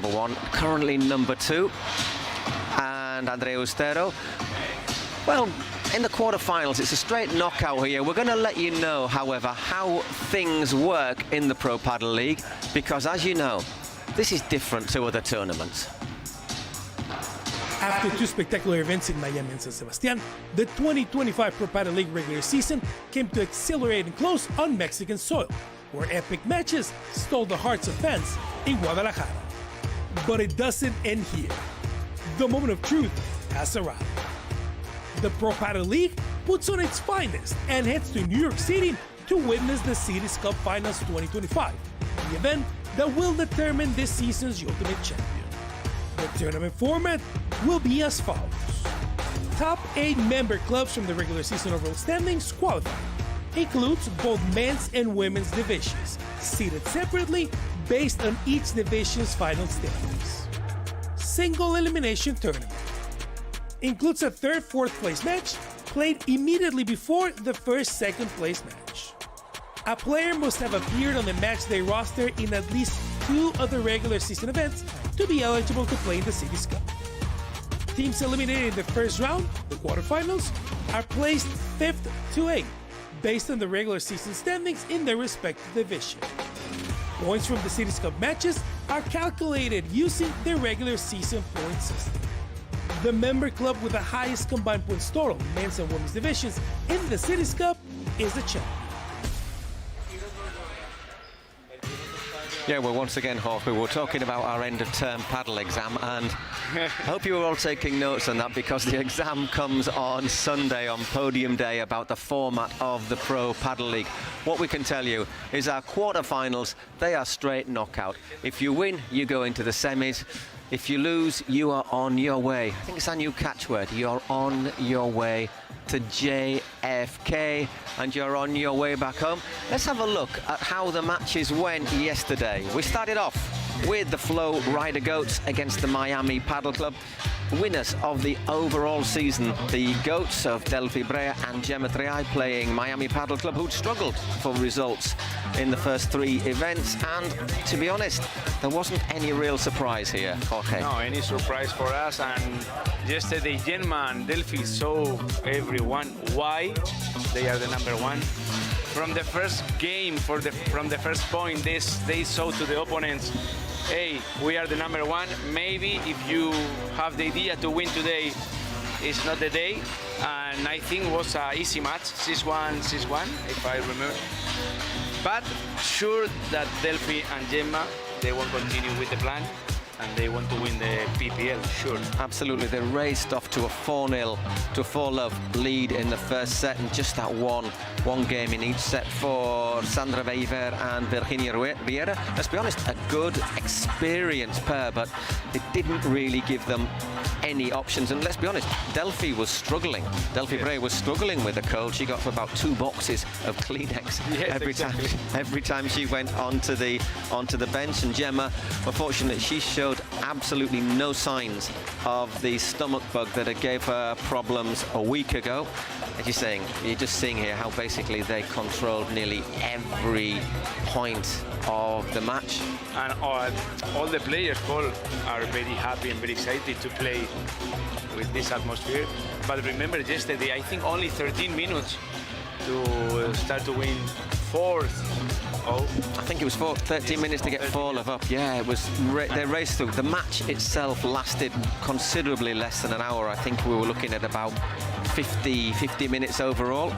1, currently number 2. And Andrea Ustero, well, in the quarterfinals, it's a straight knockout here. We're going to let you know, however, how things work in the Pro Padel League, because as you know, this is different to other tournaments. After 2 spectacular events in Miami and San Sebastian, the 2025 Pro Padel League regular season came to accelerating close on Mexican soil, where epic matches stole the hearts of fans in Guadalajara. But it doesn't end here. The moment of truth has arrived. The Pro Padel League puts on its finest and heads to New York City to witness the Cities Cup Finals 2025, the event that will determine this season's ultimate champion. The tournament format will be as follows. Top 8 member clubs from the regular season overall standings qualify. Includes both men's and women's divisions, seeded separately based on each division's final standings. Single elimination tournament. Includes a 3rd, 4th place match played immediately before the 1st, 2nd place match. A player must have appeared on the matchday roster in at least 2 of the regular season events to be eligible to play in the Cities Cup. Teams eliminated in the first round, the quarterfinals, are placed 5th to 8th based on the regular season standings in their respective division. Points from the Cities Cup matches are calculated using the regular season point system. The member club with the highest combined points total in men's and women's divisions in the Cities Cup is the champion. Yeah, well, once again, Jorge, we're talking about our end-of-term paddle exam, and I hope you were all taking notes on that, because the exam comes on Sunday, on podium day, about the format of the Pro Padel League. What we can tell you is our quarterfinals, they are straight knockout. If you win, you go into the semis. If you lose, you are on your way. I think it's our new catchword. You're on your way to JFK, and you're on your way back home. Let's have a look at how the matches went yesterday. We started off with the Flow Rider Goats against the Miami Padel Club. Winners of the overall season, the Goats of Delphi Brea and Gemma Triay, playing Miami Padel Club, who'd struggled for results in the first 3 events. And to be honest, there wasn't any real surprise here, Jorge. No, any surprise for us. And yesterday, Gemma and Delphi saw everyone why they are the #1. From the first game, from the first point, they saw to the opponents, hey, we are the #1. Maybe if you have the idea to win today, it's not the day. And I think it was an easy match, 6-1, 6-1, if I remember. But sure that Delphi and Gemma, they won't continue with the plan, and they want to win the PPL, sure. Absolutely, they raced off to a 4-0 to 4-love lead in the first set, and just that one game in each set for Sandra Veiver and Virginia Riera. Let's be honest, a good, experienced pair, but it didn't really give them any options. And let's be honest, Delphi was struggling. Delphi Brea was struggling with a cold. She got about 2 boxes of Kleenex every time she went onto the bench. And Gemma, unfortunately, she showed absolutely no signs of the stomach bug that had gave her problems a week ago. As you're saying, you're just seeing here how basically they controlled nearly every point of the match. And all the players, Paul, are very happy and very excited to play with this atmosphere. But remember, yesterday, I think only 13 minutes to start to win 4-0. I think it was 13 minutes to get 4-love up. Yeah, it was. They raced through. The match itself lasted considerably less than an hour. I think we were looking at about 50 minutes overall.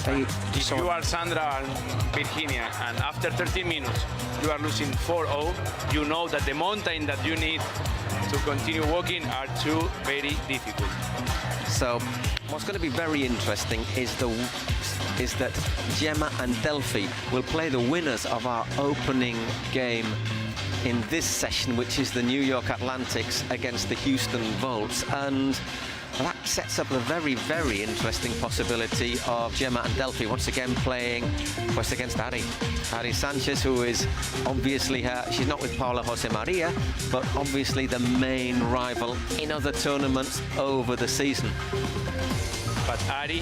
If you are Sandra and Virginia, and after 13 minutes you are losing 4-0, you know that the mountain that you need to continue walking are 2 very difficult. So what's going to be very interesting is that Gemma and Delphi will play the winners of our opening game in this session, which is the New York Atlantics against the Houston Volts, and that sets up a very, very interesting possibility of Gemma and Delphi once again playing against Ari Sanchez, who is obviously she's not with Paula Jose Maria, but obviously the main rival in other tournaments over the season. But Ari,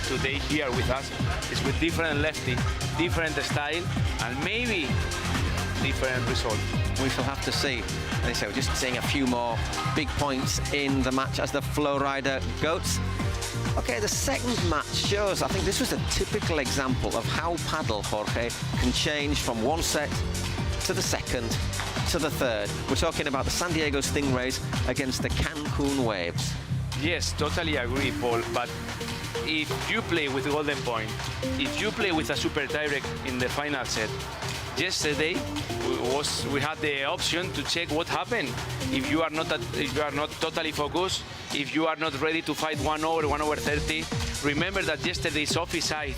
today here with us, is with different lefty, different style, and maybe different result. we shall have to see. And so we're just seeing a few more big points in the match as the Flowrider goats. Okay, the second match shows, I think this was a typical example of how Padel, Jorge, can change from one set to the second to the third. We're talking about the San Diego Stingrays against the Cancun Waves. Yes, totally agree, Paul. But if you play with golden point, if you play with a super direct in the final set, yesterday we had the option to check what happened. If you are not totally focused, if you are not ready to fight 1 over 30, remember that yesterday Sophie side,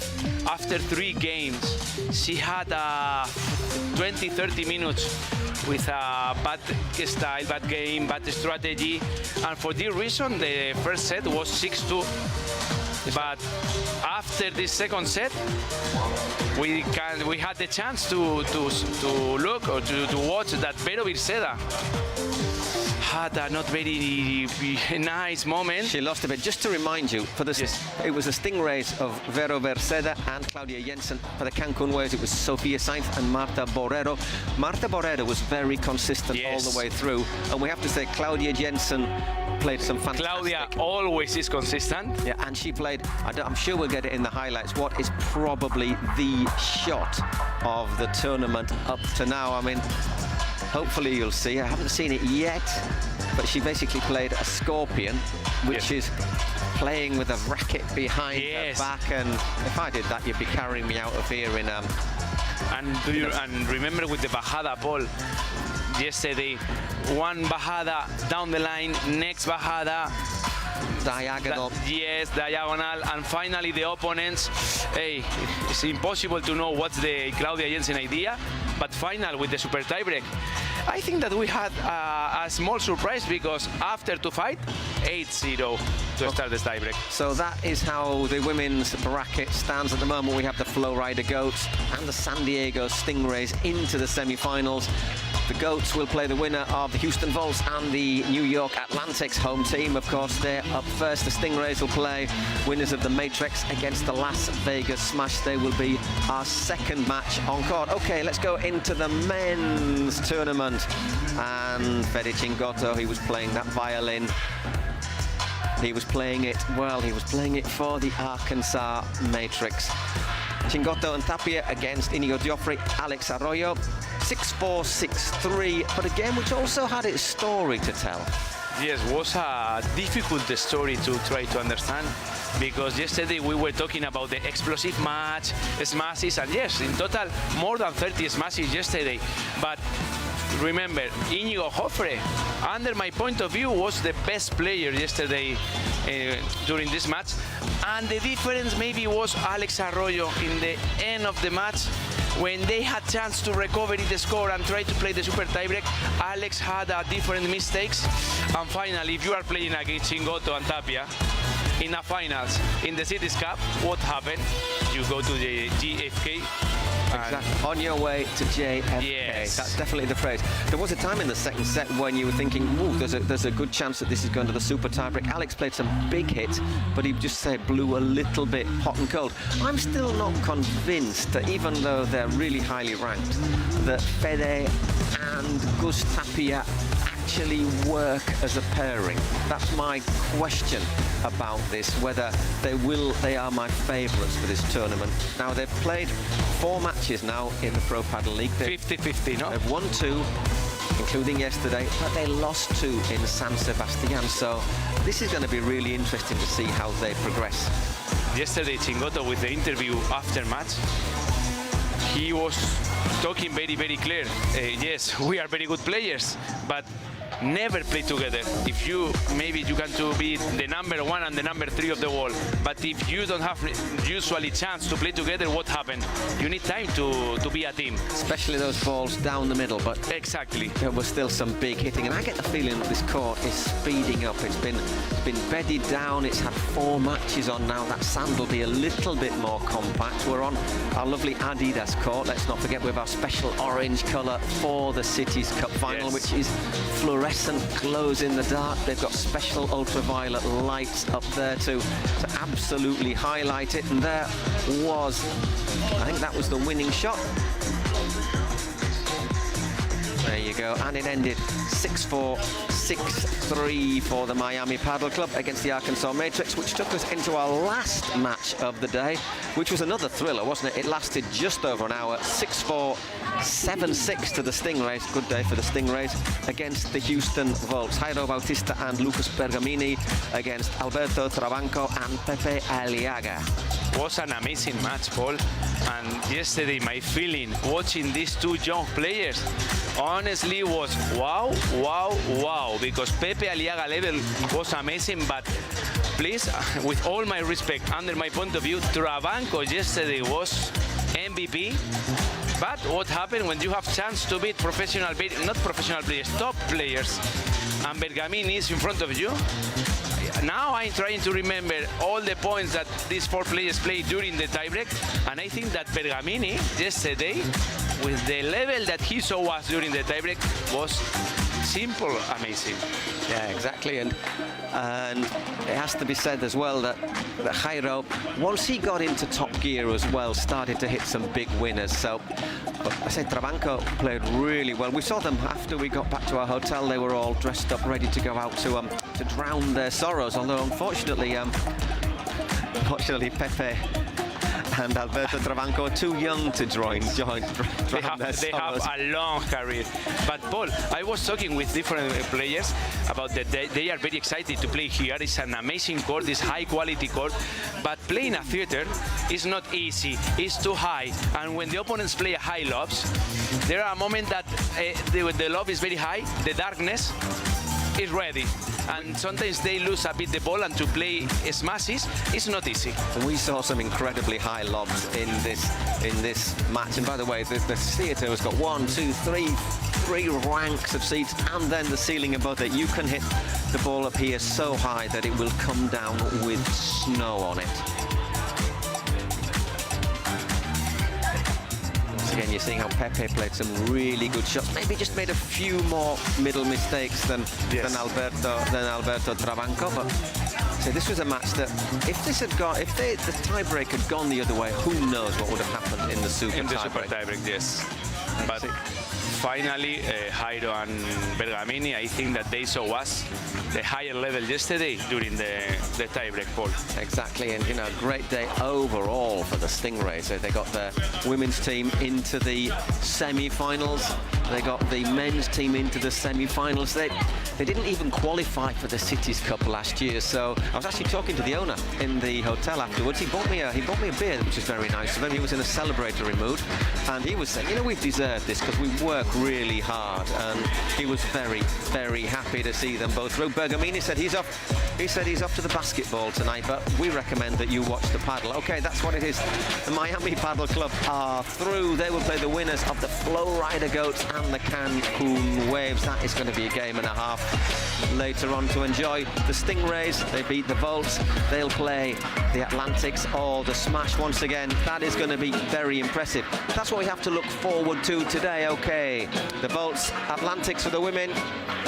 after 3 games, she had 20-30 minutes with a bad style, bad game, bad strategy, and for this reason the first set was 6-2. But after this second set, we had the chance to look or to watch that Vero Virceda had a not very nice moment. She lost a bit. Just to remind you, for the it was the Stingrays of Vero Virceda and Claudia Jensen. For the Cancun Waves, it was Sofia Sainz and Marta Borrero. Marta Borrero was very consistent all the way through, and we have to say Claudia Jensen played some fantastic. Claudia always is consistent. Yeah, and she played, I'm sure we'll get it in the highlights, what is probably the shot of the tournament up to now. I mean, hopefully you'll see. I haven't seen it yet, but she basically played a scorpion, which is playing with a racket behind her back, and if I did that, you'd be carrying me out of here in... And remember with the bajada, Paul, yesterday, one bajada down the line, next bajada, diagonal. Diagonal, and finally the opponents. Hey, it's impossible to know what's the Claudia Jensen idea, but final with the super tiebreak. I think that we had a small surprise because after 2 fight, 8-0 to start the tiebreak. So that is how the women's bracket stands at the moment. We have the Flowrider Goats and the San Diego Stingrays into the semi-finals. The Goats will play the winner of the Houston Volts and the New York Atlantics home team. Of course, they're up first. The Stingrays will play winners of the Matrix against the Las Vegas Smash. They will be our second match on court. Okay, let's go into the men's tournament. And Fede Chingotto, he was playing that violin. He was playing it, well, he was playing it for the Arkansas Matrix. Chingotto and Tapia against Inigo Joffrey, Alex Arroyo, 6-4, 6-3, but a game which also had its story to tell. Yes, was a difficult story to try to understand, because yesterday we were talking about the explosive match, smashes, and yes, in total more than 30 smashes yesterday. But remember, Inigo Joffrey, under my point of view, was the best player yesterday during this match. And the difference maybe was Alex Arroyo in the end of the match. When they had chance to recover the score and try to play the super tiebreak, Alex had different mistakes. And finally, if you are playing against Chingotto and Tapia in the finals in the Cities Cup, what happened? You go to the GFK. Exactly. On your way to JFK. Yes. That's definitely the phrase. There was a time in the second set when you were thinking, ooh, there's a good chance that this is going to the super tiebreak. Alex played some big hits, but he just blew a little bit hot and cold. I'm still not convinced that even though they're really highly ranked, that Fede and Gus Tapia actually work as a pairing. That's my question about this, whether they are my favourites for this tournament. Now, they've played 4 matches now in the Pro Padel League. 50-50, no? They've won 2, including yesterday, but they lost 2 in San Sebastian. So this is going to be really interesting to see how they progress. Yesterday, Chingotto, with the interview after match, he was talking very, very clear. Yes, we are very good players, but never play together. If you maybe you can to be the number 1 and the number 3 of the world, but if you don't have usually chance to play together, what happened? You need time to be a team, especially those balls down the middle. But exactly, there was still some big hitting, and I get the feeling that this court is speeding up. It's been bedded down. It's had 4 matches on now. That sand will be a little bit more compact. We're on our lovely Adidas court. Let's not forget with our special orange colour for the Cities Cup final, which is fluorescent glows in the dark. They've got special ultraviolet lights up there to absolutely highlight it. And there was, I think that was the winning shot. There you go. And it ended 6-4, 6-3 for the Miami Padel Club against the Arkansas Matrix, which took us into our last match of the day, which was another thriller, wasn't it? It lasted just over an hour. 6-4, 7-6 to the Stingrays. Good day for the Stingrays against the Houston Volts. Jairo Bautista and Lucas Bergamini against Alberto Trabanco and Pepe Aliaga. Was an amazing match, Paul. And yesterday, my feeling watching these two young players honestly was wow, wow, wow. Because Pepe Aliaga level was amazing, but please, with all my respect, under my point of view, Trabanco yesterday was MVP. But what happened when you have chance to beat professional, not professional players, top players, and Bergamini is in front of you? Now I'm trying to remember all the points that these four players played during the tiebreak, and I think that Bergamini yesterday, with the level that he saw us during the tiebreak, was simple, amazing. Yeah, exactly, and it has to be said as well that Jairo, once he got into top gear as well, started to hit some big winners. So, but I said Trabanco played really well. We saw them after we got back to our hotel. They were all dressed up, ready to go out to drown their sorrows. Although unfortunately, Pepe and Alberto Trabanco are too young to drown their sorrows. They have a long career. But Paul, I was talking with different players about that they are very excited to play here. It's an amazing court, it's high quality court, but playing a theater is not easy, it's too high. And when the opponents play high lobs, there are moments that the lob is very high, the darkness is ready. And sometimes they lose a bit the ball, and to play smashes is not easy. We saw some incredibly high lobs in this match. And by the way, the theatre has got 1, 2, 3 ranks of seats, and then the ceiling above it. You can hit the ball up here so high that it will come down with snow on it. Again, you're seeing how Pepe played some really good shots. Maybe just made a few more middle mistakes than Alberto Trabanco. But so this was a match that, if the tiebreak had gone the other way, who knows what would have happened in the super tiebreak? Yes. But finally, Jairo and Bergamini, I think that they saw us the higher level yesterday during the tiebreak, Paul. Exactly, and great day overall for the Stingrays. So they got the women's team into the semi-finals. They got the men's team into the semi-finals. They didn't even qualify for the Cities Cup last year. So I was actually talking to the owner in the hotel afterwards. He bought me a beer, which is very nice of him. He was in a celebratory mood, and he was saying, we've deserved this because we work really hard. And he was very, very happy to see them both through. Bergamini said he's off. He said he's off to the basketball tonight, but we recommend that you watch the paddle. Okay, that's what it is. The Miami Padel Club are through. They will play the winners of the Flow Rider Goats and the Cancun Waves. That is going to be a game and a half later on to enjoy. The Stingrays, they beat the Volts. They'll play the Atlantics or the Smash once again. That is going to be very impressive. That's what we have to look forward to today. Okay, the Volts, Atlantics for the women,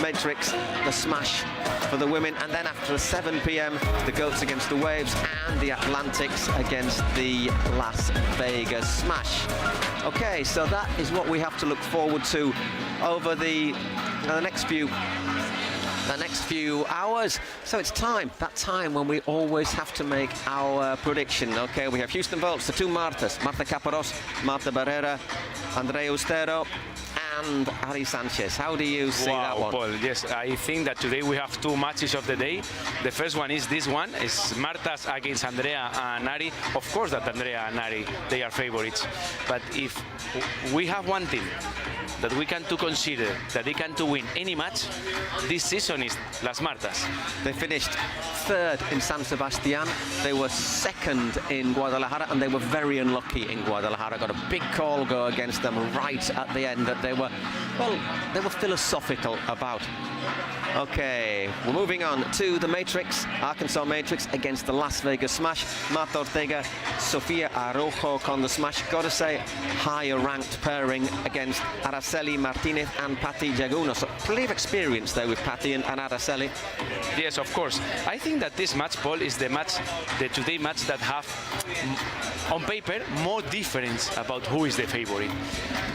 Matrix, the Smash for the women, and then after 7 p.m. the Goats against the Waves and the Atlantics against the Las Vegas Smash. Okay, so that is what we have to look forward to over the next few hours. So it's that time when we always have to make our prediction. Okay, we have Houston Volts, the two Martas, Marta Caparrós, Marta Barrera, Andrea Ustero, and Ari Sanchez. How do you see that one? Paul, yes, I think that today we have two matches of the day. The first one is this one, is Marta's against Andrea and Ari. Of course that Andrea and Ari, they are favorites. But if we have one thing that we can to consider that they can to win any match this season is Las Martas. They finished third in San Sebastian. They were second in Guadalajara, and they were very unlucky in Guadalajara. Got a big call go against them right at the end that they were philosophical about. Okay, we're moving on to the Matrix, Arkansas Matrix against the Las Vegas Smash. Marta Ortega, Sofia Araujo on the Smash. Got to say, higher ranked pairing against Araceli Martinez and Patti Jaguno. So plenty of experience there with Patti and Araceli. Yes, of course. I think that this match, Paul, is the today match that have, on paper, more difference about who is the favorite.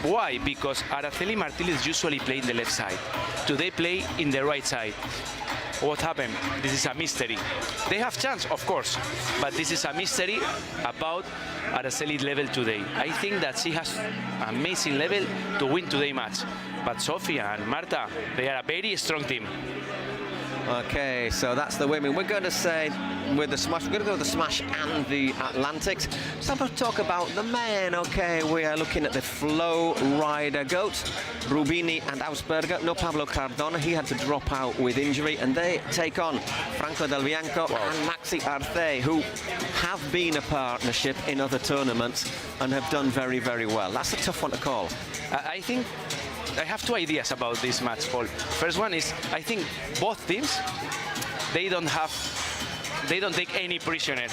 Why? Because Araceli Martinez teams usually play in the left side. Today play in the right side. What happened? This is a mystery. They have chance, of course, but this is a mystery about Araceli level today. I think that she has amazing level to win today match. But Sofia and Marta, they are a very strong team. Okay, so that's the women. We're going to say with the smash, we're going to go with the smash and the Atlantics. Let's have a talk about the men. Okay, we are looking at the Flow Rider goats, Rubini and Ausberger. No Pablo Cardona, he had to drop out with injury, and they take on Franco Del Bianco and Maxi Arce, who have been a partnership in other tournaments and have done very, very well. That's a tough one to call. I think I have two ideas about this match, Paul. First one is, I think both teams, they don't take any prisoner,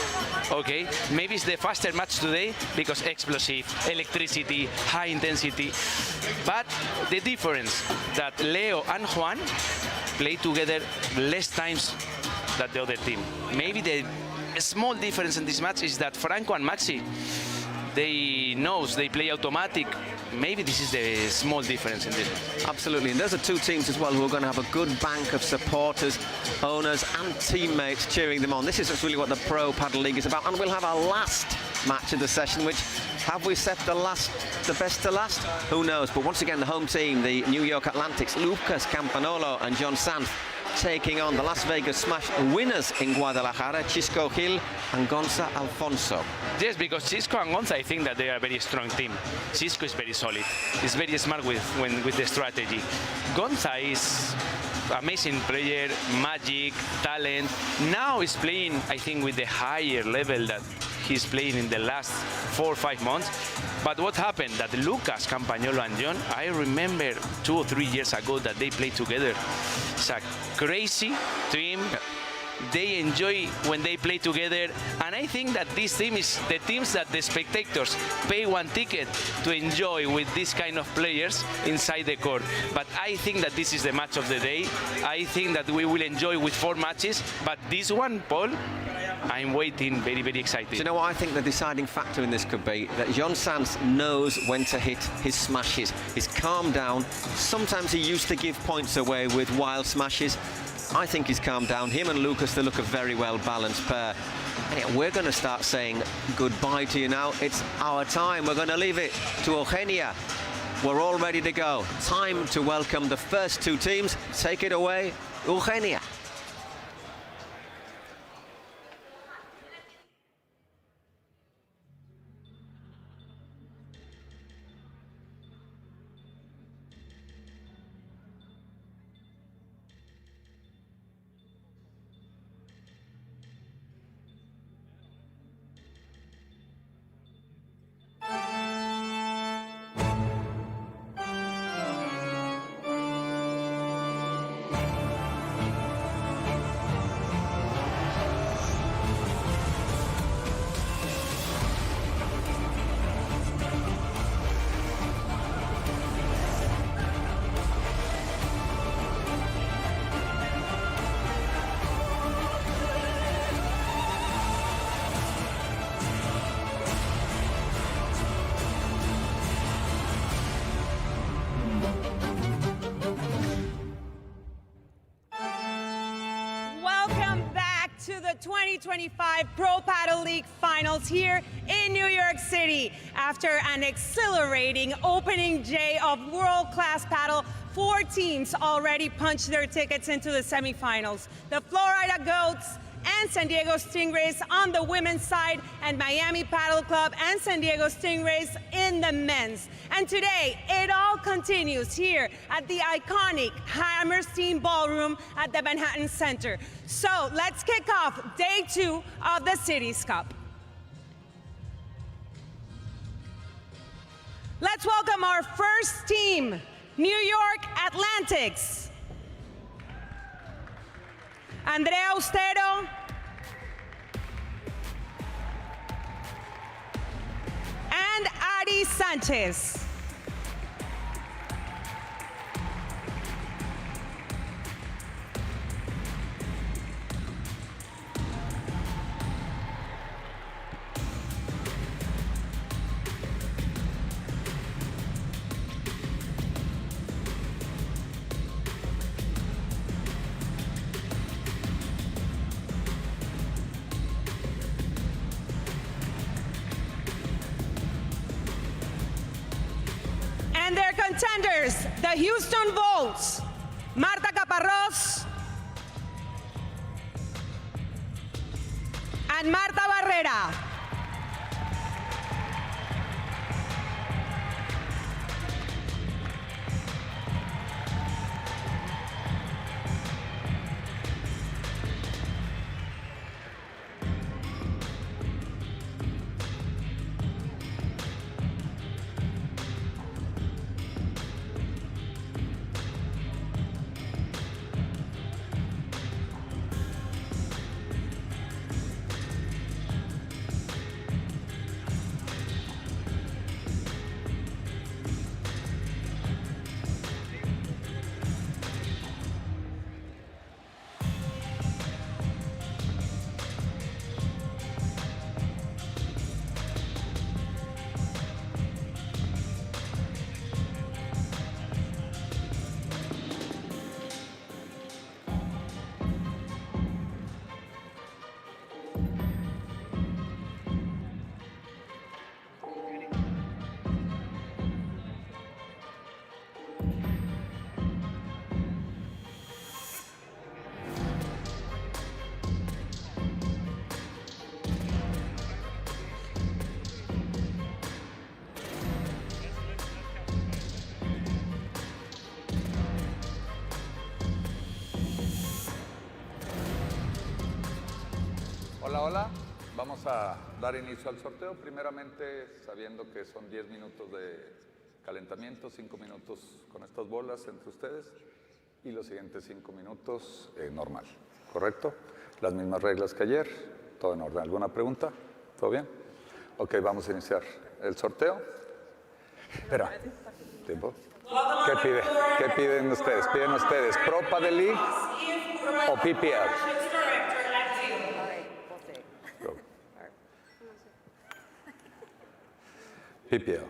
okay? Maybe it's the faster match today because explosive, electricity, high intensity. But the difference that Leo and Juan play together less times than the other team. Maybe the small difference in this match is that Franco and Maxi, they play automatic. Maybe this is the small difference in this. Absolutely, and those are two teams as well who are going to have a good bank of supporters, owners and teammates cheering them on. This is really what the Pro Padel League is about, and we'll have our last match of the session, which, have we set the best to last? Who knows, but once again the home team, the New York Atlantics, Lucas Campanolo and John Sanz, taking on the Las Vegas Smash winners in Guadalajara, Chisco Gil and Gonza Alfonso. Yes, because Chisco and Gonza, I think that they are a very strong team. Chisco is very solid. He's very smart with the strategy. Gonza is amazing player, magic, talent. Now he's playing, I think, with the higher level that he's playing in the last 4 or 5 months. But what happened? That Lucas, Campagnolo and John, I remember 2 or 3 years ago that they played together. It's a crazy team. They enjoy when they play together, and I think that this team is the teams that the spectators pay one ticket to enjoy with this kind of players inside the court. But I think that this is the match of the day. I think that we will enjoy with 4 matches, but this one, Paul, I'm waiting, very, very excited. Do you know what I think the deciding factor in this could be? That John Sanz knows when to hit his smashes. He's calmed down. Sometimes he used to give points away with wild smashes. I think he's calmed down. Him and Lucas, they look a very well-balanced pair. And yeah, we're going to start saying goodbye to you now. It's our time. We're going to leave it to Eugenia. We're all ready to go. Time to welcome the first 2 teams. Take it away, Eugenia. To the 2025 Pro Padel League Finals here in New York City. After an exhilarating opening day of world-class paddle, 4 teams already punched their tickets into the semifinals. The Florida Goats and San Diego Stingrays on the women's side, and Miami Paddle Club and San Diego Stingrays in the men's. And today, it all continues here at the iconic Hammerstein Ballroom at the Manhattan Center. So let's kick off day 2 of the Cities Cup. Let's welcome our first team, New York Atlantics. Andrea Austero and Ari Sanchez. the Houston Volts, Marta Caparrós and Marta Barrera. Hola, hola. Vamos a dar inicio al sorteo. Primeramente, sabiendo que son 10 minutos de calentamiento, 5 minutos con estas bolas entre ustedes y los siguientes 5 minutos normal. ¿Correcto? Las mismas reglas que ayer. Todo en orden. ¿Alguna pregunta? ¿Todo bien? Ok, vamos a iniciar el sorteo. Espera. ¿Tiempo? ¿Qué piden ustedes? ¿Piden ustedes Pro Padel League o PPL? PPL.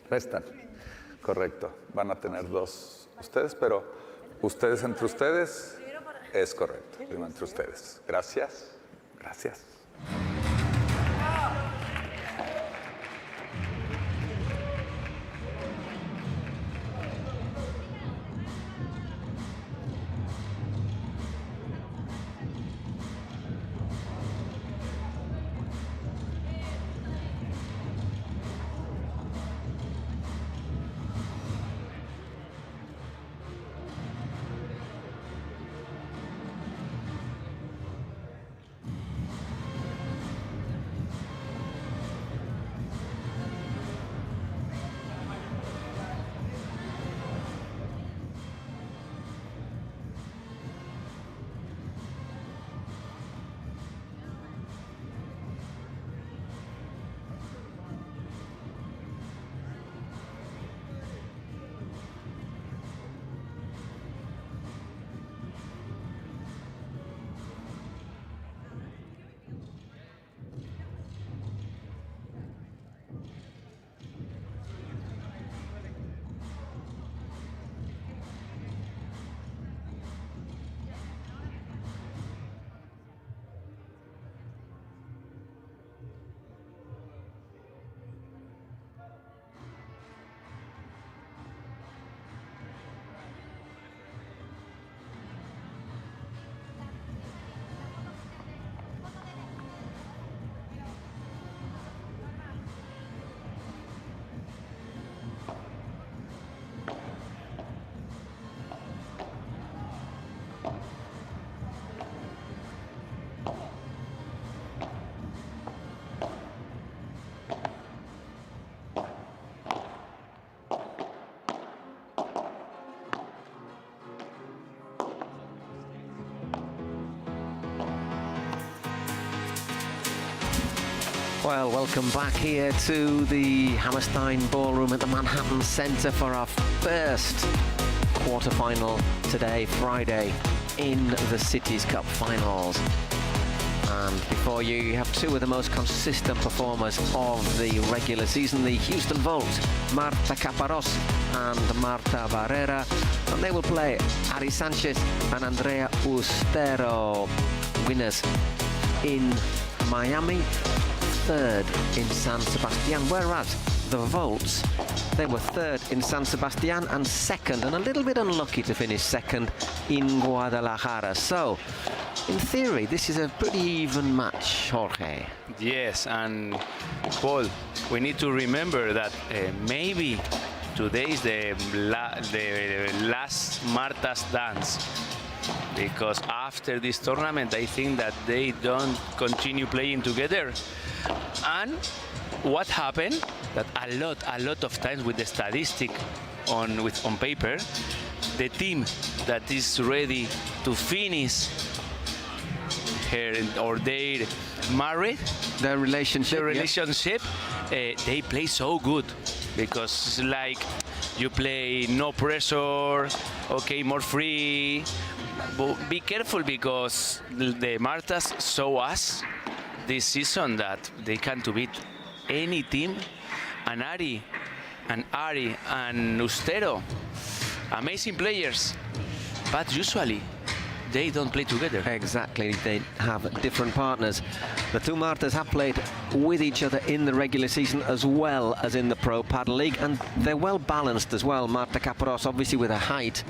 Restan. Correcto. Van a tener 2 ustedes, pero ustedes entre ustedes es correcto. Primero entre ustedes. Gracias. Gracias. Well, welcome back here to the Hammerstein Ballroom at the Manhattan Center for our first quarterfinal today, Friday, in the Cities Cup finals. And before you, you have two of the most consistent performers of the regular season, the Houston Volts, Marta Caparrós and Marta Barrera. And they will play Ari Sanchez and Andrea Ustero, winners in Miami, third in San Sebastian, whereas the votes, they were third in San Sebastian and second, and a little bit unlucky to finish second in Guadalajara. So, in theory, this is a pretty even match, Jorge. Yes, and Paul, we need to remember that maybe today is the last Marta's dance, because after this tournament, I think that they don't continue playing together. And what happened? That a lot of times with the statistic on paper, the team that is ready to finish her or their marriage, Their relationship, they play so good, because it's like you play no pressure, okay, more free. But be careful, because the Martas show us this season that they can to beat any team. And Ari and Ustero, amazing players, but usually they don't play together. Exactly, they have different partners. The two Martas have played with each other in the regular season as well as in the Pro Padel League, and they're well balanced as well. Marta Caparrós, obviously with her height,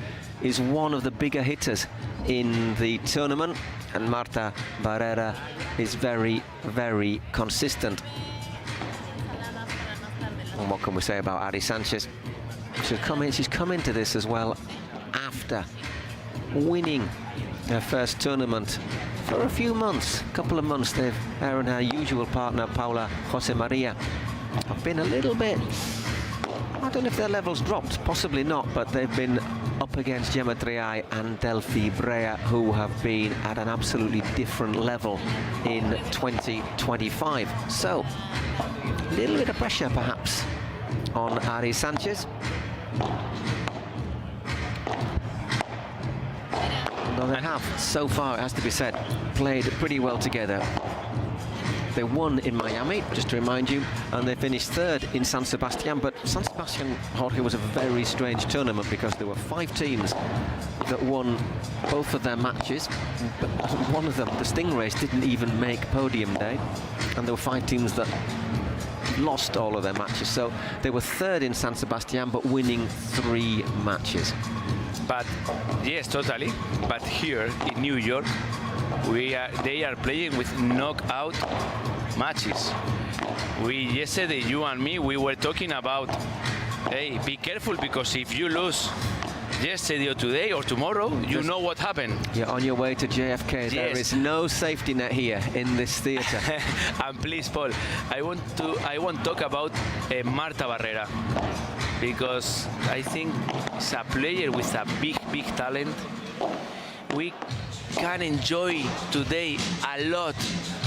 is one of the bigger hitters in the tournament, and Marta Barrera is very, very consistent. And what can we say about Ari Sanchez? She's come into this as well after winning her first tournament for a few months, a couple of months. Her and her usual partner, Paula Jose Maria, have been a little bit, I don't know if their levels dropped, possibly not, but they've been up against Gemma Triay and Delphi Brea, who have been at an absolutely different level in 2025. So, a little bit of pressure perhaps on Ari Sanchez. Although they have, so far, it has to be said, played pretty well together. They won in Miami, just to remind you, and they finished third in San Sebastian. But San Sebastian, Jorge, was a very strange tournament, because there were 5 teams that won both of their matches, but one of them, the Stingrays, didn't even make podium day, and there were 5 teams that lost all of their matches. So they were third in San Sebastian, but winning 3 matches. But yes, totally. But here in New York, they are playing with knockout matches. Yesterday, you and me, we were talking about, hey, be careful, because if you lose yesterday or today or tomorrow, you know what happened. You're on your way to JFK. Yes. There is no safety net here in this theatre. And please, Paul, I want to talk about Marta Barrera, because I think it's a player with a big talent. We can enjoy today a lot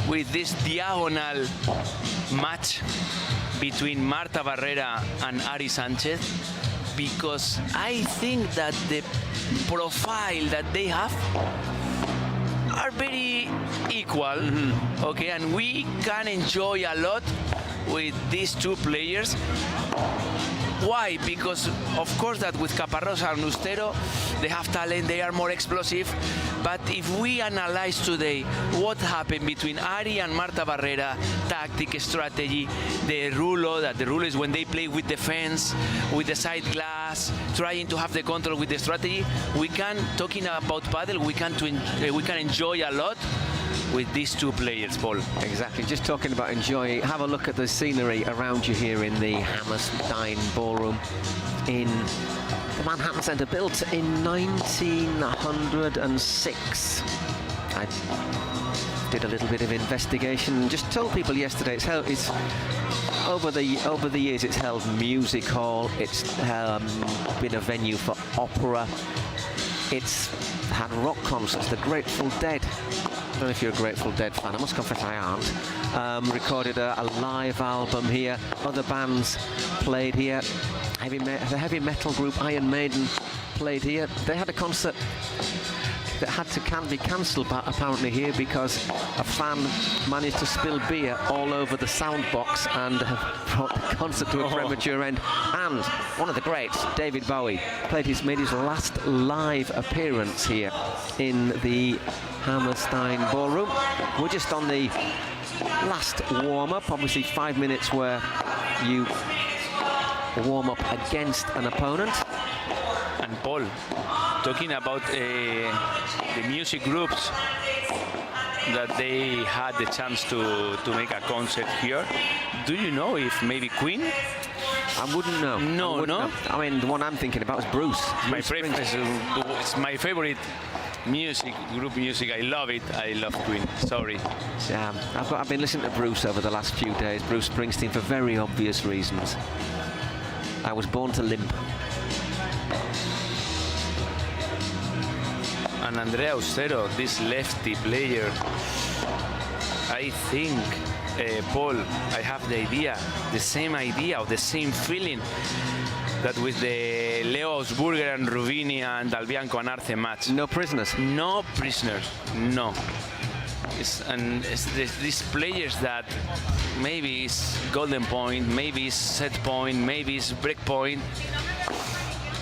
with this diagonal match between Marta Barrera and Ari Sanchez, because I think that the profile that they have are very equal, okay, and we can enjoy a lot with these two players. Why? Because of course that with Caparrós and Ustero, they have talent, they are more explosive. But if we analyze today what happened between Ari and Marta Barrera, tactic, strategy, the rule is when they play with defense, with the side glass, trying to have the control with the strategy, we can, talking about Padel, we can enjoy a lot with these two players, Paul. Exactly, just talking about enjoying, have a look at the scenery around you here in the Hammerstein Ballroom in the Manhattan Center, built in 1906. I did a little bit of investigation and just told people yesterday it's over the years it's held music hall, it's been a venue for opera, it's had rock concerts, the Grateful Dead. I don't know if you're a Grateful Dead fan, I must confess I aren't. Recorded a live album here, other bands played here. The heavy metal group Iron Maiden played here. They had a concert that had to be cancelled apparently here because a fan managed to spill beer all over the sound box and brought the concert to a premature end. And one of the greats, David Bowie, made his last live appearance here in the Hammerstein Ballroom. We're just on the last warm-up, obviously 5 minutes where you warm up against an opponent. And Paul, talking about the music groups that they had the chance to make a concert here, do you know if maybe Queen? I wouldn't know. No, I wouldn't no? know. I mean, the one I'm thinking about is Bruce. My Bruce preference, Springsteen. it's my favorite group music. I love it. I love Queen. Sorry. I've been listening to Bruce over the last few days. Bruce Springsteen, for very obvious reasons. I was born to limp. And Andrea Austero, this lefty player, I think, Paul, I have the same idea, or the same feeling that with the Leo Ausburger and Rubini and Dalbianco and Arce match. No prisoners. No prisoners, no. It's these players that maybe it's golden point, maybe it's set point, maybe it's break point.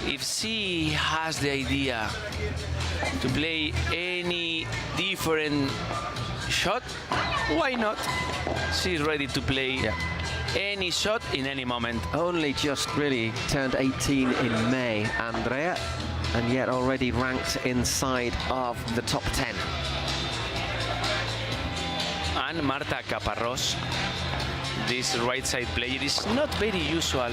If she has the idea to play any different shot, why not? She's ready to play any shot in any moment. Only just really turned 18 in May, Andrea, and yet already ranked inside of the top 10. And Marta Caparrós, this right side player, is not very usual.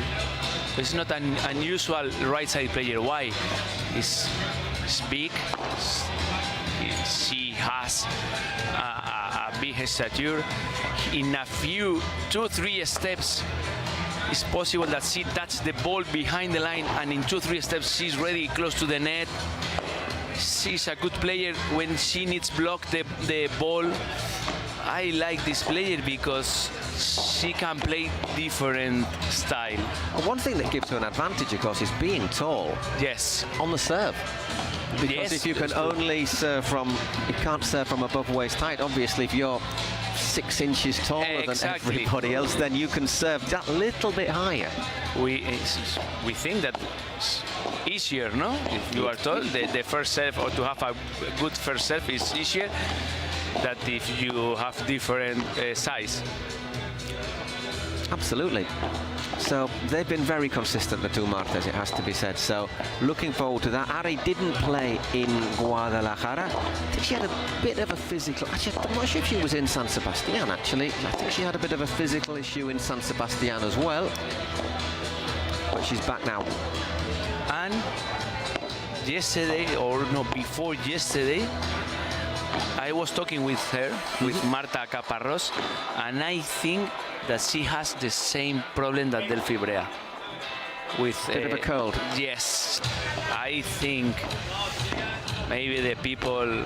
It's not an unusual right side player. Why? It's big. She has a big stature. In a few 2-3 steps, it's possible that she touches the ball behind the line, and in 2-3 steps she's ready close to the net. She's a good player when she needs block the ball. I like this player because she can play different style. One thing that gives her an advantage, of course, is being tall. Yes. On the serve. Because Yes, if you can that's true. only serve from, you can't serve from above waist height. Obviously, if you're 6 inches taller than everybody else, then you can serve that little bit higher. We think that it's easier, no? If you are tall, the first serve, or to have a good first serve, is easier than if you have different size. Absolutely. So they've been very consistent, the two Martas, it has to be said. So looking forward to that. Ari didn't play in Guadalajara. I think she had a bit of a physical... Actually, I'm not sure if she was in San Sebastian, actually. I think she had a bit of a physical issue in San Sebastian as well. But she's back now. And yesterday, or no, before yesterday, I was talking with her, with Marta Caparrós, and I think that she has the same problem that Delphi Brea. With Bit of a cold. Yes, I think maybe the people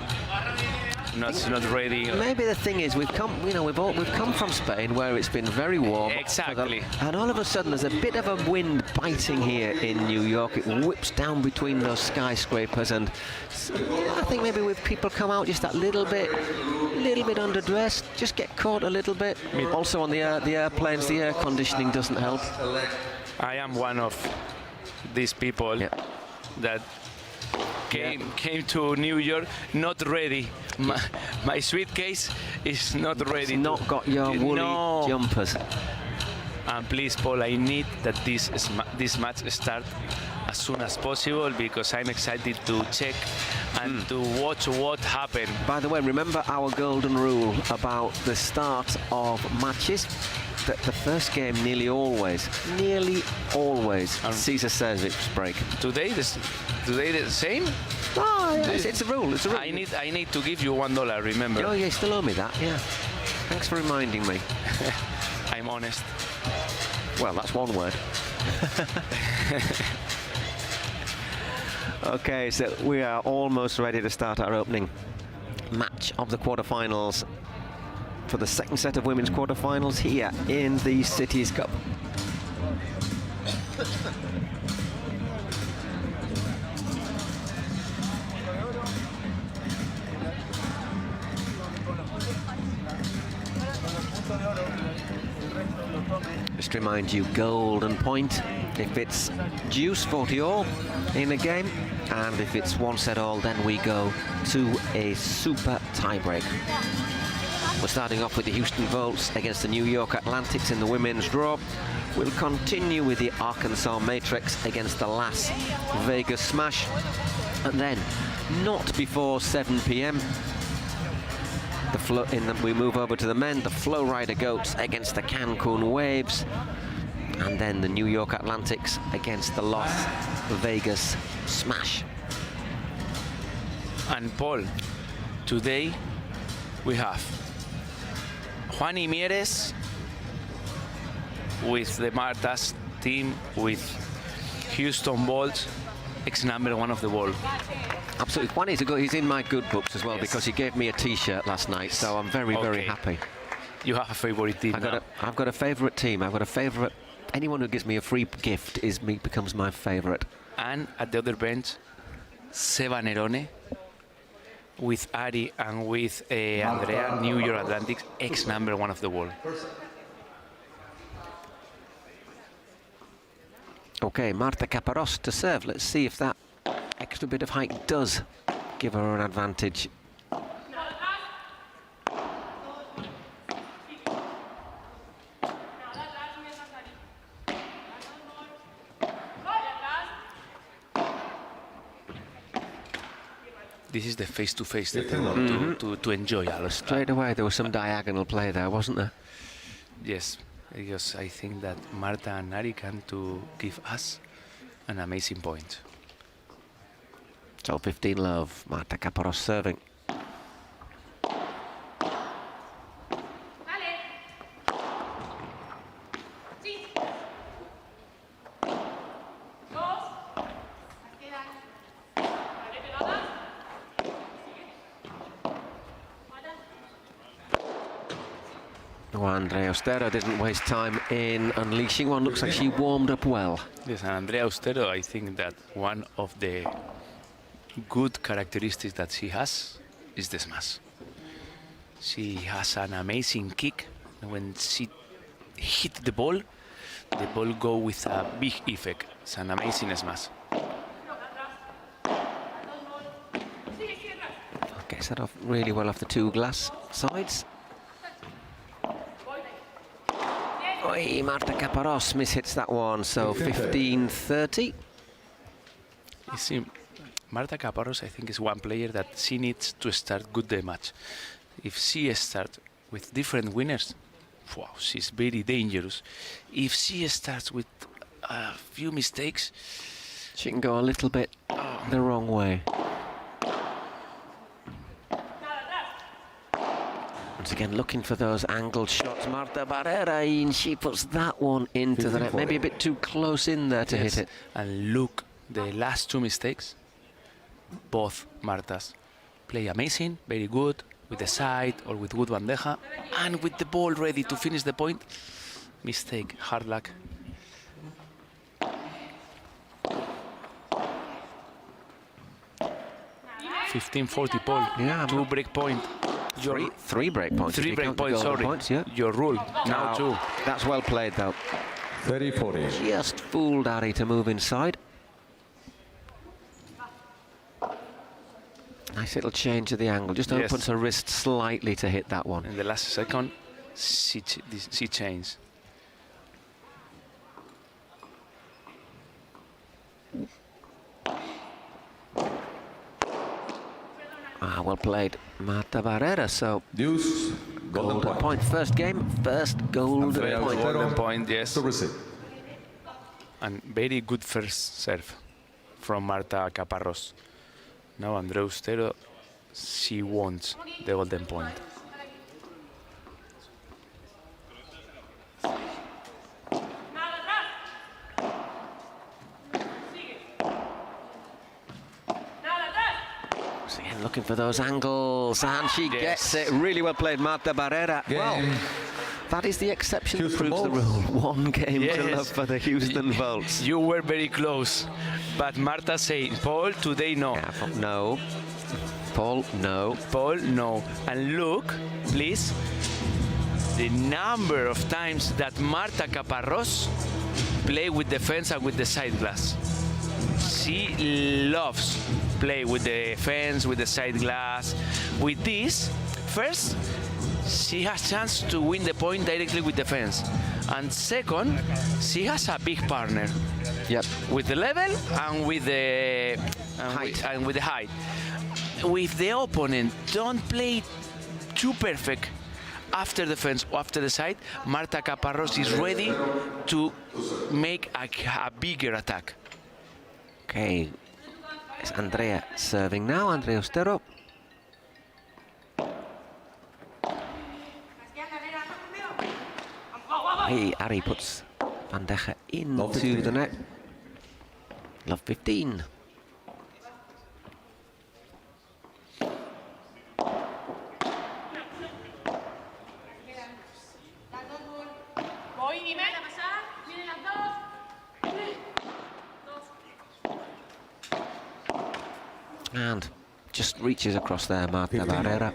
not ready. Maybe the thing is, we've come from Spain where it's been very warm. Exactly. And all of a sudden there's a bit of a wind biting here in New York. It whips down between those skyscrapers, and I think maybe with people come out just that little bit underdressed, just get caught a little bit. Also on the airplanes, the air conditioning doesn't help. I am one of these people that came to New York not ready. My suitcase is not ready. It's not got your woolly jumpers. And please, Paul, I need that this match start as soon as possible, because I'm excited to check and to watch what happened. By the way, remember our golden rule about the start of matches? That the first game nearly always sees a service break. Today the same? Oh, yeah, it's a rule. It's a rule. I need to give you $1. Remember? Oh, yeah, you still owe me that. Yeah. Thanks for reminding me. I'm honest. Well, that's one word. Okay, so we are almost ready to start our opening match of the quarterfinals for the second set of women's quarterfinals here in the Cities Cup. Just to remind you, golden point if it's deuce 40 all in a game, and if it's 1 set all, then we go to a super tiebreak. We're starting off with the Houston Volts against the New York Atlantics in the women's draw. will continue with the Arkansas Matrix against the Las Vegas Smash. And then, not before 7 p.m, we move over to the men, the Flow Rider Goats against the Cancun Waves. And then the New York Atlantics against the Las Vegas Smash. And Paul, today we have Juan Mieres with the Marta's team with Houston Bolt, ex-number 1 of the world. Absolutely. Juan is he's in my good books as well, yes, because he gave me a T-shirt last night, so I'm very, very happy. You have a favorite team now. I've got a favorite team. I've got a favorite. Anyone who gives me a free gift becomes my favorite. And at the other bench, Seba Nerone with Ari and with Andrea, New York Atlantics, ex-number 1 of the world. Okay, Marta Caparrós to serve. Let's see if that extra bit of height does give her an advantage. This is the face-to-face that they want to enjoy. Straight away, there was some diagonal play there, wasn't there? Yes, because I think that Marta and Ari can to give us an amazing point. So 15 love, Marta Caparrós serving. Andrea Austero didn't waste time in unleashing one. Looks like she warmed up well. Yes, and Andrea Austero, I think that one of the good characteristics that she has is the smash. She has an amazing kick. When she hit the ball go with a big effect. It's an amazing smash. Okay, set off really well off the two glass sides. Oy, Marta Caparrós mishits that one, so 15-30. You see, Marta Caparrós, I think, is one player that she needs to start good the match. If she starts with different winners, wow, she's very dangerous. If she starts with a few mistakes, she can go a little bit the wrong way. Once again, looking for those angled shots. Marta Barrera, and she puts that one into the net. Maybe a bit too close in there to hit it. And look, the last two mistakes, both Martas play amazing, very good, with the side or with good bandeja, and with the ball ready to finish the point. Mistake, hard luck. $15-40, Paul. Yeah, 2 break point. Three break points. 3 break points, sorry. Points, yeah. Your rule. Now 2. That's well played, though. 30-40. Just fooled Ari to move inside. Nice little change of the angle. Just opens her wrist slightly to hit that one. In the last second, she changed. Well played, Marta Barrera. So Deuce, golden point. First game, first golden point. Golden point, yes. To receive. And very good first serve from Marta Caparrós. Now Andrea Austero, she wants the golden point. Looking for those angles, and she gets it. Really well played, Marta Barrera. Well, that is the exception that proves the rule. One game to love for the Houston Volts. You were very close, but Marta said, Paul, today no. No. Paul, no. Paul, no. And look, please, the number of times that Marta Caparrós play with the fence and with the side glass. She loves play with the fence, with the side glass. With this, first, she has chance to win the point directly with the fence. And second, she has a big partner Yep. with the level and with the Height. and with the height. If the opponent don't play too perfect after the fence or after the side, Marta Caparrós is ready to make a bigger attack. Okay. It's Andrea serving now. Andrea Ostero. Hey, Ari puts Bandeja into the net. Love 15. And just reaches across there, Marta Barrera.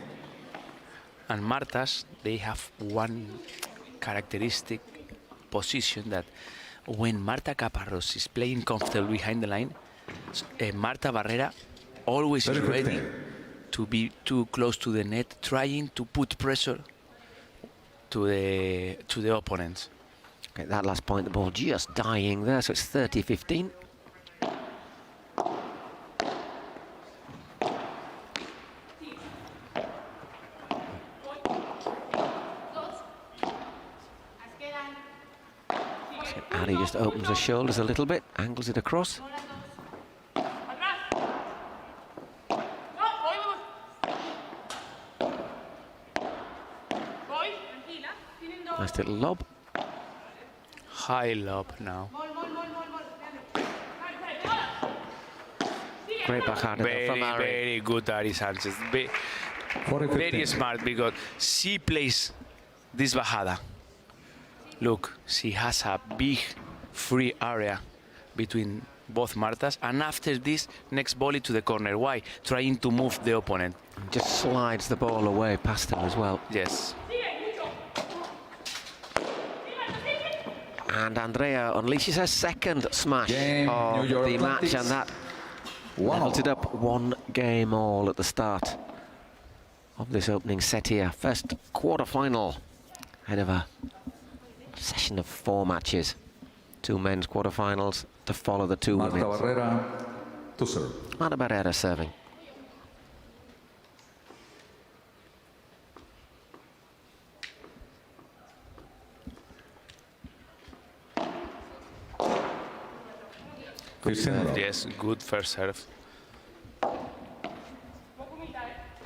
And Martas, they have one characteristic position that when Marta Caparrós is playing comfortable behind the line, Marta Barrera always is ready to be too close to the net, trying to put pressure to the opponents. Okay, that last point, the ball just dying there, so it's 30-15. Ari just opens her shoulders a little bit, angles it across. Nice little lob. High lob now. Great backhand from Ari. Very good, Ari Sanchez. Very smart because she plays this bajada. Look, she has a big free area between both Martas, and after this, next volley to the corner. Why? Trying to move the opponent. Just slides the ball away past her as well. Yes. And Andrea unleashes her second smash Game, of New York the match, Athletics. and that levels it up 1 game all at the start of this opening set here. First quarter-final ahead of a session of 4 matches. 2 men's quarter-finals to follow the 2 Marta women's. Barrera to serve. Marta Barrera serving. Good serve. Yes, good first serve.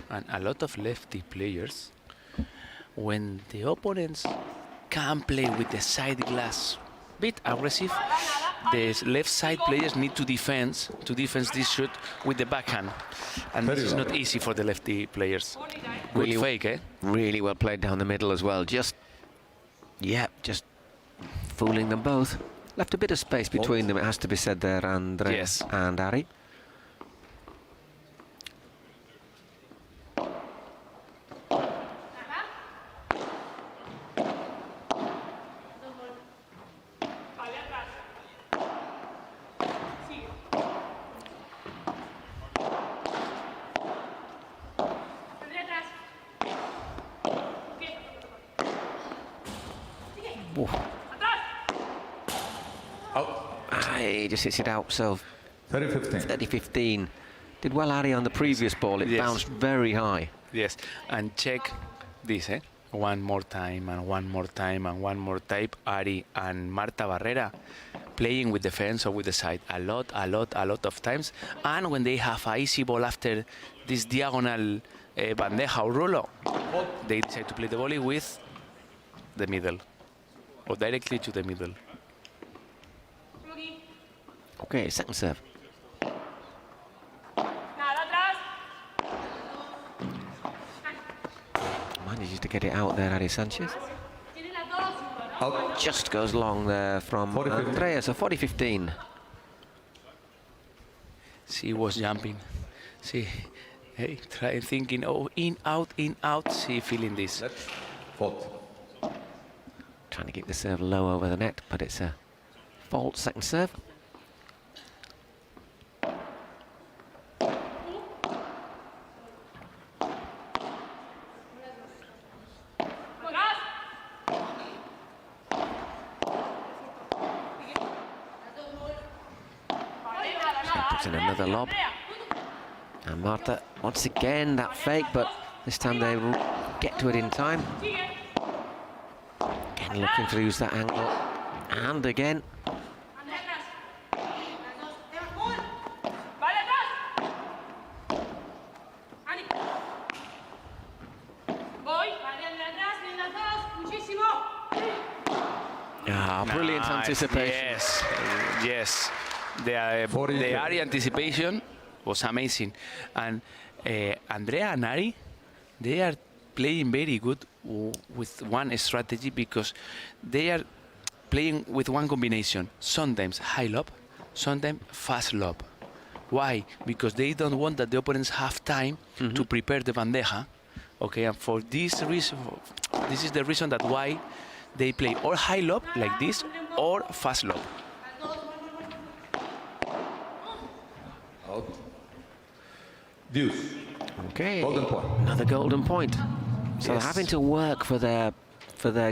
And a lot of lefty players, when the opponents can play with the side glass, bit aggressive, the left side players need to defend this shot with the backhand, and this is not easy for the lefty players. Good Really fake, eh? Really well played down the middle as well. Just fooling them both. Left a bit of space between them, it has to be said there, Andrea Yes. and Ari. He just hits it out, so 30-15. 30-15. Did well, Ari, on the previous ball. It Yes. bounced very high. Yes, and check this, eh? One more time and one more time and one more time. Ari and Marta Barrera playing with the fence or with the side a lot of times. And when they have a easy ball after this diagonal bandeja or rolo, they decide to play the volley with the middle or directly to the middle. Okay, second serve. Manages to get it out there, Ari Sanchez. Out. Just goes long there from 40-15. Andrea, so 40-15. She was jumping. She thinking, oh, in, out, she feeling this. That's fault. Trying to keep the serve low over the net, but it's a fault second serve. Puts in another lob. And Marta, once again, that fake, but this time they will get to it in time. Again, looking to use that angle. And again. Ah, brilliant anticipation. Yes, yes. The Ari anticipation was amazing. And Andrea and Ari, they are playing very good with one strategy because they are playing with one combination. Sometimes high lob, sometimes fast lob. Why? Because they don't want that the opponents have time to prepare the bandeja. Okay, and for this reason, this is the reason that why they play or high lob like this or fast lob. Out. Deuce. Okay, Golden point. another golden point. So Yes. they're having to work for their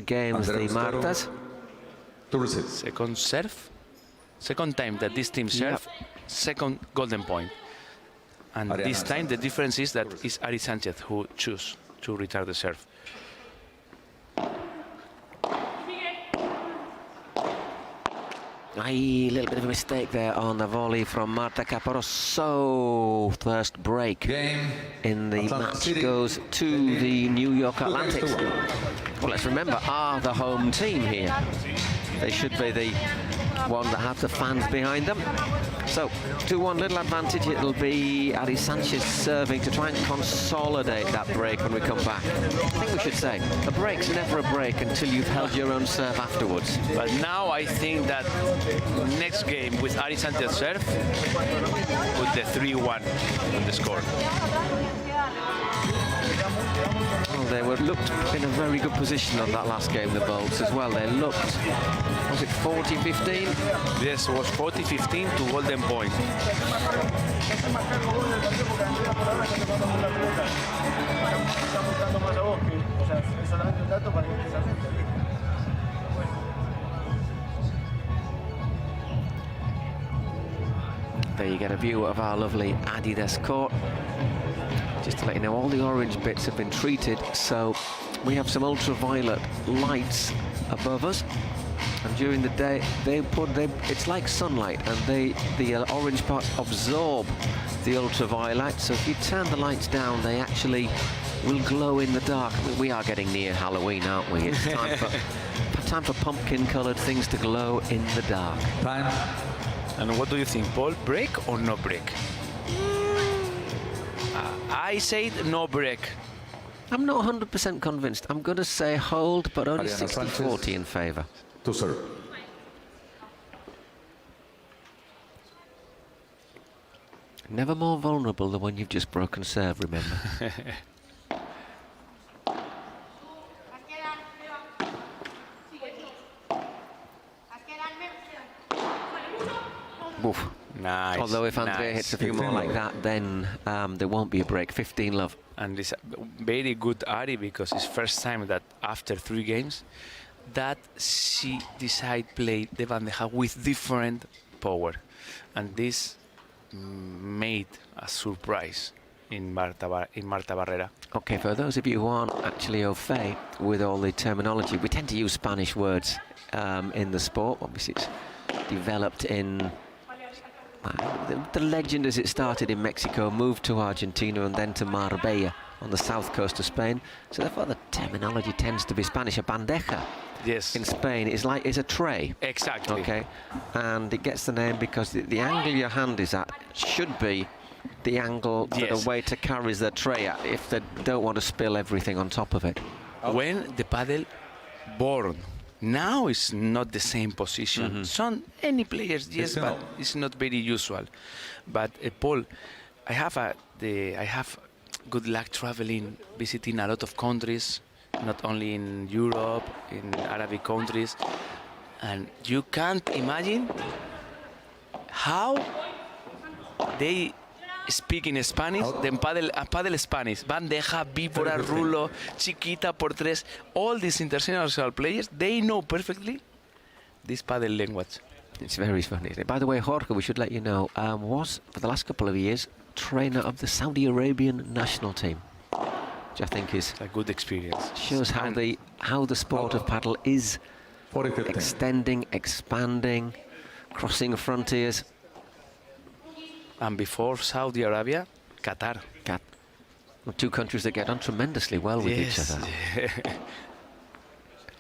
games, Andrea the Restero Martas. To receive. Second serve, second time that this team serve, second golden point. And Ariana this time the Sanchez. difference is that it's Ari Sanchez who choose to retire the serve. A little bit of a mistake there on the volley from Marta Caporoso. First break Game. in the Atlantic match City. goes to the New York 2 games Atlantics. to 1. Well, let's remember, are the home team here. They should be the one that have the fans behind them. So, 2-1 little advantage. It'll be Ari Sanchez serving to try and consolidate that break when we come back. I think we should say, a break's never a break until you've held your own serve afterwards. But now I think that next game with Ari Sanchez serve, put the 3-1 on the score. Well, they were looked in a very good position on that last game, the Bolts, as well. They looked, was it 40-15? This was 40-15 to golden point. There you get a view of our lovely Adidas court. Just to let you know, all the orange bits have been treated, so we have some ultraviolet lights above us, and during the day it's like sunlight, and the orange parts absorb the ultraviolet, so if you turn the lights down, they actually will glow in the dark. We are getting near Halloween, aren't we? It's time for pumpkin-coloured things to glow in the dark. Time. And what do you think, Paul? Break or no break? I said no break. I'm not 100% convinced. I'm going to say hold, but only Ariana 60-40 Sanchez. in favour. To serve. Never more vulnerable than when you've just broken serve, remember. Oof. Nice. Although if Andrea hits a few more like that, then there won't be a break. 15 love. And it's very good Ari because it's first time that after 3 games that she decide play the bandeja with different power, and this made a surprise in Marta Barrera. Okay, for those of you who aren't actually au fait with all the terminology, we tend to use Spanish words in the sport. Obviously, it's developed in the legend as it started in Mexico, moved to Argentina and then to Marbella on the south coast of Spain. So therefore the terminology tends to be Spanish. A bandeja Yes. in Spain is a tray. Exactly. Okay, and it gets the name because the angle your hand is at should be the angle that Yes. a waiter carries their tray at if they don't want to spill everything on top of it. When the paddle born, now it's not the same position. Any players, yes, It's but not. it's not very usual. But Paul, I have good luck traveling, visiting a lot of countries, not only in Europe, in Arabic countries, and you can't imagine how they speak in Spanish, then paddle Spanish, bandeja, víbora, rulo, chiquita, por tres, all these international players, they know perfectly this paddle language. It's very funny. By the way, Jorge, we should let you know, was, for the last couple of years, trainer of the Saudi Arabian national team, which I think is a good experience. Shows how the sport of paddle is 40-15. extending, expanding, crossing frontiers. And before Saudi Arabia, Qatar. Two countries that get on tremendously well with each other.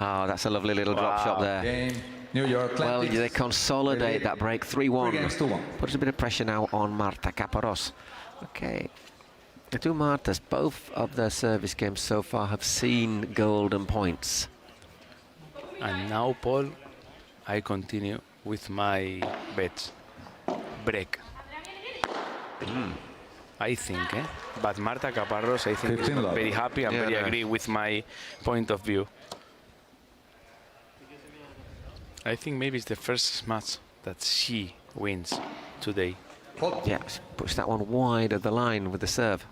Oh, that's a lovely little drop shot there. Game, New York Well, Athletics. they consolidate that break 3-1. 3 games to 1. Puts a bit of pressure now on Marta Caparrós. Okay. The two Martas, both of their service games so far have seen golden points. And now, Paul, I continue with my bets. Break. I think, but Marta Caparrós, I think, is 15 love. very happy and very no. agree with my point of view. I think maybe it's the first match that she wins today. Yeah, puts that one wide of the line with the serve.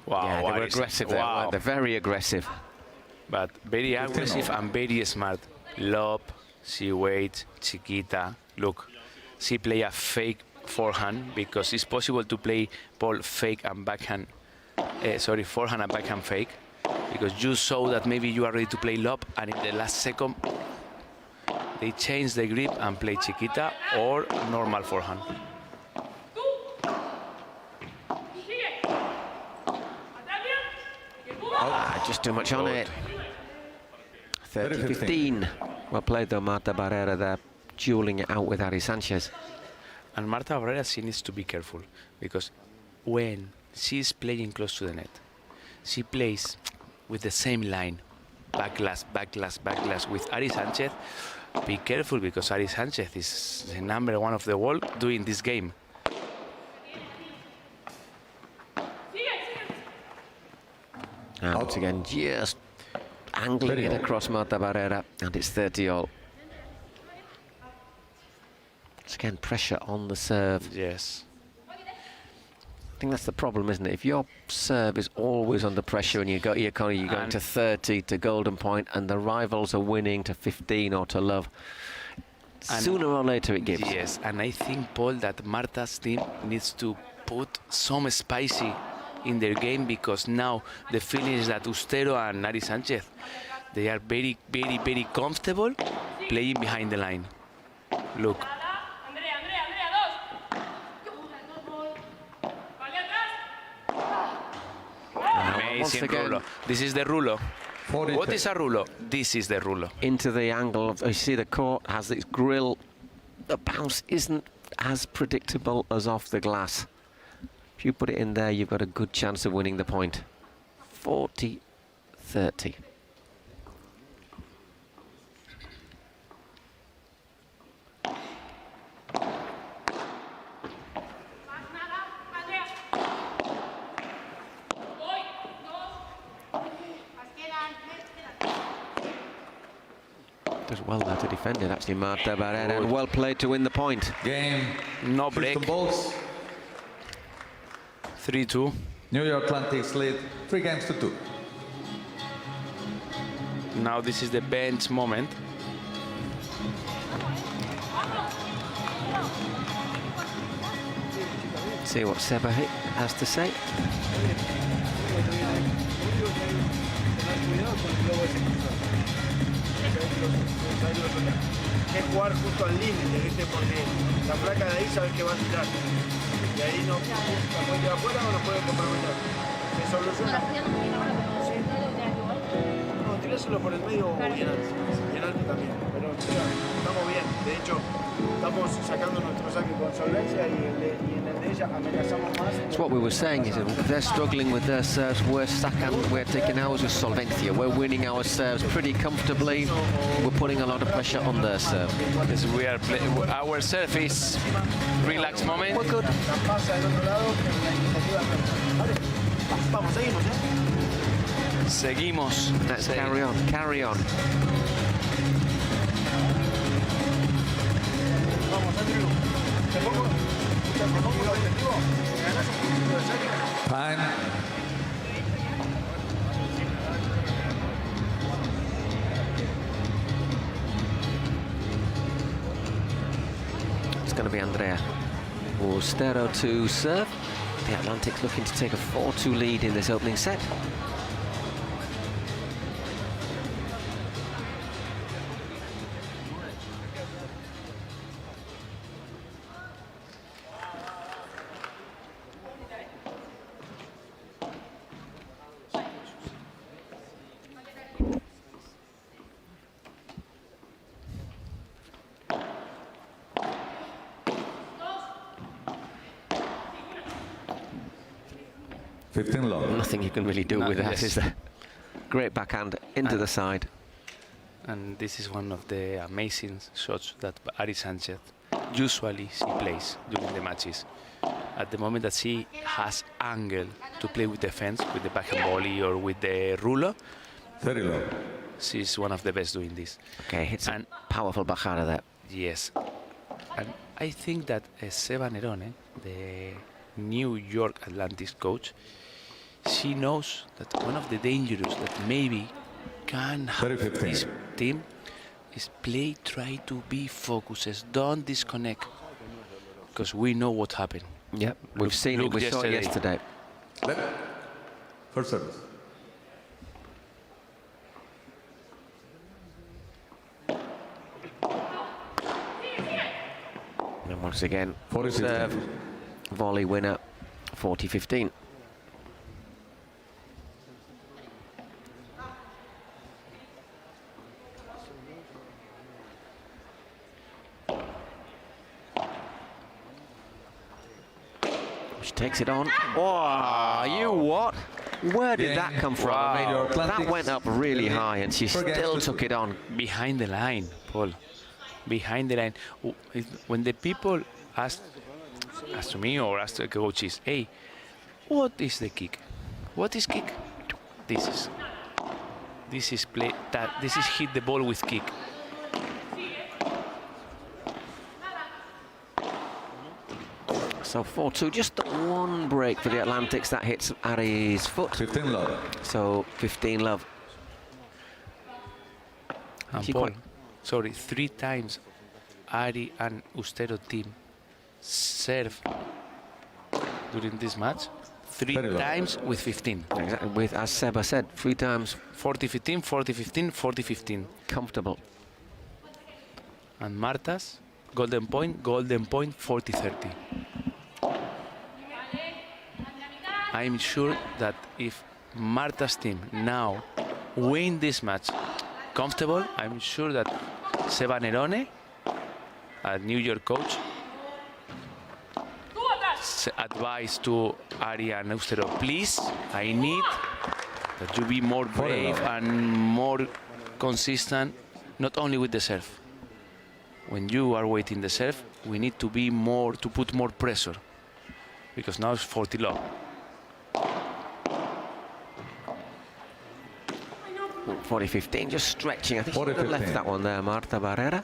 Wow, Yeah, they were Aris. aggressive there, Wow. weren't they? Very aggressive. But very aggressive and very smart. Lob, she waits, chiquita. Look, she play a fake forehand because it's possible to play ball fake and backhand. Forehand and backhand fake. Because you saw that maybe you are ready to play lob, and in the last second they change the grip and play chiquita or normal forehand. Just too much on it. 30-15. Well played though, Marta Barrera there, dueling it out with Ari Sanchez. And Marta Barrera, she needs to be careful because when she's playing close to the net, she plays with the same line, backlash, backlash, backlash with Ari Sanchez. Be careful because Ari Sanchez is the #1 of the world doing this game. And once again, just angling it across Marta Barrera, and it's 30-all. Once again, pressure on the serve. Yes. I think that's the problem, isn't it? If your serve is always under pressure and you're going to 30 to golden point and the rivals are winning to 15 or to love, sooner or later it gives. Yes, and I think, Paul, that Marta's team needs to put some spicy in their game because now the feeling is that Ustero and Ari Sanchez, they are very, very, very comfortable playing behind the line. Look. Amazing rulo. This is the rulo. What is a rulo? This is the rulo. Into the angle of, you see the court has its grill. The bounce isn't as predictable as off the glass. If you put it in there, you've got a good chance of winning the point. 40-30. Does well there to defend it, actually, Marta Barrera, and well played to win the point. Game. No break. Houston Bulls. 3-2. New York Athletics lead 3 games to 2. Now this is the bench moment. See what Seba has to say. Es jugar justo al límite, ¿viste? Porque la placa de ahí sabes que va a tirar. Y ahí no la puede tirar afuera o no puede comprometer. Se soluciona. No, tiráselo por el medio o bien alto también. Pero estamos bien. De hecho, estamos sacando nuestro saque con solvencia y en el de ella amenazamos más. It's what we were saying, is if they're struggling with their serves, we're taking ours with solvencia. We're winning our serves pretty comfortably. We're putting a lot of pressure on their serve. Because we are our serve is relaxed moment. We're good. Pasa del otro lado, la iniciativa. Vale, vamos, seguimos, Seguimos. Let's carry on, carry on. Vamos, Andrew. ¿Te pongo el objetivo? ¿Me ganas un poquito de serie? Time. It's going to be Andrea Austero to serve. The Atlantic's looking to take a 4-2 lead in this opening set. Nothing you can really do with that, is there? Great backhand into the side. And this is one of the amazing shots that Ari Sanchez usually she plays during the matches. At the moment that she has angle to play with defense, with the backhand volley or with the ruler, Very low. she's one of the best doing this. Okay, hits And a powerful backhand there. yes, and I think that Seba Nerone, the New York Atlantics coach, she knows that one of the dangers that maybe can happen this team is try to be focused, don't disconnect, because we know what happened. Yep, we've seen it, we saw it yesterday. First service. And once again, 40-15. serve, volley winner, 40-15. She takes it on. Oh, you what? Where did that come from? Wow. That went up really high and she still took it on. Behind the line, Paul. Behind the line. When the people ask to me or ask the coaches, hey, what is the kick? What is kick? This is play. This is hit the ball with kick. So 4-2, just one break for the Atlantics. That hits Ari's foot. 15 love. So 15 love. And Paul, sorry, 3 times Ari and Ustero team serve during this match. 3 times with 15. Exactly, with, as Seba said, 3 times. 40-15, 40-15, 40-15. Comfortable. And Marta's golden point, 40-30. I'm sure that if Marta's team now win this match comfortable, I'm sure that Seba Nerone, a New York coach, advice to Ari and Austero, please, I need that you be more brave and more consistent, not only with the serve. When you are waiting the serve, we need to be more, to put more pressure, because now it's 40 low. 40-15, just stretching. I think she would have left that one there, Marta Barrera.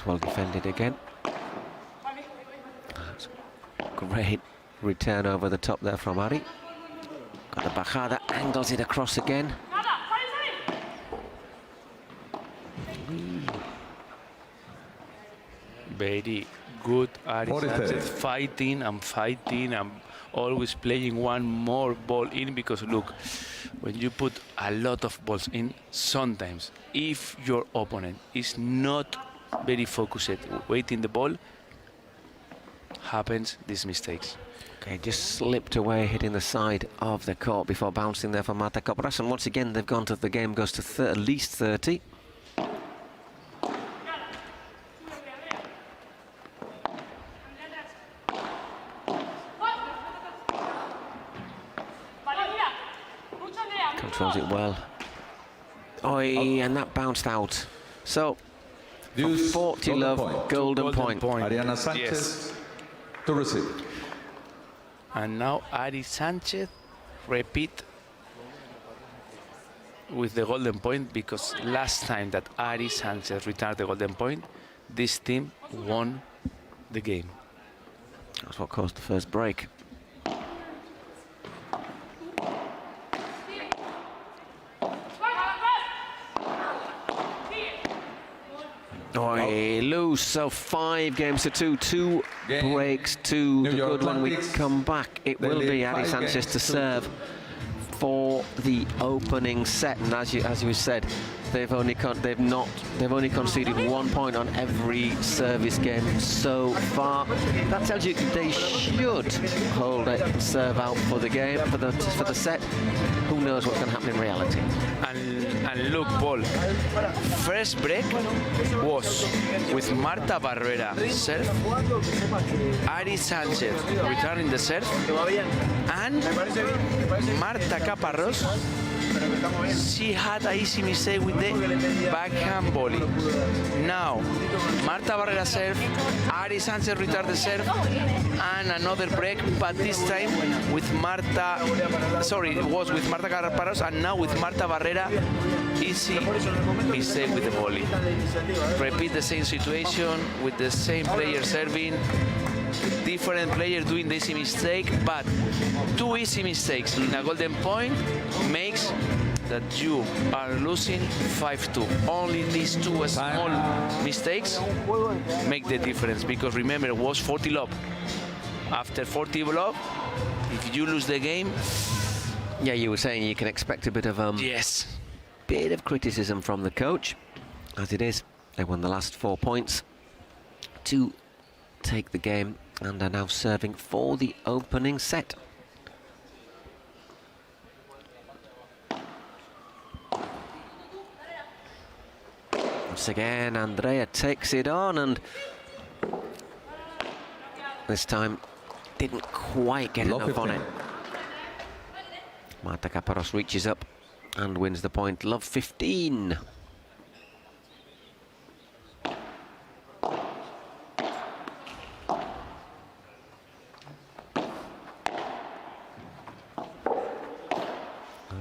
Well defended again. Great return over the top there from Ari. Got the bajada, angles it across again. Very good Ari Sanchez, fighting and always playing one more ball in, because look, when you put a lot of balls in, sometimes if your opponent is not very focused waiting the ball, happens these mistakes. Okay, just slipped away, hitting the side of the court before bouncing there for Marta Cobras, and once again they've gone to, the game goes to at least 30. controls it well. Oi, and that bounced out. So, Deuce, 40 golden love, point. golden point. Ariana Sanchez Yes. to receive. And now Ari Sanchez repeat with the golden point, because last time that Ari Sanchez returned the golden point, this team won the game. That's what caused the first break. Oi, loose, so 5 games to 2, 2 Game. breaks to New the York good when we Athletics. come back. It They will be lead Ari 5 Sanchez games to to serve for the opening set, and as you said, they've only conceded 1 point on every service game so far. That tells you they should hold it and serve out for the game, for the set. Who knows what's going to happen in reality? And look, Paul, first break was with Marta Barrera serve, Ari Sanchez returning the serve, and Marta Caparrós, she had a easy mistake with the backhand volley. Now, Marta Barrera serve, Ari Sanchez returned the serve, and another break, but this time with Marta, sorry, it was with Marta Caparrós, and now with Marta Barrera, easy mistake with the volley. Repeat the same situation with the same player serving, different player doing the easy mistake, but 2 easy mistakes in a golden point makes that you are losing 5-2. Only these 2 small mistakes make the difference, because remember, it was 40 love. After 40 love, if you lose the game, Yeah, you were saying you can expect a bit of yes, bit of criticism from the coach. As it is, they won the last 4 points to take the game and are now serving for the opening set. Once again, Andrea takes it on, and this time didn't quite get Love enough on 15. it. Marta Caparrós reaches up and wins the point. Love 15.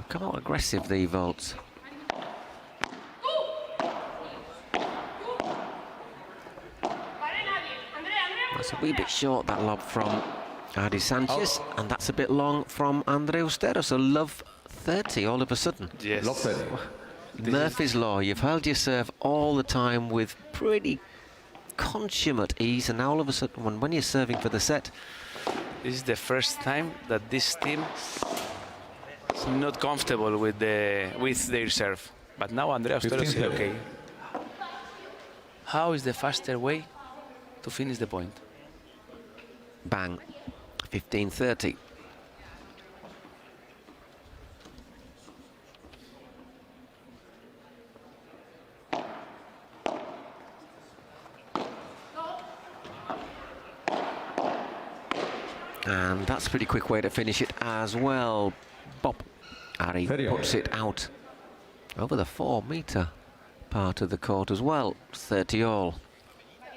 Come out aggressive, the vaults. That's a wee bit short, that lob from Ari Sanchez, and that's a bit long from Andre Ustero, so love 30 all of a sudden. yes. Love 30. Murphy's Law, you've held your serve all the time with pretty consummate ease, and now all of a sudden, when you're serving for the set, This is the first time that this team is not comfortable with their serve. But now Andrea Ustero said, 15-30. okay, how is the faster way to finish the point? bang, 15-30. And that's a pretty quick way to finish it as well. Bob Ari Very puts well. it out over the 4-meter part of the court as well. 30 all.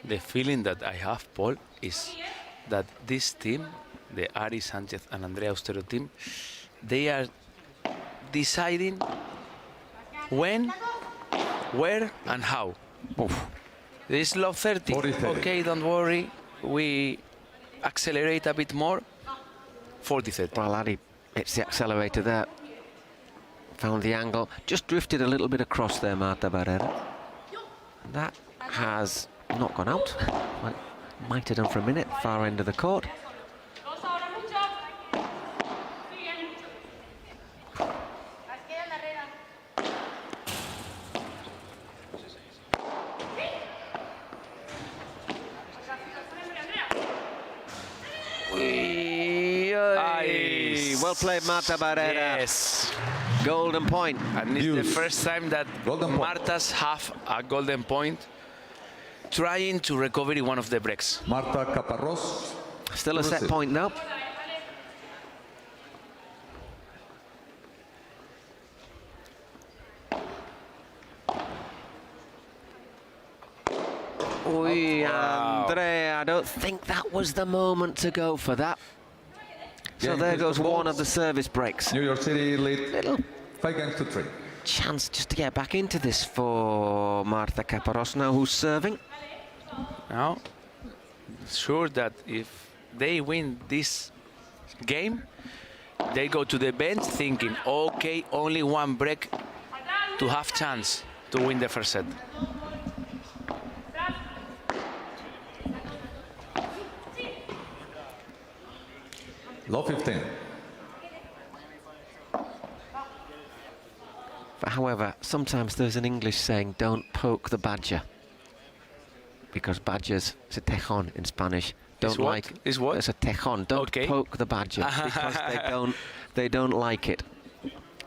The feeling that I have, Paul, is that this team, the Ari Sanchez and Andrea Ustero team, they are deciding when, where, and how. Oof. This is love 30. 40-30. Okay, don't worry. We accelerate a bit more. 40-30. Well, Ari hits the accelerator there. Found the angle. Just drifted a little bit across there, Marta Barrera. That has not gone out. Well, might have done for a minute. Far end of the court. Well played, Marta Barrera. Yes. Golden point. And it's the Use. first time that Golden point. Martas have a golden point, trying to recover one of the breaks. Marta Caparrós. Still a set point though. Oi, Wow. Andrea, I don't think that was the moment to go for that. So Game there is goes for one balls. of the service breaks. New York City lead Little 5-3. chance just to get back into this for Marta Caparrós now, who's serving. Now, sure that if they win this game, they go to the bench thinking, okay, only one break to have chance to win the first set. Low 15. But however, sometimes there's an English saying, don't poke the badger. Because badgers, it's a tejon in Spanish. Don't what? like Is what? It's a tejon. Don't Okay. poke the badger because they don't like it,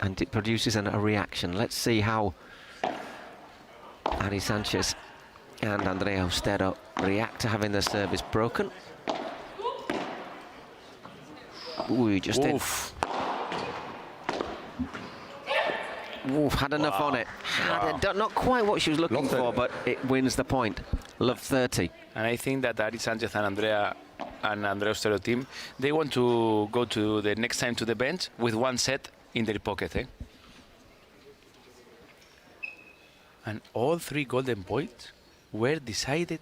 and it produces a reaction. Let's see how Ari Sanchez and Andrea Austero react to having their service broken. Ooh, just in. Oof. Oof, had enough on it. Not quite what she was looking Love for, 30. but it wins the point. Love 30. And I think that Ari Sanchez and Andrea Austero team, they want to go to the next time to the bench with one set in their pocket. And all 3 golden points were decided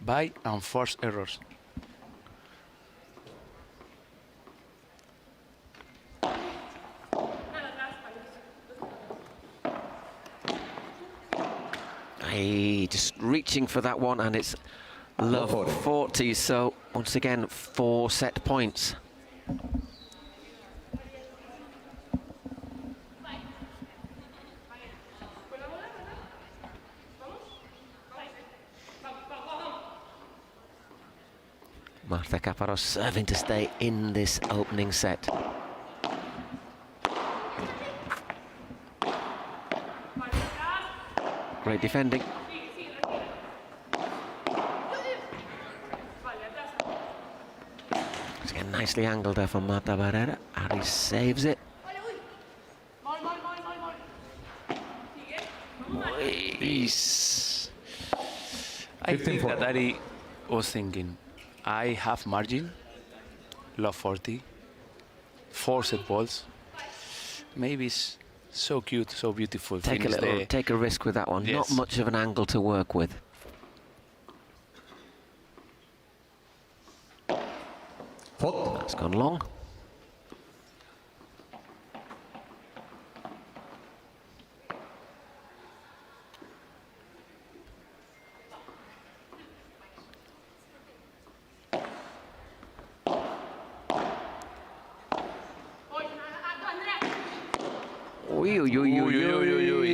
by unforced errors. Just reaching for that one, and it's love 40. So once again, 4 set points. Marta Caparrós serving to stay in this opening set. Great defending. It's again nicely angled there from Marta Barrera. Ari saves it. I 15 think for that Ari was thinking, I have margin, love 40, 4 set balls. Maybe it's so cute, so beautiful. Take a risk with that one. Yes. Not much of an angle to work with. Fault. That's gone long.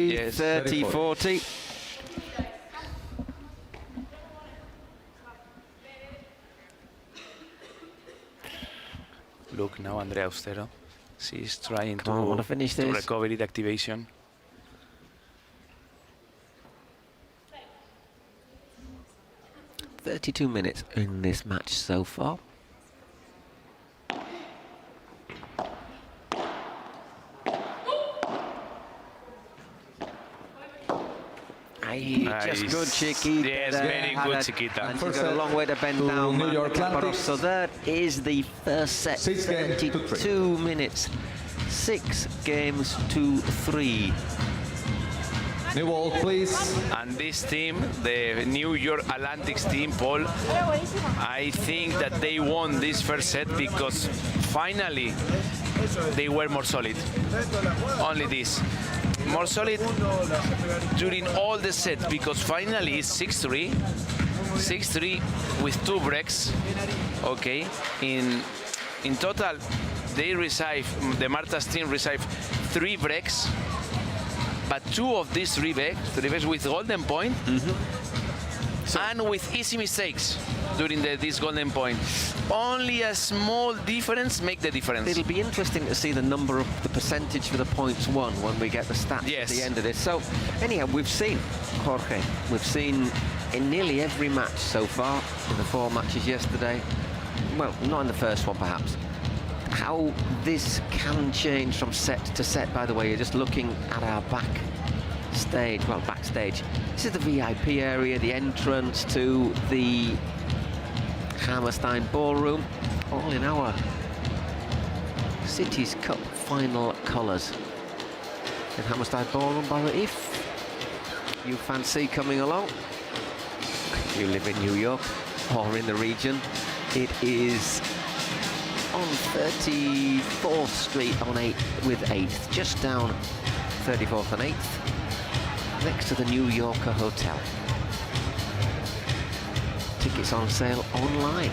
Yes. 30-40. Look now, Andrea Austero. She's trying Come on, wanna finish to this? recover the activation. .32 minutes in this match so far. Just good Chiquita. Yes, there. very Had good a- Chiquita. And she's First got a set long way to bend to down. New York Caparrós. Athletics. So that is the first set. 6 games to 3. 32 minutes. 6 games to 3. New ball, please. And this team, the New York Atlantics team, Paul, I think that they won this first set because finally they were more solid. Only this. More solid during all the set because finally it's 6-3. 6-3 with 2 breaks. Okay. In total, they receive, the Marta's team received 3 breaks. But 2 of these 3 breaks with golden point and with easy mistakes during this golden point. Only a small difference make the difference. It'll be interesting to see the percentage for the points won when we get the stats Yes. at the end of this. So, anyhow, we've seen, Jorge, we've seen in nearly every match so far, in the 4 matches yesterday, well, not in the first one perhaps, how this can change from set to set. By the way, you're just looking at our back stage, well, backstage. This is the VIP area, the entrance to the Hammerstein Ballroom, all in our Cities Cup final colours. In Hammerstein Ballroom, Barra, if you fancy coming along, if you live in New York or in the region, it is on 34th Street on 8th with 8th, just down 34th and 8th, next to the New Yorker Hotel. Tickets on sale online.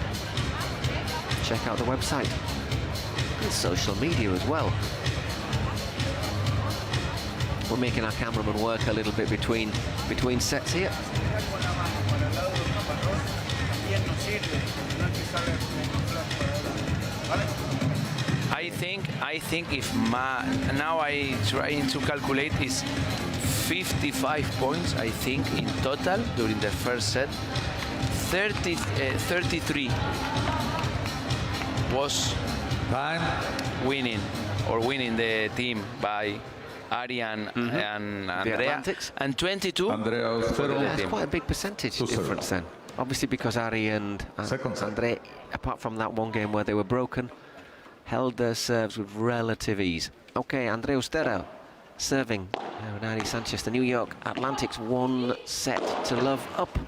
Check out the website and social media as well. We're making our cameraman work a little bit between sets here. I think if now I trying to calculate is 55 points, I think, in total during the first set. 33 was winning the team by Ari and Andrea, and 22 That's quite a big percentage difference then. Obviously because Ari and Andrea, apart from that one game where they were broken, held their serves with relative ease. Okay, Andrea Ustero serving and Ari Sanchez, the New York Atlantics, 1 set to love up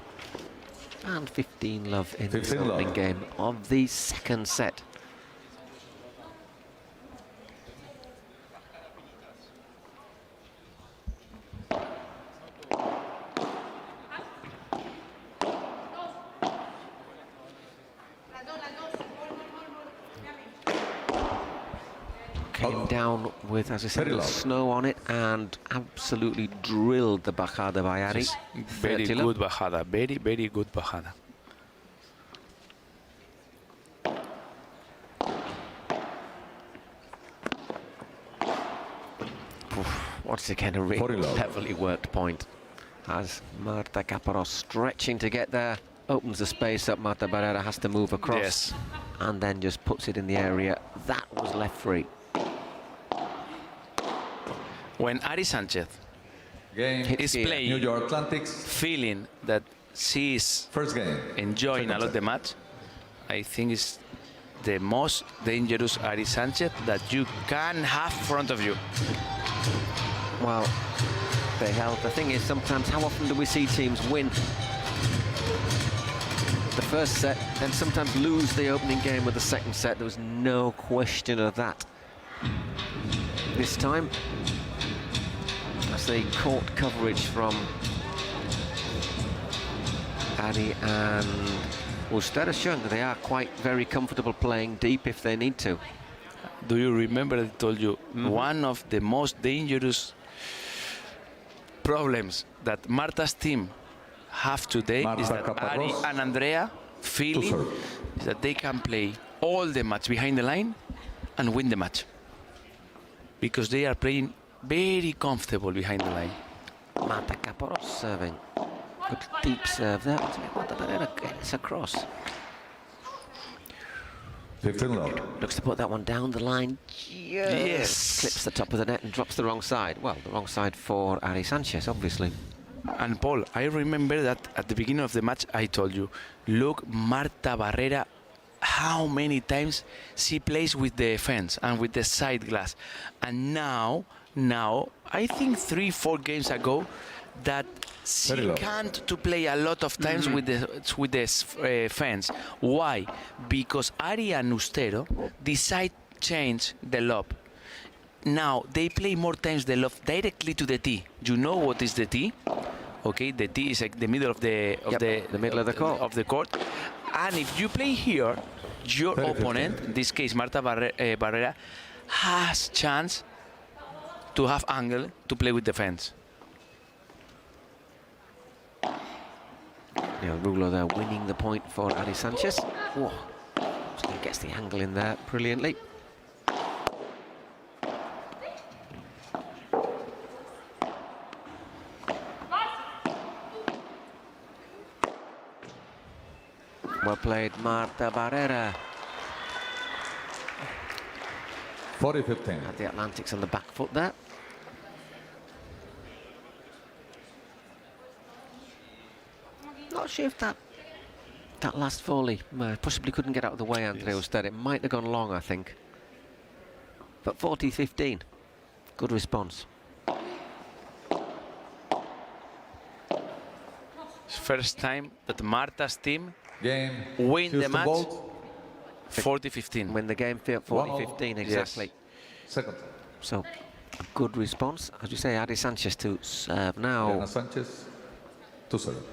and 15 love in the opening game of the second set. Came down with, as I said, snow on it and absolutely drilled the bajada by Ari. Very good bajada, very, very good bajada. Once again, a really heavily worked point. As Marta Caparrós stretching to get there, opens the space up. Marta Barrera has to move across, and then just puts it in the area that was left free. When Ari Sanchez is playing, New York Atlantics, feeling that she is enjoying a lot the match, I think it's the most dangerous Ari Sanchez that you can have in front of you. Well, the thing is, sometimes, how often do we see teams win the first set, then sometimes lose the opening game of the second set? There was no question of that. This time, that's the court coverage from Ari and Ustero, showing that they are quite very comfortable playing deep if they need to. Do you remember I told you one of the most dangerous problems that Marta's team have today is that Ari and Andrea feeling is that they can play all the match behind the line and win the match because they are playing very comfortable behind the line. Marta Caparrós serving. Good deep serve there. Marta Barrera gets across. 15 love. Looks to put that one down the line. Yes. Clips the top of the net and drops the wrong side. Well, the wrong side for Ari Sanchez, obviously. And Paul, I remember that at the beginning of the match, I told you, look, Marta Barrera, how many times she plays with the fence and with the side glass. And now, I think 3-4 games ago, that she can't to play a lot of times with the fence. Why? Because Ari and Ustero decide change the lob. Now they play more times the lob directly to the tee. You know what is the tee? Okay, the tee is like the middle of the middle of the court. And if you play here, your opponent, in this case Marta Barrera, has chance to have angle to play with the fence. Rulo there winning the point for Ari Sanchez. Whoa. So he gets the angle in there brilliantly. Well played, Marta Barrera. 40-15. Had the Atlantics on the back foot there. Not sure if that last volley possibly couldn't get out of the way, Andreas. That it might have gone long, I think. But 40-15, good response. First time that Marta's team Game. win the Houston match Bolt. 40-15. Win the game 40-15, exactly. Second. So, a good response. As you say, Adi Sanchez to serve now. Ana Sanchez to serve.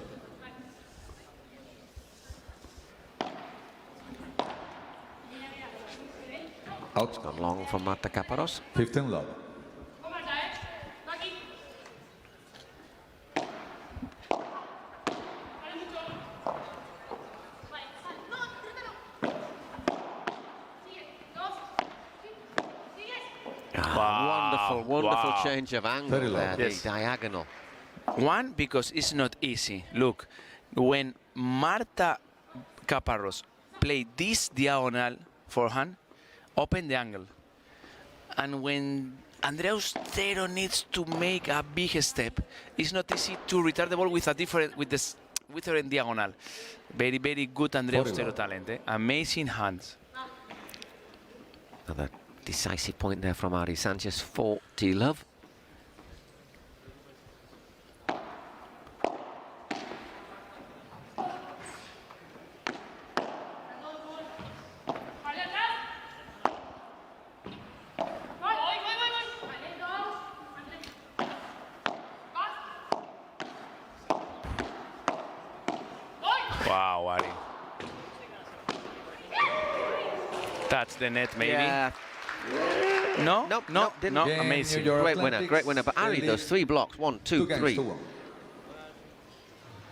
Out. Gone long from Marta Caparrós. 15 love. Wonderful change of angle Very low. there, Yes. the diagonal. One, because it's not easy. Look, when Marta Caparrós played this diagonal forehand, open the angle. And when Andrea Austero needs to make a big step, it's not easy to return the ball with a different diagonal. Very, very good Andrea Austero talent. Amazing hands. Another decisive point there from Adi Sanchez, 40 love. Wow, Ari. That's the net, maybe. Yeah. No, Nope, no, nope, didn't. no, Game, amazing. New York Great winner, Athletics, great winner. But Ari lead does 3 blocks, 1, 2, 2 3. games to 1.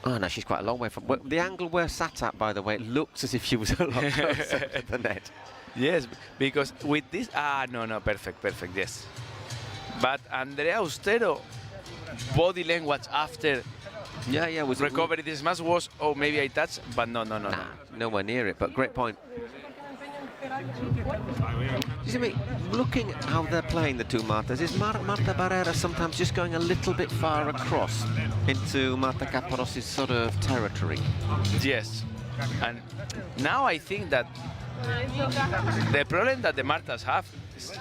Oh no, she's quite a long way from the angle we're sat at. By the way, it looks as if she was a lot closer to the net. Yes, because with this, no, perfect, yes. But Andrea Austero body language after Yeah, was recovery this match was, oh, maybe I touched, but no. Nah, nowhere near it. But great point. You see me looking at how they're playing, the two Martas. Is Marta Barrera sometimes just going a little bit far across into Marta Caparrós' sort of territory? Yes, and now I think that the problem that the Martas have is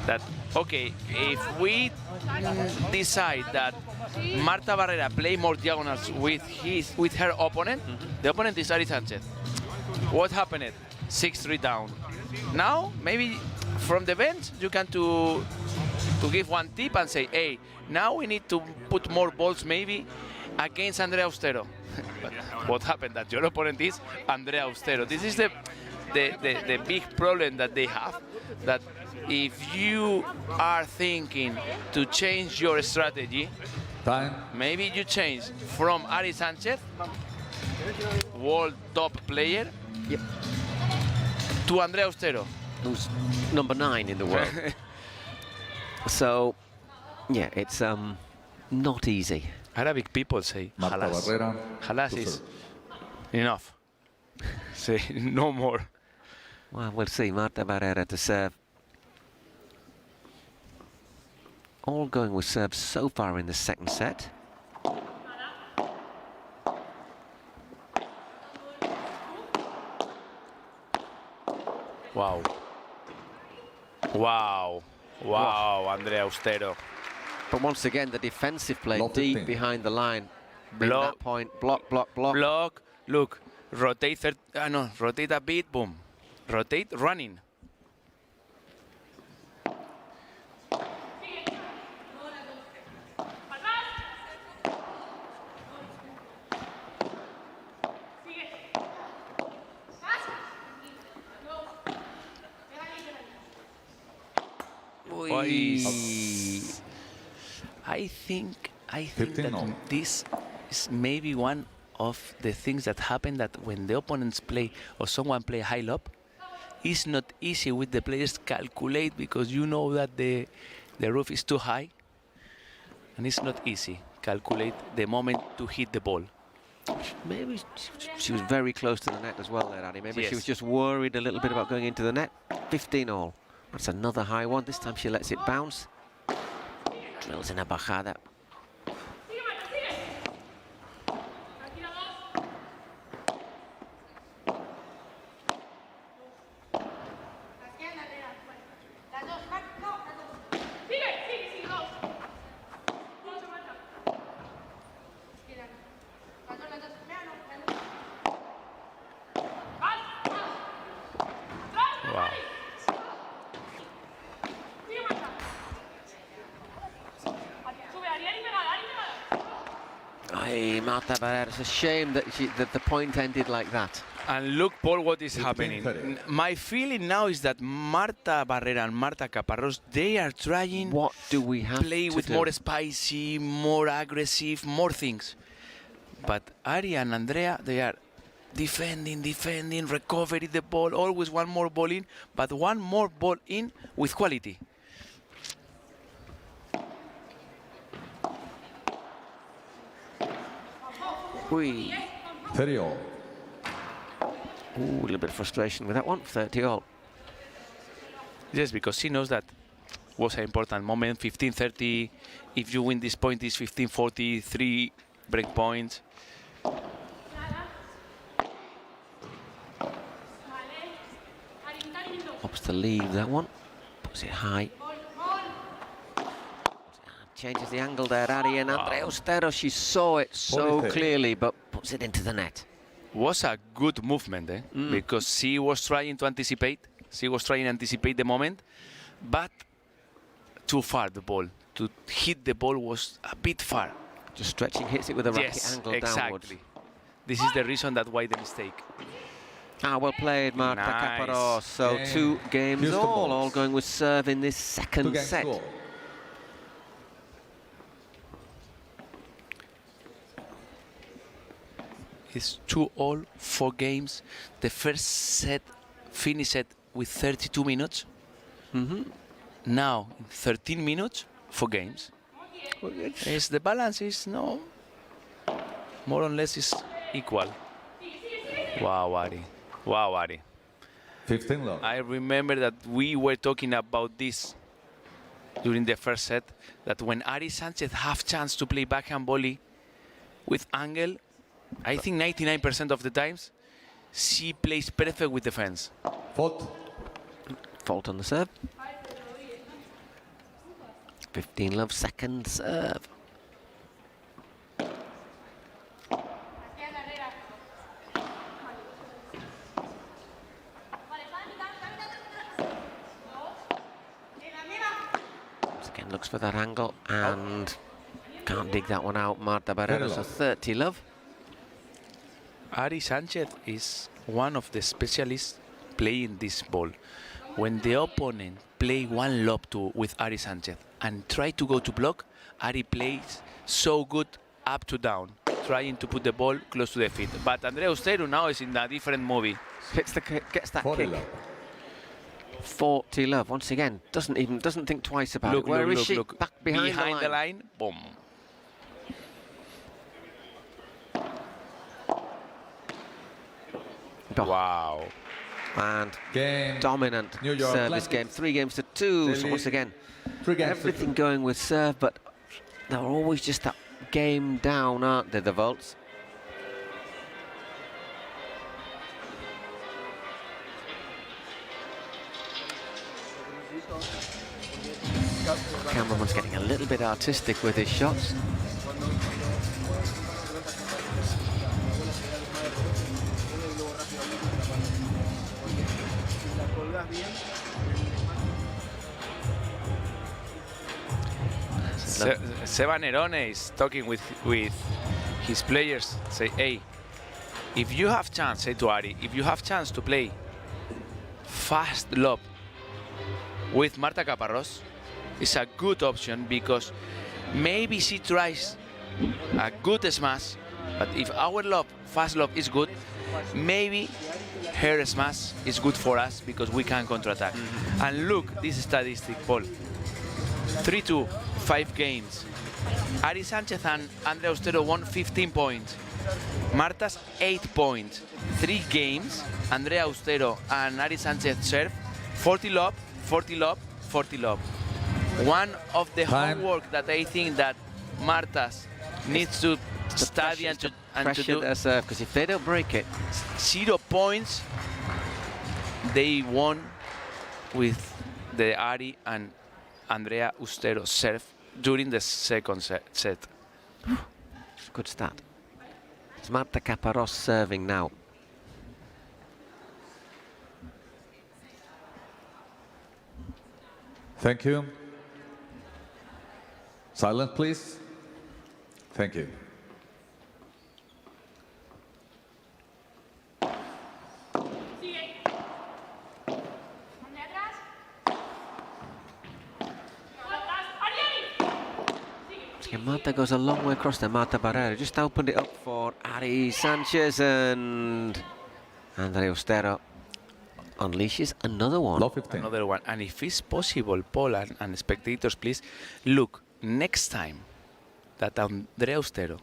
that, okay, if we decide that Marta Barrera play more diagonals with her opponent, the opponent is Ari Sanchez. What happened? 6-3 down. Now, maybe from the bench, you can to give one tip and say, hey, now we need to put more balls maybe against Andrea Austero. But what happened? That your opponent is Andrea Austero. This is the big problem that they have, that if you are thinking to change your strategy, Time. maybe you change from Ari Sanchez, world top player, Yep. to Andrea Austero. Who's number 9 in the world. So, yeah, it's not easy. Arabic people say, Marta halas. Barrera. Halas to is serve. enough. Say no more. Well, we'll see. Marta Barrera to serve. All going with serves so far in the second set. Wow. Wow. Wow, Andrea Austero. But once again, the defensive play Block deep 15. behind the line. Bring Block. that point. Block, block, block. Block, look, rotate, rotate a bit, boom. Rotate, running. I think 15 that all. this is maybe one of the things that happen, that when the opponents play or someone play high lob, it's not easy with the players calculate, because you know that the roof is too high, and it's not easy calculate the moment to hit the ball. Maybe she was very close to the net as well there, Annie. Maybe Yes. she was just worried a little bit about going into the net. 15 all. That's another high one. This time she lets it bounce. Drills in a bajada. Marta Barrera. It's a shame that, that the point ended like that. And look, Paul, what is happening. My feeling now is that Marta Barrera and Marta Caparrós, they are trying What do we have play to with do? more spicy, more aggressive, more things. But Ari and Andrea, they are defending, recovering the ball, always one more ball in, but one more ball in with quality. Ui. 30 all. Ooh, a little bit of frustration with that one, 30 all. Yes, because she knows that was an important moment, 15-30. If you win this point, it's 15-40, 3 break points. Opts to leave that one, puts it high. Changes the angle there, Ari, and Andrea Austero, she saw it so clearly, but puts it into the net. Was a good movement, because she was trying to anticipate. She was trying to anticipate the moment, but too far the ball. To hit the ball was a bit far. Just stretching, hits it with a racket angle downwards. Exactly. This is the reason that why the mistake. Ah, well played, Marta Caparrós. So 2 games all going with serve in this second set. Score. It's 2-all, 4 games. The first set finished with 32 minutes. Now, in 13 minutes, 4 games. The balance is no, more or less is equal. Wow, Ari. Wow, Ari. 15 love. I remember that we were talking about this during the first set, that when Ari Sanchez have chance to play backhand volley with angle, I think 99% of the times, she plays perfect with defense. Fault. Fault on the serve. 15 love, second serve. Once again, looks for that angle and can't dig that one out. Marta Barrera, so 30 love. Ari Sanchez is one of the specialists playing this ball. When the opponent play one lob with Ari Sanchez and try to go to block, Ari plays so good up to down, trying to put the ball close to the feet. But Andrea Austero now is in a different movie. Gets that 40 kick. love. 40 love. Once again, doesn't think twice about Look, it. Where is she? look. Back behind the line. Boom. Wow. And Game. dominant New York service Atlantic. game. 3 games to 2. So once again, 3 games to everything 2. going with serve, but they're always just that game down, aren't they, the Volts? Cameraman's getting a little bit artistic with his shots. Seba Nerone is talking with his players. Say, hey, if you have chance, say to Ari, if you have chance to play fast lob with Marta Caparrós, it's a good option because maybe she tries a good smash, but if our lob, fast lob is good, maybe her smash is good for us because we can counterattack. And look, this statistic, Paul. 3-2, 5 games. Ari Sanchez and Andrea Austero won 15 points. Marta's 8 points. 3 games, Andrea Austero and Ari Sanchez serve 40 lob, 40 lob, 40 lob. One of the homework that I think that Marta's needs to study and to do. Their serve, because if they don't break it, 0 points they won with the Ari and Andrea Austero serve during the second set. Good start. It's Marta Caparrós serving now. Thank you. Silent, please. Thank you. Yeah, Marta goes a long way across there. Marta Barrera just opened it up for Ari Sanchez, and Andre Austero unleashes another one. Love 15. Another one. And if it's possible, Paul and spectators, please look next time that Andrea Austero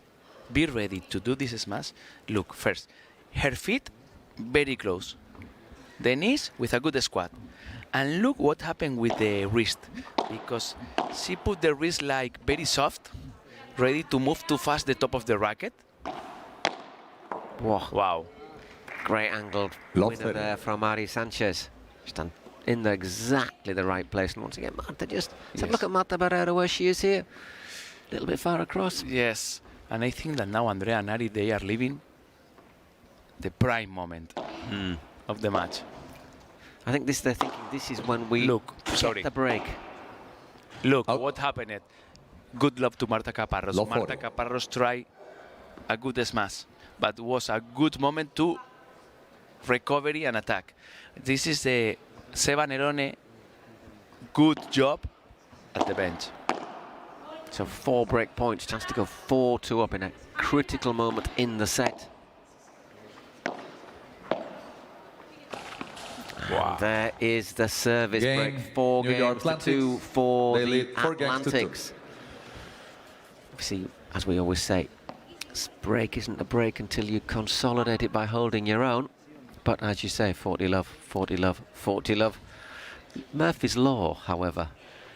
be ready to do this smash. Look, first, her feet very close, the knees with a good squat, and look what happened with the wrist, because she put the wrist like very soft, ready to move too fast the top of the racket. Whoa. Wow. Great angled Love winner 30. there from Ari Sanchez. She's done in exactly the right place. And once again, Marta just let's have a look at Marta Barrera where she is here. A little bit far across. Yes, and I think that now Andrea and Ari, they are living the prime moment of the match. I think they're thinking this is when we Look, sorry. get the break. Look Out. what happened. Good luck to Marta Caparros. Love Marta 40. Caparros tried a good smash, but was a good moment to recovery and attack. This is the Seba Nerone good job at the bench. So 4 break points, chance to go 4-2 up in a critical moment in the set. Wow. And there is the service Game, break. 4 New York games to Atlantics. 2 for They the lead 4 games to 2. Atlantics. See, as we always say, break isn't a break until you consolidate it by holding your own. But as you say, 40 love, 40 love, 40 love. Murphy's Law, however,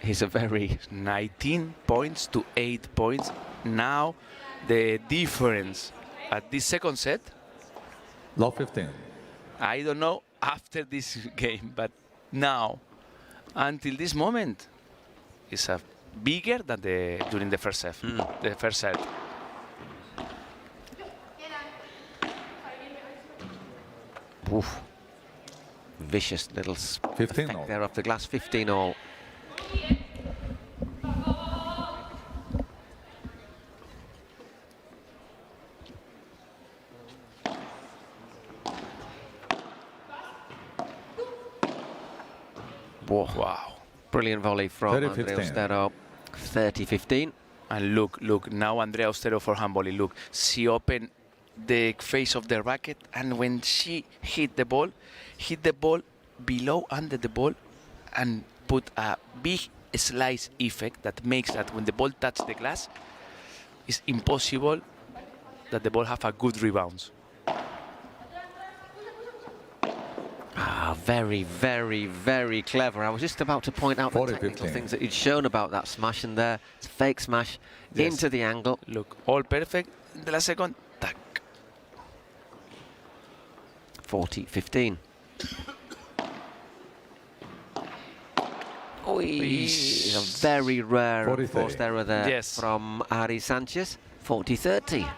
is a very 19 points to 8 points. Now the difference at this second set, Love 15. I don't know after this game, but now until this moment is a bigger than during the first set. The first set. oof, vicious little 15 effect all. there off the glass. 15 all. Whoa. Wow. Brilliant volley from 30-15. Andrea Austero. 30-15. And look, now Andrea Austero for handballing. Look, she opened the face of the racket, and when she hit the ball below under the ball, and put a big slice effect that makes that when the ball touches the glass, it's impossible that the ball have a good rebounds. Ah, very, very, very clever. I was just about to point out the 40-15. technical things that he'd shown about that smash, and there, it's a fake smash Yes. into the angle. Look, all perfect. In the last second, tack. 40-15. Oh, a very rare 40-30. forced error there Yes. from Ari Sanchez. 40-30.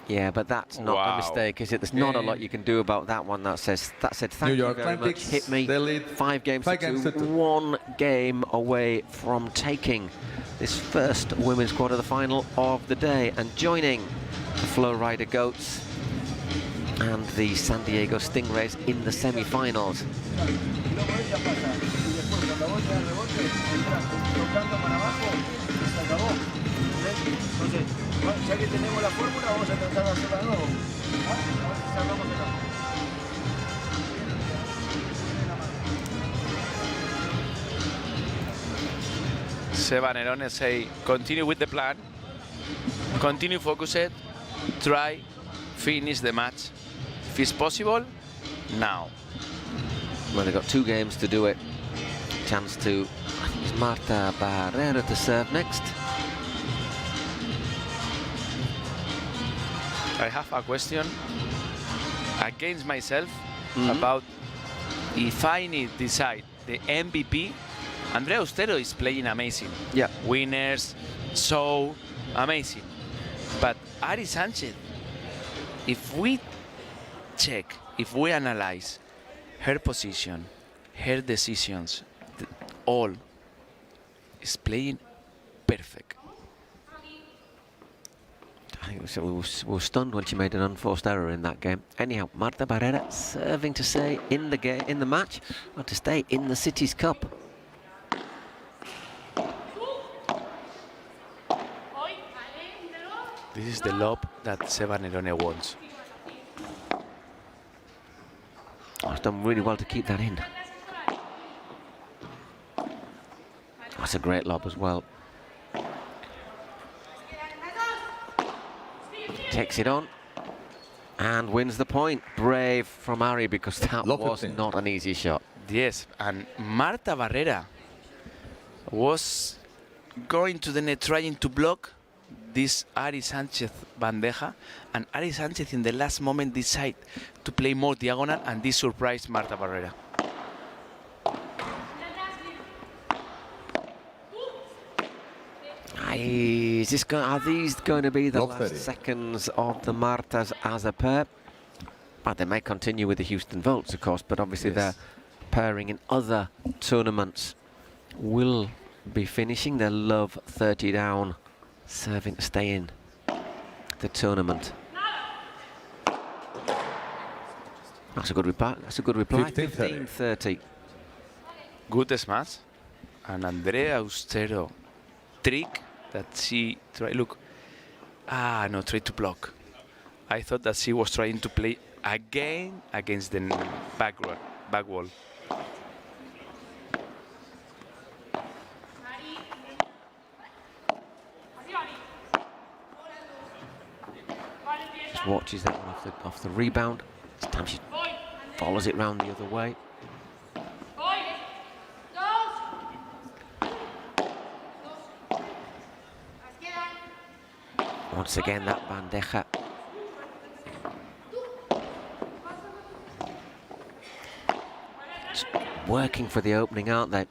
Yeah, but that's not Wow. a mistake, is it? There's not a lot Game. you can do about that one. That said, thank New you York very much. Atlantics, Hit me. they lead 5 games, 5 to games 2. to 2. 1 game away from taking this first women's quarter, the final of the day, and joining the Flow Rider Goats and the San Diego Stingrays in the semi-finals. Entonces, ya que tenemos la fórmula, vamos a tratar de hacerla de nuevo. A ver si salvamos acá. Seba Nerone say, continue with the plan, continue focused, try, finish the match. If it's possible, now. Well, they've got 2 games to do it. Chance to, I think it's Marta Barrera to serve next. I have a question against myself about if I need to decide the MVP. Andrea Austero is playing amazing. Yeah. Winners, so amazing. But Ari Sanchez, if we check, if we analyze her position, her decisions, all is playing perfect. I think we were stunned when she made an unforced error in that game. Anyhow, Marta Barrera serving to stay in the match, or to stay in the Cities Cup. This is the lob that Seba Nerone wants. She's done really well to keep that in. That's a great lob as well. Takes it on and wins the point. Brave from Ari, because that was not an easy shot. Yes, and Marta Barrera was going to the net trying to block this Ari Sanchez bandeja, and Ari Sanchez in the last moment decided to play more diagonal, and this surprised Marta Barrera. Are these going to be the last seconds of the Martas as a pair? Well, they may continue with the Houston Volts, of course, but obviously their pairing in other tournaments will be finishing. They'll love 30 down, serving to stay in the tournament. That's a good reply. That's a good reply. 15-30. Good smash, and Andrea Austero trick that she tried. Look, no, tried to block. I thought that she was trying to play again against the back wall. Just watches that one off the rebound. This time she follows it round the other way. Once again, that bandeja. Just working for the opening, aren't they?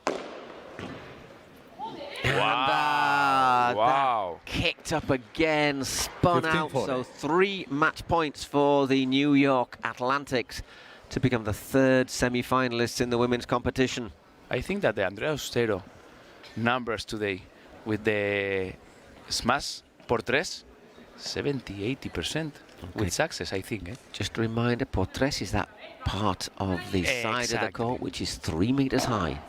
Wow. That kicked up again, spun out. So 3 match points for the New York Atlantics to become the 3rd semi-finalists in the women's competition. I think that the Andrea Austero numbers today with the smash por tres, 70-80% with success, I think. Just a reminder, por tres is that part of the side of the court which is 3 meters high.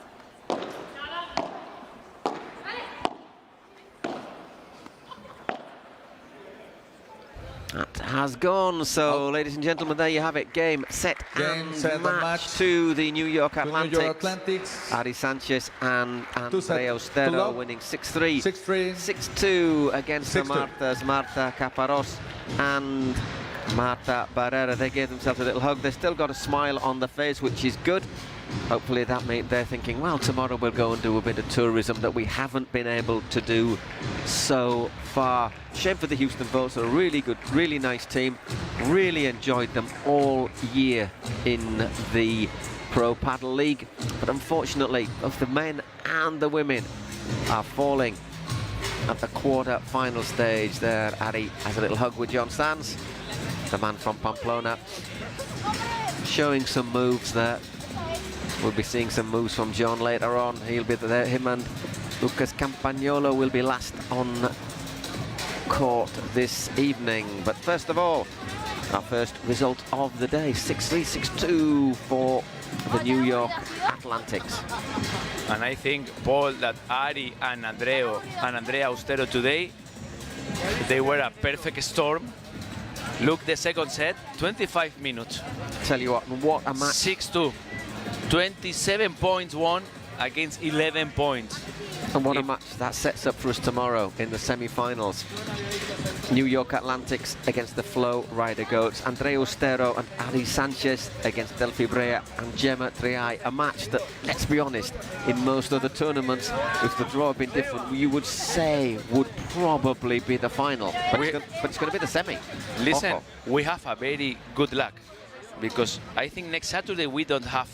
That has gone. So, ladies and gentlemen, there you have it. Game, set, and match to the New York Atlantics. Ari Sanchez and Andrea Austero winning 6-3. 6-2 against the Martas. Marta Caparrós and Marta Barrera. They gave themselves a little hug. They've still got a smile on the face, which is good. Hopefully that they're thinking, well, tomorrow we'll go and do a bit of tourism that we haven't been able to do so far. Shame for the Houston Volts. A really good, really nice team. Really enjoyed them all year in the Pro Padel League. But unfortunately, both the men and the women are falling at the quarter-final stage. There, Ari has a little hug with John Sanz, the man from Pamplona, showing some moves there. We'll be seeing some moves from John later on. He'll be there. Him and Lucas Campagnolo will be last on court this evening. But first of all, our first result of the day, 6-3, 6-2 for the New York Atlantics. And I think, Paul, that Ari and Andrea Austero today, they were a perfect storm. Look, the second set, 25 minutes. Tell you what a match. 6-2. 27 points won against 11 points. And what a match that sets up for us tomorrow in the semi-finals. New York Atlantics against the Flow Rider Goats. Andrea Austero and Ari Sanchez against Delphi Brea and Gemma Triay. A match that, let's be honest, in most other tournaments, if the draw had been different, you would say would probably be the final. But it's going to be the semi. Listen, we have a very good luck, because I think next Saturday we don't have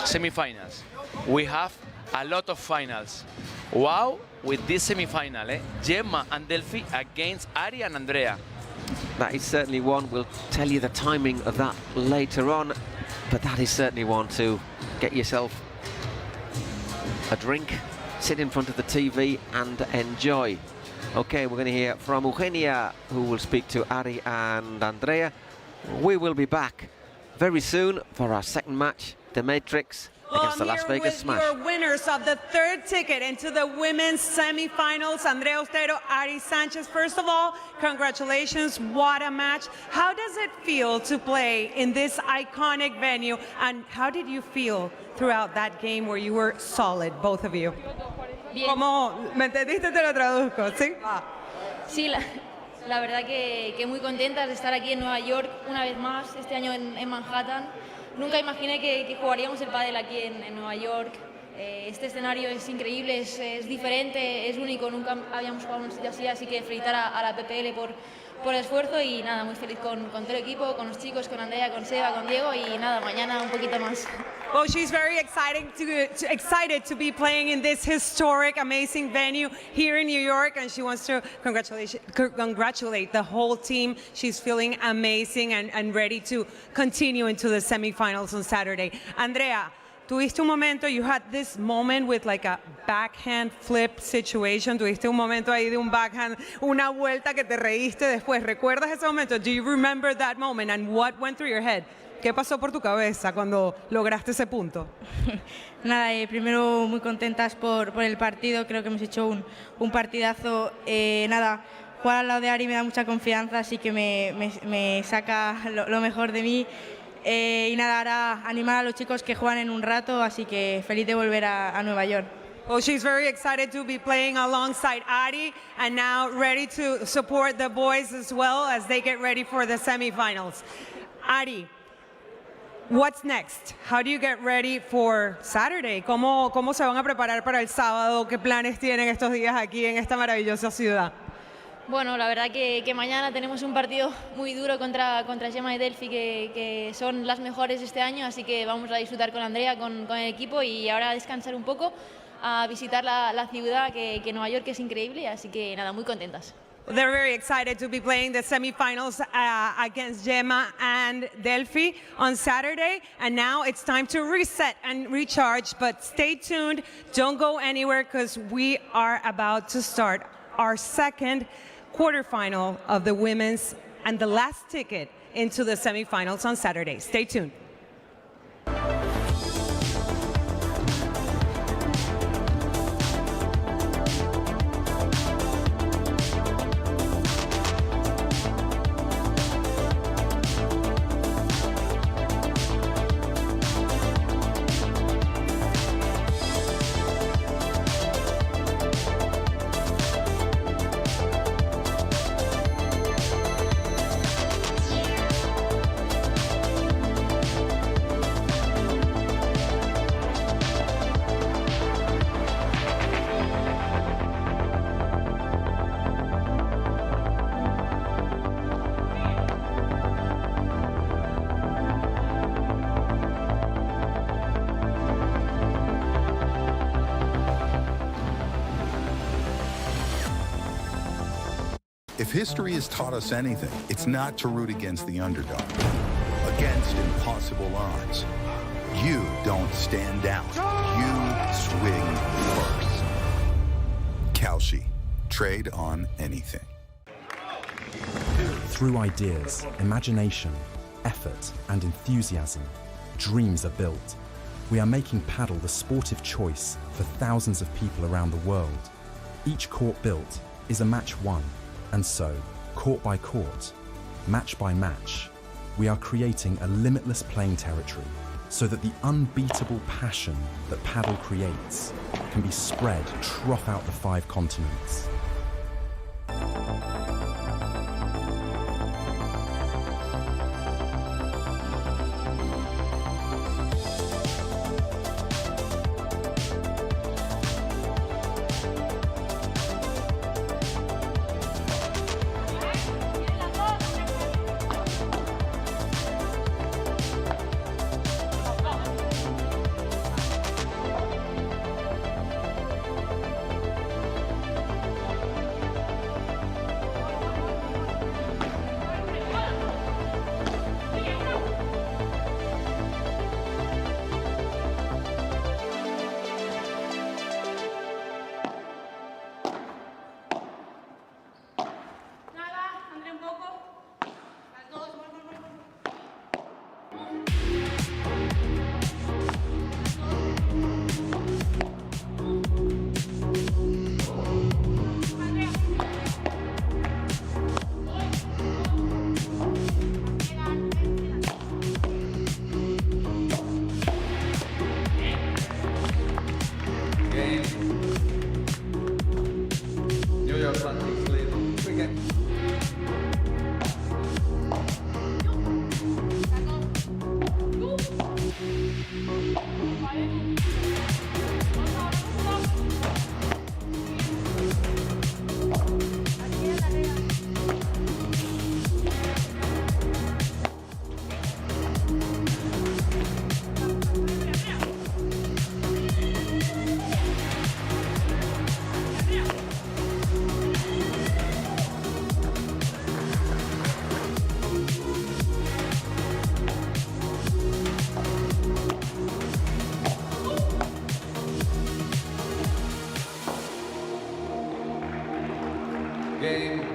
semi-finals. We have a lot of finals. Wow, with this semi-final, Gemma and Delphi against Ari and Andrea. That is certainly one. We'll tell you the timing of that later on, but that is certainly one to get yourself a drink, sit in front of the TV and enjoy. Okay, we're going to hear from Eugenia, who will speak to Ari and Andrea. We will be back very soon for our second match, the Matrix against the Las Vegas Smash. Your winners of the third ticket into the women's semifinals, Andrea Ostero, Ari Sanchez. First of all, congratulations, what a match. How does it feel to play in this iconic venue, and how did you feel throughout that game where you were solid, both of you? Bien. ¿Cómo? ¿Me entendiste? Te lo traduzco, ¿sí? Sí, la verdad que muy contentas de estar aquí en Nueva York una vez más, este año en Manhattan. Nunca imaginé que jugaríamos el pádel aquí en Nueva York. Este escenario es increíble, es diferente, es único, nunca habíamos jugado en un sitio así, así que felicitar a la PPL por el esfuerzo y nada, muy feliz con todo el equipo, con los chicos, con Andrea, con Seba, con Diego y nada, mañana un poquito más. Well, she's very excited to be playing in this historic, amazing venue here in New York, and she wants to congratulate the whole team. She's feeling amazing and ready to continue into the semifinals on Saturday. Andrea, tuviste un momento, you had this moment with like a backhand flip situation, tuviste un momento ahí de un backhand, una vuelta que te reíste después. ¿Recuerdas ese momento? Do you remember that moment and what went through your head? ¿Qué pasó por tu cabeza cuando lograste ese punto? Nada, primero muy contentas por el partido, creo que hemos hecho un partidazo. Nada, jugar al lado de Ari me da mucha confianza, así que me saca lo mejor de mí. Y nada, ahora animar a los chicos que juegan en un rato, así que feliz de volver a Nueva York. Well, she's very excited to be playing alongside Ari and now ready to support the boys as well as they get ready for the semifinals. Ari, what's next? How do you get ready for Saturday? ¿Cómo se van a preparar para el sábado? ¿Qué planes tienen estos días aquí en esta maravillosa ciudad? Bueno, la verdad que mañana tenemos un partido muy duro contra Gemma y Delphi, que son las mejores este año, así que vamos a disfrutar con Andrea, con el equipo y ahora a descansar un poco, a visitar la ciudad, que Nueva York es increíble, así que nada, muy contentas. They're very excited to be playing the semifinals against Gemma and Delphi on Saturday. And now it's time to reset and recharge. But stay tuned. Don't go anywhere because we are about to start our second quarterfinal of the women's and the last ticket into the semifinals on Saturday. Stay tuned. If history has taught us anything, it's not to root against the underdog, against impossible odds. You don't stand down. You swing first. Kalshi. Trade on anything. Through ideas, imagination, effort, and enthusiasm, dreams are built. We are making paddle the sportive choice for thousands of people around the world. Each court built is a match won. And so, court by court, match by match, we are creating a limitless playing territory so that the unbeatable passion that paddle creates can be spread throughout the 5 continents. Game.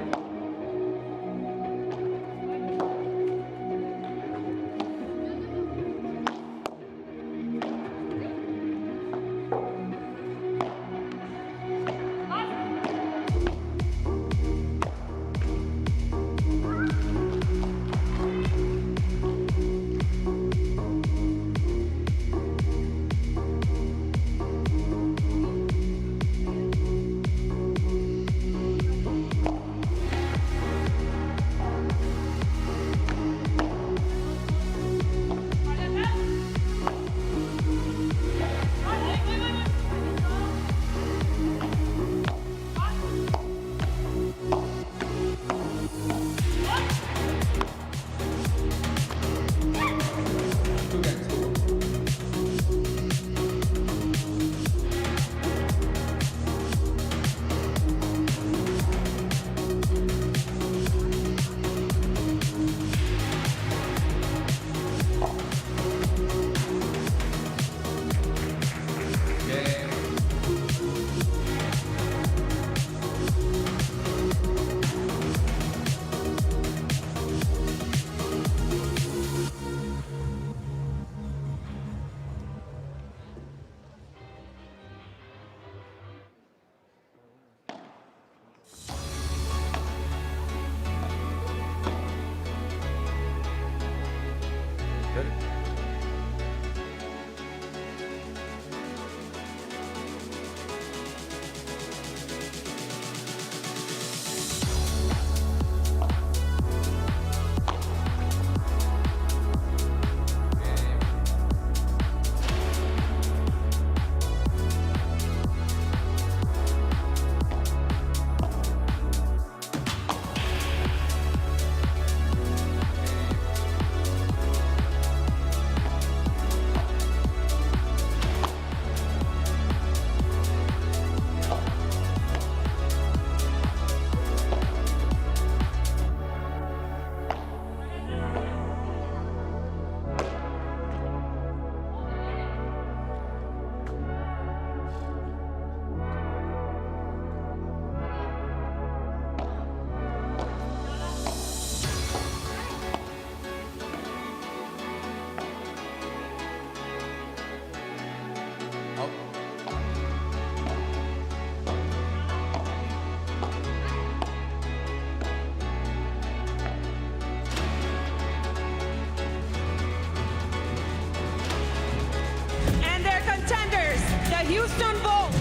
Houston Bolt.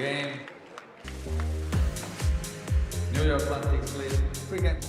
Game. New York Athletics, please. Free game.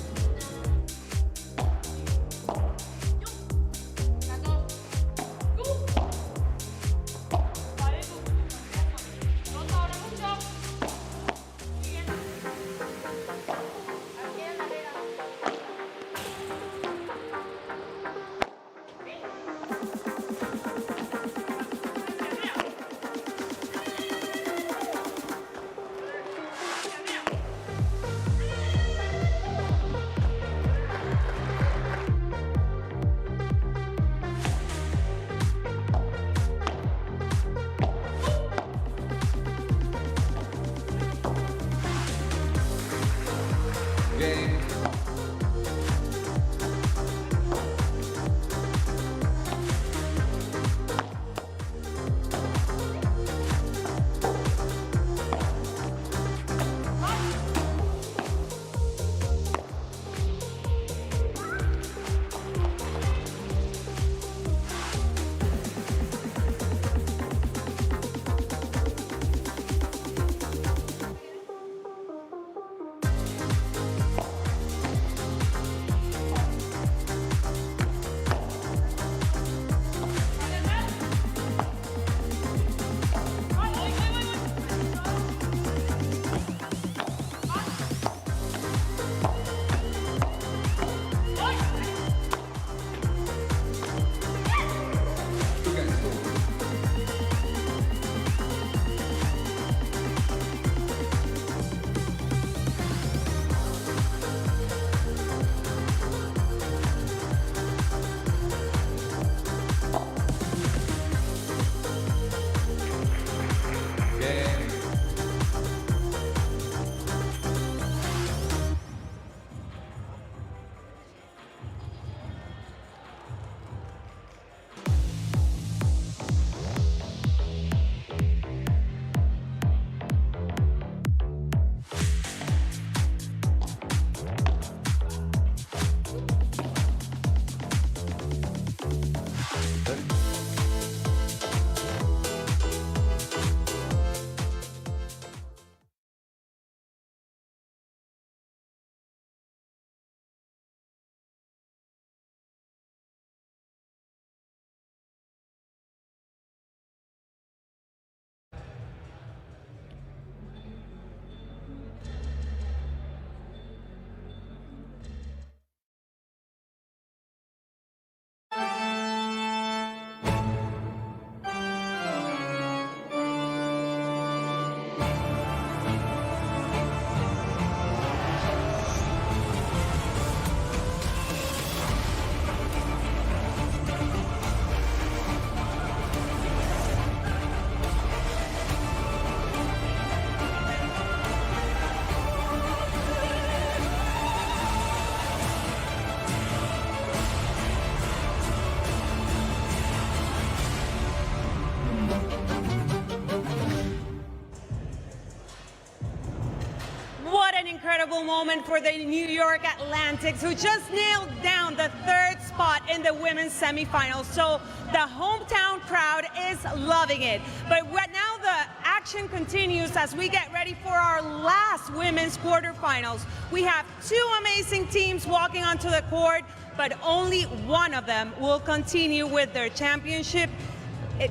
an incredible moment for the New York Atlantics, who just nailed down the 3rd spot in the women's semifinals. So the hometown crowd is loving it. But now the action continues as we get ready for our last women's quarterfinals. We have 2 amazing teams walking onto the court, but only one of them will continue with their championship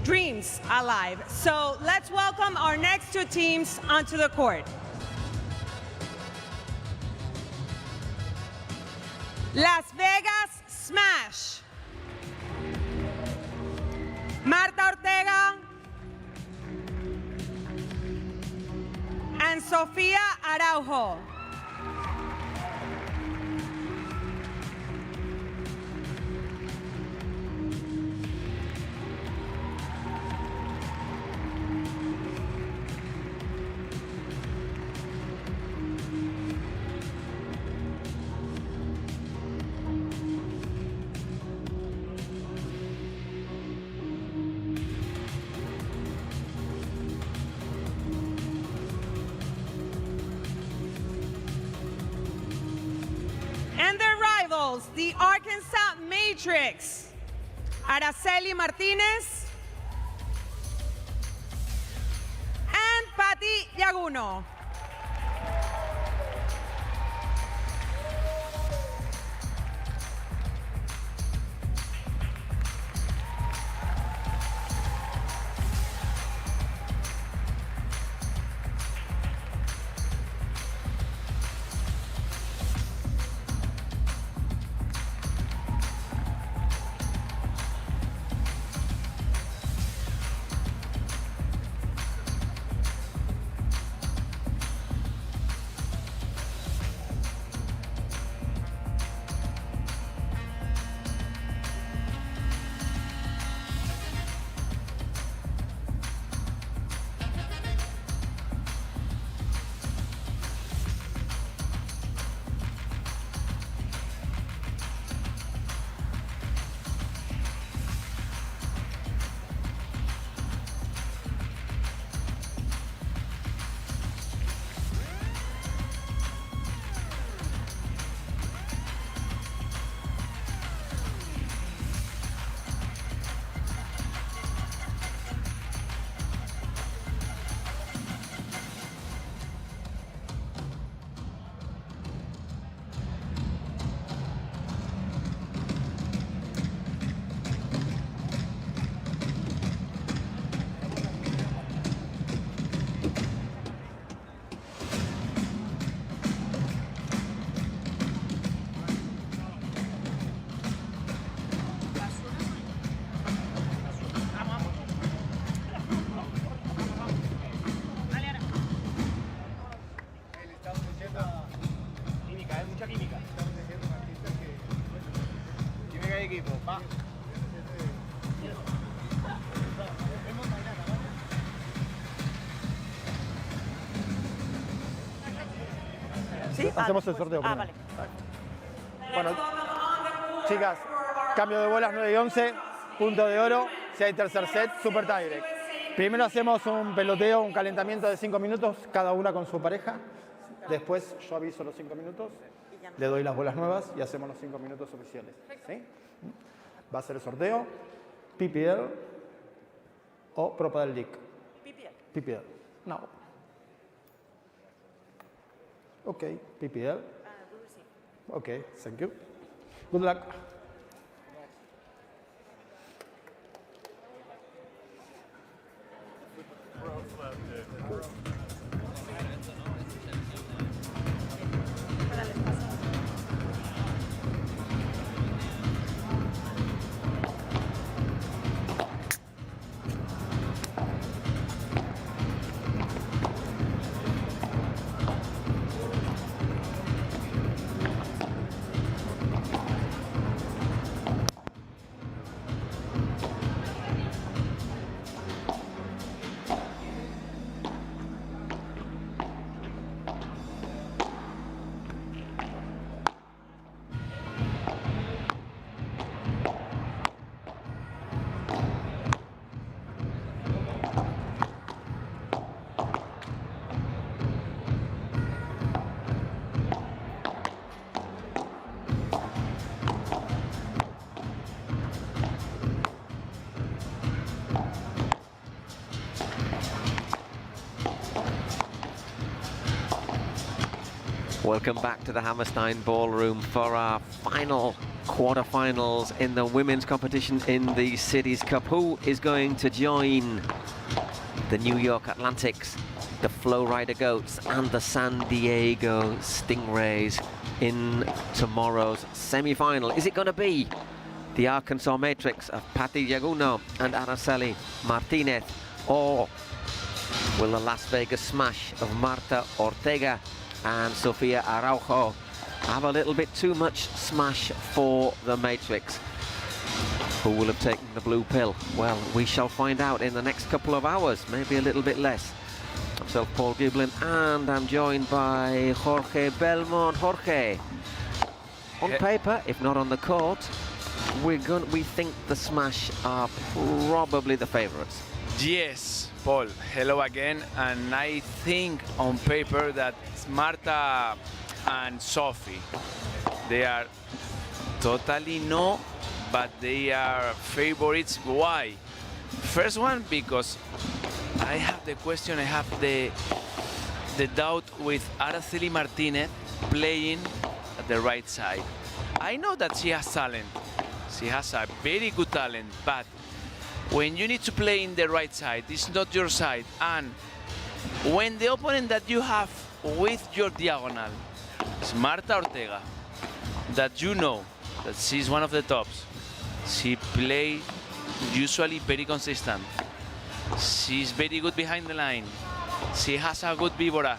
dreams alive. So let's welcome our next 2 teams onto the court. Las Vegas Smash. Marta Ortega and Sofía Araujo. The Arkansas Matrix, Araceli Martinez and Patti Yaguno. ¿Sí? Hacemos el sorteo primero. Vale. Bueno, chicas, cambio de bolas 9 y 11, punto de oro, si hay tercer set, super tiebreak. Primero hacemos un peloteo, un calentamiento de 5 minutos, cada una con su pareja. Después yo aviso los 5 minutos, le doy las bolas nuevas y hacemos los 5 minutos oficiales. ¿Sí? Va a ser el sorteo, PPL o Pro Padel League. PPL. No. Okay, PPL. Okay, thank you. Good luck. Welcome back to the Hammerstein Ballroom for our final quarterfinals in the women's competition in the Cities Cup. Who is going to join the New York Atlantics, the Flow Rider Goats and the San Diego Stingrays in tomorrow's semi-final? Is it going to be the Arkansas Matrix of Patti Jaguno and Araceli Martinez, or will the Las Vegas Smash of Marta Ortega and Sofia Araujo have a little bit too much smash for the Matrix? Who will have taken the blue pill? Well, we shall find out in the next couple of hours, maybe a little bit less. Myself, Paul Giblin, and I'm joined by Jorge Belmont. Jorge, on paper, if not on the court, we think the Smash are probably the favourites. Yes, Paul, hello again. And I think on paper that Marta and Sophie, they are totally no, but they are favorites. Why? First one, because I have the question, I have the doubt with Araceli Martinez playing at the right side. I know that she has talent. She has a very good talent, but when you need to play in the right side, it's not your side. And when the opponent that you have with your diagonal is Marta Ortega, that you know that she's one of the tops, she plays usually very consistent. She's very good behind the line. She has a good víbora.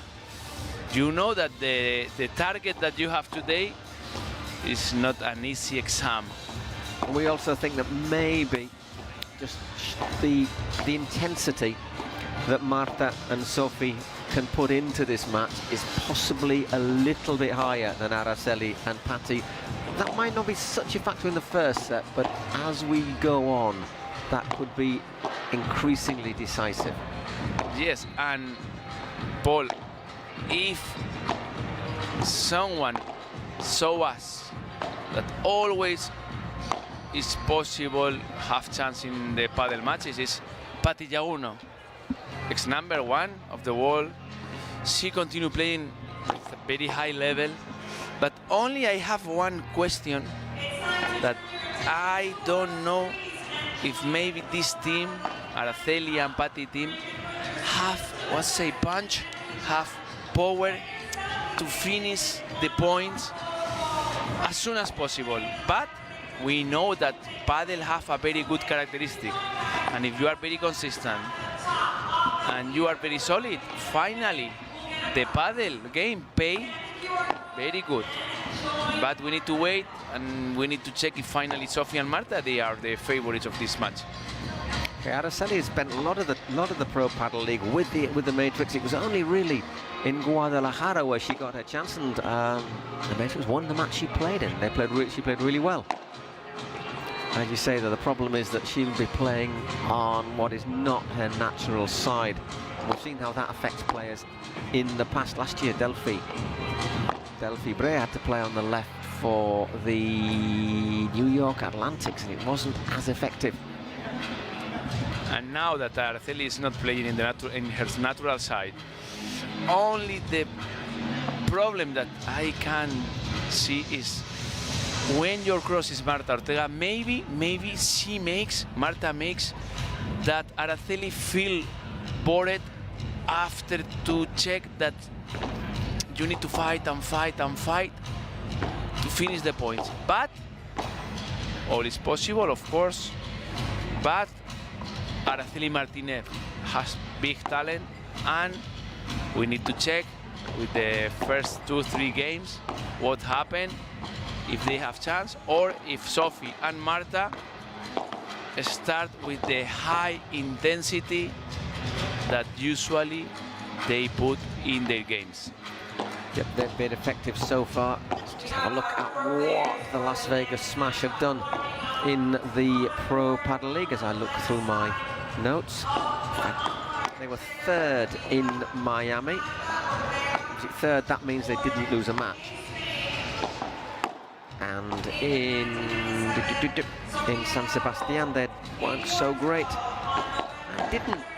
You know that the target that you have today is not an easy exam. We also think that maybe just the intensity that Marta and Sophie can put into this match is possibly a little bit higher than Araceli and Patti. That might not be such a factor in the first set, but as we go on, that could be increasingly decisive. Yes, and Paul, if someone show us that always is possible have chance in the paddle matches, is Patti Jaguno, ex-number 1 of the world. She continue playing at a very high level, but only I have one question that I don't know if maybe this team, Araceli and Patti team, have, let's say, punch, have power to finish the points as soon as possible. But we know that Padel have a very good characteristic, and if you are very consistent and you are very solid, finally the Padel game pay very good. But we need to wait, and we need to check if finally Sophie and Marta, they are the favorites of this match. Okay, Araceli has spent a lot of the Pro Padel League with the Matrix. It was only really in Guadalajara where she got her chance, and the Matrix won the match she played in. She played really well. As you say, though, the problem is that she will be playing on what is not her natural side. We've seen how that affects players in the past. Last year, Delphi Brea had to play on the left for the New York Atlantics, and it wasn't as effective. And now that Araceli is not playing in her natural side, only the problem that I can see is when your cross is Marta Ortega, maybe Marta makes that Araceli feel bored after to check that you need to fight and fight and fight to finish the points. But all is possible, of course. But Araceli Martinez has big talent, and we need to check with the first 2-3 games what happened, if they have chance, or if Sophie and Marta start with the high intensity that usually they put in their games. Yep, they've been effective so far. Let's just have a look at what the Las Vegas Smash have done in the Pro Padel League as I look through my notes. They were third in Miami. Was it third? That means they didn't lose a match. And in San Sebastian, they weren't so great. And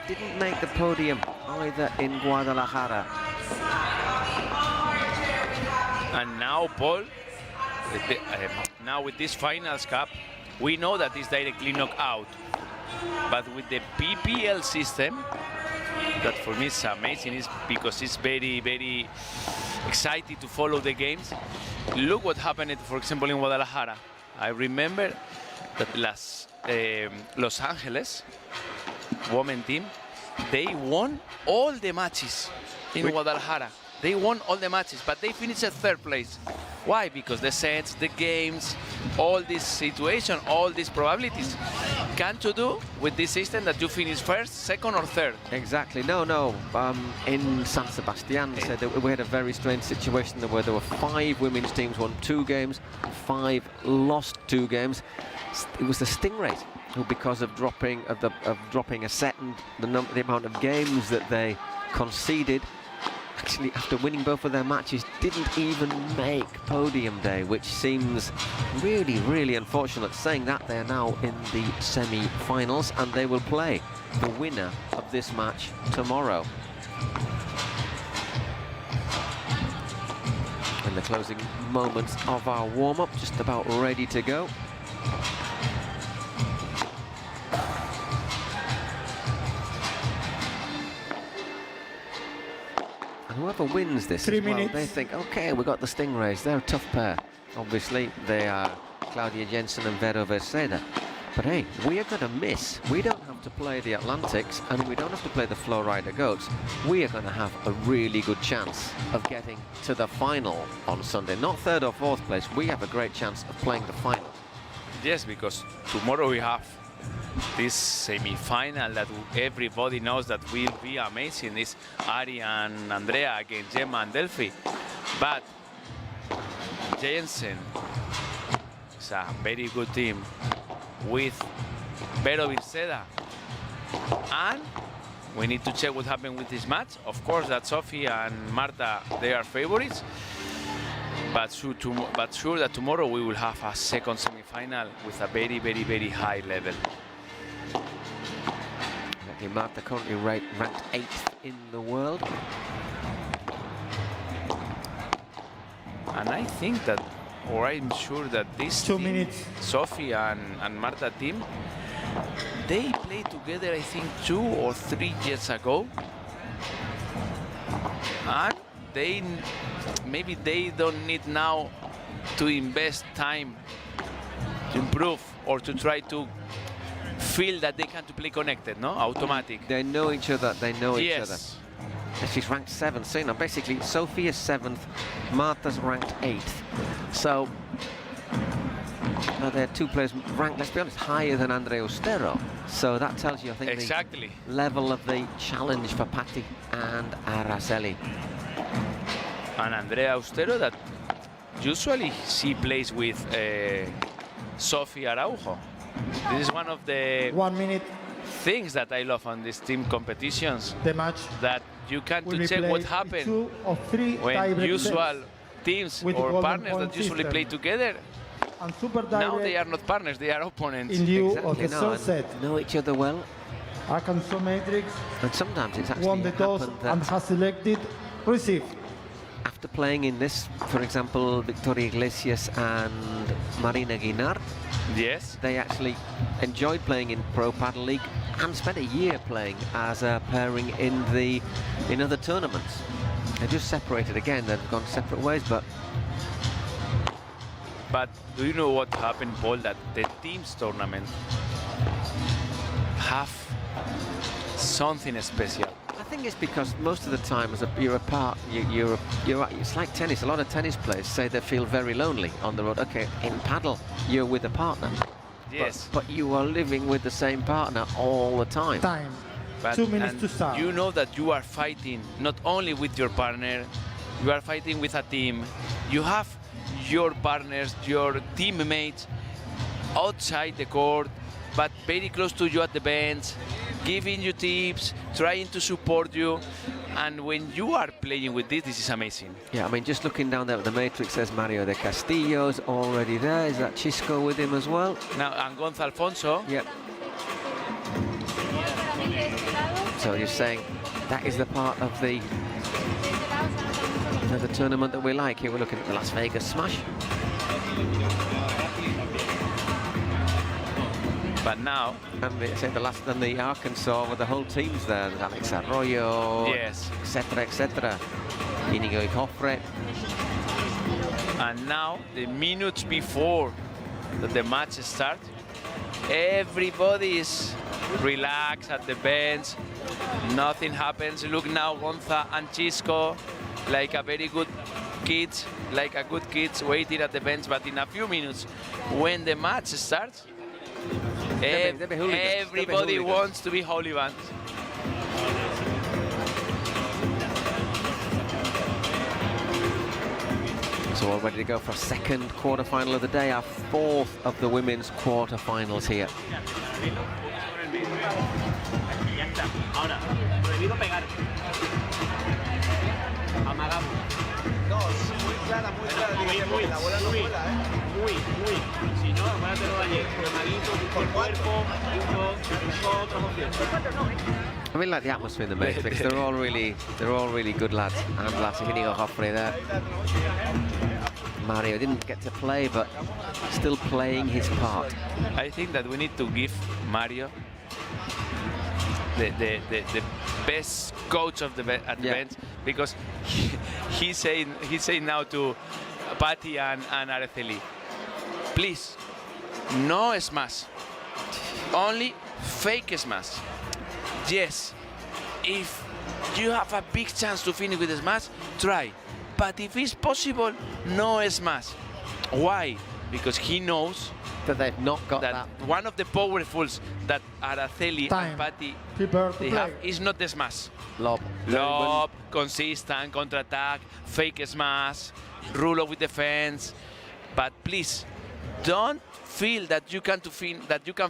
didn't make the podium either in Guadalajara. And now, Paul, now with this Finals Cup, we know that it's directly knockout. But with the PPL system, that for me is amazing, is because it's very, very exciting to follow the games. Look what happened, for example, in Guadalajara. I remember that Los Angeles women team, they won all the matches in Guadalajara. They won all the matches, but they finished at third place. Why? Because the sets, the games, all this situation, all these probabilities. Can't you do with this system that you finish first, second, or third? Exactly. No. In San Sebastian, said that we had a very strange situation where there were 5 women's teams won 2 games, 5 lost 2 games. It was the Stingrays who, because of dropping a set and the amount of games that they conceded, actually, after winning both of their matches, didn't even make podium day, which seems really, really unfortunate. Saying that, they're now in the semi-finals, and they will play the winner of this match tomorrow. In the closing moments of our warm-up, just about ready to go. Whoever wins this, as well, they think, okay, we got the Stingrays. They're a tough pair. Obviously, they are Claudia Jensen and Vero Verseda. But hey, we are going to miss. We don't have to play the Atlantics, and we don't have to play the Flowrider Goats. We are going to have a really good chance of getting to the final on Sunday. Not 3rd or 4th place. We have a great chance of playing the final. Yes, because tomorrow we have this semi-final that everybody knows that will be amazing. Is Ari and Andrea against Gemma and Delphi. But Jensen is a very good team with Vero Virseda. And we need to check what happened with this match. Of course, that Sophie and Marta, they are favorites. But sure that tomorrow we will have a second semi-final with a very, very, very high level. Marta currently ranked 8th in the world. And I think that, or I'm sure that this 2 team, minutes. Sophie and Marta team, they played together, I think, 2 or 3 years ago. And maybe they don't need now to invest time to improve or to try to feel that they can to play connected, no? Automatic. They know each other, they know each other. Yes. She's ranked 7th, so now basically Sophie is 7th, Marta's ranked 8th. So they're 2 players ranked, let's be honest, higher than Andrea Austero. So that tells you, I think, exactly the level of the challenge for Patti and Araceli. And Andrea Austero, that usually she plays with Sophie Araujo. This is one of the 1 minute things that I love on these team competitions. The match that you can will to check be what played happened 2 of 3 when tiebreak usual sets teams with or golden partners point that usually system. play together. And super Now they direct are not partners, they are opponents. in lieu of Exactly, the no, third and set. know each other well. Arkansas Matrix And sometimes it's actually won the toss happened that and has selected receive. after playing in this, for example, Victoria Iglesias and Marina Guinard, Yes. they actually enjoyed playing in Pro Padel League and spent a year playing as a pairing in other tournaments. They're just separated again, they've gone separate ways, but do you know what happened, Paul, that the teams tournament have something special? I think it's because most of the time, it's like tennis. A lot of tennis players say they feel very lonely on the road. Okay, in paddle, you're with a partner. Yes. But you are living with the same partner all the time. But, 2 minutes to start. You know that you are fighting not only with your partner, you are fighting with a team. You have your partners, your teammates outside the court, but very close to you at the bench, giving you tips, trying to support you. And when you are playing with this is amazing. Yeah, I mean, just looking down there at the matrix, there's Mario de Castillo's already there. Is that Chisco with him as well? Now, and Gonzalo Alfonso. Yep. So you're saying that is the part of the the tournament that we like. Here we're looking at the Las Vegas Smash. But now, And the Arkansas with the whole teams there. There's Alex Arroyo, yes, etc. Inigo Joffre. and now the minutes before the match starts, everybody is relaxed at the bench. Nothing happens. Look now, Gonza and Chisco, like a very good kids, waiting at the bench. But in a few minutes, when the match starts, They'll be hooligans. everybody wants to be hooligans. So all ready to go for a second quarterfinal of the day, our fourth of the women's quarterfinals here. I really like the atmosphere in the Matrix. They're all really good lads. And lassie, Inigo Joffre there. Mario didn't get to play, but still playing his part. I think that we need to give Mario the best coach of the bench, because he's saying now to Patty and Araceli, please, no smash, only fake smash. Yes, if you have a big chance to finish with a smash, try. But if it's possible, no smash. Why? Because he knows that they've not got that. One of the powerfuls that Araceli and Patty they have is not the smash. Lob, consistent, counter-attack, fake smash, rule of defense. But please, don't feel that you can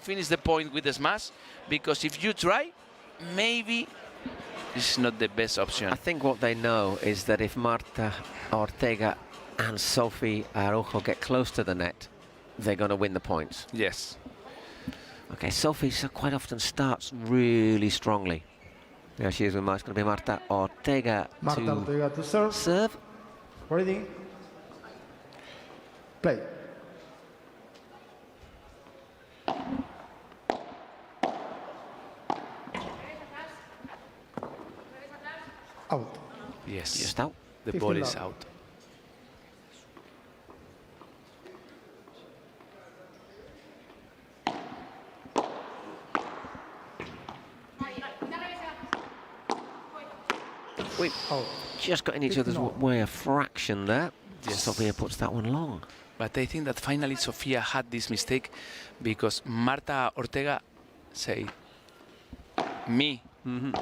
finish the point with the smash, because if you try, maybe it's not the best option. I think what they know is that if Marta Ortega and Sophie Araujo get close to the net, they're going to win the points. Yes. Okay, Sophie quite often starts really strongly. There she is with Marta. It's going to be Marta Ortega to serve. Ready? Play. Out. Yes. Just out. The ball is out. We've just got in each other's way a fraction there. Yes. Sofia puts that one long. But I think that finally Sofia had this mistake, because Marta Ortega say me, and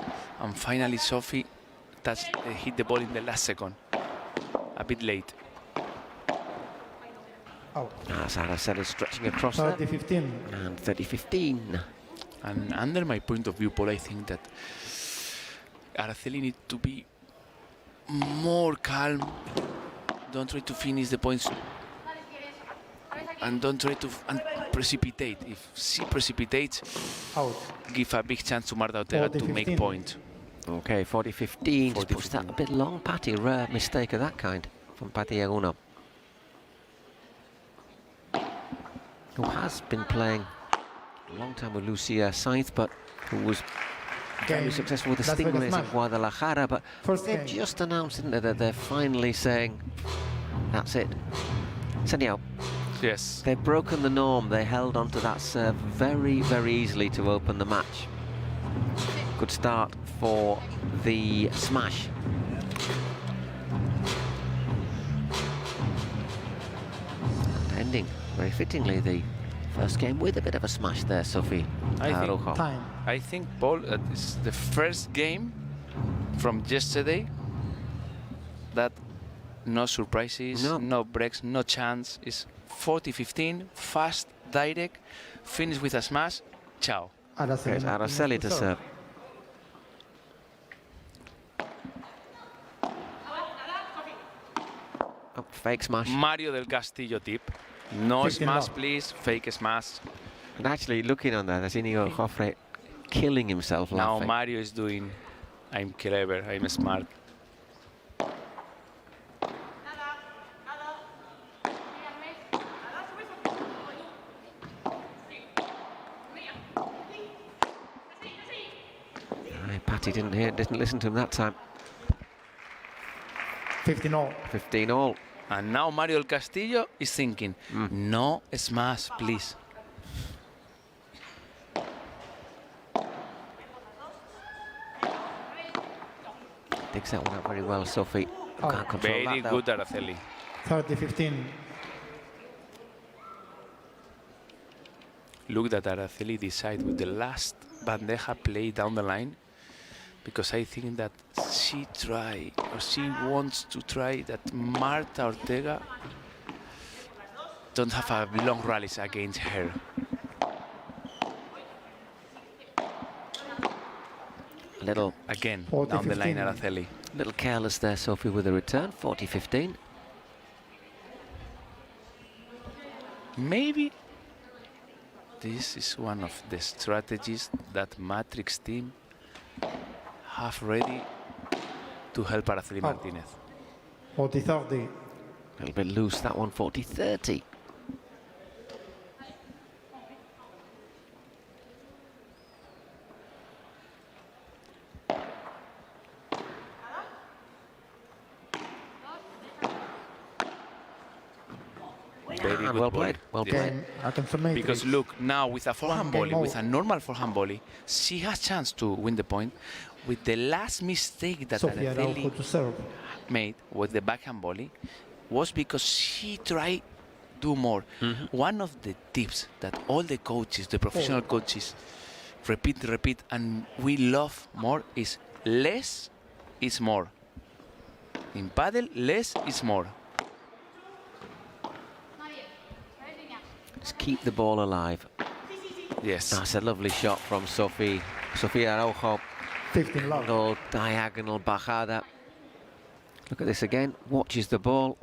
finally Sophie hit the ball in the last second, a bit late. As Araceli is stretching across 30-15. And 30-15. And under my point of view, Paul, I think that Araceli needs to be more calm. Don't try to finish the points, and don't try to precipitate. If she precipitates, give a big chance to Marta Ortega to make point. Okay, 40-15. Just puts that a bit long, Patty. Rare mistake of that kind from Patty Aguno, who has been playing a long time with Lucia Sainz, but who was very successful with the Stingrays in Guadalajara. But they've just announced, didn't they, that they're finally saying, that's it. Senyao. Yes. They've broken the norm. They held onto that serve very, very easily to open the match. Good start for the smash. And ending very fittingly the first game with a bit of a smash there, Sophie Araujo. I think, Paul, it's the first game from yesterday that no surprises, no breaks, no chance. It's 40-15, fast, direct, finish with a smash, ciao. Here's Araceli to serve. Oh, fake smash. Mario del Castillo tip. No smash, please. Fake smash. And actually, looking on there, there's Inigo Joffre killing himself laughing. Now Mario is doing, I'm clever, I'm smart. Patty didn't listen to him that time. 15-all. 15-all. And now Mario El Castillo is thinking, no smash, please. Digs that one out very well, Sophie. Can't control Very that, good, Araceli. 30-15. Look that Araceli decide with the last bandeja play down the line, because I think that she wants to try that Marta Ortega don't have a long rallies against her. Little again 40, down the 15. line, Araceli. Little careless there, Sophie, with the return. 40-15. Maybe this is one of the strategies that Matrix team have ready to help Araceli Martinez. 40-30. A little bit loose, that one. 40-30. Very good well volley. played. Well Yes. played. I can submit Because it. look, now with a forehand game volley, with over. a normal forehand volley, she has chance to win the point. With the last mistake that Sofia Araujo Araceli to serve. made with the backhand volley was because she tried do more. One of the tips that all the coaches, the professional coaches, repeat, and we love more is less is more. In Padel, less is more. Just keep the ball alive. Yes. That's a lovely shot from Sofia Araujo. 15 love. Little diagonal bajada. Look at this again. Watches the ball.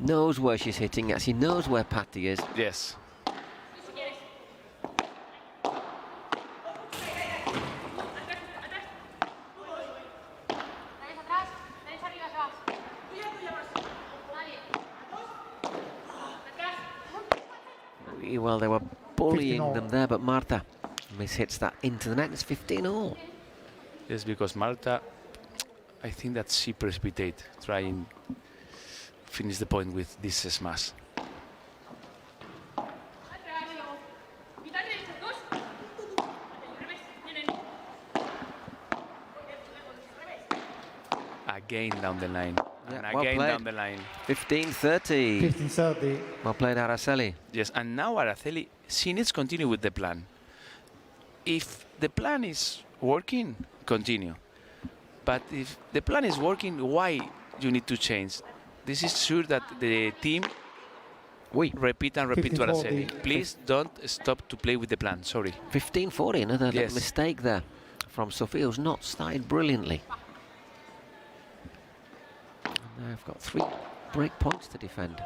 Knows where she's hitting it. She knows where Patty is. Yes. Well, they were bullying 15-all. them there, but Marta mishits that into the net. It's 15-all. Yes, because Marta, I think that she precipitate, trying finish the point with this smash. Again down the line. Yeah, And well again played. down the line. 15-30. 15-30. Well played, Araceli. Yes, and now Araceli, she needs to continue with the plan. If the plan is working, continue. But if the plan is working, why you need to change? This is sure that the team repeat and repeat to 15-40. Araceli. Please don't stop to play with the plan. Sorry. 15-40, another little Yes. mistake there from Sofia, who's not started brilliantly. And they've got 3 break points to defend.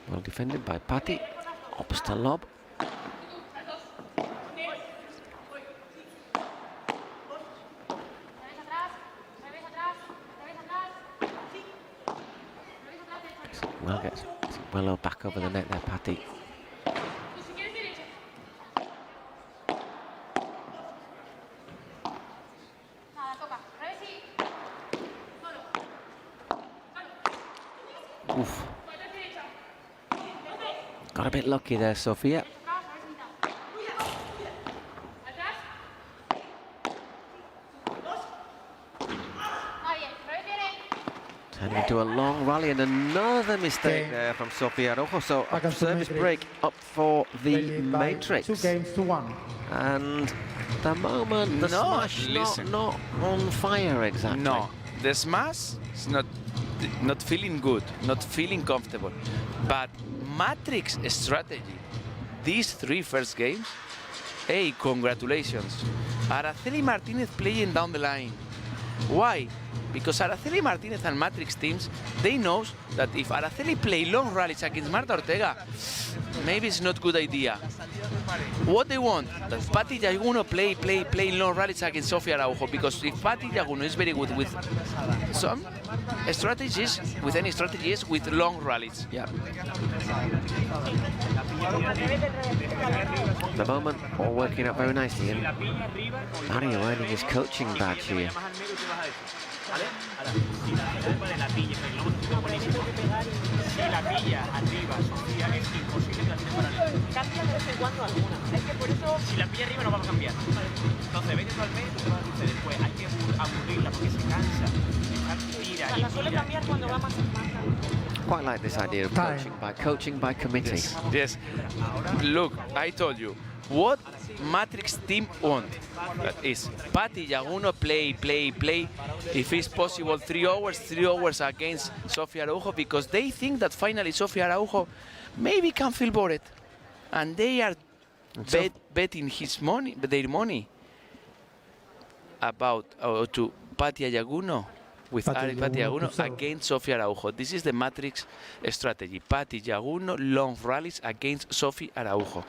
Well defended by Patty. Opposite lob. Well, gets well back over the net there, Patty. Oof. Got a bit lucky there, Sofia. Turning into a long rally and another mistake there from Sofia Araujo. So a service break up for the Leading by Matrix. 2-1. And the moment the smash not on fire exactly. No, the smash is not feeling good, not feeling comfortable. But Matrix strategy, these 3 first games, hey, congratulations. Araceli Martinez playing down the line. Why? because Araceli Martinez and Matrix teams, they know that if Araceli play long rallies against Marta Ortega, maybe it's not good idea. What they want, that Patti Llaguno play long rallies against Sofia Araujo, because if Patti Llaguno is very good with some strategies, with any strategies, with long rallies. Yeah. The moment, all working out very nicely. And Mario earning his coaching badge here. Quite like this idea of coaching by committee. Yes. Look, I told you what Matrix team want. That is Patti Llaguno play. If it's possible, 3 hours against Sofia Araujo, because they think that finally Sofia Araujo maybe can feel bored, and they are betting their money about to Patti Llaguno. With Patti Llaguno against Sofia Araujo. This is the Matrix strategy. Patti Llaguno long rallies against Sofia Araujo.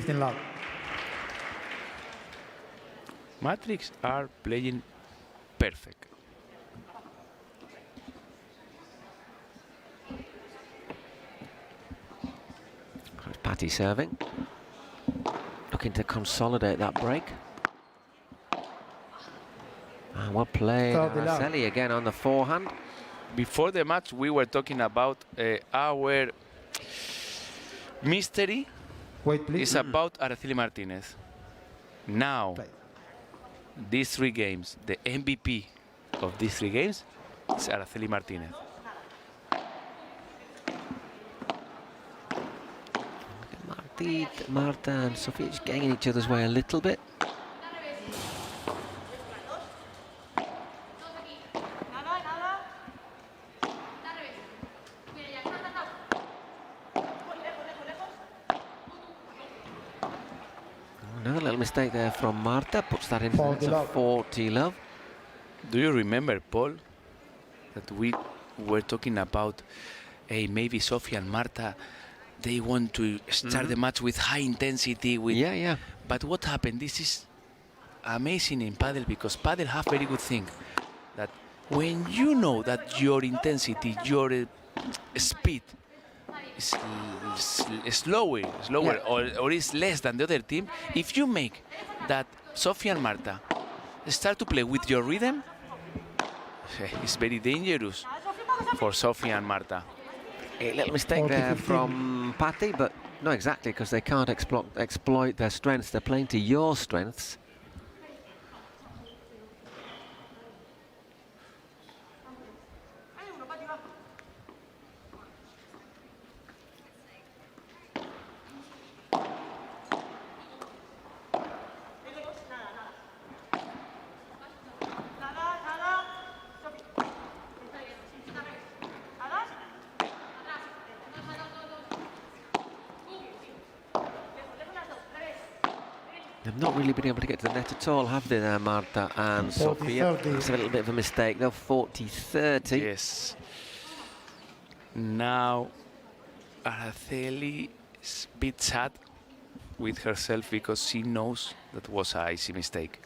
Love. Matrix are playing perfect. Patti serving, looking to consolidate that break. And well played, Araceli again on the forehand. Before the match, we were talking about our mystery is about Araceli Martinez. Now, these 3 games, the MVP of these 3 games is Araceli Martinez. Marta and Sofia just getting in each other's way a little bit. Another little mistake there from Marta, puts that in for 40 love. Do you remember, Paul, that we were talking about, hey, maybe Sofia and Marta, they want to start the match with high intensity. Yeah. But what happened? This is amazing in Padel, because Padel have very good thing, that when you know that your intensity, your speed is slower, or is less than the other team, if you make that Sofia and Marta start to play with your rhythm, it's very dangerous for Sofia and Marta. A little mistake there from Patti, but not exactly, because they can't exploit their strengths. They're playing to your strengths. They've not really been able to get to the net at all, have they there, Marta and Sofia? That's a little bit of a mistake, though, 40-30. Yes. Now, Araceli is a bit sad with herself, because she knows that was an easy mistake.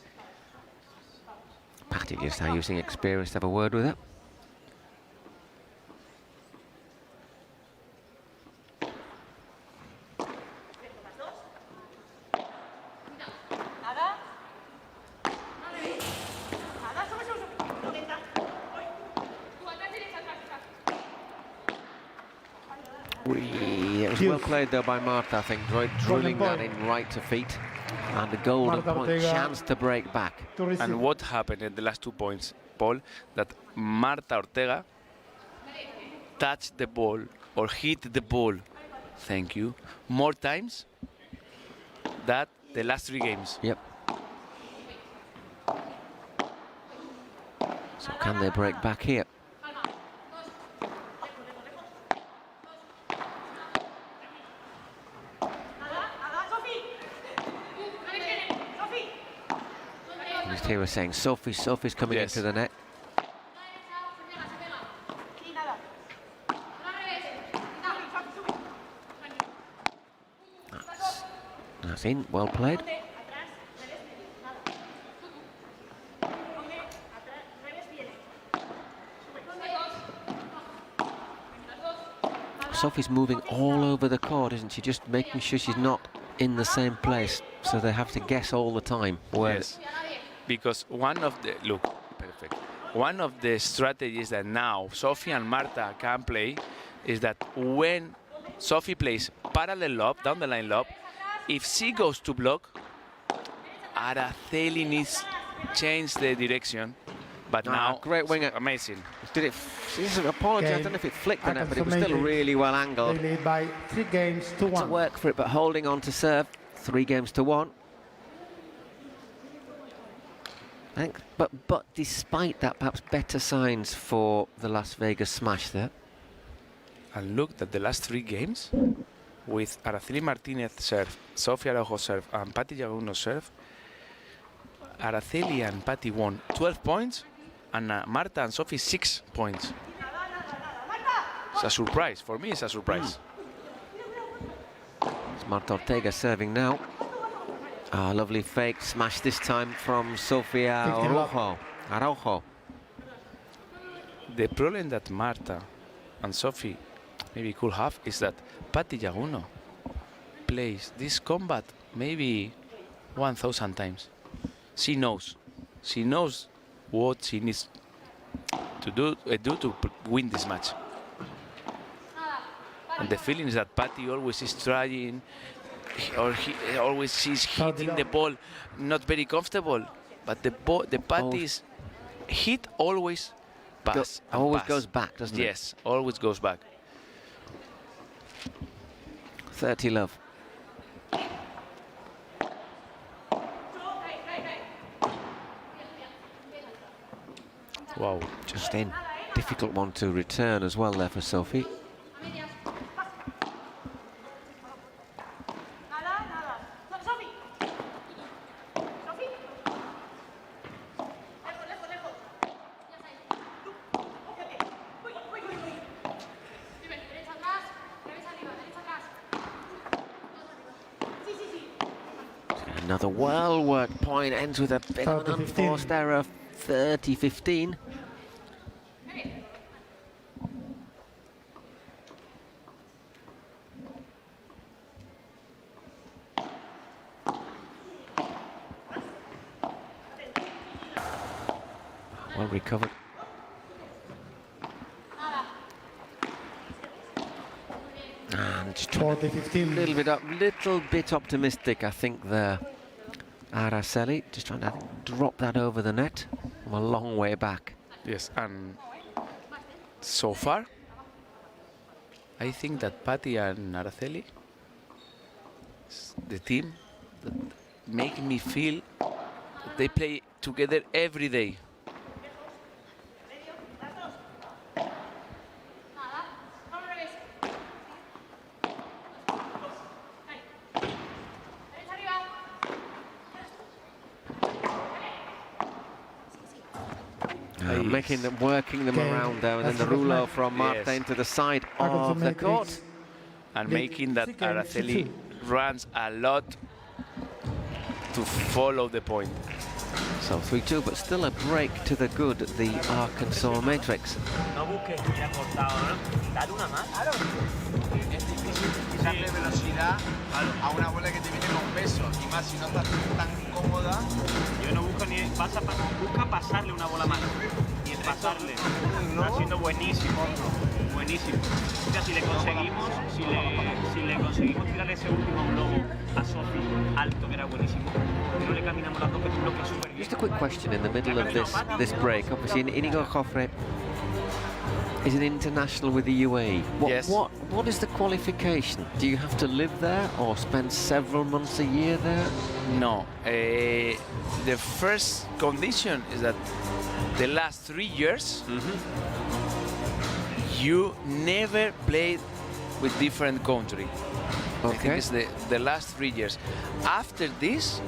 Patti just now using experience to have a word with her. It was well played though by Marta, I think, drilling that in right to feet. And the golden point, chance to break back. And what happened in the last 2 points, Paul, that Marta Ortega touched the ball or hit the ball, thank you, more times than the last 3 games. Yep. So can they break back here? they were saying Sophie's coming into the net. That's in, well played. Sophie's moving all over the court, isn't she? Just making sure she's not in the same place, so they have to guess all the time. Yes, because one of the strategies that now Sophie and Marta can play is that when Sophie plays parallel lob, down the line lob, if she goes to block, Araceli needs change the direction. But now, great winger, amazing. Did it? She doesn't apologise. I don't know if it flicked the net, but it was still really well angled. They lead by 3 games to 1. To work for it, but holding on to serve. 3 games to 1. I think, but despite that, perhaps better signs for the Las Vegas smash there. And look at the last 3 games with Araceli Martinez serve, Sofia Araujo serve, and Patti Jaguno serve. Araceli and Patti won 12 points, and Marta and Sophie 6 points. It's a surprise. For me, it's a surprise. It's Marta Ortega serving now. Lovely fake smash this time from Sofia Araujo. The problem that Marta and Sophie maybe could have is that Patti Jaguno plays this combat maybe 1,000 times. She knows what she needs to do to win this match. And the feeling is that Patti always is trying, or she's hitting the ball not very comfortable. But the Patti's hit always pass. Always goes back, doesn't it? Yes, always goes back. 30 love. Wow. Just in. Difficult one to return as well there for Sophie. Another well-worked point, ends with a bit of an unforced error, 30-15. Well recovered. And just a little bit optimistic, I think, there. Araceli just trying to drop that over the net from a long way back. Yes, and so far, I think that Patti and Araceli is the team that make me feel that they play together every day. Making them, working them around there, and then the rouleau from Marta into the side of the court. And making that Araceli runs a lot to follow the point. So 3-2, but still a break to the good, the Arkansas Matrix. Darle velocidad a una bola que te viene con peso, y más si no estás tan cómoda. Yo no busco ni busca pasarle una bola más, y el pasarle está siendo buenísimo, buenísimo. O sea, si le conseguimos tirar ese último globo a Sophie alto, que era buenísimo, que no le caminamos las dos, que es un bloque súper bien. Just a quick question in the middle of this break. Obviously, Inigo Joffre is an international with the UAE. What is the qualification? Do you have to live there or spend several months a year there? No. The first condition is that the last 3 years you never played with different country. Okay. I think it's the last 3 years. After this,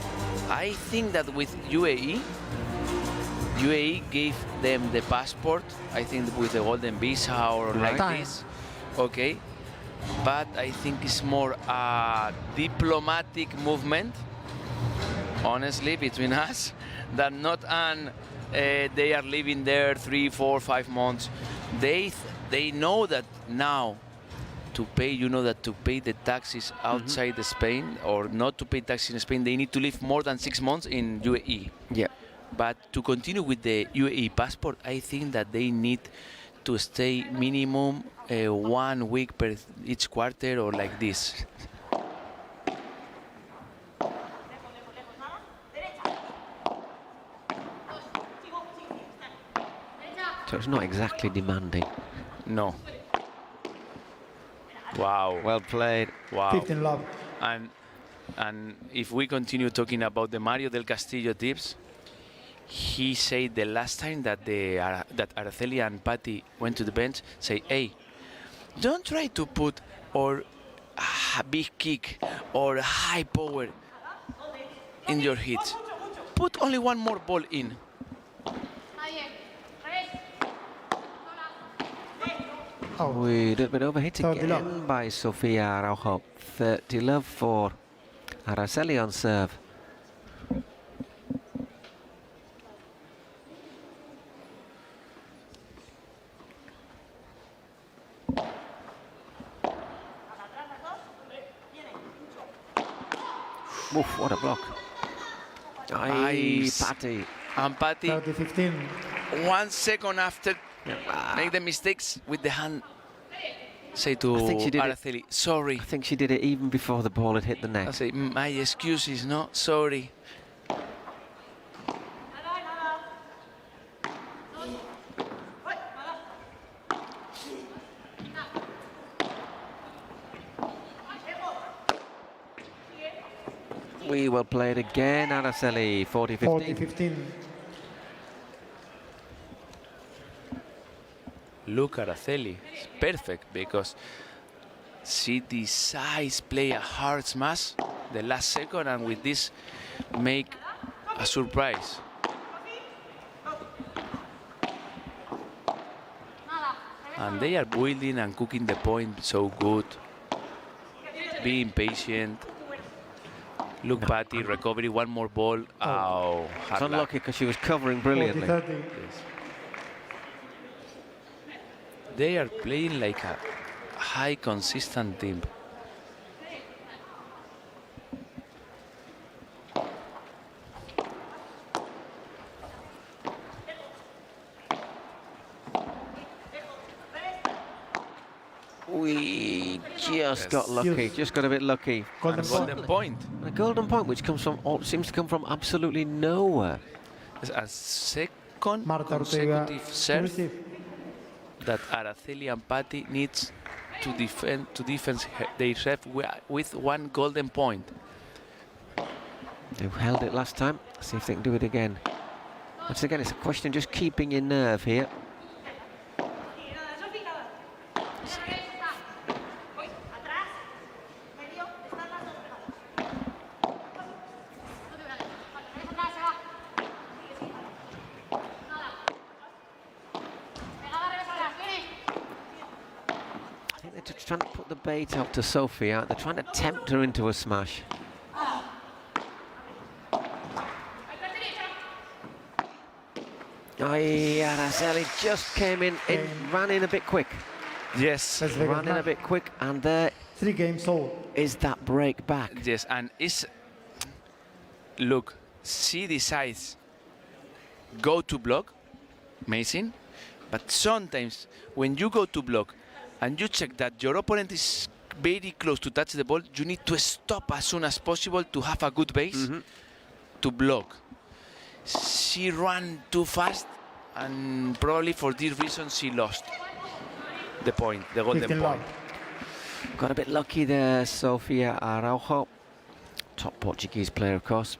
I think that with UAE UAE gave them the passport, I think with the golden visa or like this. Okay. But I think it's more a diplomatic movement, honestly, between us, than not an they are living there 3, 4, 5 months. They know that now to pay, that to pay the taxes outside the Spain or not to pay taxes in Spain, they need to live more than 6 months in UAE. Yeah. But to continue with the UAE passport, I think that they need to stay minimum 1 week per each quarter or like this. So it's not exactly demanding. No. Wow. Well played. Wow. 15 love. And if we continue talking about the Mario del Castillo tips, he said the last time that that Araceli and Patty went to the bench, say, hey, don't try to put or a big kick or high power in your hits. Put only one more ball in. We did a bit overhit again by Sofia Araujo. 30 love for Araceli on serve. Oof, what a block. Nice. Patty. And Patty, 30-15. 1 second after make the mistakes with the hand, say to Araceli, sorry. I think she did it even before the ball had hit the net. I say, my excuses, no, sorry. We will play it again, Araceli, 40-15. 40-15. Look, Araceli, it's perfect because she decides play a hard smash the last second and with this make a surprise. And they are building and cooking the point so good. Being patient. Look, Patty, recovery, one more ball. Oh, It's unlucky because she was covering brilliantly. 40-30. Yes. They are playing like a high, consistent team. We just got lucky, just got a bit lucky. Golden point. A golden point, which comes from seems to come from absolutely nowhere. A second Marta Ortega consecutive to serve receive. that Araceli and Patty needs to defend their serve with one golden point. They held it last time. See if they can do it again. Once again, it's a question of just keeping your nerve here. Trying to put the bait out to Sofia. They're trying to tempt her into a smash. Araceli just came in, ran in a bit quick. Yes. Ran in a bit quick, and there 3 games sold. is that break back. Yes, and look, she decides go to block, amazing, but sometimes when you go to block and you check that your opponent is very close to touch the ball, you need to stop as soon as possible to have a good base to block. She ran too fast, and probably for this reason she lost the point, the golden point. Love. Got a bit lucky there, Sofia Araujo. Top Portuguese player, of course.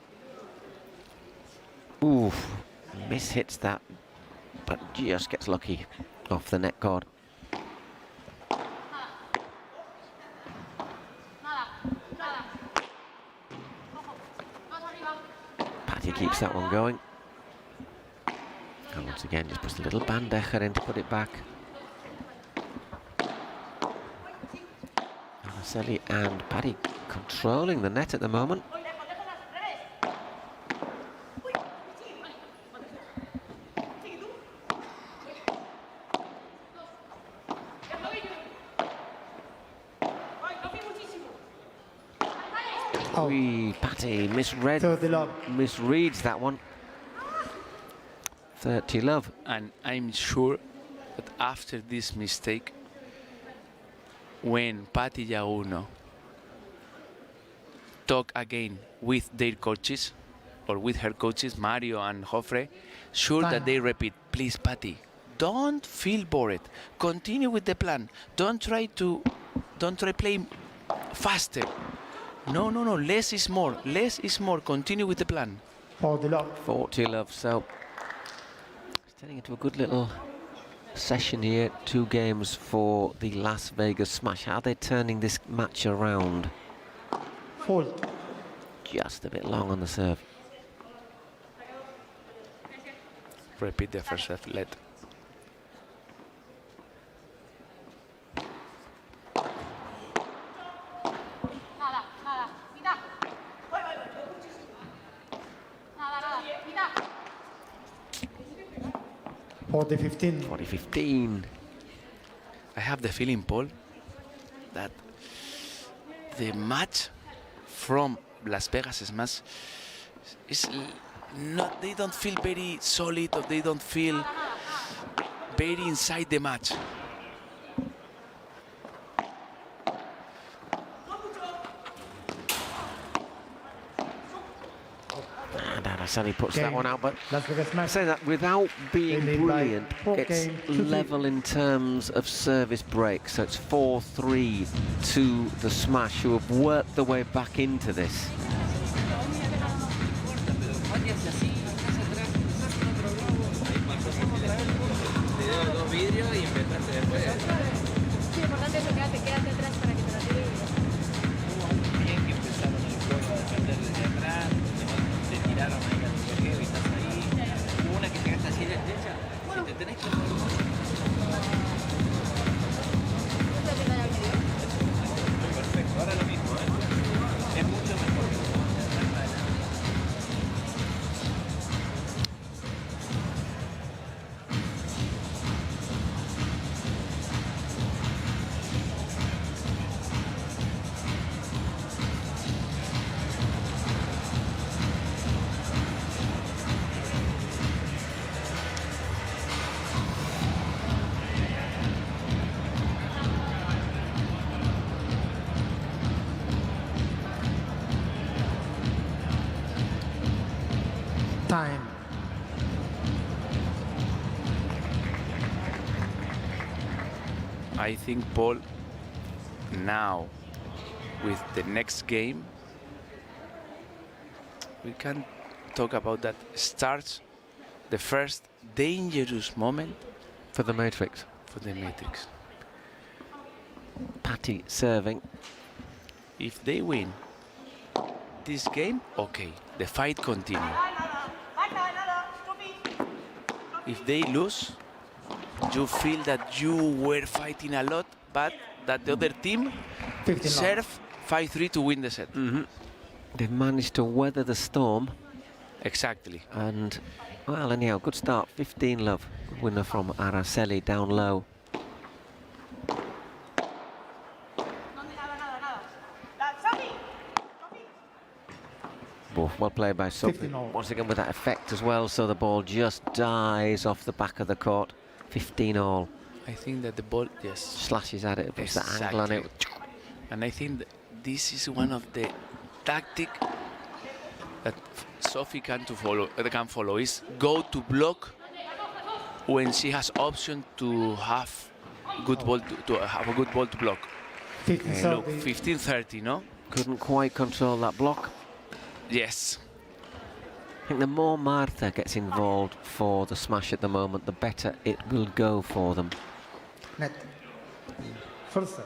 Oof, mishits that, but just gets lucky off the net cord. Patty keeps that one going. Once again, just puts a little bandeja in to put it back. Araceli and Paddy controlling the net at the moment. Paddy misreads that one. 30 love. And I'm sure that after this mistake, when Patty Yaguno talk again with their coaches, or with her coaches, Mario and Jofre, sure that they repeat, please, Patty, don't feel bored. Continue with the plan. Don't try playing faster. No, less is more. Less is more. Continue with the plan. 40 love, so it's turning into a good little session here. 2 games for the Las Vegas Smash. How are they turning this match around? Just a bit long on the serve. Repeat the first serve, let. For 15. I have the feeling, Paul, that the match from Las Vegas Smash is not, they don't feel very solid, or they don't feel very inside the match. And Araceli puts that one out, but I say that without being brilliant, it's level in terms of service break. So it's 4-3 to the Smash, who have worked their way back into this. Time. I think, Paul, now with the next game, we can talk about that. Starts the first dangerous moment for the Matrix. Patty serving. If they win this game, okay, the fight continues. If they lose, you feel that you were fighting a lot, but that the other team served 5-3 to win the set. They've managed to weather the storm. Exactly. And, well, anyhow, good start. 15 love. Winner from Araceli down low. Well played by Sophie. Once again with that effect as well, so the ball just dies off the back of the court. 15 all. I think that the ball, yes, slashes at it, puts the angle on it. And I think that this is one of the tactics that Sophie can follow is go to block when she has option to have good ball to have a good ball to block. Look, 15-30, no? Couldn't quite control that block. Yes. I think the more Marta gets involved for the Smash at the moment, the better it will go for them. Net. First serve.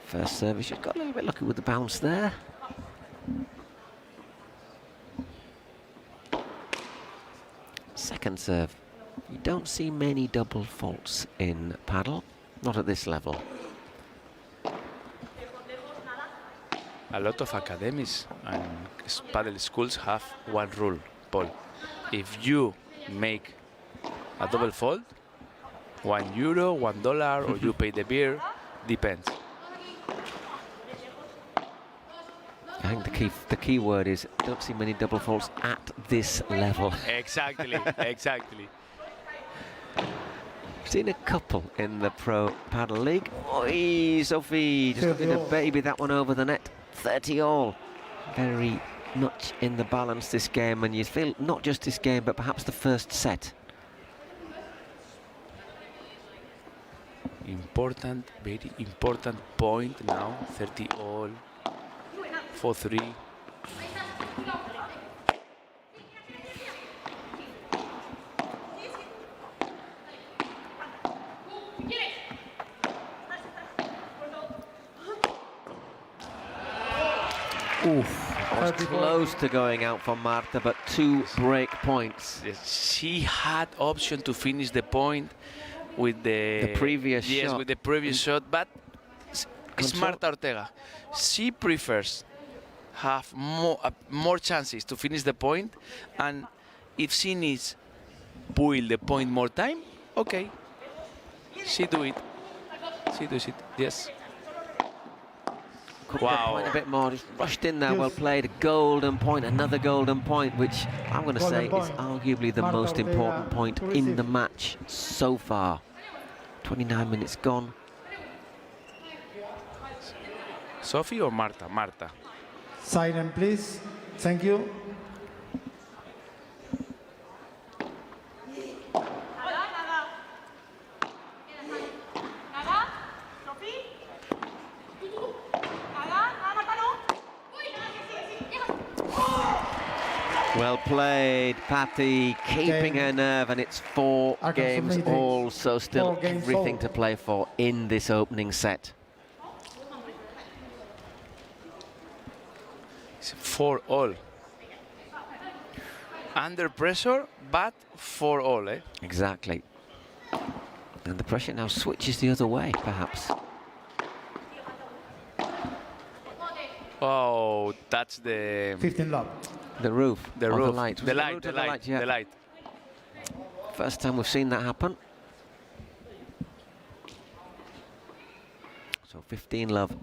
First service, she's got a little bit lucky with the bounce there. Second serve. You don't see many double faults in paddle, not at this level. A lot of academies and paddle schools have one rule, Paul. If you make a double fault, €1, $1, or you pay the beer, depends. I think the key word is don't see many double faults at this level. Exactly, exactly. Seen a couple in the Pro Paddle League. Oi, Sophie, just looking to baby that one over the net. 30 all. Very much in the balance this game, and you feel not just this game, but perhaps the first set. Important, very important point now. 30 all. 4-3. Oof, was close to going out for Marta, but 2 break points. Yes, she had option to finish the point with the previous shot. Yes, with the previous shot, but it's Marta Ortega. She prefers have more chances to finish the point, and if she needs build the point more time, okay, she do it. She does it. Yes. Could wow. Point a bit more, just rushed in there, well played. A golden point, another golden point, which I'm going to say is arguably the most important point in the match so far. 29 minutes gone. Sophie or Marta? Marta. Silent, please. Thank you. Well played, Patty, keeping her nerve, and it's 4 games all, so still everything to play for in this opening set. It's 4 all. Under pressure, but 4 all, eh? Exactly. And the pressure now switches the other way, perhaps. Oh, that's the 15 love. The roof. The roof. The light. The light. The light. Yeah. The light. First time we've seen that happen. So 15 love.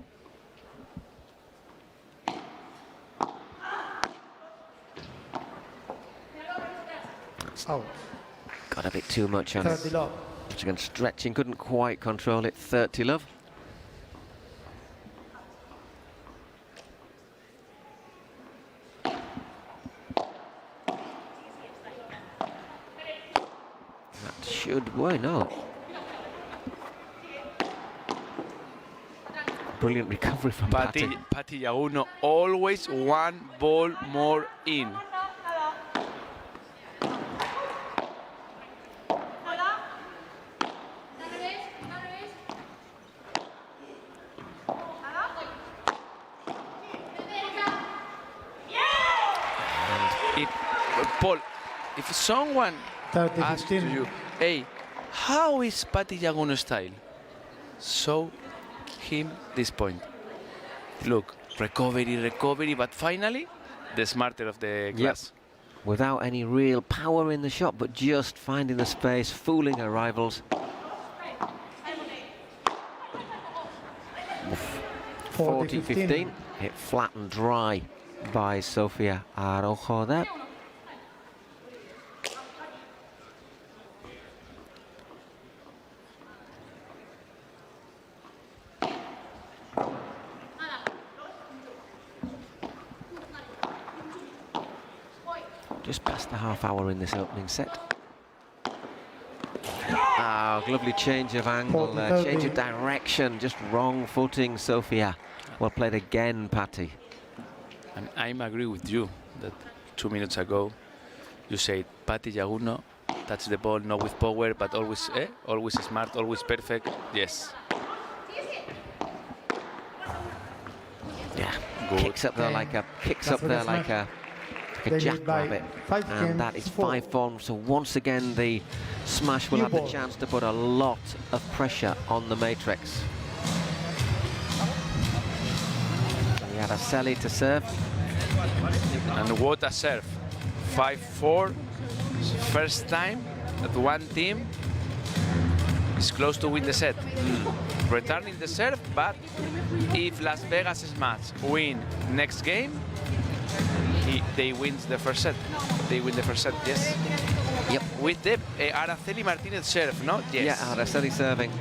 Out. Got a bit too much on 30 it. love. Again, stretching, couldn't quite control it. 30 love. Why not? Brilliant recovery from Patty. Patty Llaguno, always 1 ball more in. Paul, if someone asks you, hey, how is Patty Llaguno style? Show him this point. Look, recovery, but finally, the smarter of the class. Yep. Without any real power in the shot, but just finding the space, fooling her rivals. 40-15. Hit flat and dry by Sofia Araujo there. Just past the half hour in this opening set. Ah, lovely change of angle, change of direction, just wrong footing, Sofia. Well played again, Patty. And I agree with you that 2 minutes ago you said Patty Llaguno touch the ball not with power, but always smart, always perfect. Yes. Yeah, good. Kicks up there like a like a jackrabbit. And that is 5-4. So once again, the smash will have the chance to put a lot of pressure on the matrix. Araceli to serve. And what a serve. 5-4. First time that one team is close to win the set. Returning the serve, but if Las Vegas Smash win next game, they win the first set. They win the first set, yes. Yep. With the Araceli Martinez serve, no? Yes. Yeah, Araceli serving.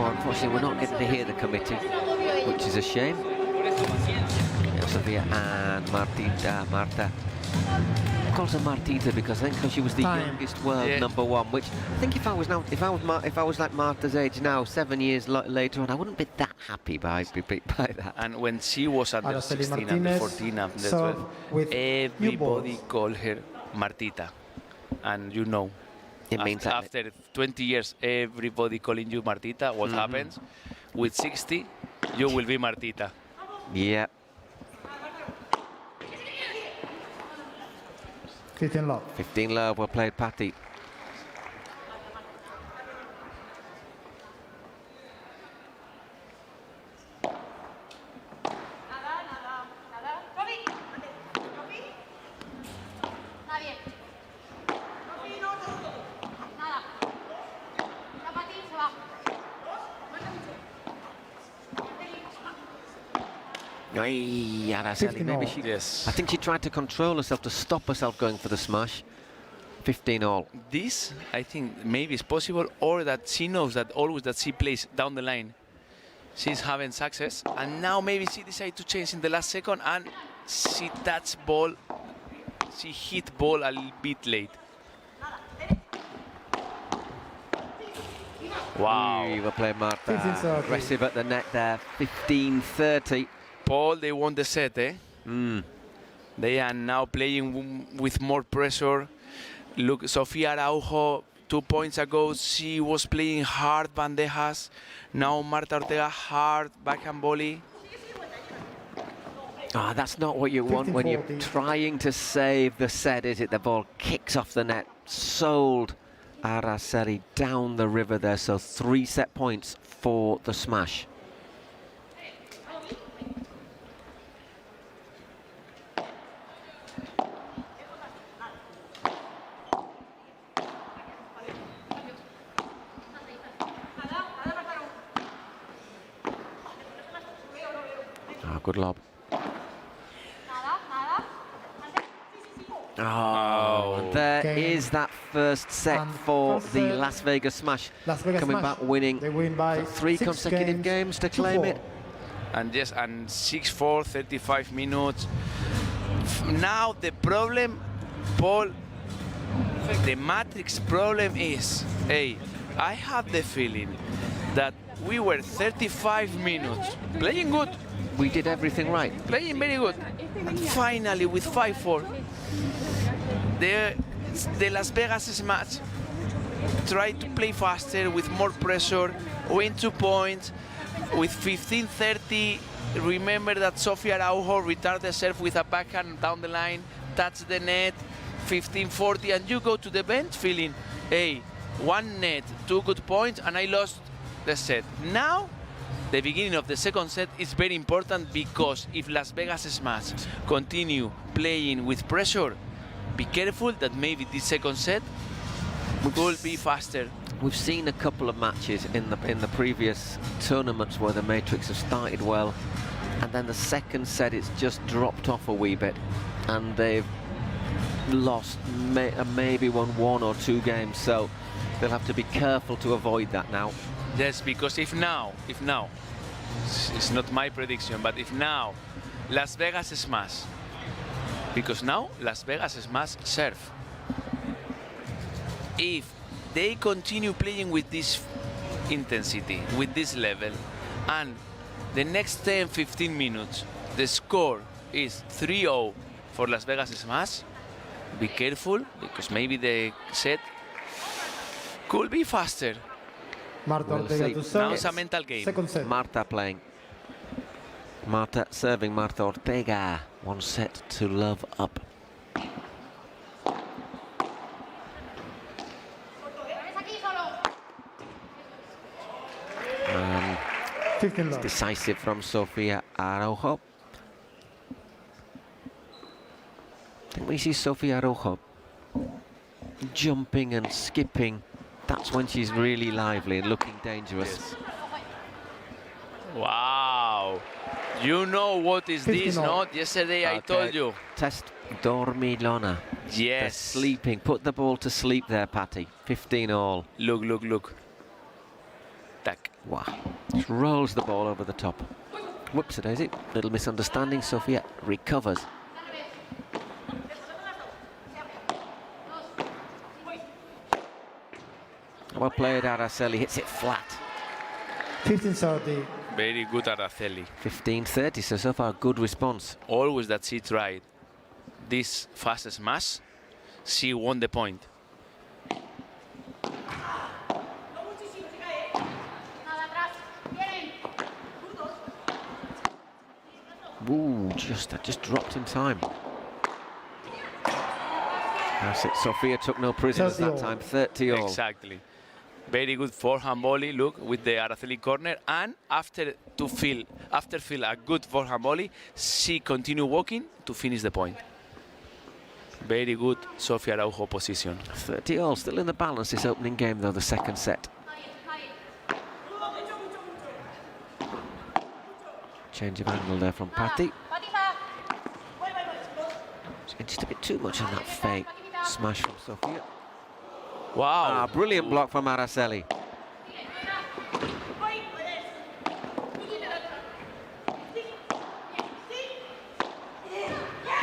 Unfortunately, we're not getting to hear the committee, which is a shame. Sofia and Marta. Calls her Martita because I think she was the youngest world #1. Which I think if I was like Marta's age now, 7 years later on, I wouldn't be that happy by that. And when she was under 16, under 14, under 12, everybody called her Martita, and you know. It means that after 20 years, everybody calling you Martita. What happens? With 60, you will be Martita. Yeah. 15 love. 15 love. Well played, Patty. Araceli, maybe she. Yes. I think she tried to control herself to stop herself going for the smash. 15 all. This, I think, maybe is possible, or that she knows that always that she plays down the line, she's having success, and now maybe she decided to change in the last second, and she touched ball, she hit ball a little bit late. Wow. We were playing Marta. Aggressive at the net there. 15-30. Paul, they won the set, eh? They are now playing with more pressure. Look, Sofia Araujo, 2 points ago, she was playing hard bandejas. Now Marta Ortega, hard backhand volley. That's not what you want when you're trying to save the set, is it? The ball kicks off the net. Sold Araceli down the river there. So 3 set points for the smash. Good lob. There is that first set for the Las Vegas Smash. Coming back winning. They win by 3 consecutive games to claim it. And yes, and 6-4, 35 minutes. Now the problem, Paul, the matrix problem is, hey, I have the feeling that we were 35 minutes playing good. We did everything right. Playing very good. And finally, with 5-4, the Las Vegas Smash tried to play faster, with more pressure, win 2 points. With 15-30, remember that Sofia Araujo retarded the serve with a backhand down the line, touch the net. 15-40, and you go to the bench feeling, hey, 1 net, 2 good points, and I lost the set. Now, the beginning of the second set is very important, because if Las Vegas Smash continue playing with pressure, be careful that maybe the second set will be faster. We've seen a couple of matches in the previous tournaments where the matrix have started well, and then the second set it's just dropped off a wee bit, and they've lost maybe won 1 or 2 games. So they'll have to be careful to avoid that now. Yes, because if now it's not my prediction, but if now Las Vegas smash, because now Las Vegas smash serve. If they continue playing with this intensity, with this level, and the next 10-15 minutes, the score is 3-0 for Las Vegas smash, be careful, because maybe the set could be faster. Marta We'll Ortega see. to serve. Now it's a mental game. Second set. Marta playing. Marta serving Marta Ortega. 1 set to love up. 15 it's love. decisive from Sofia Araujo. I think we see Sofia Araujo jumping and skipping. That's when she's really lively and looking dangerous. Yes. Wow. You know what is this, 15-0. not? Yesterday I told you. Test dormilona. They're Yes. sleeping. Put the ball to sleep there, Patty. 15-all. Look, look, look. Tack. Wow. Just rolls the ball over the top. Whoops, it is it. Little misunderstanding. Sofia recovers. Well played, Araceli. Hits it flat. 15-30. Very good, Araceli. 15-30, so far good response. Always that she tried this fast smash, she won the point. Ooh, just dropped in time. That's it. Sofia took no prisoners that 30-all. time. 30-all. Exactly. Very good forehand volley, look, with the Araceli corner. And after feel a good forehand volley, she continued walking to finish the point. Very good Sofia Araujo position. 30-all, still in the balance this opening game though, the second set. Change of angle there from Patty. Just a bit too much on that fake smash from Sofia. Wow. Brilliant block from Araceli.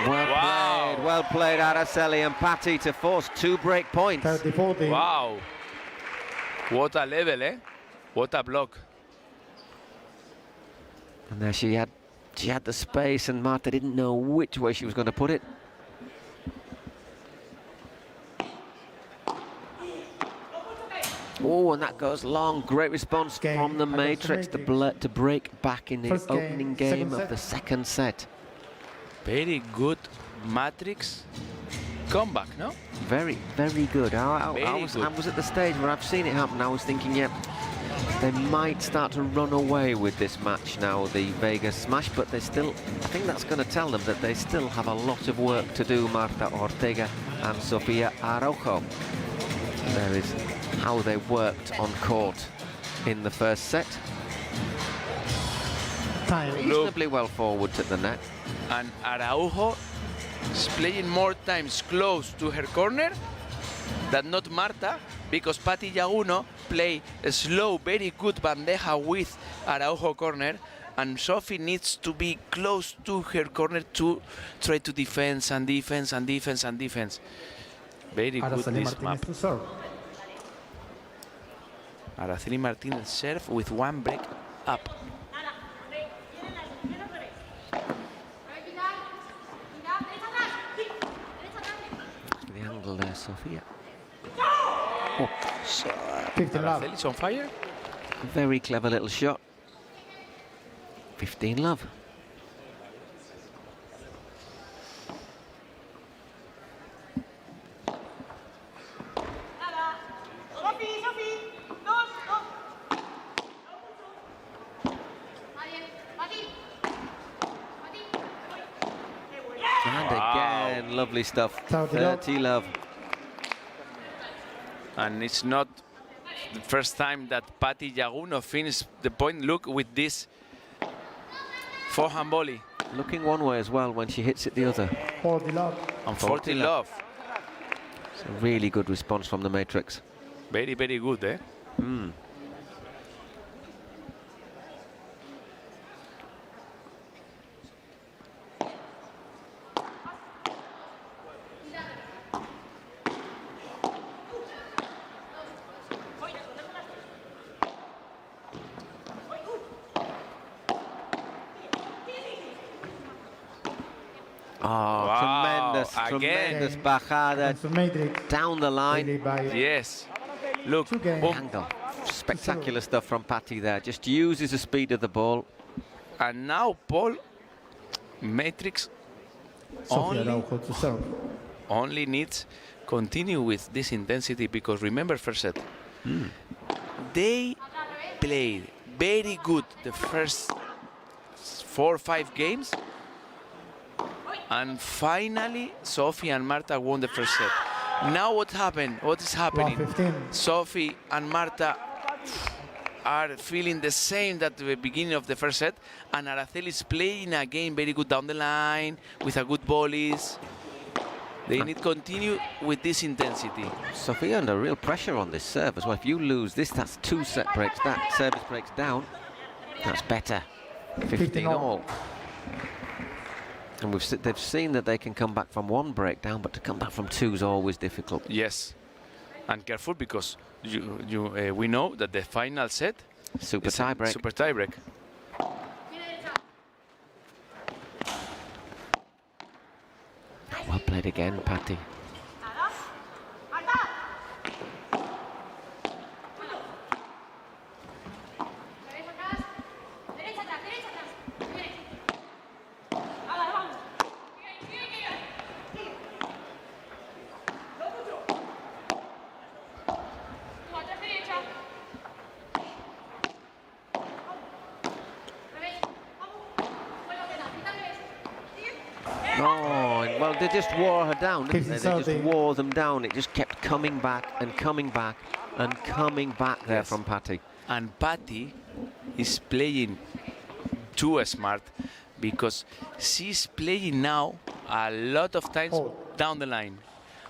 Well played, Araceli and Patty to force 2 break points. 30-40. Wow. What a level, eh? What a block. And there she had the space, and Marta didn't know which way she was going to put it. Oh, and that goes long. Great response from the Matrix to break back in the First game, opening game second of the second set. Very good Matrix comeback, no? Very, very good. I Very was at the stage where I've seen it happen. I was thinking, yeah, they might start to run away with this match now, the Vegas Smash, but they still, I think that's going to tell them that they still have a lot of work to do, Marta Ortega and Sofia Araujo. There is how they worked on court in the first set. Reasonably well forward to the net. And Araujo is playing more times close to her corner than not Marta, because Patty Yaguno play a slow, very good bandeja with Araujo corner, and Sophie needs to be close to her corner to try to defense and defense and defense and defense. Very good Araceli this map. Martinez to serve. Araceli Martinez serve with 1 break up. The angle there, Sofia. Oh, so, 15 love. Araceli's on fire. very clever little shot. 15 love. And again, lovely stuff. 30 love. And it's not the first time that Patty Yaguno finished the point. Look with this forehand volley. Looking one way as well when she hits it the other. 40 love. And 40 love. It's a really good response from the Matrix. Very, very good, eh? wow, tremendous bajada down the line. Yes. Look, Angle. Spectacular stuff from Patty there. Just uses the speed of the ball. And now Paul, Matrix only needs continue with this intensity, because remember first set. They played very good the first 4 or 5 games, and finally Sophie and Marta won the first set. Now what happened? What is happening? Sophie and Marta are feeling the same at the beginning of the first set, and Araceli is playing again very good down the line with a good volleys. They need to continue with this intensity. Sophia under real pressure on this serve as well. If you lose this, that's 2 set breaks. That service breaks down. That's better. 15 all. And they've seen that they can come back from 1 breakdown, but to come back from 2 is always difficult. Yes, and careful, because we know that the final set super tie break. Super tie break. Well played again, Patty. Well, they just wore her down, didn't they? They just wore them down. It just kept coming back and coming back and coming back there from Patty. And Patty is playing too smart, because she's playing now a lot of times down the line.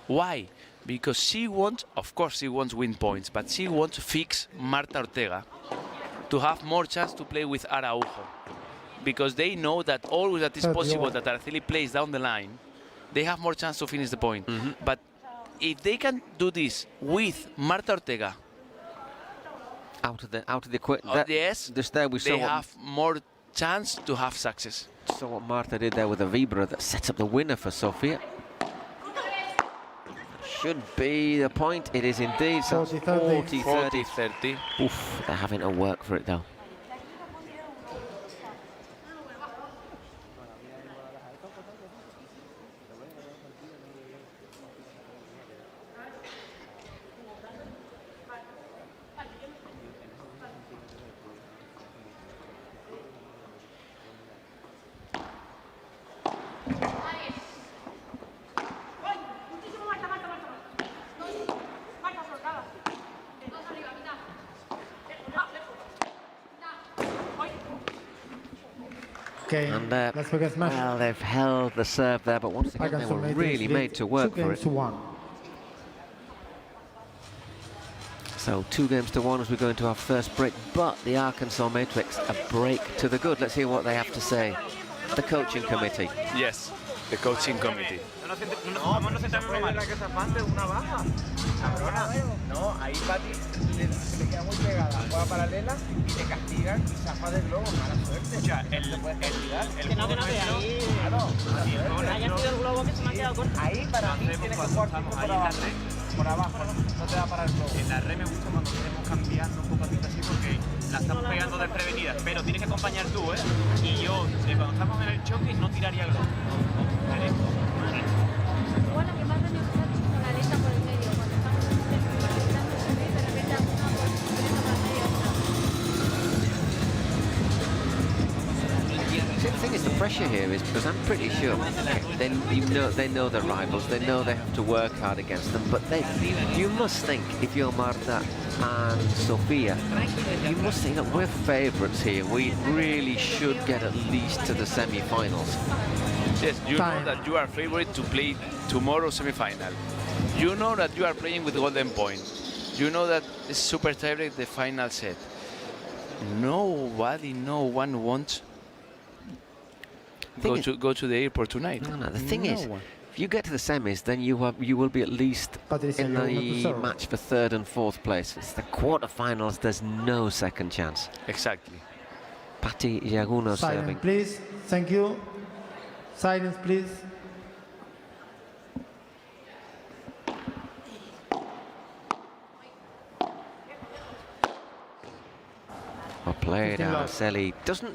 Why? Because she wants, of course, she wants win points, but she wants to fix Marta Ortega to have more chance to play with Araujo. Because they know that always that is possible that Araceli plays down the line, they have more chance to finish the point. But if they can do this with Marta Ortega out of the quick, yes, just there we saw they have more chance to have success. So what Marta did there with the Vibra that sets up the winner for Sofia. Should be the point. It is indeed. So 40-30. Oof, they're having to work for it though. And well, they've held the serve there, but once again they were really made to work for it. So 2 games to 1 as we go into our first break, but the Arkansas Matrix a break to the good. Let's hear what they have to say. The coaching committee. Yes, the coaching committee. No, ahí Pati se queda muy pegada, juega paralela y te castigan y zapa del globo, mala suerte. O sea, el que no de ahí. Claro, haya sido el globo que se me ha quedado corto. Ahí para mí tienes que jugar por abajo, no te va a parar el globo. En la red me gusta cuando queremos cambiando un poco así porque la estamos pegando desprevenida, pero tienes que acompañar tú, ¿eh? Y yo, cuando estamos en el choque, no tiraría el globo. Bueno, que más daño con la aleta por el medio. Cuando estamos de repente alguna The thing is, the pressure here is because I'm pretty sure they know their rivals, they know they have to work hard against them, but you must think, if you're Marta and Sofia, you must think that we're favourites here. We really should get at least to the semi-finals. Yes, you know that you are favorite to play tomorrow semi-final. You know that you are playing with golden point. You know that it's super tiebreak the final set. No one wants go to the airport tonight. No, the thing is, if you get to the semis, then you will be at least in the match for 3rd and 4th place. It's the quarterfinals. There's no second chance. Exactly. Patti Iaguno serving. Please, thank you. Silence, please. played. 15 love. Araceli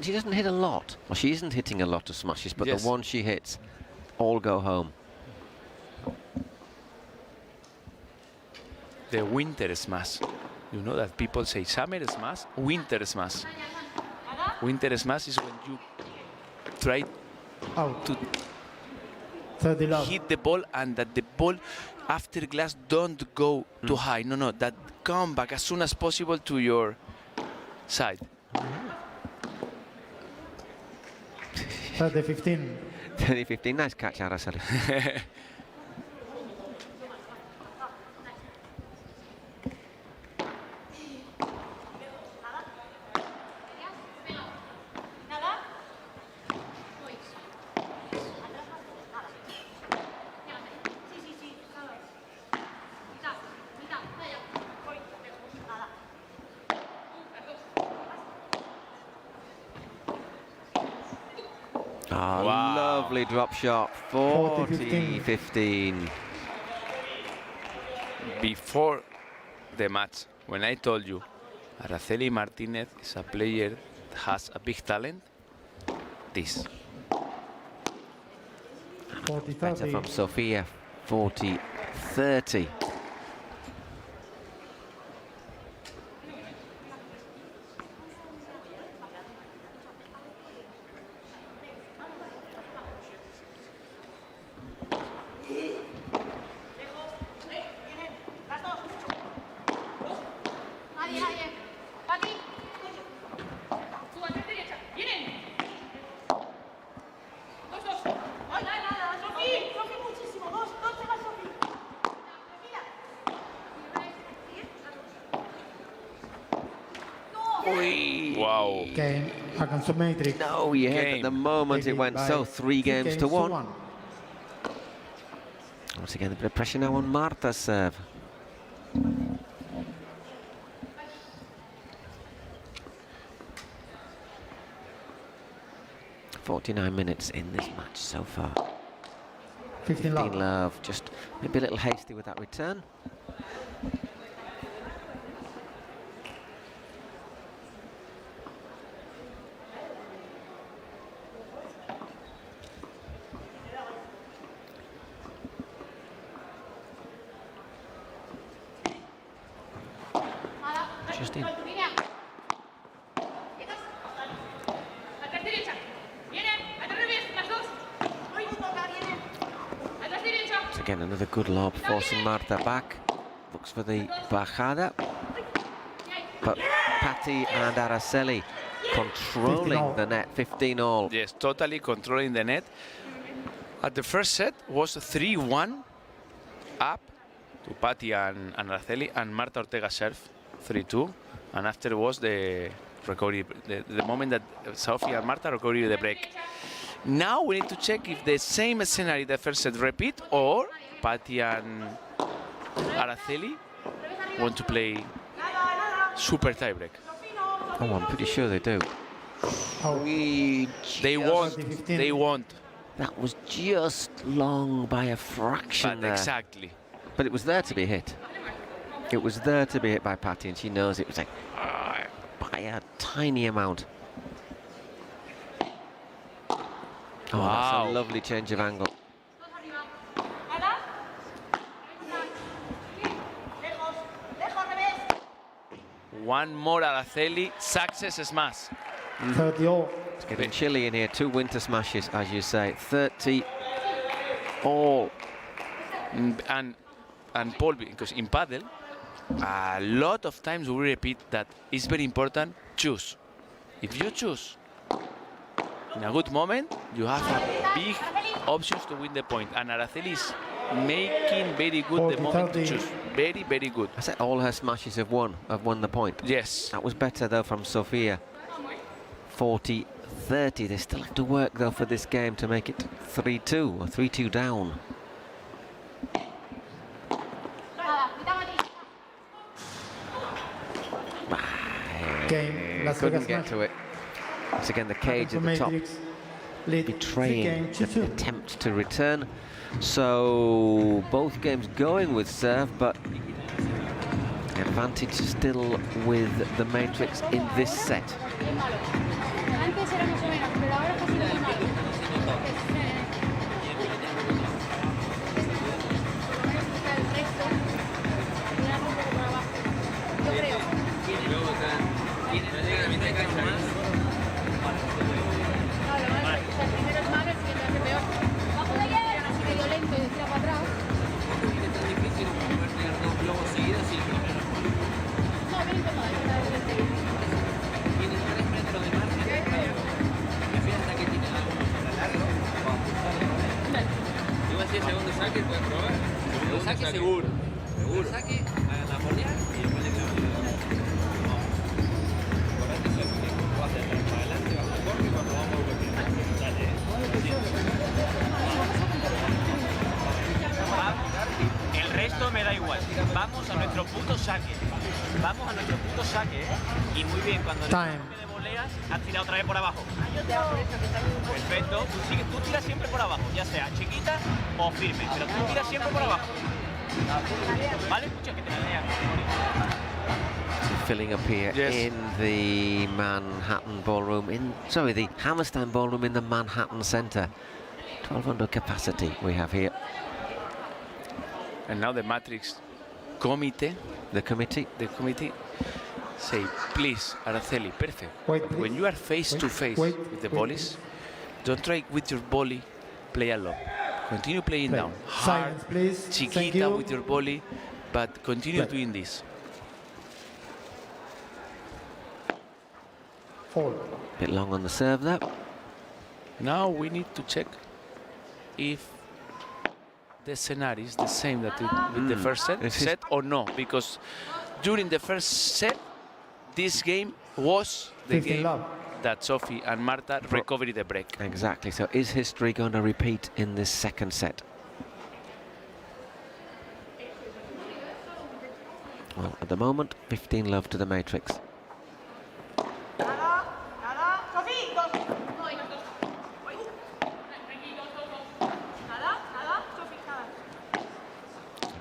she doesn't hit a lot. Well, she isn't hitting a lot of smashes, but Yes. the ones she hits all go home. The winter smash. You know that people say summer smash, winter smash. Winter smash is when you try Out. to 30 love. hit the ball and that the ball after glass don't go too high. No, that come back as soon as possible to your side. 30-15. 30-15, nice catch, Araceli. Wow. Lovely drop shot, 40-15. Before the match, when I told you Araceli Martinez is a player that has a big talent, this. Better from Sofia, 40-30. Wow. Game. Alcanzó Matrix. No, he hit at the moment it went so. 3 games to 1. Once again, a bit of pressure now on Marta's serve. "49 minutes in this match so far." 15 love. Love, just maybe a little hasty with that return. Just in. Again, another good lob, forcing Marta back. Looks for the bajada. But Patti and Araceli controlling the net, 15-all. Yes, totally controlling the net. At the first set was 3-1 up to Patti and Araceli, and Marta Ortega serve 3-2. And after was the recovery, the moment that Sofia and Marta recovered the break. Now we need to check if the same scenario the first set repeat or Patti and Araceli want to play super tiebreak. Oh, I'm pretty sure they do. They won't. That was just long by a fraction there. Exactly. But it was there to be hit. It was there to be hit by Patti, and she knows it was like by a tiny amount. Oh, that's a lovely change of angle. One more Araceli, success smash. 30-all. It's getting chilly in here. 2 winter smashes, as you say. 30-all. And Paul, because in Padel, a lot of times we repeat that it's very important, choose. If you choose in a good moment, you have a big options to win the point. And Araceli is making very good the moment to choose. Very, very good. I said all her smashes have won the point. Yes. That was better, though, from Sofia. 40-30. They still have to work, though, for this game to make it 3-2 or 3-2 down. Game. Las Couldn't Vegas get match. to it. Once again, the cage at the top betraying the attempt to return. So both games going with serve, but The advantage still with the Matrix in this set. El resto me da igual. Vamos a nuestro puto saque. Vamos a nuestro puto saque, ¿eh? Y muy bien, cuando el saque de voleas, has tirado otra vez por abajo. Perfecto. Tú tiras siempre por abajo, ya sea chiquita o firme, pero tú tiras siempre por abajo. ¿Vale? Escucha, que te la lean. Filling up here in the Manhattan Ballroom, the Hammerstein Ballroom in the Manhattan Center. 1,200 capacity we have here. And now the Matrix committee, the committee say, please, Araceli, perfect. When you are face to face with the volleys, don't try with your volley, play a lob. Continue playing down. Hard, please. chiquita with your volley, but continue doing this. Bit long on the serve there. Now we need to check if the scenario is the same that with the first set or no, because during the first set, this game was the game that Sophie and Marta recovered the break. Exactly, so is history going to repeat in this second set? Well, at the moment, 15 love to the Matrix.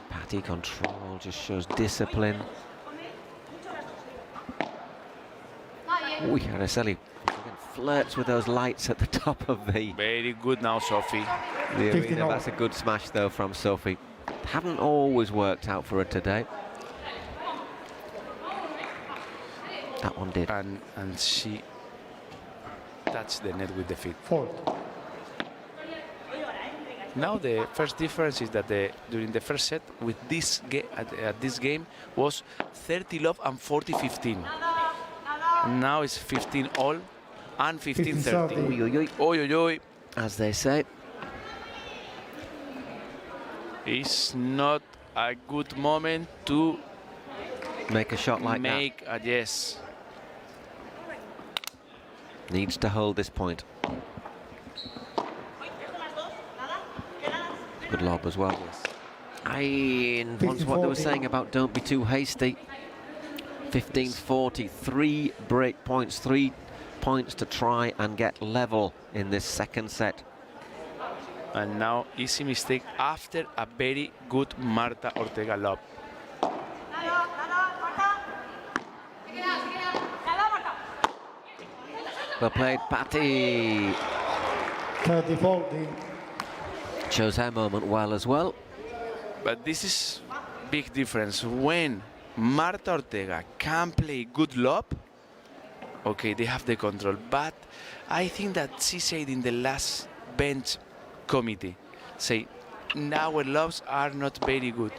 Patty control just shows discipline. Araceli flirts with those lights at the top of the... Very good now, Sophie. The arena. That's a good smash, though, from Sophie. Haven't always worked out for her today. That one did. And she touched the net with the feet. Now the first difference is that during the first set with this at this game was 30 love and 40-15. Now it's 15 all and 15-30. Oy, oy, oy. Oy, oy, oy. As they say. It's not a good moment to make a shot like that. Make a yes. Needs to hold this point. Good lob as well. And once what they were saying about don't be too hasty. 15-40, 3 break points, 3 points to try and get level in this second set. And now easy mistake after a very good Marta Ortega lob. Well played, Patty. 30-40. Chose her moment well as well. But this is big difference. When Marta Ortega can play good lob, okay, they have the control. But I think that she said in the last bench committee, say, our lobs are not very good.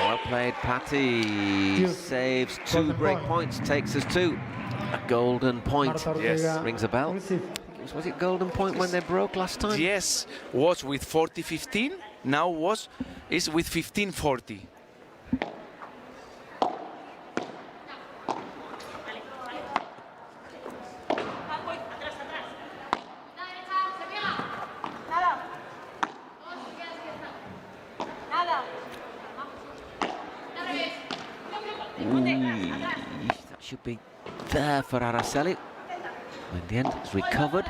Well played, Patty. Saves 2 break points, takes us to a golden point. Yes. Rings a bell. Was it golden point when they broke last time? Yes, was with 40-15. Now is with 15-40. That should be there for Araceli. In the end, it's recovered.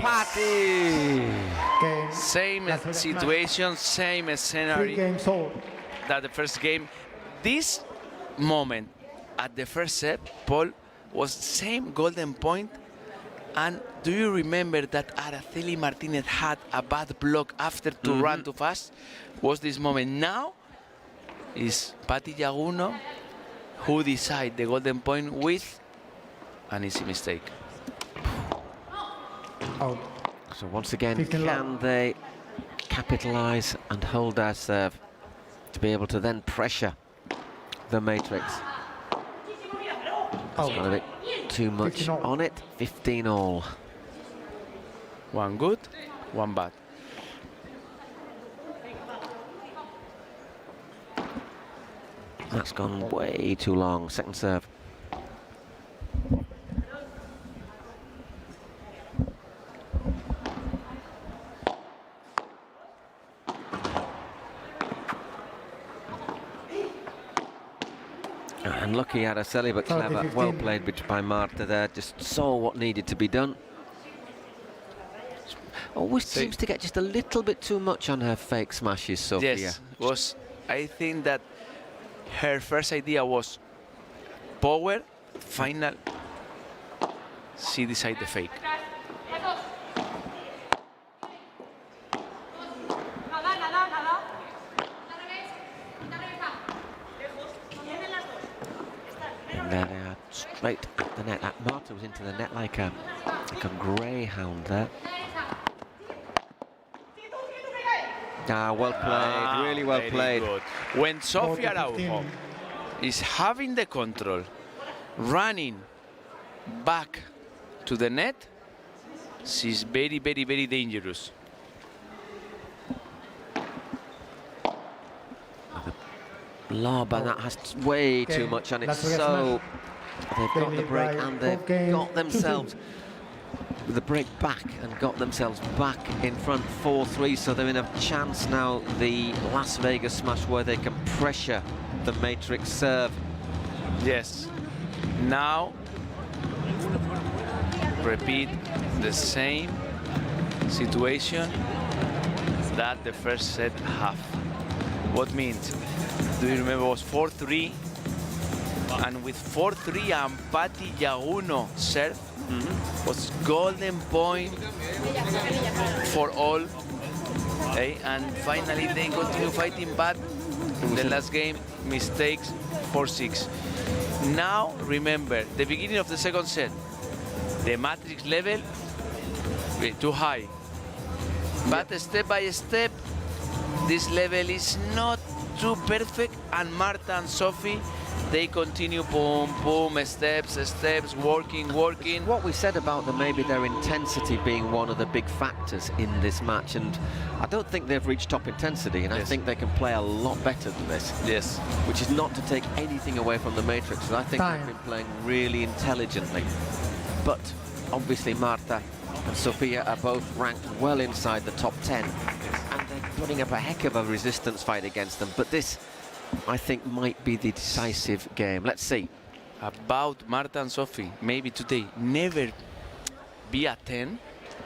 Patty. Same situation, same scenario that the first game. This moment at the first set, Paul, was same golden point. And do you remember that Araceli Martinez had a bad block after to run too fast? Was this moment. Now is Patty Jaguno who decide the golden point with an easy mistake. So once again, can they capitalize and hold their serve to be able to then pressure the Matrix? It's got a bit too much on it. 15 all. One good, one bad. That's gone way too long. Second serve. And lucky Araceli, but clever. Well played by Marta there. Just saw what needed to be done. Always seems to get just a little bit too much on her fake smashes, Sophia. Yes, I think that her first idea was power, final, she decided the fake. And there they are, straight at the net. That Marta was into the net like a greyhound there. Well played, really well played. Good. When Sofia Araujo is having the control, running back to the net, she's very, very, very dangerous. Lob, and that has way too much on it. So they've got the break and they've got themselves the break back and got themselves back in front 4-3, so they're in a chance now, the Las Vegas smash, where they can pressure the Matrix serve. Yes. Now repeat the same situation that the first set have. What means? Do you remember it was 4-3? And with 4-3 and Patty Jaguno serve, was golden point for all. And finally they continue fighting, but the last game, mistakes, 4-6. Now remember, the beginning of the second set, the Matrix level, too high. But step by step, this level is not too perfect, and Marta and Sophie, they continue boom, boom, steps, working. What we said about them, maybe their intensity being one of the big factors in this match, and I don't think they've reached top intensity, and I think they can play a lot better than this. Yes. Which is not to take anything away from the Matrix, and I think they've been playing really intelligently. But obviously Marta and Sophia are both ranked well inside the top 10, and they're putting up a heck of a resistance fight against them. But this, I think, might be the decisive game. Let's see. About Marta and Sophie, maybe today, never be a 10,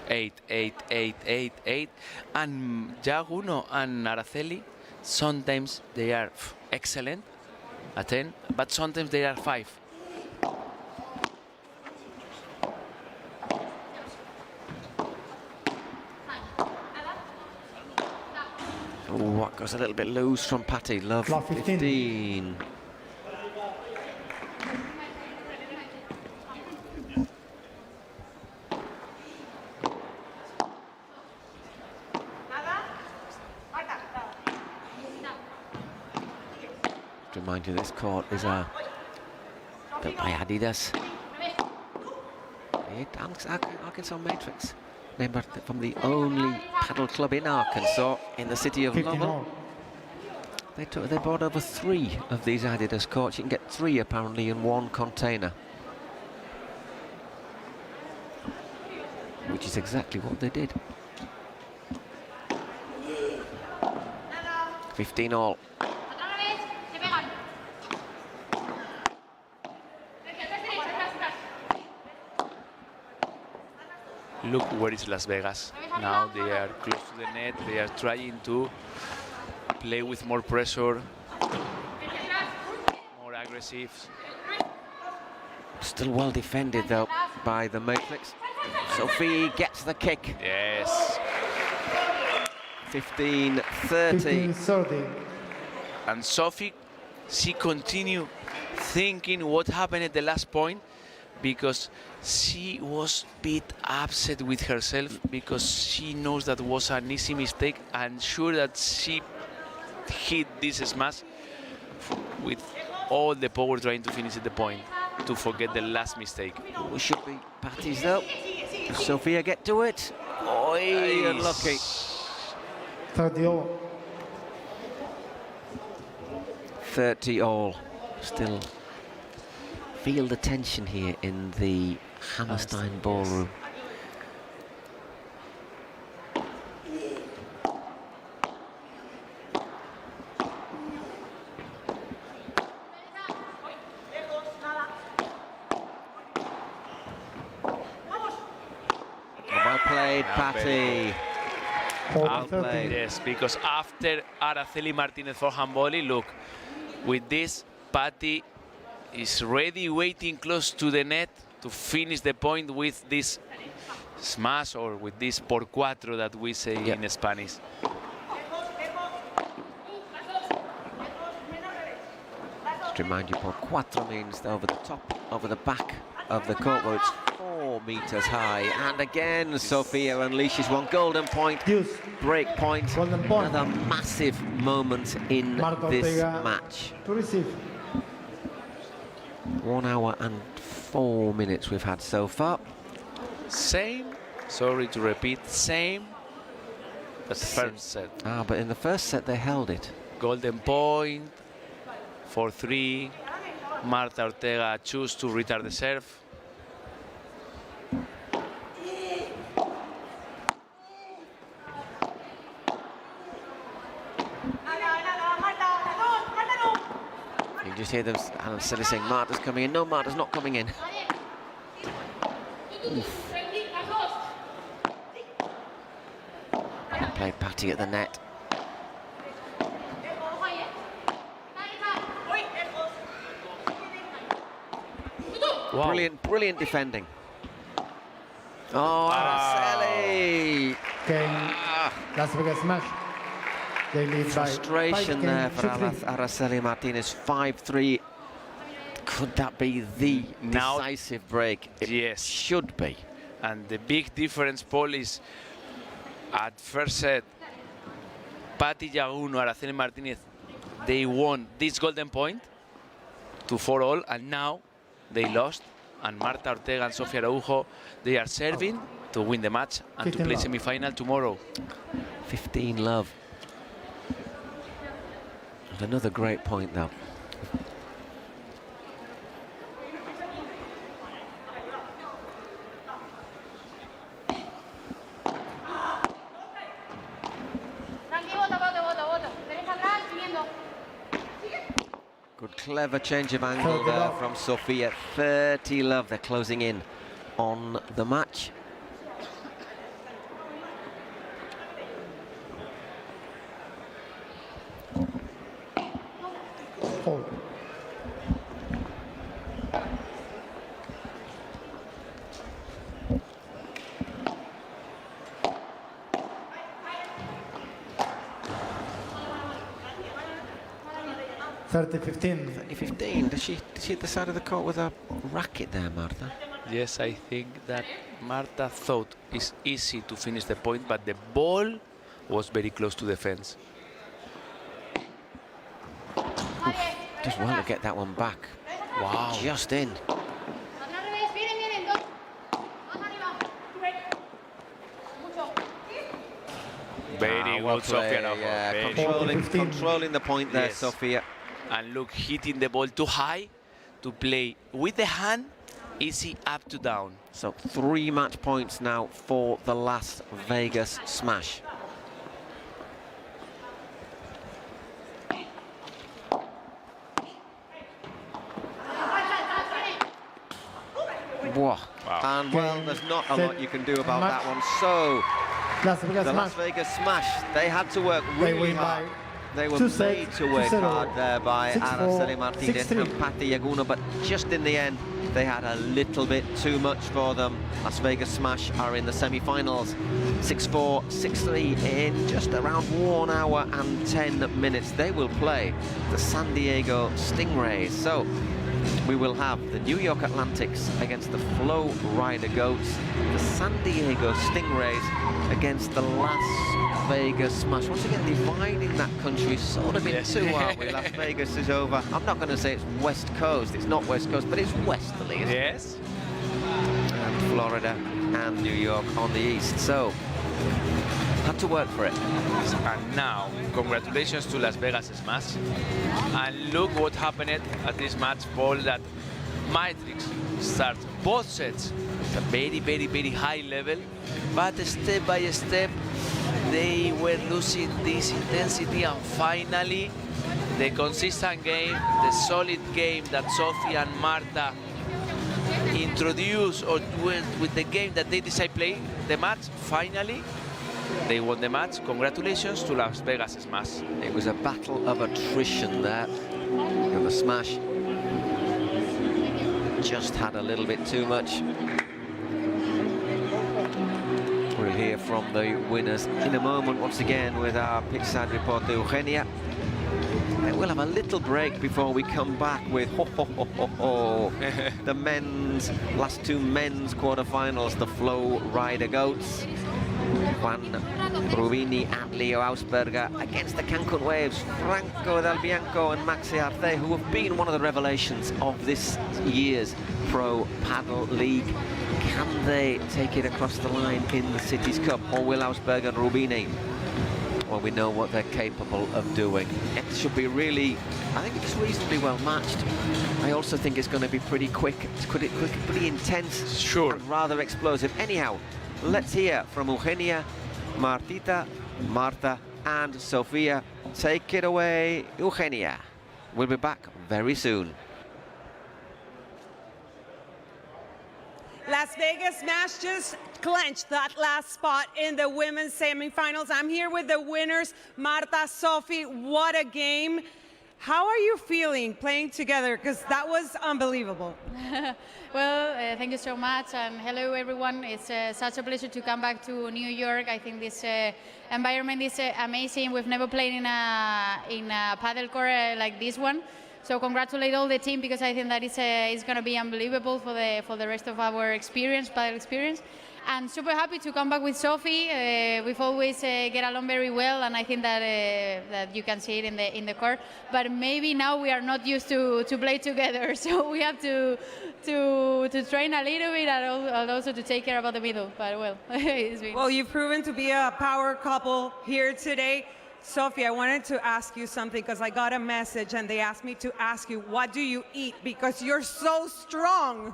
8, 8, 8, 8, 8. And Jaguno and Araceli, sometimes they are excellent, a 10, but sometimes they are 5. What goes a little bit loose from Patty. Love 15. To remind you, this court is built by Adidas. Arkansas Matrix, named from the only paddle club in Arkansas, in the city of Lovell. They bought over 3 of these Adidas courts. You can get 3 apparently in one container, which is exactly what they did. 15 all. Look where is Las Vegas. Now they are close to the net. They are trying to play with more pressure, more aggressive. Still well defended though by the Matrix. Sophie gets the kick. Yes. 15-30. 15-30. And Sophie, she continue thinking what happened at the last point, because she was a bit upset with herself because she knows that was an easy mistake, and sure that she hit this smash with all the power trying to finish at the point to forget the last mistake. We should be Patties though. Sophia get to it. Oi, unlucky. 30 all. 30 all. Still feel the tension here in the Hammerstein ballroom. Well played, Patty. Well played. Yes, because after Araceli Martinez forehand volley, look, with this, Patty is ready, waiting close to the net to finish the point with this smash, or with this por cuatro that we say in Spanish. Just to remind you, por cuatro means over the top, over the back of the court, where it's 4 meters high. And again, Sophia unleashes one. Golden point, break point. Golden point. Another massive moment in Marta this Ortega match. to receive. 1 hour and 4 minutes we've had so far. Same, sorry to repeat, same as the first set. Ah, but in the first set they held it. Golden point, 4-3. Marta Ortega choose to retard the serve. You just hear them, Alan Silly saying, Marta's coming in. No, Marta's not coming in. Oof. Played Patty at the net. Wow. Brilliant defending. Oh, Araceli! Game, Las Vegas match. They lead Frustration by there 5 for games to 3. Araceli Martinez. 5-3. Could that be the decisive break? It yes, should be. And the big difference, Paul, is at first set, Patty Yaguno, Araceli Martinez, they won this golden point to 4-all, and now they lost. And Marta Ortega and Sofia Araujo, they are serving to win the match and to play love. semi-final tomorrow. 15 love. And another great point, though. Good, clever change of angle there from Sofia. 30 love. They're closing in on the match. Hold. $30-15. 30-15. Does she hit the side of the court with a racket there, Marta? Yes, I think that Marta thought it's easy to finish the point, but the ball was very close to the fence. Does well to get that one back. Wow. Just in. Very well good, Sofia. played, yeah. Very Controlling the point there, Yes. Sofia. And look, hitting the ball too high to play with the hand, easy up to down. So 3 match points now for the Las Vegas smash. Whoa. Wow. And well, there's not a lot you can do about that one. So, the Las Vegas Smash, they had to work really hard. They were made to work hard there by Araceli Martinez and Patti Yaguno, but just in the end, they had a little bit too much for them. Las Vegas Smash are in the semi-finals, 6-4, 6-3 in just around 1 hour and 10 minutes. They will play the San Diego Stingrays. So we will have the New York Atlantics against the Flow Rider Goats, the San Diego Stingrays against the Las Vegas Smash. Once again, dividing that country sort of in two, aren't we? Las Vegas is over. I'm not going to say it's West Coast. It's not West Coast, but it's westerly, isn't it? Yes. And Florida and New York on the east. So, had to work for it. And now, congratulations to Las Vegas Smash. And look what happened at this match ball that Matrix starts both sets at a very, very, very high level, but step by step they were losing this intensity, and finally the consistent game, the solid game that Sophie and Marta introduced or went with the game that they decided to play the match, finally they won the match. Congratulations to Las Vegas Smash. It was a battle of attrition there. The Smash just had a little bit too much. We'll hear from the winners in a moment once again with our pitchside reporter Eugenia. And we'll have a little break before we come back with the men's, last two men's quarterfinals, the Flow Rider Goats. Juan Rubini and Leo Ausberger against the Cancun Waves, Franco Del Bianco and Maxi Arce, who have been one of the revelations of this year's Pro Padel League. Can they take it across the line in the Cities Cup, or will Ausberger and Rubini? Well, we know what they're capable of doing. It should be really, I think it's reasonably well matched. I also think it's going to be pretty quick, pretty intense, sure, and rather explosive. Anyhow, let's hear from Eugenia, Martita, Marta, and Sofia. Take it away, Eugenia. We'll be back very soon. Las Vegas Smash just clinched that last spot in the women's semifinals. I'm here with the winners, Marta, Sophie. What a game. How are you feeling playing together? Because that was unbelievable. Well, thank you so much, and hello everyone. It's such a pleasure to come back to New York. I think this environment is amazing. We've never played in a paddle court like this one. So congratulate all the team, because I think that it's going to be unbelievable for the rest of our experience, paddle experience. And super happy to come back with Sophie. We've always get along very well, and I think that you can see it in the court. But maybe now we are not used to play together, so we have to train a little bit and also to take care about the middle. But well, it's been. Well, you've proven to be a power couple here today. Sophie, I wanted to ask you something, because I got a message and they asked me to ask you, what do you eat? Because you're so strong.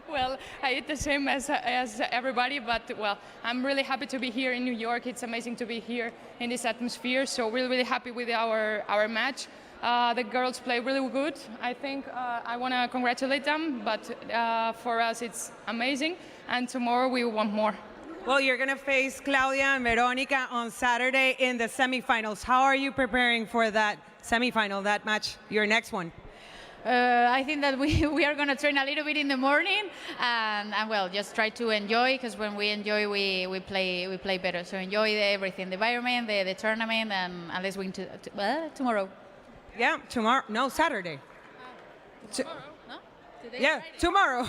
Well, I eat the same as everybody, but well, I'm really happy to be here in New York. It's amazing to be here in this atmosphere. So we're really happy with our match. The girls play really good. I think I want to congratulate them, but for us it's amazing. And tomorrow we want more. Well, you're going to face Claudia and Veronica on Saturday in the semifinals. How are you preparing for that semifinal, that match, your next one? I think that we are going to train a little bit in the morning and well, just try to enjoy, because when we enjoy, we play better. So enjoy everything, the environment, the tournament, and let's win tomorrow. Yeah, tomorrow. No, Saturday. Tomorrow? No? Today, yeah, Friday? Tomorrow.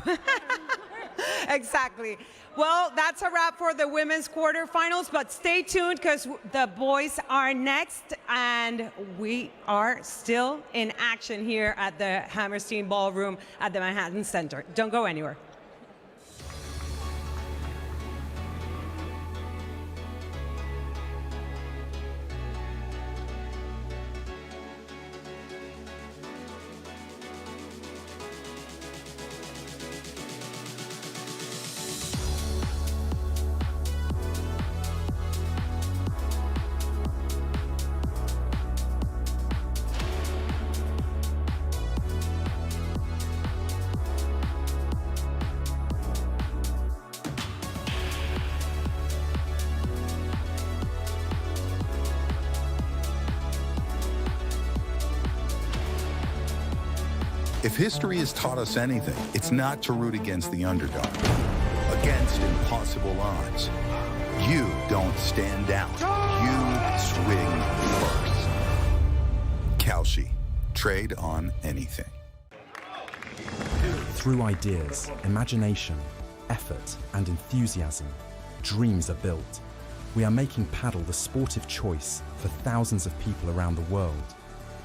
Exactly. Well, that's a wrap for the women's quarterfinals, but stay tuned, because the boys are next, and we are still in action here at the Hammerstein Ballroom at the Manhattan Center. Don't go anywhere. If history has taught us anything, it's not to root against the underdog. Against impossible odds, you don't stand down. You swing first. Kalshi. Trade on anything. Through ideas, imagination, effort, and enthusiasm, dreams are built. We are making Padel the sportive choice for thousands of people around the world.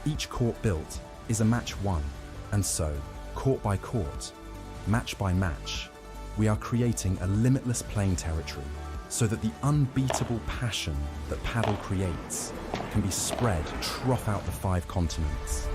Each court built is a match won, and so, court by court, match by match, we are creating a limitless playing territory so that the unbeatable passion that Padel creates can be spread throughout the 5 continents.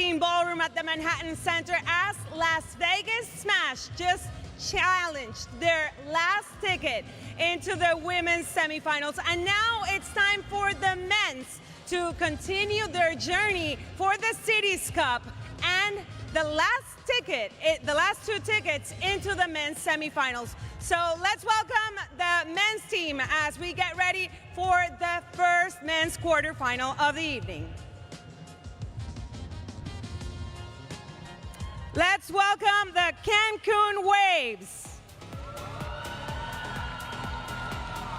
17 ballroom at the Manhattan Center as Las Vegas Smash just challenged their last ticket into the women's semifinals. And now it's time for the men's to continue their journey for the Cities Cup and the last ticket, the last two tickets into the men's semifinals. So let's welcome the men's team as we get ready for the first men's quarterfinal of the evening. Let's welcome the Cancun Waves.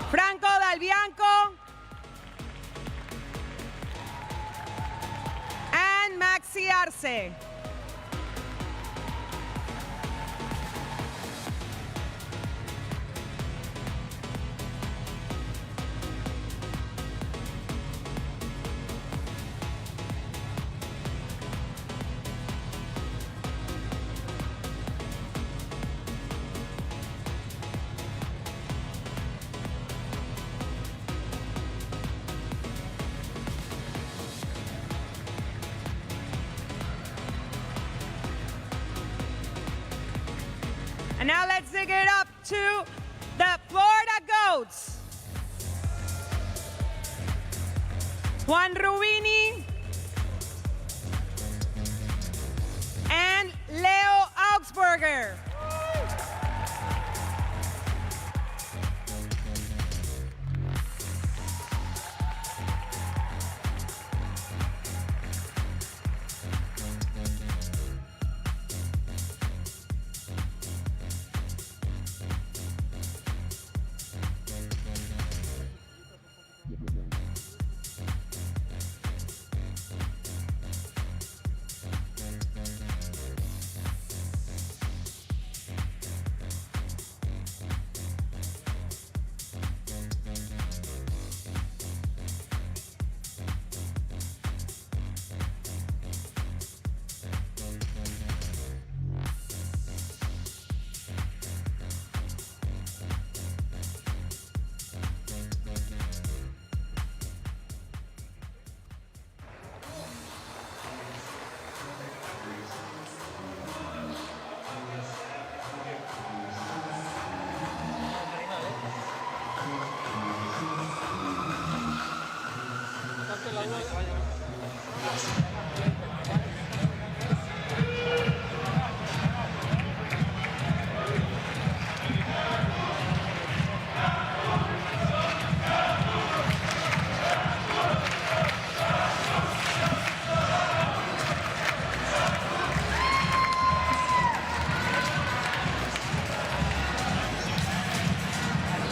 Franco Del Bianco and Maxi Arce. And now let's dig it up to the Florida Goats. Juan Rubini and Leo Augsburger.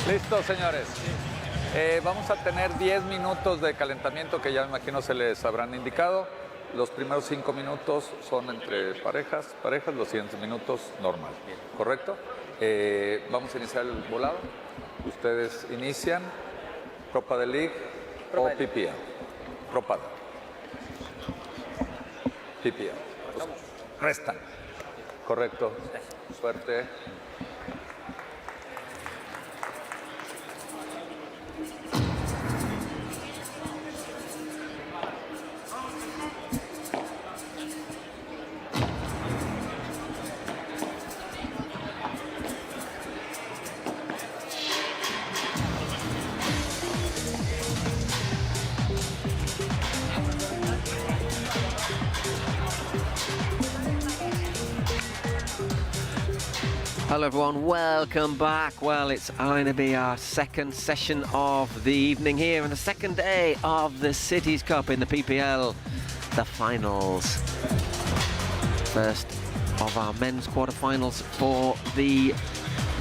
Listo, señores. Vamos a tener 10 minutos de calentamiento que ya me imagino se les habrán indicado. Los primeros 5 minutos son entre parejas, los siguientes minutos normal, ¿correcto? Vamos a iniciar el volado. Ustedes inician Pro Padel League o PPL. Pro Padel. PPL. Restan. Correcto. Suerte. Hello everyone, welcome back. Well, it's going to be our second session of the evening here and the second day of the Cities Cup in the PPL, the finals. First of our men's quarterfinals for the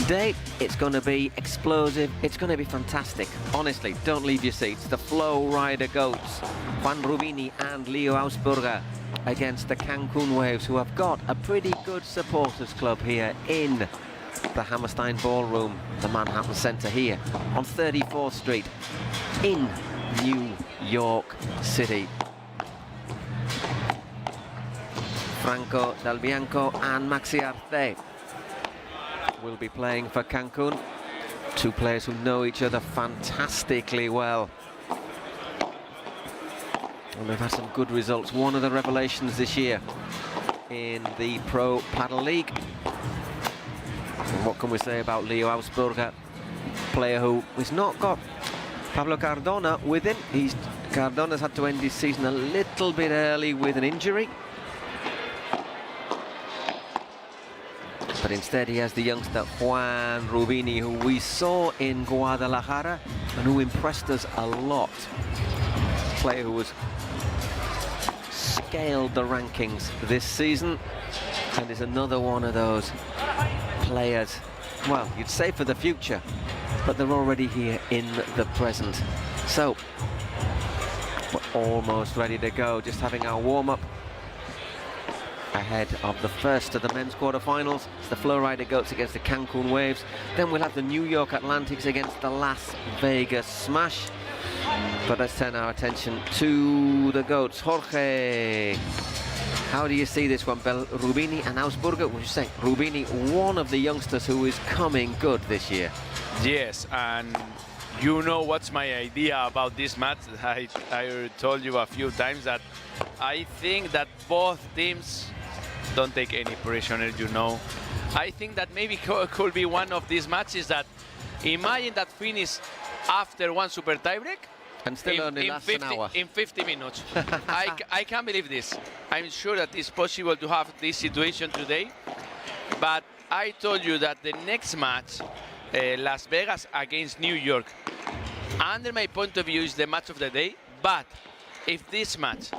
day. It's going to be explosive, it's going to be fantastic. Honestly, don't leave your seats. The Flow Rider Goats, Juan Rubini and Leo Augsburger, against the Cancun Waves, who have got a pretty good supporters club here in the Hammerstein Ballroom, the Manhattan Center here on 34th Street in New York City. Franco Del Bianco and Maxi Arce will be playing for Cancun. Two players who know each other fantastically well. And they've had some good results. One of the revelations this year in the Pro Padel League. And what can we say about Leo Ausberger, player who has not got Pablo Cardona with him. Cardona's had to end his season a little bit early with an injury. But instead he has the youngster Juan Rubini, who we saw in Guadalajara and who impressed us a lot. A player who has scaled the rankings this season and is another one of those players, well, you'd say for the future, but they're already here in the present. So we're almost ready to go, just having our warm-up ahead of the first of the men's quarterfinals. It's the Flowrider Goats against the Cancun Waves. Then we'll have the New York Atlantics against the Las Vegas Smash. But let's turn our attention to the Goats. Jorge, how do you see this one? Rubini and Ausberger, would you say? Rubini, one of the youngsters who is coming good this year. Yes, and you know what's my idea about this match. I told you a few times that I think that both teams don't take any prisoners, you know. I think that maybe could be one of these matches that, imagine that finish after one super tiebreak and still only lasts an hour. In 50 minutes. I can't believe this. I'm sure that it's possible to have this situation today, but I told you that the next match, Las Vegas against New York, under my point of view, is the match of the day. But if this match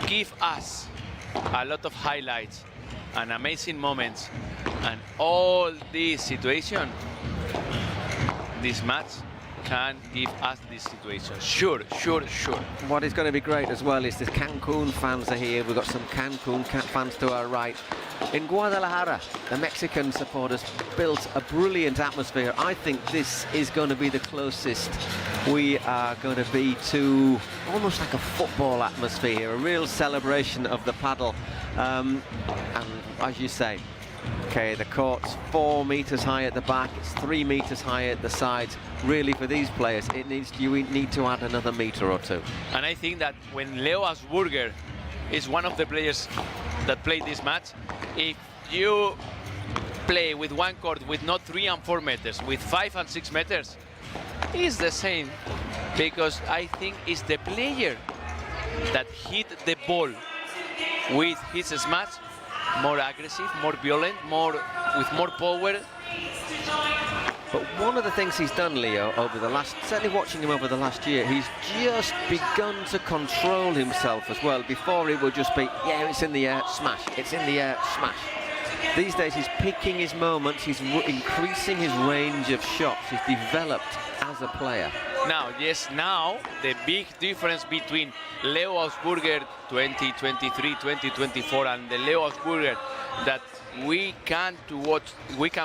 gives us a lot of highlights and amazing moments and all this situation, this match can give us this situation. Sure. What is going to be great as well is the Cancun fans are here. We've got some Cancun fans to our right. In Guadalajara, the Mexican supporters built a brilliant atmosphere. I think this is going to be the closest we are going to be to almost like a football atmosphere, a real celebration of the paddle. And as you say, okay, the court's 4 meters high at the back, it's 3 meters high at the sides. Really, for these players, you need to add another meter or two. And I think that when Leo Ausberger is one of the players that played this match, if you play with one court with not 3 and 4 meters, with 5 and 6 meters, it's the same, because I think it's the player that hit the ball with his smash more aggressive, more violent, with more power. But one of the things he's done, Leo, over the last, certainly watching him over the last year, he's just begun to control himself as well. Before it would just be, yeah, it's in the air, smash, it's in the air, smash. These days he's picking his moments, he's increasing his range of shots, he's developed as a player. Now, the big difference between Leo Ausberger 2023, 2024 and the Leo Ausberger that we can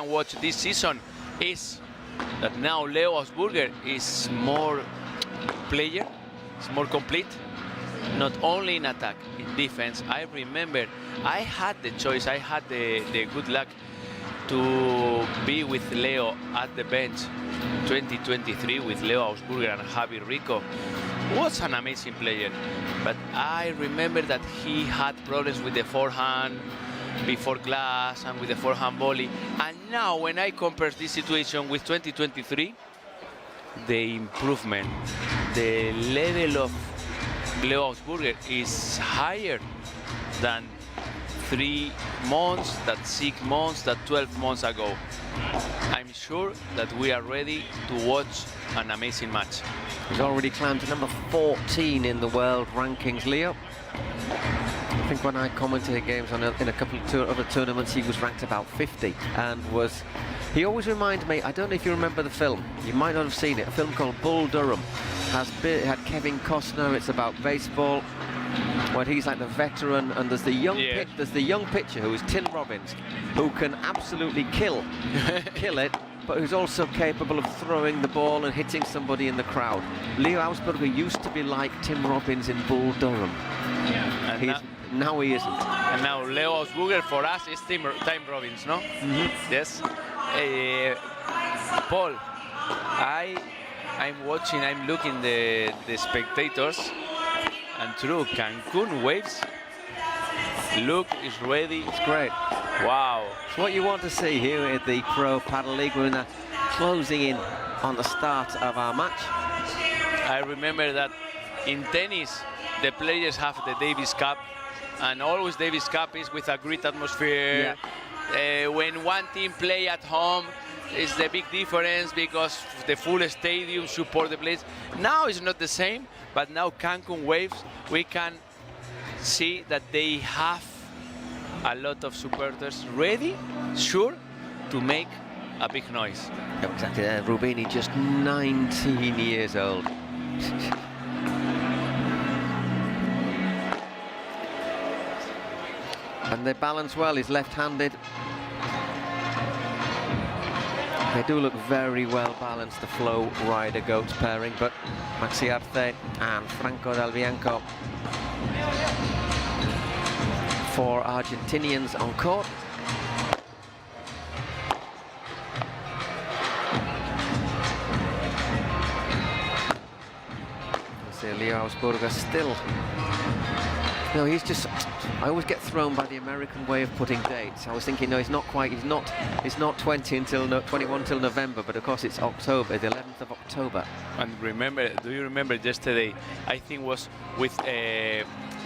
watch this season is that now Leo Ausberger is more player, is more complete, not only in attack, in defense. I remember I had the choice, I had the good luck to be with Leo at the bench 2023 with Leo Ausberger and Javi Rico. Was an amazing player, but I remember that he had problems with the forehand before glass and with the forehand volley. And now when I compare this situation with 2023, the improvement, the level of Leo Ausberger is higher than 3 months, that 6 months, that 12 months ago. I'm sure that we are ready to watch an amazing match. He's already climbed to number 14 in the world rankings, Leo. I think when I commented games in a couple of other tournaments, he was ranked about 50 and he always reminded me, I don't know if you remember the film, you might not have seen it, a film called Bull Durham. It had Kevin Costner, it's about baseball, where he's like the veteran, and there's the young pitcher who is Tim Robbins, who can absolutely kill it, but who's also capable of throwing the ball and hitting somebody in the crowd. Leo Ausberger used to be like Tim Robbins in Bull Durham. And now he isn't. And now Leo Ausberger for us is Tim Robbins, no? Mm-hmm. Yes. Paul, I'm watching, I'm looking the spectators, and true. Cancun Waves look is ready. It's great. Wow. It's what you want to see here at the Pro Padel League. We're now closing in on the start of our match. I remember that in tennis, the players have the Davis Cup, and always Davis Cup is with a great atmosphere. Yeah. When one team play at home, it's the big difference because the full stadium support the players. Now it's not the same, but now Cancun Waves, we can see that they have a lot of supporters ready, sure, to make a big noise. Exactly. Rubini, just 19 years old. And they balance well. He's left-handed. They do look very well balanced, the Flow Rider Goats pairing, but Maxi Arce and Franco Del Bianco, four Argentinians on court. Leo Ausburger still. No, he's just. I always get thrown by the American way of putting dates. I was thinking, no, he's not quite. He's not 20 until 21 till November, but of course it's October, the 11th of October. And remember, do you remember yesterday? I think was with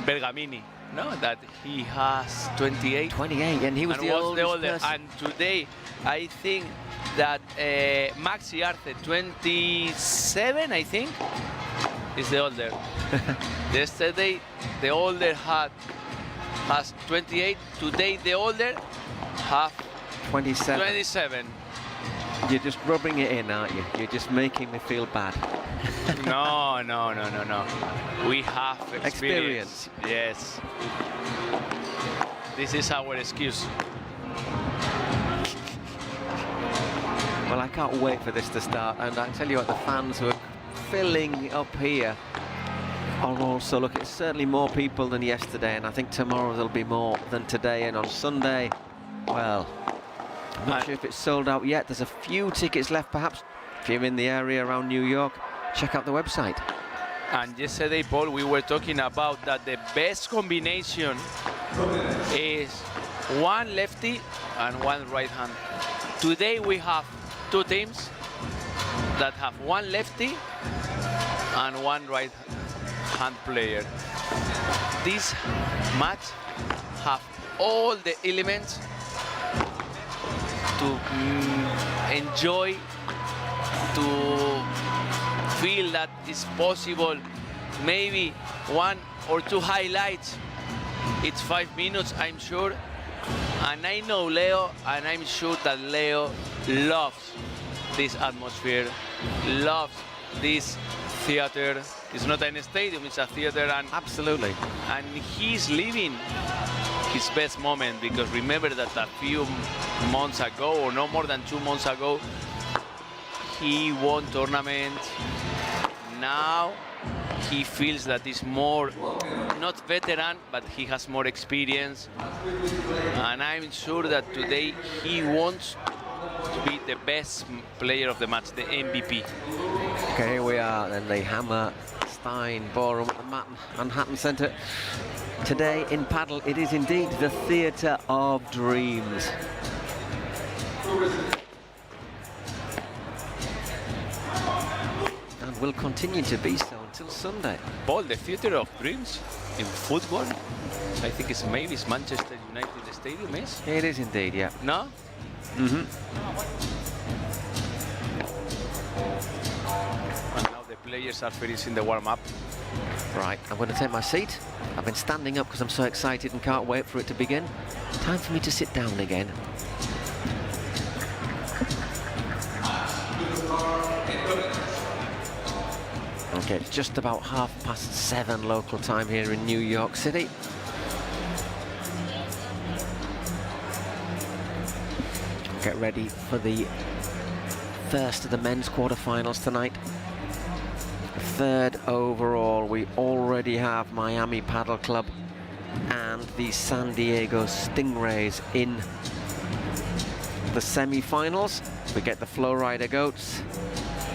Bergamini. No, that he has 28. 28, and he was the oldest person. And today, I think that Maxi Arce, 27, I think, is the older. Yesterday, the older has 28. Today, the older have 27. 27. You're just rubbing it in, aren't you? You're just making me feel bad. No. We have experience. Yes. This is our excuse. Well, I can't wait for this to start, and I tell you what, the fans who are filling up here are also, look, it's certainly more people than yesterday, and I think tomorrow there'll be more than today, and on Sunday, well, I'm not sure if it's sold out yet. There's a few tickets left, perhaps. If you're in the area around New York, check out the website. And yesterday, Paul, we were talking about that the best combination is one lefty and one right hand. Today we have two teams that have one lefty and one right hand player. This match have all the elements to enjoy, to feel that it's possible. Maybe one or two highlights. It's 5 minutes, I'm sure. And I know Leo, and I'm sure that Leo loves this atmosphere, loves this theater. It's not a stadium, it's a theater. And absolutely. And he's living his best moment, because remember that a few months ago, or no more than 2 months ago, he won tournament. Now he feels that he's more, not veteran, but he has more experience. And I'm sure that today he wants to be the best player of the match, the MVP. Okay, here we are in the Hammerstein Ballroom at the Manhattan Center. Today in Padel, it is indeed the theatre of dreams. And will continue to be so until Sunday. Paul, the theatre of dreams in football, I think it's Manchester United Stadium, is? It is indeed, yeah. No? Mm-hmm. And now the players are finishing the warm-up. Right, I'm going to take my seat. I've been standing up because I'm so excited and can't wait for it to begin. Time for me to sit down again. Okay, it's just about 7:30 local time here in New York City. Get ready for the first of the men's quarterfinals tonight. Third overall, we already have Miami Padel Club and the San Diego Stingrays in the semi-finals. We get the Flow Rider Goats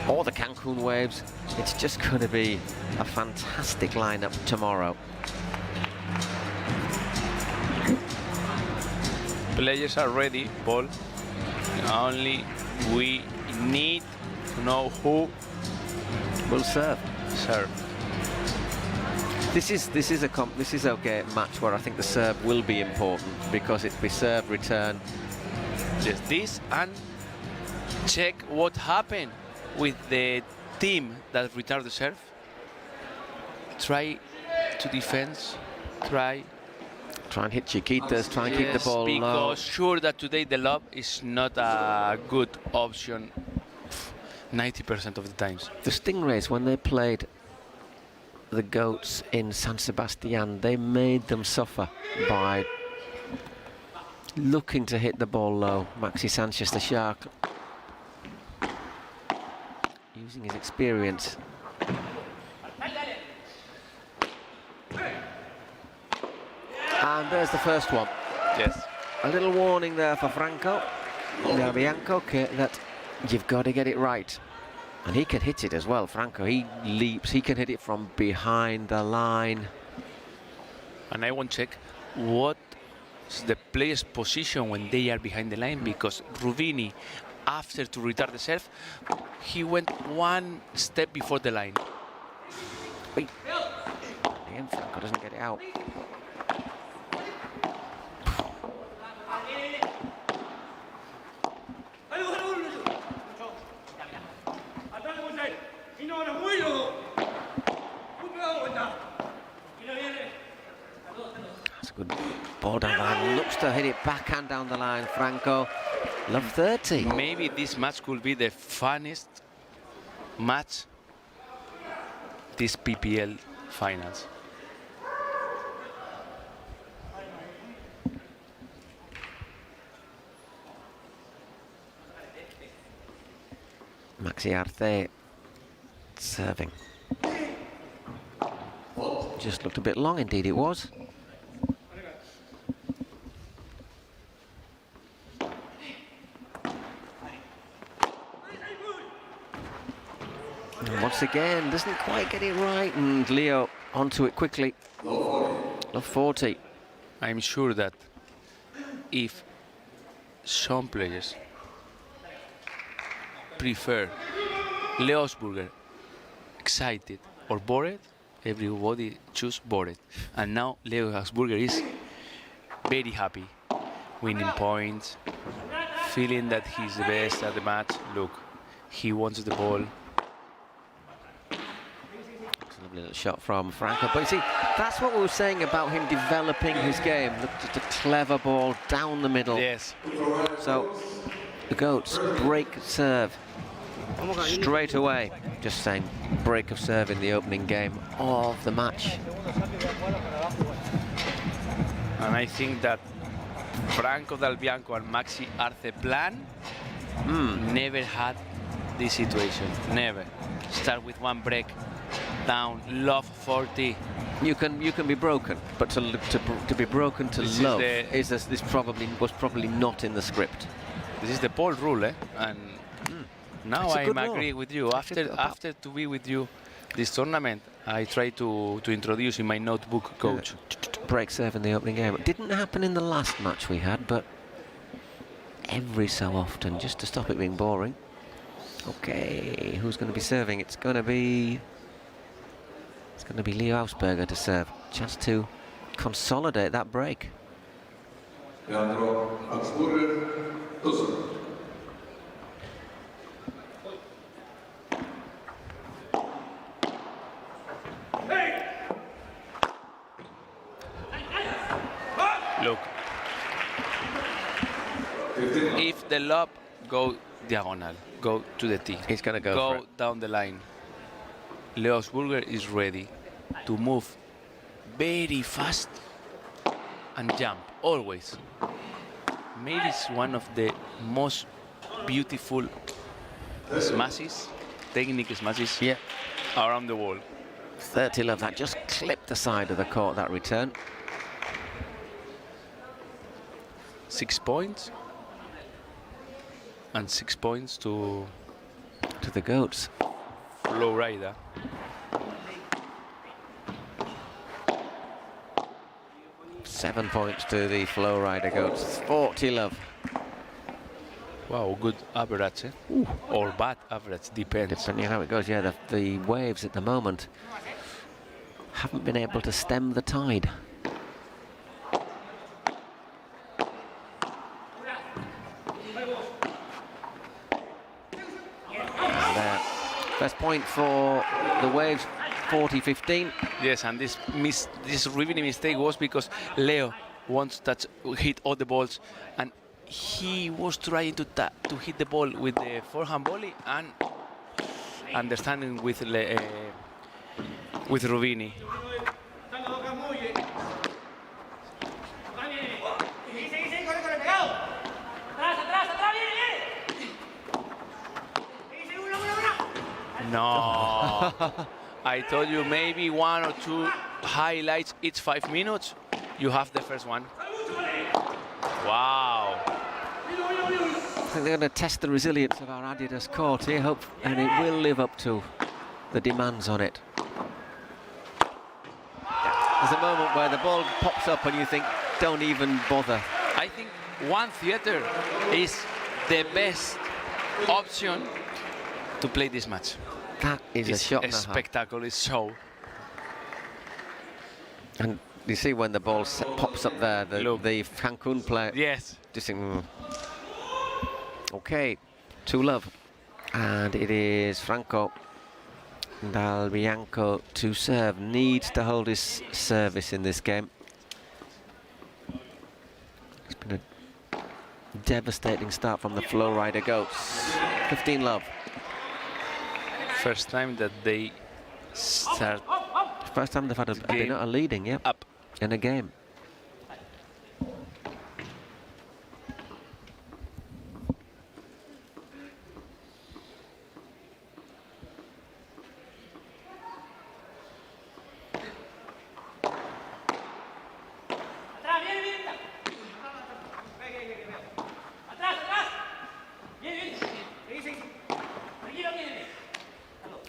or the Cancun waves. It's just going to be a fantastic lineup tomorrow. Players are ready, Paul. Only we need to know who will serve. This is a match where I think the serve will be important, because it's be serve return. Just this, and check what happened with the team that returned the serve. Try to defend. Try and hit Chiquitas, try and keep the ball because low. Sure that today the lob is not a good option 90% of the times. The Stingrays, when they played the Goats in San Sebastian, they made them suffer by looking to hit the ball low. Maxi Sanchez, the Shark, using his experience. And there's the first one. Yes. A little warning there for Franco Bianco that you've got to get it right. And he can hit it as well, Franco. He leaps, he can hit it from behind the line. And I want to check what is the player's position when they are behind the line, because Rubini, after to retard the serve, he went one step before the line. Wait. Again, Franco doesn't get it out. That's a good ball down the line. Looks to hit it backhand down the line. Franco, love 30. Maybe this match could be the funnest match this PPL finals. Maxi Arce serving. Just looked a bit long, indeed it was. And once again, doesn't quite get it right, and Leo onto it quickly. Love 40. I'm sure that if some players prefer Leo Asburger excited or bored, everybody choose bored. And now Leo Asburger is very happy, winning points, feeling that he's the best at the match. Look, he wants the ball. It's a lovely little shot from Franco. But you see, that's what we were saying about him developing his game. Look, just a clever ball down the middle. Yes. So the Goats break serve straight away. Just saying, break of serve in the opening game of the match. And I think that Franco Del Bianco and Maxi Arce plan never had this situation. Never. Start with one break, down, love 40. You can be broken, but to be broken to This love is was probably not in the script. This is the Paul rule, eh? And now I'm agree with you. After to be with you this tournament, I try to introduce in my notebook, coach. Break serve in the opening game. It didn't happen in the last match we had, but every so often, just to stop it being boring. Okay, who's going to be serving? It's going to be Leo Ausberger to serve. Chance to consolidate that break. Leandro Augsburger, Tussen. Look, if the lob go diagonal, go to the tee, he's going to go down the line. Leo Asburger is ready to move very fast and jump, always. Maybe it's one of the most beautiful smashes, technique smashes around the world. 30 love, that just clipped the side of the court, that return. 6 points. And 6 points to to the goats. Low rider. Seven points to the flow rider goats. 40 love. Wow, good average, eh? Or bad average, depends. Depending on how it goes, yeah, the waves at the moment haven't been able to stem the tide. And there, first point for the waves, 40-15. Yes, and this really mistake was because Leo wants to hit all the balls, and he was trying to hit the ball with the forehand volley and understanding with Rubini. No, I told you maybe 1 or 2 highlights each 5 minutes. You have the first one. Wow. I think they're going to test the resilience of our Adidas court here, and it will live up to the demands on it. There's a moment where the ball pops up and you think, don't even bother. I think one theater is the best option to play this match. That is it's a shot a and a half. spectacular show. And you see when the ball pops up there, the Cancun player. Yes. Just think, Okay, 2 love. And it is Franco Dal Bianco to serve. Needs to hold his service in this game. It's been a devastating start from the flow rider goats. 15 love. First time that they start. First time they've had a leading, yeah, up in a game.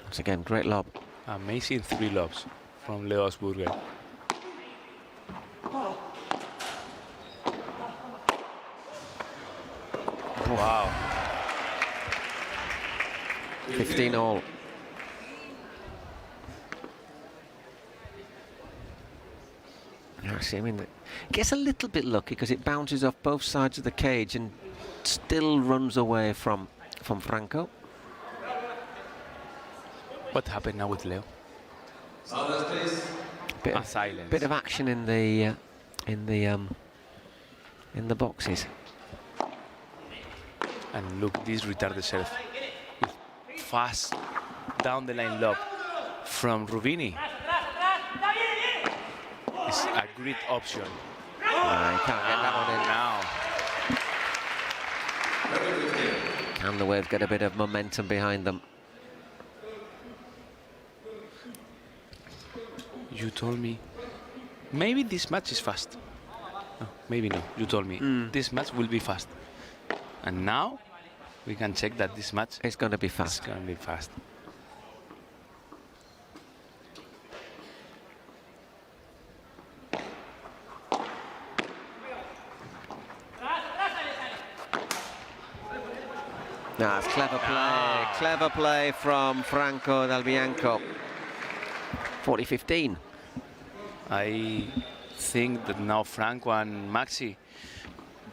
Once again, great lob. Amazing 3 lobs from Leo Asburger. Wow. 15 all. Actually, I mean, it gets a little bit lucky because it bounces off both sides of the cage and still runs away from Franco. What happened now with Leo? Silence. Bit of action in the boxes. And look, this retarded serve. Fast down the line lob from Rubini. It's a great option. He can't get that one in now. And the Waves get a bit of momentum behind them. You told me maybe this match is fast. No, maybe no. You told me this match will be fast. And now we can check that this match is going to be fast. It's going to be fast. That's clever play. Clever play from Franco Dal Bianco. 40-15. I think that now Franco and Maxi,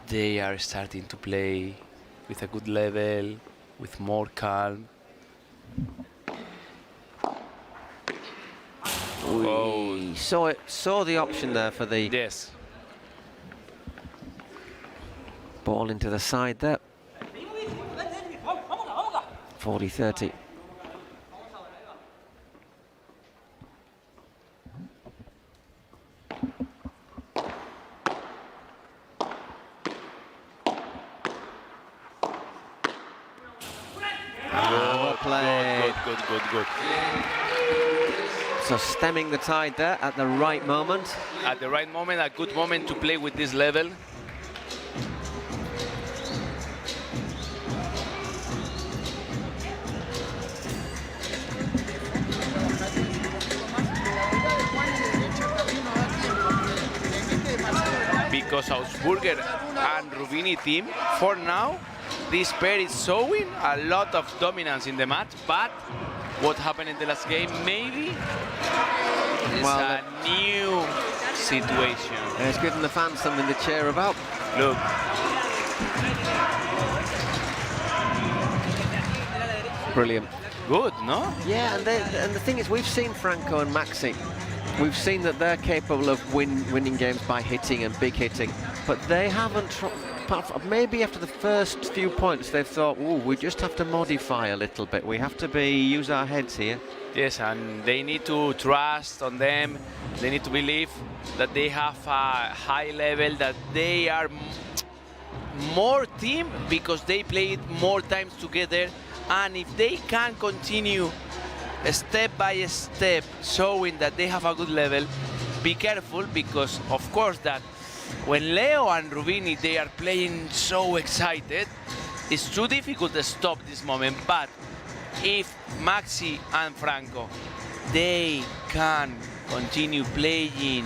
they are starting to play with a good level, with more calm. We saw the option there for the ball into the side there. 40-30. Good. So stemming the tide there at the right moment. At the right moment, a good moment to play with this level. because Augsburger and Rubini team, for now, this pair is showing a lot of dominance in the match, but what happened in the last game maybe is a new situation. It's giving the fans something to cheer about. Look. Brilliant. Good, no? Yeah, and the thing is, we've seen Franco and Maxi. We've seen that they're capable of winning games by hitting and big hitting, but they haven't. Maybe after the first few points, they've thought, "Ooh, we just have to modify a little bit. We have to use our heads here." Yes, and they need to trust on them. They need to believe that they have a high level, that they are more team because they played more times together. And if they can continue step by step showing that they have a good level, be careful, because of course that when Leo and Rubini, they are playing so excited, it's too difficult to stop this moment. But if Maxi and Franco, they can continue playing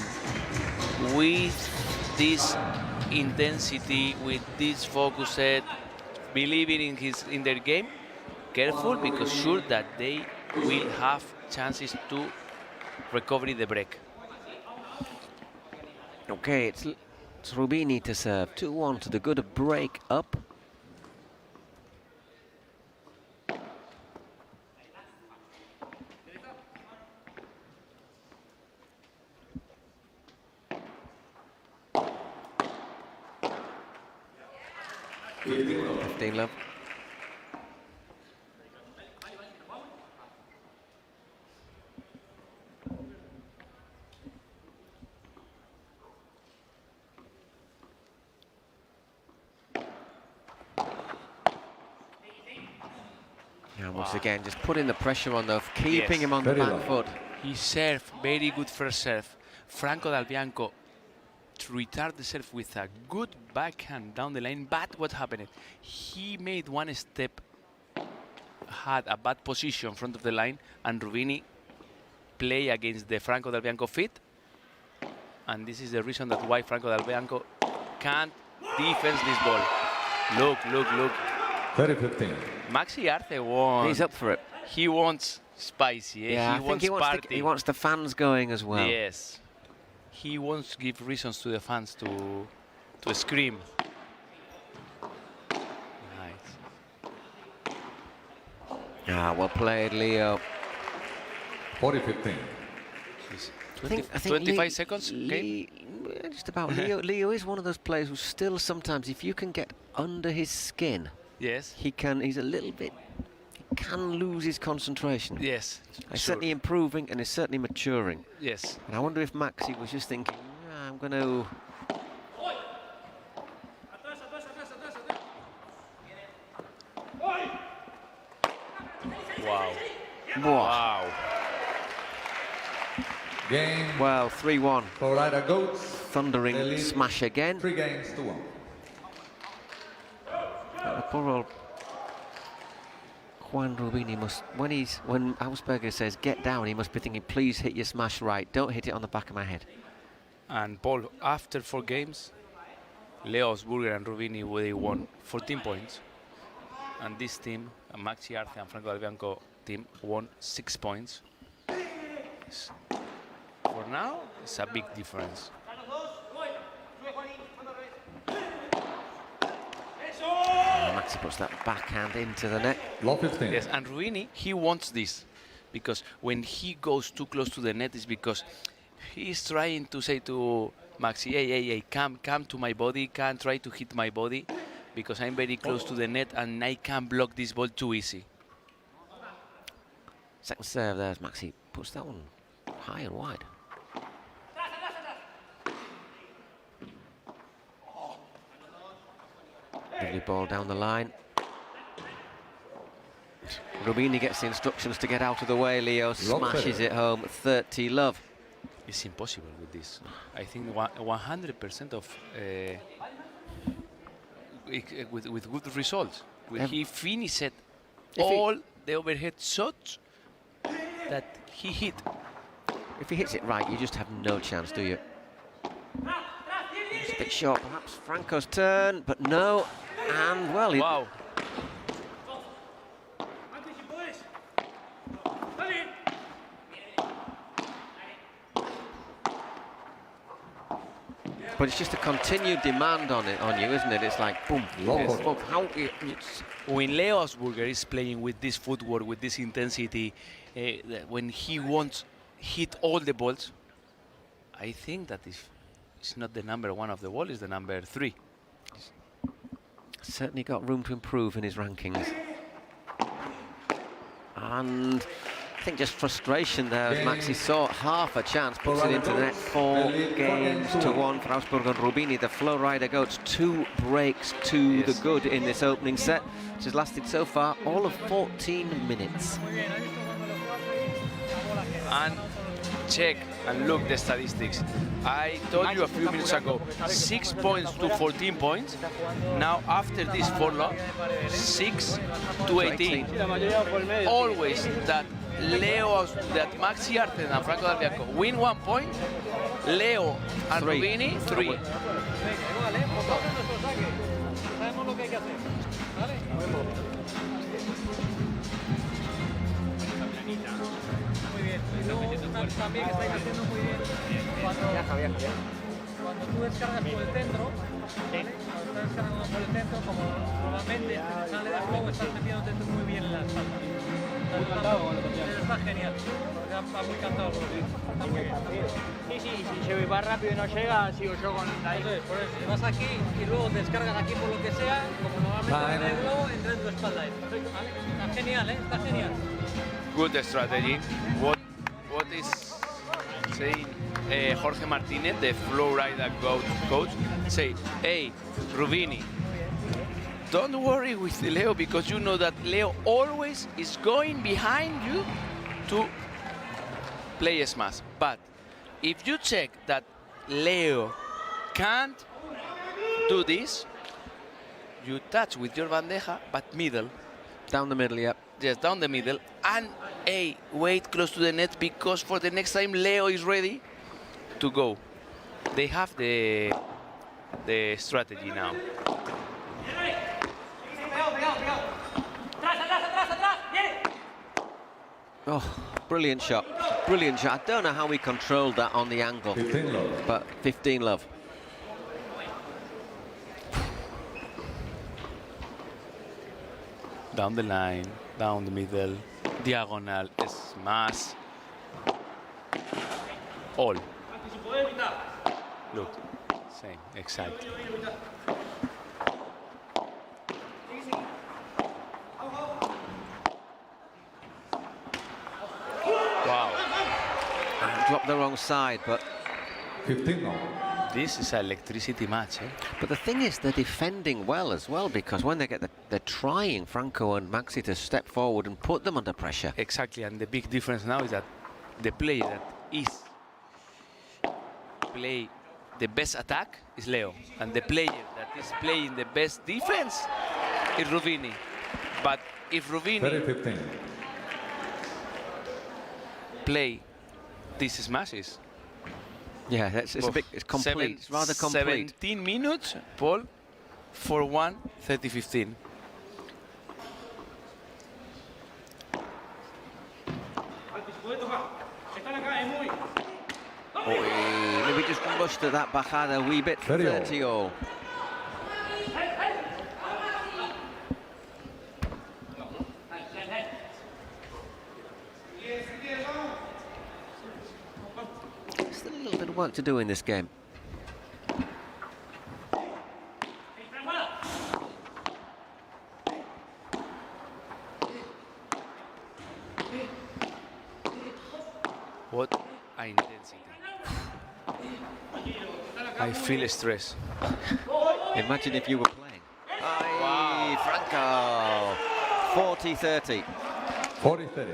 with this intensity, with this focus, believing in their game, careful, because sure that they will have chances to recover the break. Okay, it's Rubini to serve. 2-1 to the good of break up. Love. And once again, just putting the pressure on, though, keeping him on the back foot. He served very good first serve. Franco Dal Bianco retarded the serve with a good backhand down the line, but what happened? He made one step, had a bad position in front of the line, and Rubini play against the Franco Dal Bianco feet, and this is the reason that why Franco Dal Bianco can't defend this ball. Look, look, look. 30-15. Maxi Arce wants. He's up for it. He wants spicy. Yeah, he wants party. He wants the fans going as well. Yes. He wants to give reasons to the fans to scream. Nice. Ah, well played, Leo. 40-15. 25 seconds. Okay. Just about. Leo is one of those players who still sometimes, if you can get under his skin, yes, he can. He's a little bit. He can lose his concentration. Yes, he's certainly improving and is certainly maturing. Yes. And I wonder if Maxi was just thinking, I'm going to. Wow. Wow. Game. Well, 3-1. Florida Goats. Thundering smash again. 3 games to 1. Poor old Juan Rubini must, when Augsburger says get down, he must be thinking, please hit your smash right. Don't hit it on the back of my head. And Paul, after 4 games, Leo Augsburger and Rubini, they won 14 points. And this team, Maxi Arce and Franco Dal Bianco team, won 6 points. For now, it's a big difference. Maxi puts that backhand into the net. Low 15. Yes, and Rubini, he wants this, because when he goes too close to the net, is because he's trying to say to Maxi, hey, come to my body, can't try to hit my body, because I'm very close to the net and I can't block this ball too easy. Second serve there as Maxi puts that one high and wide. Lovely ball down the line. Rubini gets the instructions to get out of the way. Leo smashes it home. 30-love. It's impossible with this. I think 100% of with good results. He finished all the overhead shots that he hit. If he hits it right, you just have no chance, do you? It's a Bit short, perhaps. Franco's turn, but no. And, well, wow. But it's just a continued demand on you, isn't it? It's like, boom. When Leo Osberger is playing with this footwork, with this intensity, when he wants hit all the balls, I think that if it's not the number 1 of the world, it's the number 3. Certainly got room to improve in his rankings. And I think just frustration there as Maxi saw half a chance, puts it into the net. 4 games to 1 for Augsburg and Rubini. The Flow Rider Goats 2 breaks to the good in this opening set, which has lasted so far all of 14 minutes. And check and look the statistics. I told you a few minutes ago, 6 points to 14 points. Now after this 4 loss, 6 to 18. Always that Maxi Arten and Franco D'Arbiaco win 1 point, Leo and Rubini 3. También que estáis haciendo muy bien cuando tú descargas por el centro, ¿vale? Cuando estás descargando por el centro, como normalmente te sale de juego, estás metiéndote tú muy bien en la espalda. Está genial, porque va muy cansado por el está muy bien. Sí, si se va rápido y no llega, sigo yo con ahí. Entonces, por eso, vas aquí y luego descargas aquí por lo que sea, como normalmente en el globo, entra en tu espalda. ¿Vale? Está genial, está genial. Good strategy. What is saying Jorge Martinez, the Flow Rider coach, say, hey, Rubini, don't worry with Leo, because you know that Leo always is going behind you to play a smash. But if you check that Leo can't do this, you touch with your bandeja, but middle. Down the middle, yeah. Yes, down the middle. And hey, wait close to the net, because for the next time Leo is ready to go. They have the strategy now. Oh, brilliant shot. Brilliant shot. I don't know how we controlled that on the angle. 15 love. But 15 love. Down the line, down the middle, diagonal, smash. All. Look, same, exactly. Wow. And dropped the wrong side, but 15 now. This is an electricity match, eh? But the thing is, they're defending well as well, because when they get they're trying Franco and Maxi to step forward and put them under pressure. Exactly, and the big difference now is that the player that is play the best attack is Leo, and the player that is playing the best defense is Rubini. But if Rubini play these smashes, yeah, it's complete. It's rather complete. 17 minutes, Paul, for 1, 30-15. Maybe just rushed at that bajada a wee bit. 30-all. Still a little bit of work to do in this game. What an intensity. I feel stress. Imagine if you were playing. Wow. Franco. 40-30. 40-30.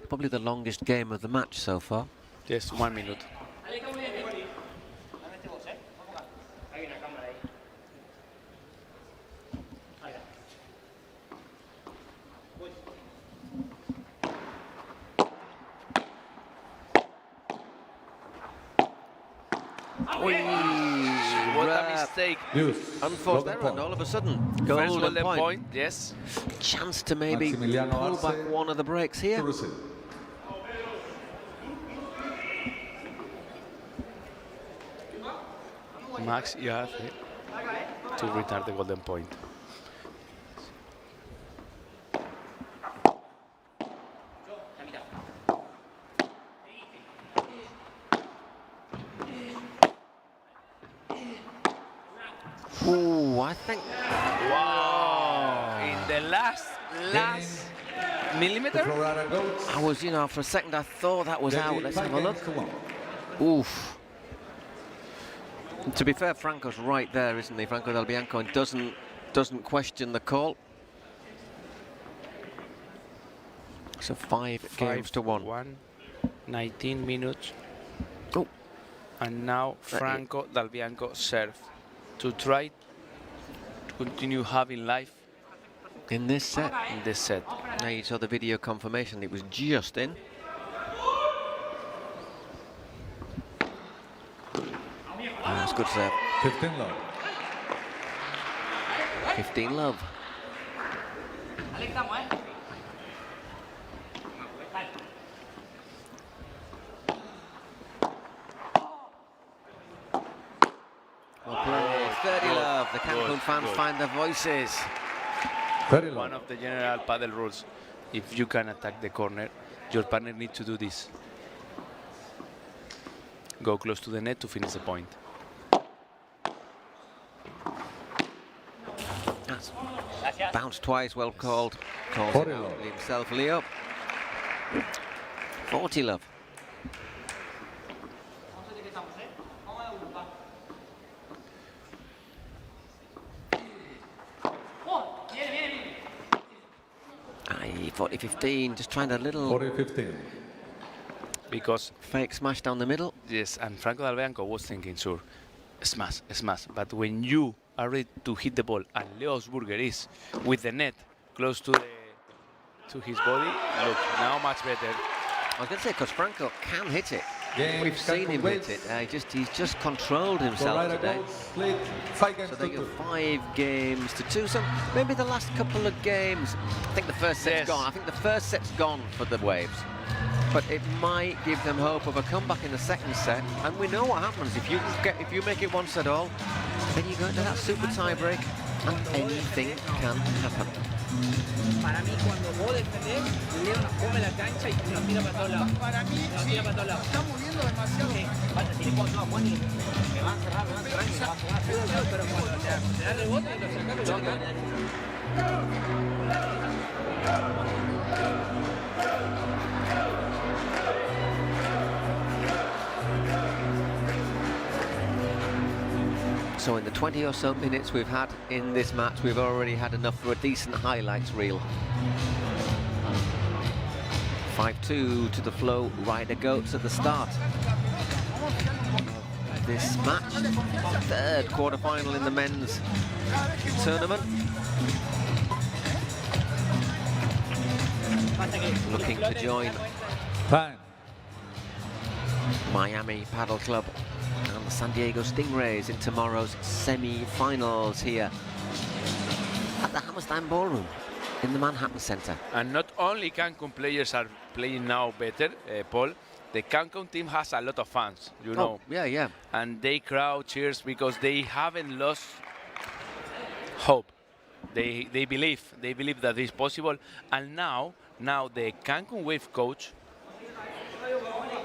Probably the longest game of the match so far. Yes, 1 minute. What a mistake. Unforced error, and all of a sudden, First golden golden point. yes. Chance to maybe pull back one of the breaks here. Max, you have to return the golden point. Ooh, I think. Wow! In the last millimeter. I was, for a second I thought that was out. Let's have a look. Oof. To be fair, Franco's right there, isn't he? Franco Del Bianco, and doesn't question the call. So 5 games to 1. 19 minutes. Oh. And now Franco Del Bianco serve to try to continue having life in this set. In this set. Now you saw the video confirmation, it was just in. That's good serve. 15 love. 15 love. Well played. 30 love. The Cancun fans find their voices. One of the general paddle rules, if you can attack the corner, your partner needs to do this. Go close to the net to finish the point. That's bounced twice, well called. Calls it out himself, Leo. 40 love. Aye, 40-15, just trying a little 40-15. Because fake smash down the middle. Yes, and Franco Del Bianco was thinking, sure, smash. But when you are ready to hit the ball, and Leo Augusburger is with the net close to his body, look, now much better. I was going to say, because Franco can hit it. We've seen him hit it. He's just controlled himself today. So they go 5 games to 2. So maybe the last couple of games, I think the first set's gone. I think the first set's gone for the Waves. But it might give them hope of a comeback in the second set. And we know what happens. If you make it 1 set all, then you go into that super tie break, and anything can happen. Para mí, cuando vos defendés, Leo nos come la cancha y nos tira para todos lados. Para mí, sí, está moviendo demasiado. Sí, falta, si le puedo no, Juan, me va a cerrar, me va a cerrar. Pero cuando te da rebote, lo sacás, lo sacás. So in the 20 or so minutes we've had in this match, we've already had enough for a decent highlights reel. 5-2 to the flow, Ryder Goats at the start of this match. 3rd quarterfinal in the men's tournament. Looking to join Miami Paddle Club and the San Diego Stingrays in tomorrow's semi-finals here at the Hammerstein Ballroom in the Manhattan Center. And not only Cancun players are playing now better, Paul, the Cancun team has a lot of fans, you know. Yeah. And they crowd cheers because they haven't lost hope. They believe that it's possible. And now the Cancun Wave coach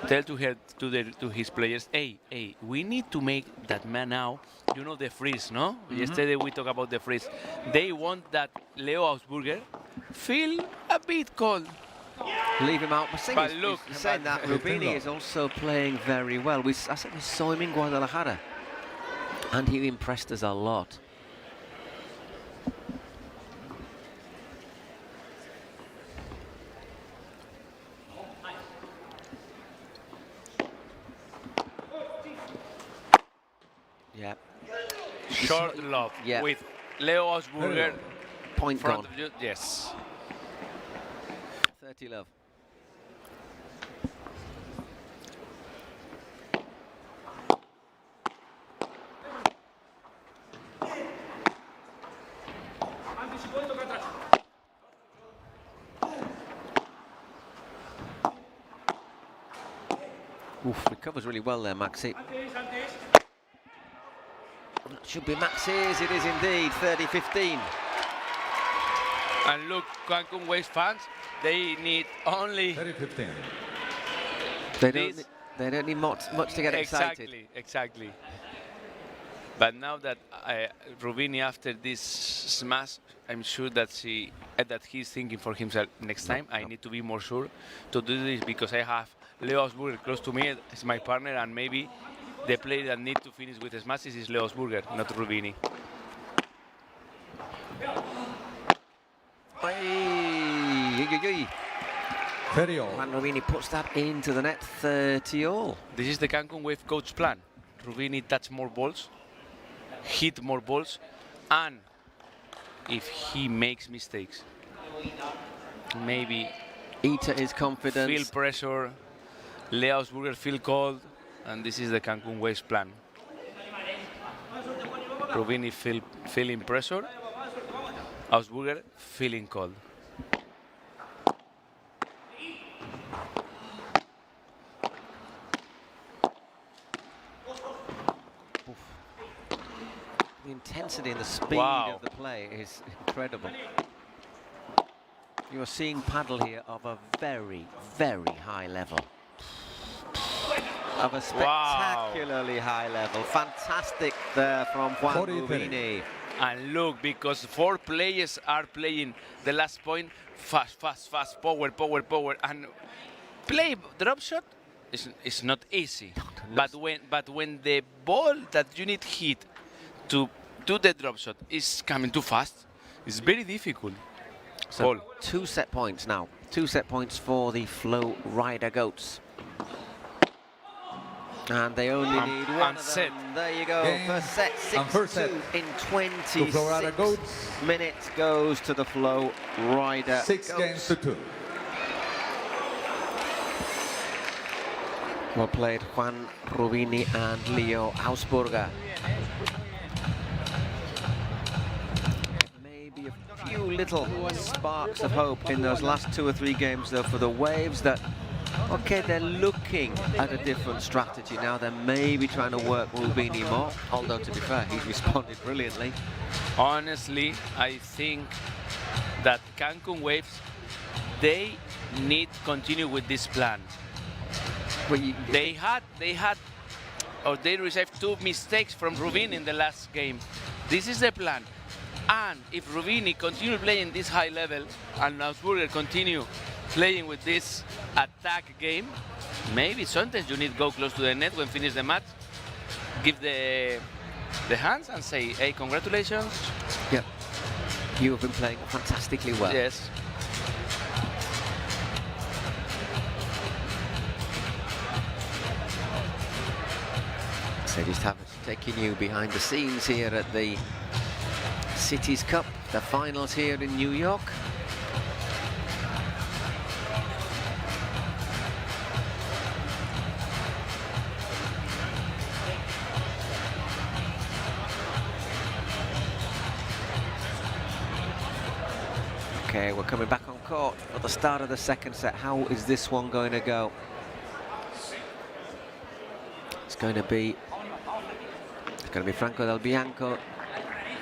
tell to his players, hey, we need to make that man now, you know, the freeze, no? Yesterday we talked about the freeze. They want that Leo Augusburger feel a bit cold. Leave him out. But look, saying that, Rubini is also playing very well. I said we saw him in Guadalajara, and he impressed us a lot. Yeah. Short love with Leo Augusburger. Point gone. Yes. 30 love. Oof, recovers really well there, Maxi. That should be Maxi's, it is indeed, 30-15. And look, Cancun Waves fans, they need only 30-15. They don't need much to get excited. Exactly. But now that Rubini, after this smash, I'm sure that he's thinking for himself, next time I need to be more sure to do this, because I have Leo Osburger close to me as my partner, and maybe the player that needs to finish with smashes is Leo Osburger, not Rubini. And Rubini puts that into the net, 30-all. This is the Cancun Wave coach plan. Rubini touch more balls, hit more balls, and if he makes mistakes, maybe eat his confidence, feel pressure, Leo Osburger feel cold, and this is the Cancun Waves plan. Rubini feeling pressure, Osburger feeling cold. The intensity and the speed of the play is incredible. You are seeing paddle here of a very, very high level. Of a spectacularly high level. Fantastic there from Juan Rubini. And look, because 4 players are playing the last point fast, power, and play drop shot is not easy. But when the ball that you need hit to do the drop shot is coming too fast, it's very difficult. So 2 set points now. 2 set points for the Flow Rider Goats. And they only need one of them. There you go. First set, 6-2 in 26 minutes goes to the Flow Rider 6 games to 2. Well played, Juan Rubini and Leo Ausburger. Maybe a few little sparks of hope in those last 2 or 3 games, though, for the Waves, that, okay, they're looking at a different strategy now. They're maybe trying to work Rubini more, although, to be fair, he's responded brilliantly. Honestly, I think that Cancun Waves, they need to continue with this plan. They received 2 mistakes from Rubini in the last game. This is the plan. And if Rubini continue playing this high level and Ausburger continue playing with this attack game, maybe sometimes you need to go close to the net when finish the match, give the hands and say, hey, congratulations. Yeah, you have been playing fantastically well. Yes. So just have taking you behind the scenes here at the Cities Cup, the finals here in New York. Okay, we're coming back on court at the start of the second set. How is this one going to go? It's going to be Franco Del Bianco.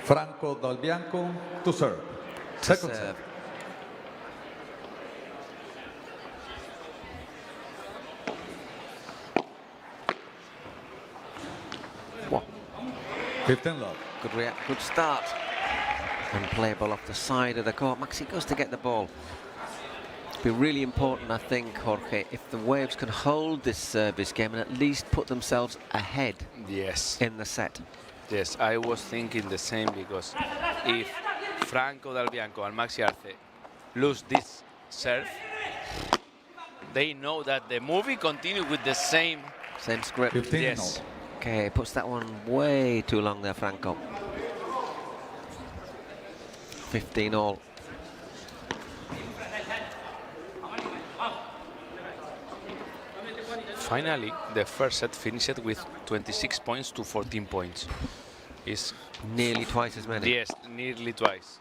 Franco Del Bianco to serve. Second serve. Wow. 15 love. Good start. And playable off the side of the court. Maxi goes to get the ball. It'll be really important, I think, Jorge, if the Waves can hold this service game and at least put themselves ahead. Yes. In the set. Yes, I was thinking the same, because if Franco Del Bianco and Maxi Arce lose this serve, they know that the movie continues with the same script. 15 yes. Okay, puts that one way too long there, Franco. 15 all. Finally, the first set finished with 26 points to 14 points. It's nearly twice as many. Yes, nearly twice.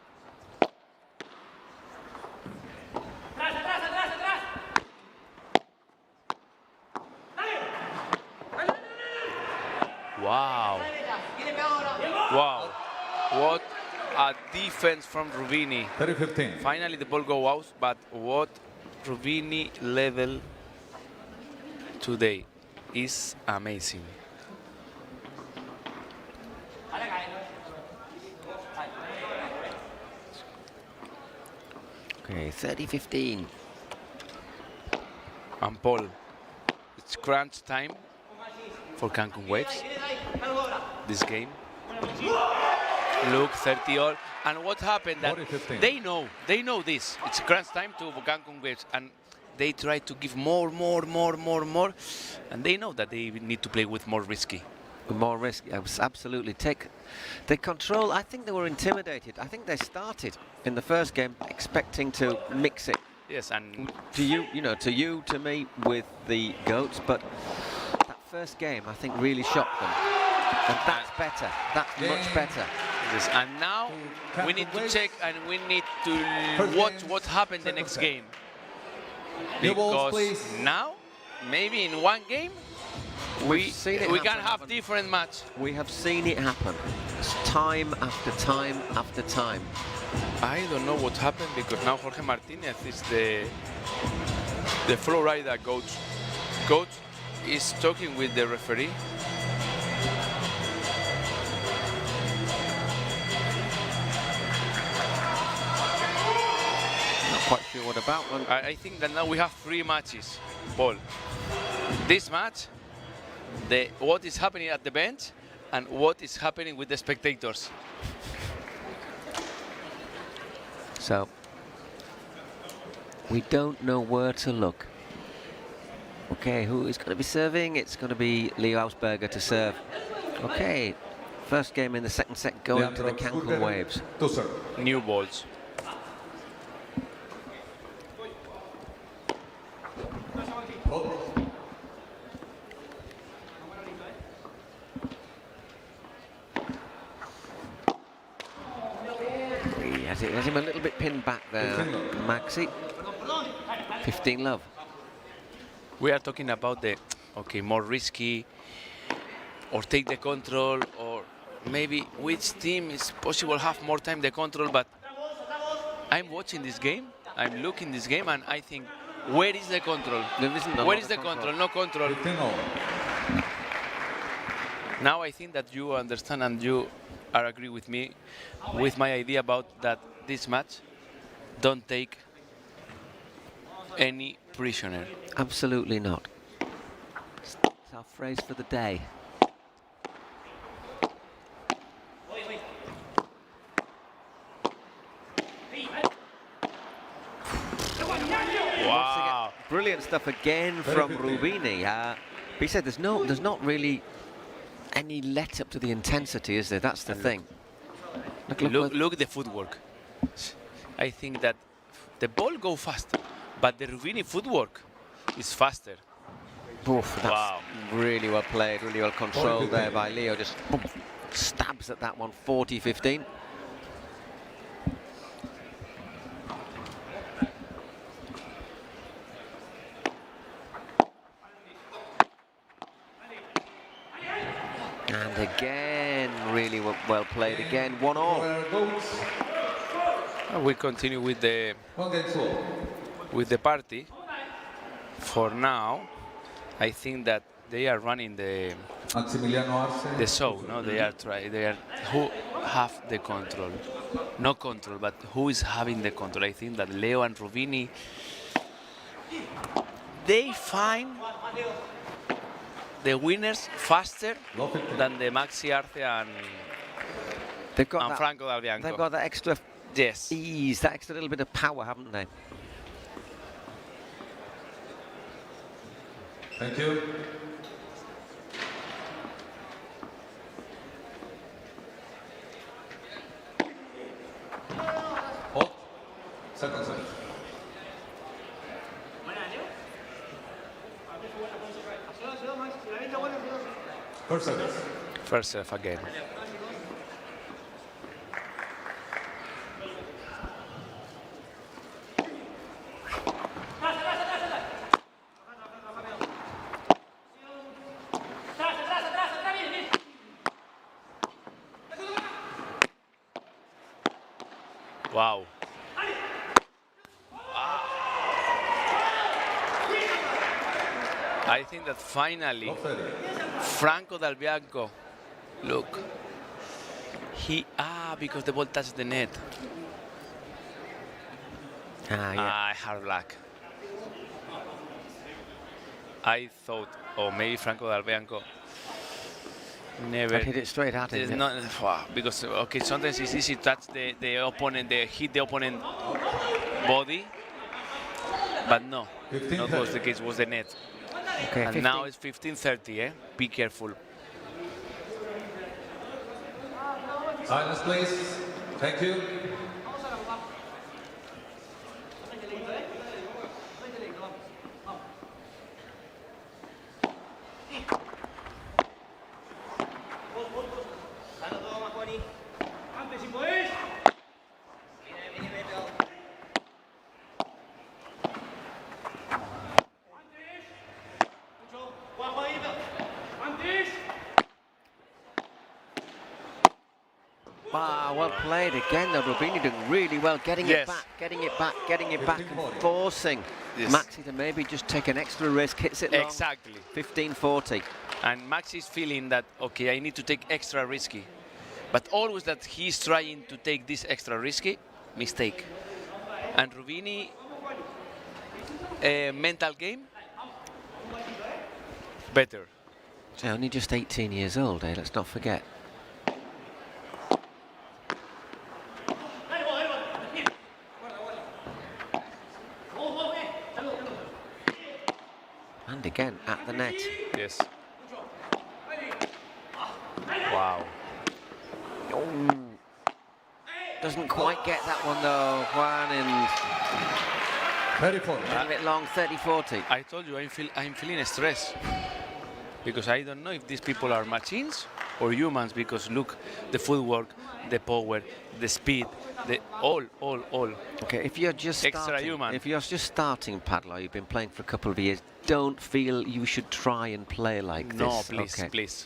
Wow. Wow. What a defense from Rubini. 30-15. Finally the ball go out, but what Rubini level today is amazing. Okay, 30-15. And Paul, it's crunch time for Cancun Waves. This game. Look, 30-all. And what happened that 40-15. they know this. It's crunch time to Cancun Waves, and they try to give more, and they know that they need to play with more risky. More risk, absolutely. They control. I think they were intimidated. I think they started in the first game expecting to mix it. Yes, and to me with the goats, but that first game I think really shocked them. And that's better. That's much better. Yes, and now we need to check and we need to watch what happened the next game. Because now, maybe in one game, we can have different match. We have seen it happen time after time after time. I don't know what happened because now Jorge Martinez is the floor rider coach. Coach is talking with the referee. Not quite sure what about one. I think that now we have 3 matches, Paul. This match, what is happening at the bench, and what is happening with the spectators. So we don't know where to look. Okay, who is going to be serving? It's going to be Leo Ausberger to serve. Okay, first game in the second set going to the Cancun Waves. New balls. He has him a little bit pinned back there, Maxi. 15 love. We are talking about the, more risky, or take the control, or maybe which team is possible have more time the control, but I'm watching this game, I'm looking this game, and I think, where is the control? Where is the control? No control. Now I think that you understand and you are agree with me, with my idea about that this match don't take any prisoner. Absolutely not. It's our phrase for the day. Wow! Brilliant stuff again from Rubini. He said there's not really any let up to the intensity, is there? That's the thing. Look the footwork. I think that the ball go faster, but the Rubini footwork is faster. Oof, that's really well played, really well controlled there by Leo. Just stabs at that one, 40-15. And again, really well played again, 1-all. We continue with the party. For now, I think that they are running the show. No, they are who have the control, no control, but who is having the control? I think that Leo and Rubini, they find the winners faster than the Maxi Arce and Franco Dal Bianco. They've got that extra ease, that extra little bit of power, haven't they? Thank you. Hold. Second set. First service. First serve again. Wow. I think that finally, Franco Dal Bianco, look, because the ball touched the net. Hard luck. I thought, maybe Franco Dal Bianco never hit it straight at him. Not, because sometimes it's easy to touch the opponent, hit the opponent body, but no, not was the case. Was the net. Okay, and 15. Now it's 15:30. Be careful. Silence, please. Thank you. Well played again, though. Rubini doing really well, getting it back, getting it back, and forcing Maxi to maybe just take an extra risk, hits it long. Exactly. 15-40. And Maxi is feeling that, okay, I need to take extra risky. But always that he's trying to take this extra risky, mistake. And Rubini, mental game, better. So only just 18 years old, let's not forget. And again, at the net. Yes. Wow. Doesn't quite get that one though, Juan, and 34. a bit long, 30-40. I told you I'm feeling stress because I don't know if these people are machines or humans, because look, the footwork, the power, the speed, the all. Okay, if you're just starting Padel, or you've been playing for a couple of years, don't feel you should try and play like this. No, please, okay. please.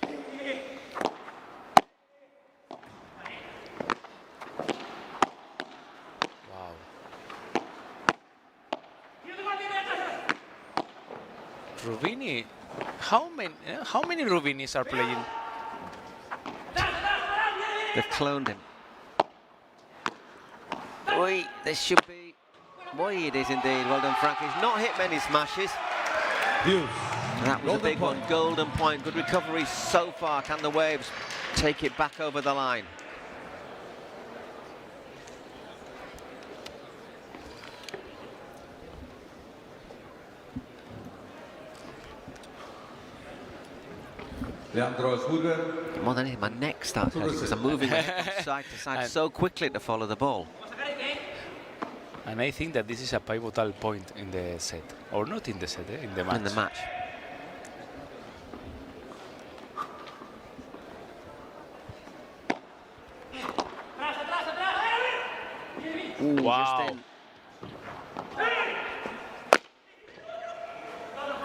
Rubini, how many Rubinis are playing? They've cloned him. Oi, this should be. Boy, it is indeed. Well done, Frank. He's not hit many smashes. That was a big one. Golden point. Good recovery so far. Can the Waves take it back over the line? More than anything, my neck starts hurting because I'm moving my head from side to side so quickly to follow the ball. And I think that this is a pivotal point in the set, or not in the set, in the match. In the match. Ooh, wow. Just in.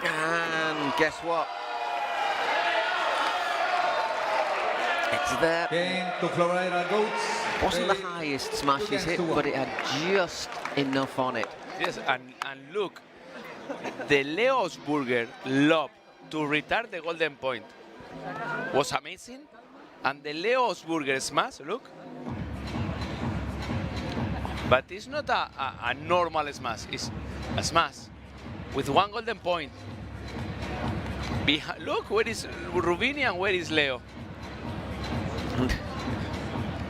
And guess what? It's there. Wasn't the highest smash he's hit, but it had just enough on it. Yes, and look, the Leo Osburger lob to retard the golden point was amazing. And the Leo Osburger smash, look. But it's not a normal smash, it's a smash with one golden point. Look, where is Rubini and where is Leo?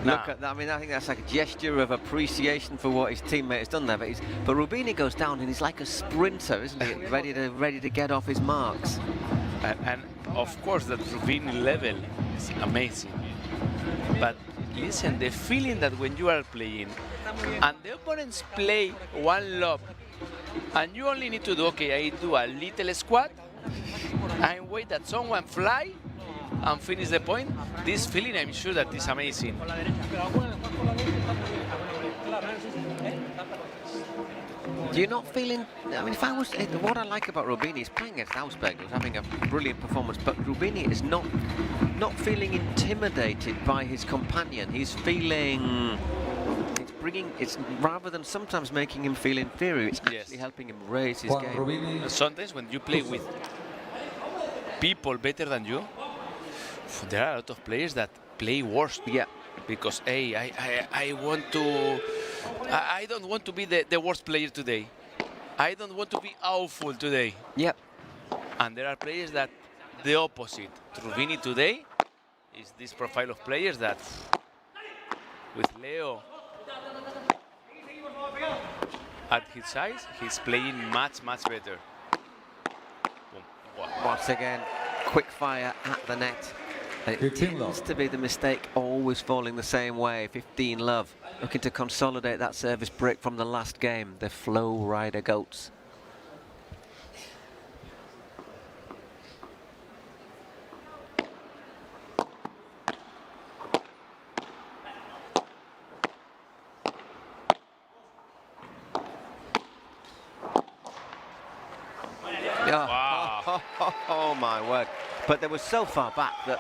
Look at that. I mean, I think that's like a gesture of appreciation for what his teammate has done there. But Rubini goes down and he's like a sprinter, isn't he? ready to get off his marks. And of course, that Rubini level is amazing. But listen, the feeling that when you are playing and the opponents play one lob and you only need to do, okay, I do a little squat and wait that someone fly and finish the point. This feeling, I'm sure that is amazing. You're not feeling, I mean, what I like about Rubini is playing against Ausberg, who's having a brilliant performance, but Rubini is not feeling intimidated by his companion. He's feeling, it's it's rather than sometimes making him feel inferior, it's actually helping him raise his game. Sometimes when you play with people better than you, there are a lot of players that play worse. Yeah. Because hey, I want to, I don't want to be the worst player today. I don't want to be awful today. Yep. And there are players that the opposite. Rubini today is this profile of players that with Leo at his size, he's playing much better. Boom. Wow. Once again, quick fire at the net. And it tends to be the mistake always falling the same way. 15 love, looking to consolidate that service break from the last game. The Flow Rider Goats. Wow. Oh my word. But they were so far back that...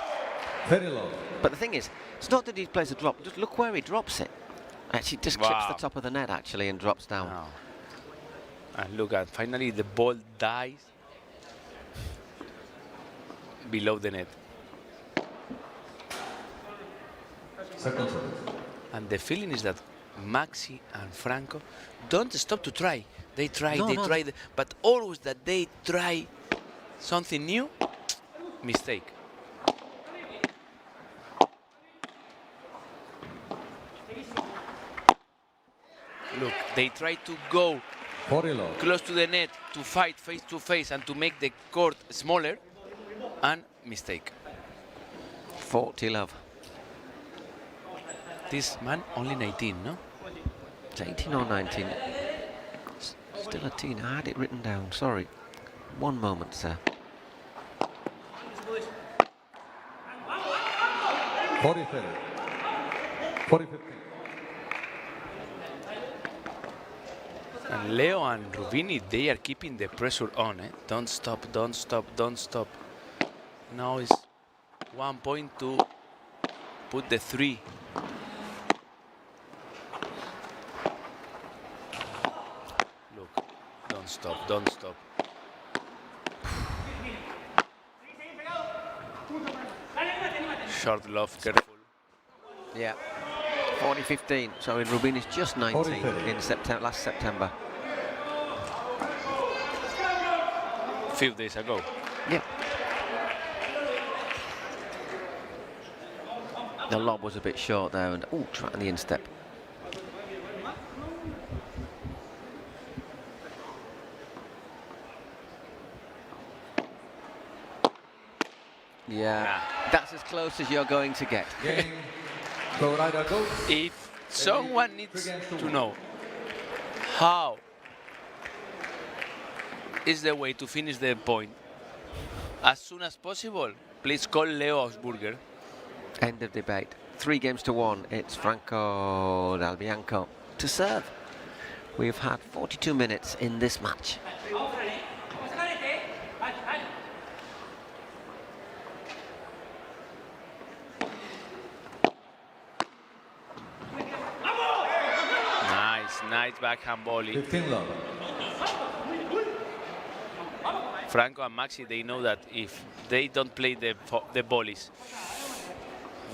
Very low. But the thing is, it's not that he plays a drop, just look where he drops it. Actually just clips the top of the net actually and drops down. Wow. And look at, finally the ball dies below the net. And the feeling is that Maxi and Franco don't stop to try. They try, but always that they try something new, mistake. Look, they try to go close to the net to fight face to face and to make the court smaller, and mistake. 40 love. This man only 19, no? It's 18 or 19. Still a teen. I had it written down. Sorry. One moment, sir. 40-15. 40-15. And Leo and Rubini, they are keeping the pressure on. Don't stop, don't stop, don't stop. Now it's 1 point to put the 3. Look, don't stop, don't stop. Short love, careful. Yeah. 40-15. So Rubini's just 19 in September, last September. Few days ago. Yeah. The lob was a bit short there, and trying the instep. Yeah, that's as close as you're going to get. If someone needs to know how is the way to finish the point as soon as possible, please call Leo Augsburger. End of debate. 3-1. It's Franco Del Bianco to serve. We've had 42 minutes in this match. Nice backhand volley. 15 love. Franco and Maxi, they know that if they don't play the volleys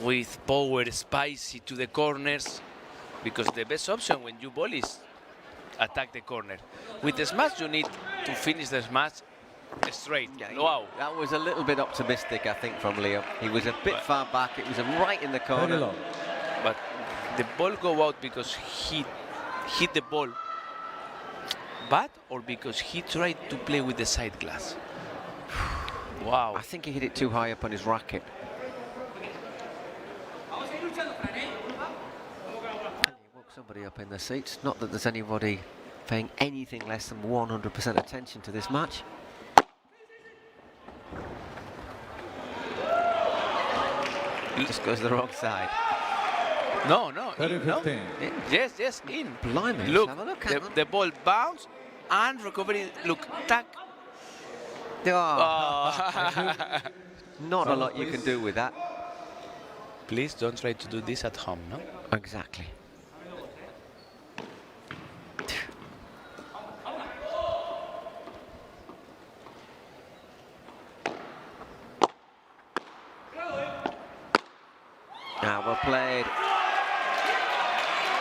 with power, spicy to the corners, because the best option when you volley is attack the corner. With the smash, you need to finish the smash straight. Yeah, wow. That was a little bit optimistic, I think, from Leo. He was a bit far back. It was right in the corner. But the ball go out because he hit the ball bad, or because he tried to play with the side glass? Wow. I think he hit it too high up on his racket. He woke somebody up in the seats. Not that there's anybody paying anything less than 100% attention to this match. Just goes the wrong side. No, in, no? Yes, in. Blimey, look, have a look, the ball bounce and recovery. Look, tack. Not a lot you can do with that. Please don't try to do this at home, no? Exactly.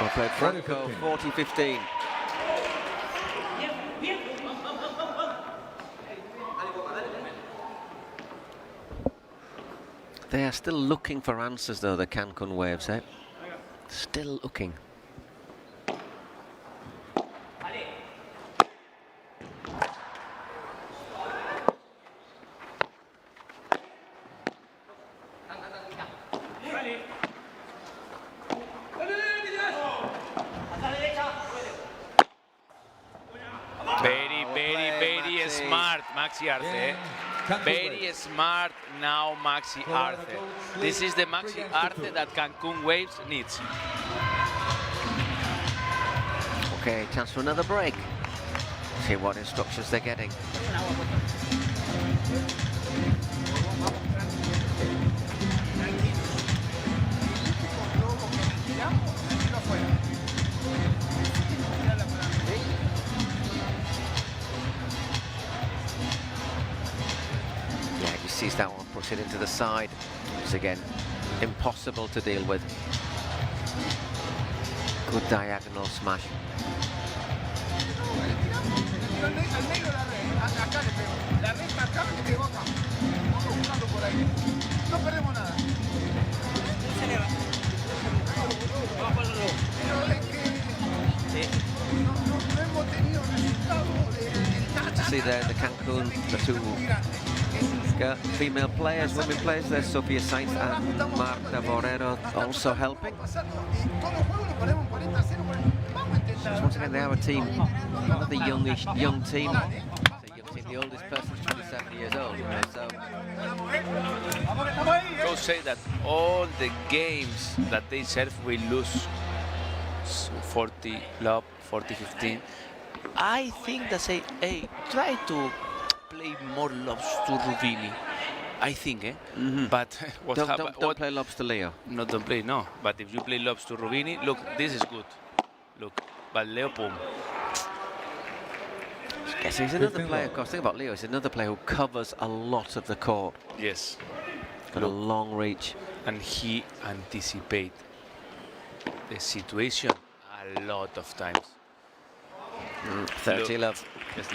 Well played, Franco, 40-15. They are still looking for answers, though, the Cancun Waves, eh? Still looking. Very smart, Maxi Arce. Very smart now, Maxi Arce. This is the Maxi Arce that Cancun Waves needs. Okay, chance for another break. See what instructions they're getting. Yeah, he sees that one, puts it into the side. Once again, impossible to deal with. Good diagonal smash. See there the Cancun, the two female players, women players there, Sofia Sainz and Marta Borrero also helping. So once again, they are a team, another young team. The oldest person is 27 years old, you know, so. Go say that all the games that they serve will lose 40 love, 40-15. I think that say, hey, try to play more lobs to Rubini. I think, eh? But what don't play lobs to Leo. No, don't play, no. But if you play lobs to Rubini, look, this is good. Look, but Leo, boom. Yes, he's another player, of course. Think about Leo, he's another player who covers a lot of the court. Yes. Got a long reach. And he anticipates the situation a lot of times. 30 love. Yes,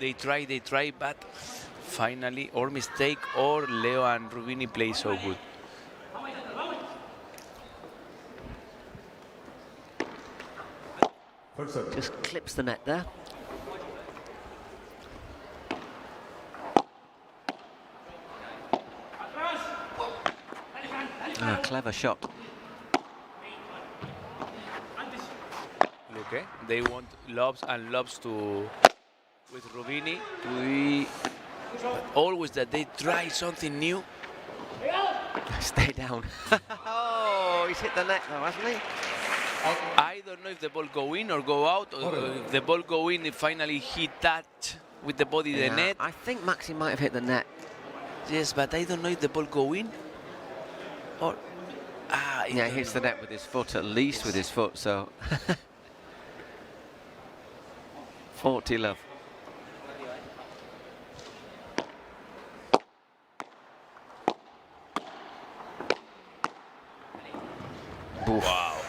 they try, but finally, or mistake, or Leo and Rubini play so good. Just clips the net there. Ah, clever shot. Look, they want lobs and lobs to with Rubini. Always that they try something new. Stay down. Oh, he's hit the net though, hasn't he? I don't know if the ball go in or go out, or if the ball go in, if finally he touch with the body the net. I think Maxi might have hit the net. Yes, but I don't know if the ball go in or... yeah, he hits the net with his foot, at least with his foot, so... 40 love. Oof. Wow.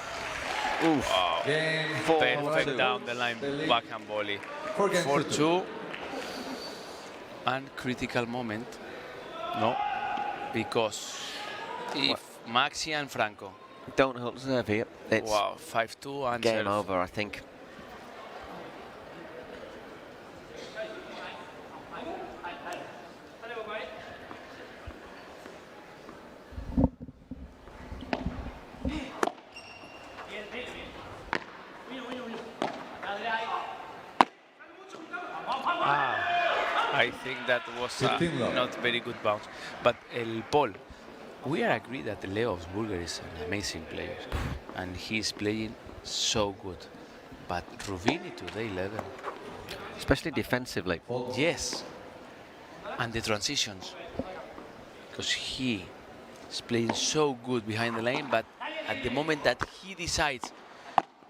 Oof. Wow. Perfect down the line backhand volley. 4-2. And critical moment. No. Because if Maxi and Franco don't hold serve here, it's wow, 5-2 and game serve. over, I think. I think that was not very good bounce. But Paul, we are agreed that Leo Burger is an amazing player, and he's playing so good. But Rubini today, level, especially defensively. Yes, and the transitions, because he is playing so good behind the lane. But at the moment that he decides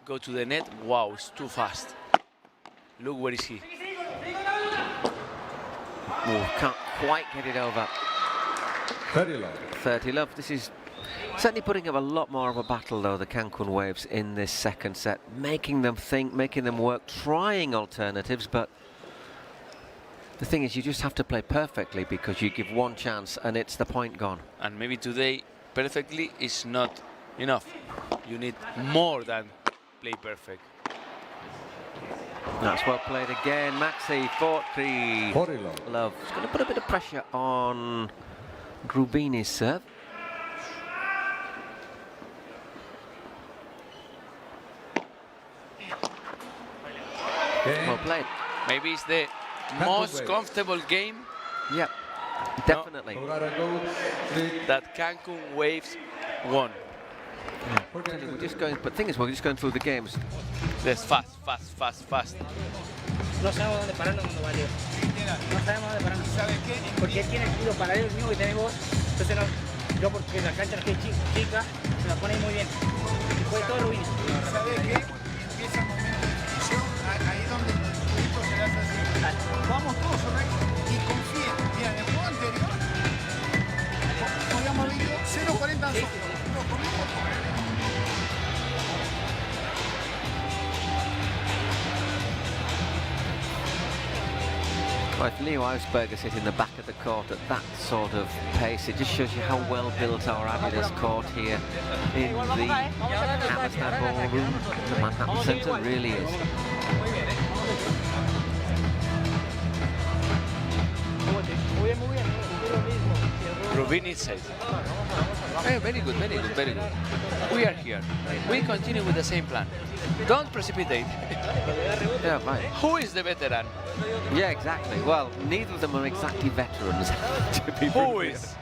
go to the net, wow, it's too fast. Look where is he. Oh, can't quite get it over. 30 love. 30 love. This is Certainly putting up a lot more of a battle, though, the Cancun Waves in this second set, making them think, making them work, trying alternatives, but the thing is, you just have to play perfectly because you give one chance and it's the point gone. And maybe today, perfectly is not enough. You need more than play perfect. That's well played again. Maxi, 40. Love. It's going to put a bit of pressure on Rubini's serve. Well played. Maybe it's the most comfortable game. Yep, definitely. That Cancun Waves won. We're just going, but the thing is, we're just going through the games. Yes, fast. No sabemos dónde pararnos cuando valió. No sabemos dónde pararnos. ¿Sabe qué? Porque él tiene el tiro paralelo mismo que tenés vos. Entonces no, yo porque la cancha no es chica, se la pone muy bien. Y fue todo Rubini. ¿Sabe qué? Empieza el momento de definición, ahí donde el equipo se le hace así. Vamos todos y confíen. Mira, en el juego anterior, podíamos haber ido 0-40 nosotros. Well, if Leo Ausberger's hitting the back of the court at that sort of pace, it just shows you how well built our Adidas court here in the Hammerstead Ballroom, the Manhattan Center, really is. Rubini says, hey, very good. We are here. We continue with the same plan. Don't precipitate. Yeah, right. Who is the veteran? Yeah, exactly. Well, neither of them are exactly veterans, to be Who is?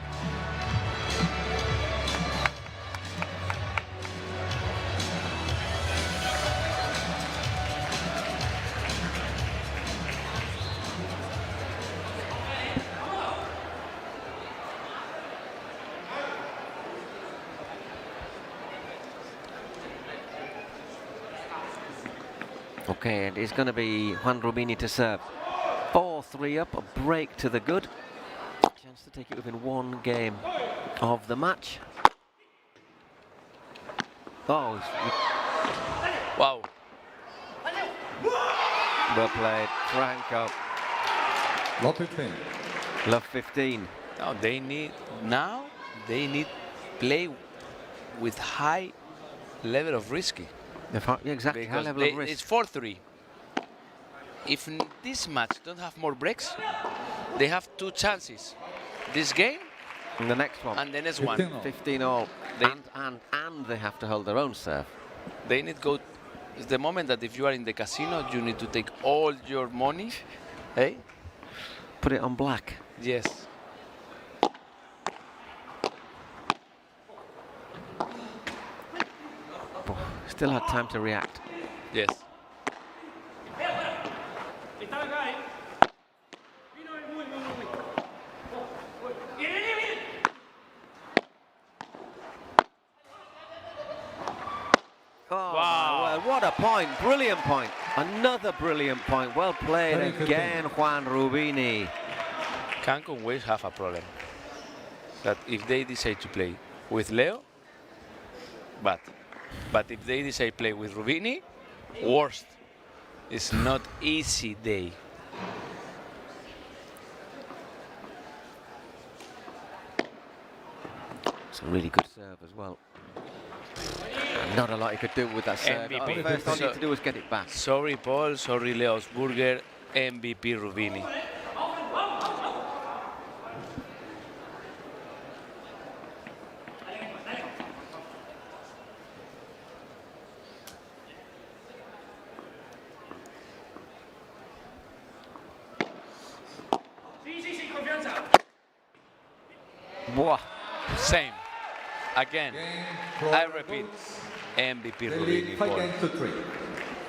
Okay, and it's going to be Juan Rubini to serve. 4-3 up, a break to the good. Chance to take it within one game of the match. Oh, wow. Well played, Franco. Love 15. Love 15. No, they need play with high level of risky. Yeah, exactly, high level of risk. It's 4-3. If this match don't have more breaks, they have two chances. This game and the next one. And the next one. 15 all. And they have to hold their own serve. They need go. It's the moment that if you are in the casino, you need to take all your money. Hey? Put it on black. Yes. Still had time to react. Yes. Oh, wow. What a point. Brilliant point. Another brilliant point. Well played again, Juan Rubini. Cancun Waves have a problem. That if they decide to play with Leo, but if they decide to play with Rubini, worst. It's not easy day. It's a really good serve as well. Not a lot he could do with that serve. MVP. First all he had to do was get it back. Sorry, Paul. Sorry, Leo Ausberger. MVP Rubini. Wow. Same. Again, I repeat, MVP Rubini.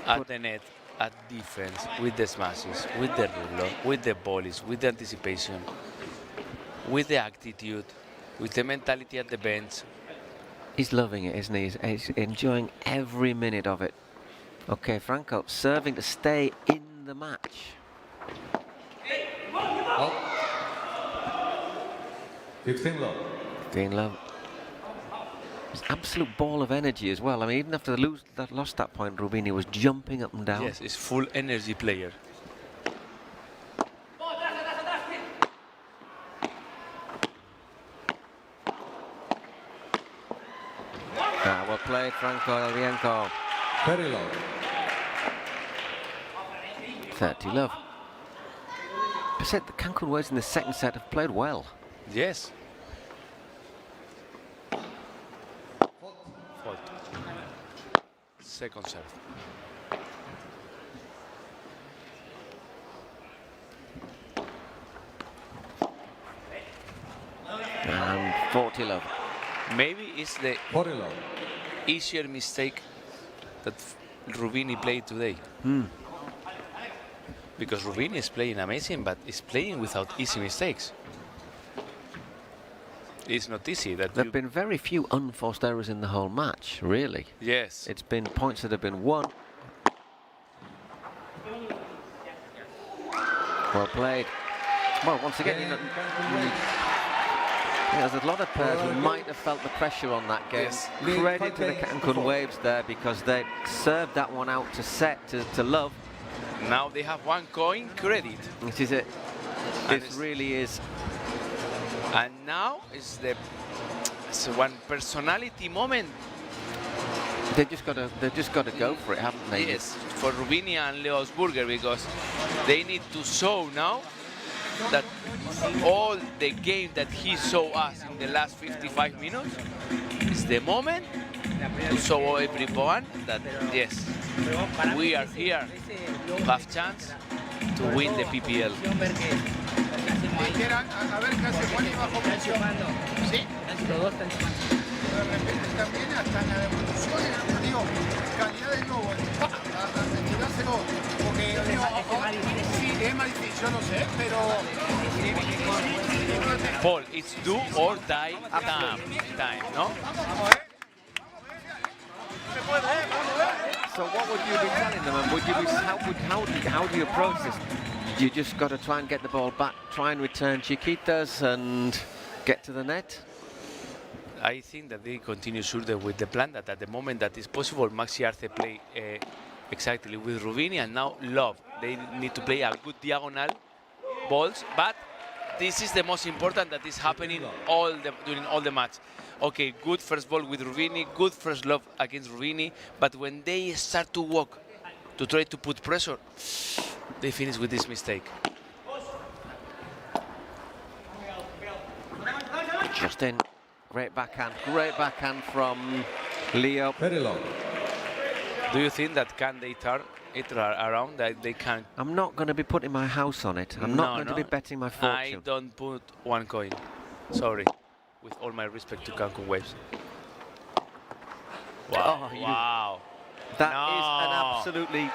At the net, at defense, with the smashes, with the ruler, with the volleys, with the anticipation, with the attitude, with the mentality at the bench. He's loving it, isn't he? He's enjoying every minute of it. Okay, Franco serving to stay in the match. 15 love. 15 love. It's an absolute ball of energy as well. I mean, even after they lost that point, Rubini was jumping up and down. Yes, it's full energy player. Well played, Franco Del Bianco. Very low. 30 love. I said the Cancun Waves in the second set have played well. Yes. Fault. Second serve. And 40 love. Maybe it's the easier mistake that Rubini played today. Because Rubini is playing amazing, but is playing without easy mistakes. It's not easy. There have been very few unforced errors in the whole match, really. Yes. It's been points that have been won. Well played. Well, once again, there's a lot of players who might have felt the pressure on that game. Yes. Credit to the Cancun Waves there, because they served that one out to love. Now they have one coin credit. This is it. This really is. And now it's one personality moment. They've just got to go for it, haven't they? Yes, for Rubini and Leosburger, because they need to show now that all the game that he showed us in the last 55 minutes is the moment to show everyone that yes, we are here to have chance to win the PPL. Dijeran, a ver qué hace Juan y bajo presión. Sí. Los dos están chupando. De repente también hasta en la devolución, digo, calidad de nuevo, a tirárselo, porque sí, es más difícil, yo no sé, pero... Paul, it's do or die time, no? So what would you be telling them, and would you be, how do you approach this? You just got to try and get the ball back, try and return Chiquitas and get to the net? I think that they continue shooting with the plan that at the moment that is possible, Maxi Arce play exactly with Rubini, and now Love. They need to play a good diagonal balls, but this is the most important that is happening during all the match. Okay, good first ball with Rubini, good first love against Rubini, but when they start to walk, to try to put pressure, they finish with this mistake. Justin, great backhand from Leo. Very low. Do you think that can they turn it around, that they can? I'm not going to be putting my house on it. I'm not going to be betting my fortune. I don't put one coin. Sorry. With all my respect to Cancun Waves. Wow. Oh, wow. That is an absolutely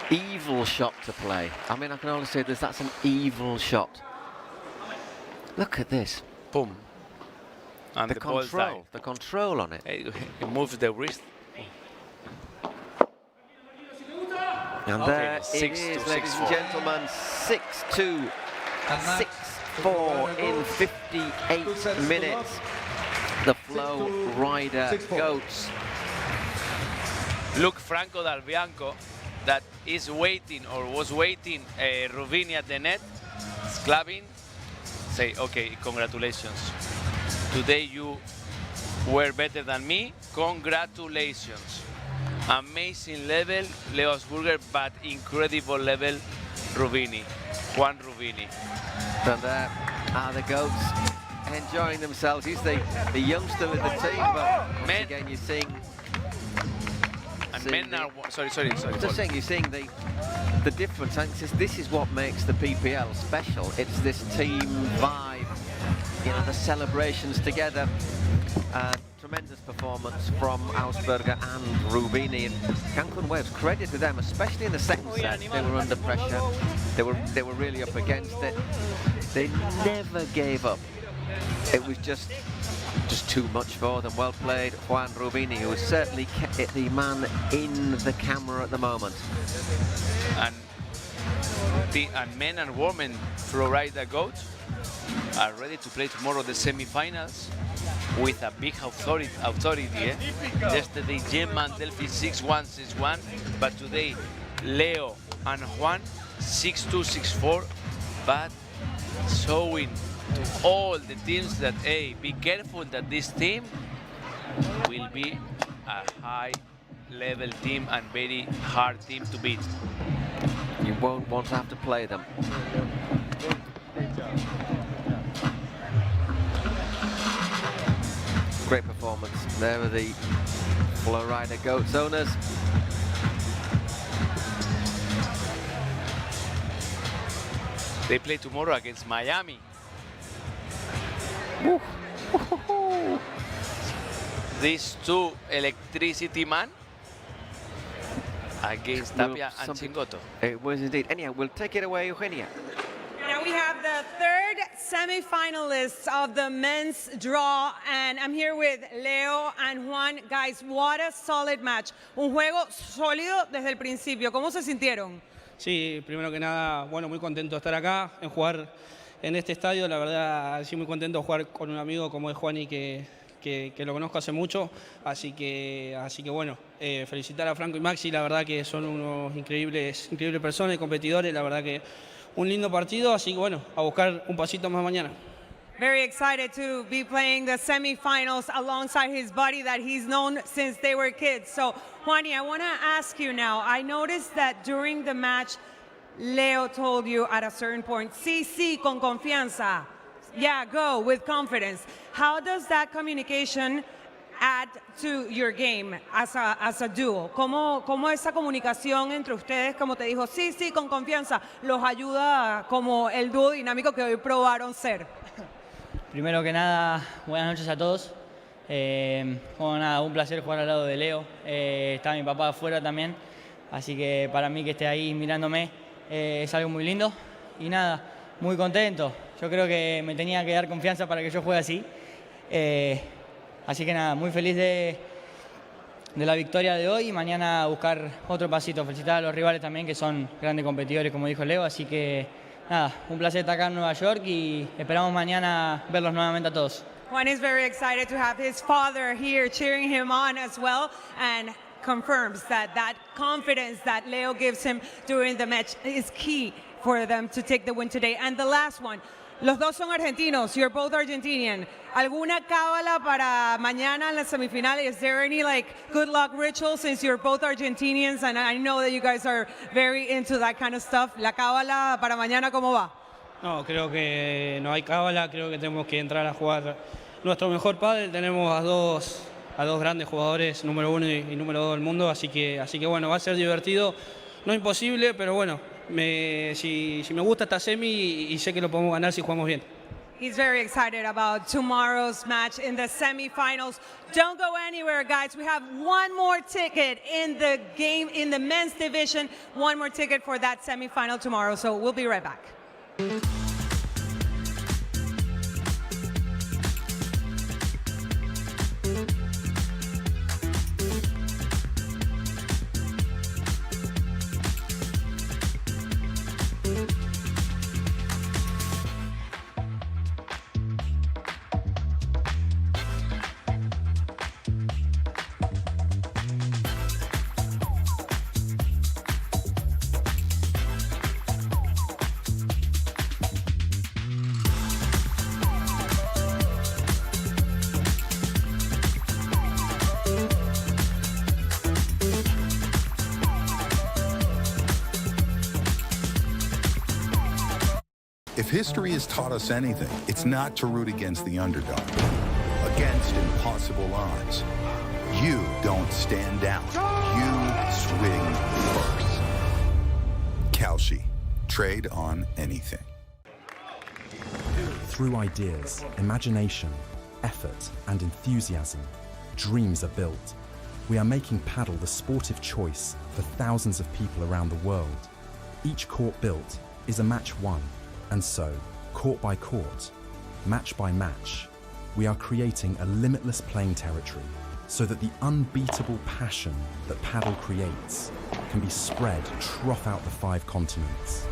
evil shot to play. I mean, I can only say this, that's an evil shot. Look at this. Boom. And the control on it. It moves the wrist. And there it is, ladies and gentlemen, 6-2, 6-4 in 58 minutes. The Flow Rider Goats. Look, Franco Del Bianco, that is waiting or was waiting Rubini at the net, is clapping. Say, okay, congratulations. Today you were better than me. Congratulations. Amazing level, Leosburger, but incredible level, Rubini. Juan Rubini. And there are the Goats enjoying themselves. He's the youngster with the team, but once again you're seeing... And men are... Sorry. Just saying, you're seeing the difference. And this is what makes the PPL special. It's this team vibe, you know, the celebrations together. Tremendous performance from Ausberger and Rubini, and Cancun Waves, credit to them, especially in the second set. They were under pressure. They were really up against it. They never gave up. It was just too much for them. Well played, Juan Rubini, who is certainly the man in the camera at the moment. And men and women Florida Goats are ready to play tomorrow the semi-finals. with a big authority. Yesterday, Gemma and Delphi 6-1, 6-1, but today, Leo and Juan 6-2, 6-4, but showing to all the teams that, hey, be careful that this team will be a high-level team and very hard team to beat. You won't want to have to play them. Great performance. There are the Florida Goats owners. They play tomorrow against Miami. These two electricity man against Tapia and Chingoto. It was indeed. Anyhow, we'll take it away, Eugenia. Now we have the third semi-finalists of the men's draw, and I'm here with Leo and Juan. Guys, what a solid match. Un juego sólido desde el principio. ¿Cómo se sintieron? Sí, primero que nada, bueno, muy contento de estar acá, en jugar en este estadio. La verdad, sí, muy contento de jugar con un amigo como es Juani, que lo conozco hace mucho. Así que bueno, felicitar a Franco y Maxi. La verdad que son unos increíbles personas y competidores. La verdad que un lindo partido, así que bueno, a buscar un pasito más mañana. Very excited to be playing the semifinals alongside his buddy that he's known since they were kids. So, Juani, I want to ask you now. I noticed that during the match, Leo told you at a certain point, sí, con confianza. Yeah, go with confidence. How does that communication add to your game as a duo? ¿Cómo esa comunicación entre ustedes, como te dijo, sí, con confianza, los ayuda como el dúo dinámico que hoy probaron ser? Primero que nada, buenas noches a todos. Bueno, nada, un placer jugar al lado de Leo. Está mi papá afuera también, así que para mí que esté ahí mirándome es algo muy lindo. Y nada, muy contento. Yo creo que me tenía que dar confianza para que yo juegue así. Así que nada, muy feliz de la victoria de hoy y mañana buscar otro pasito. Felicitar a los rivales también, que son grandes competidores, como dijo Leo. Así que nada, un placer estar acá en Nueva York y esperamos mañana verlos nuevamente a todos. Juan is very excited to have his father here cheering him on as well, and confirms that confidence that Leo gives him during the match is key for them to take the win today. And the last one, los dos son argentinos, you're both Argentinian. ¿Alguna cábala para mañana en la semifinal? Is there any good luck ritual since you're both Argentinians and I know that you guys are very into that kind of stuff? ¿La cábala para mañana cómo va? No, creo que no hay cábala, creo que tenemos que entrar a jugar nuestro mejor pádel. Tenemos a dos grandes jugadores, número 1 y número 2 del mundo, así que bueno, va a ser divertido, no imposible, pero bueno, si me gusta esta semi y sé que lo podemos ganar si jugamos bien. He's very excited about tomorrow's match in the semifinals. Don't go anywhere, guys. We have one more ticket in the game in the men's division, one more ticket for that semifinal tomorrow, so we'll be right back. If history has taught us anything, it's not to root against the underdog. Against impossible odds, you don't stand down. You swing first. Kalshi. Trade on anything. Through ideas, imagination, effort, and enthusiasm, dreams are built. We are making Padel the sport of choice for thousands of people around the world. Each court built is a match won. And so, court by court, match by match, we are creating a limitless playing territory so that the unbeatable passion that Padel creates can be spread throughout the 5 continents.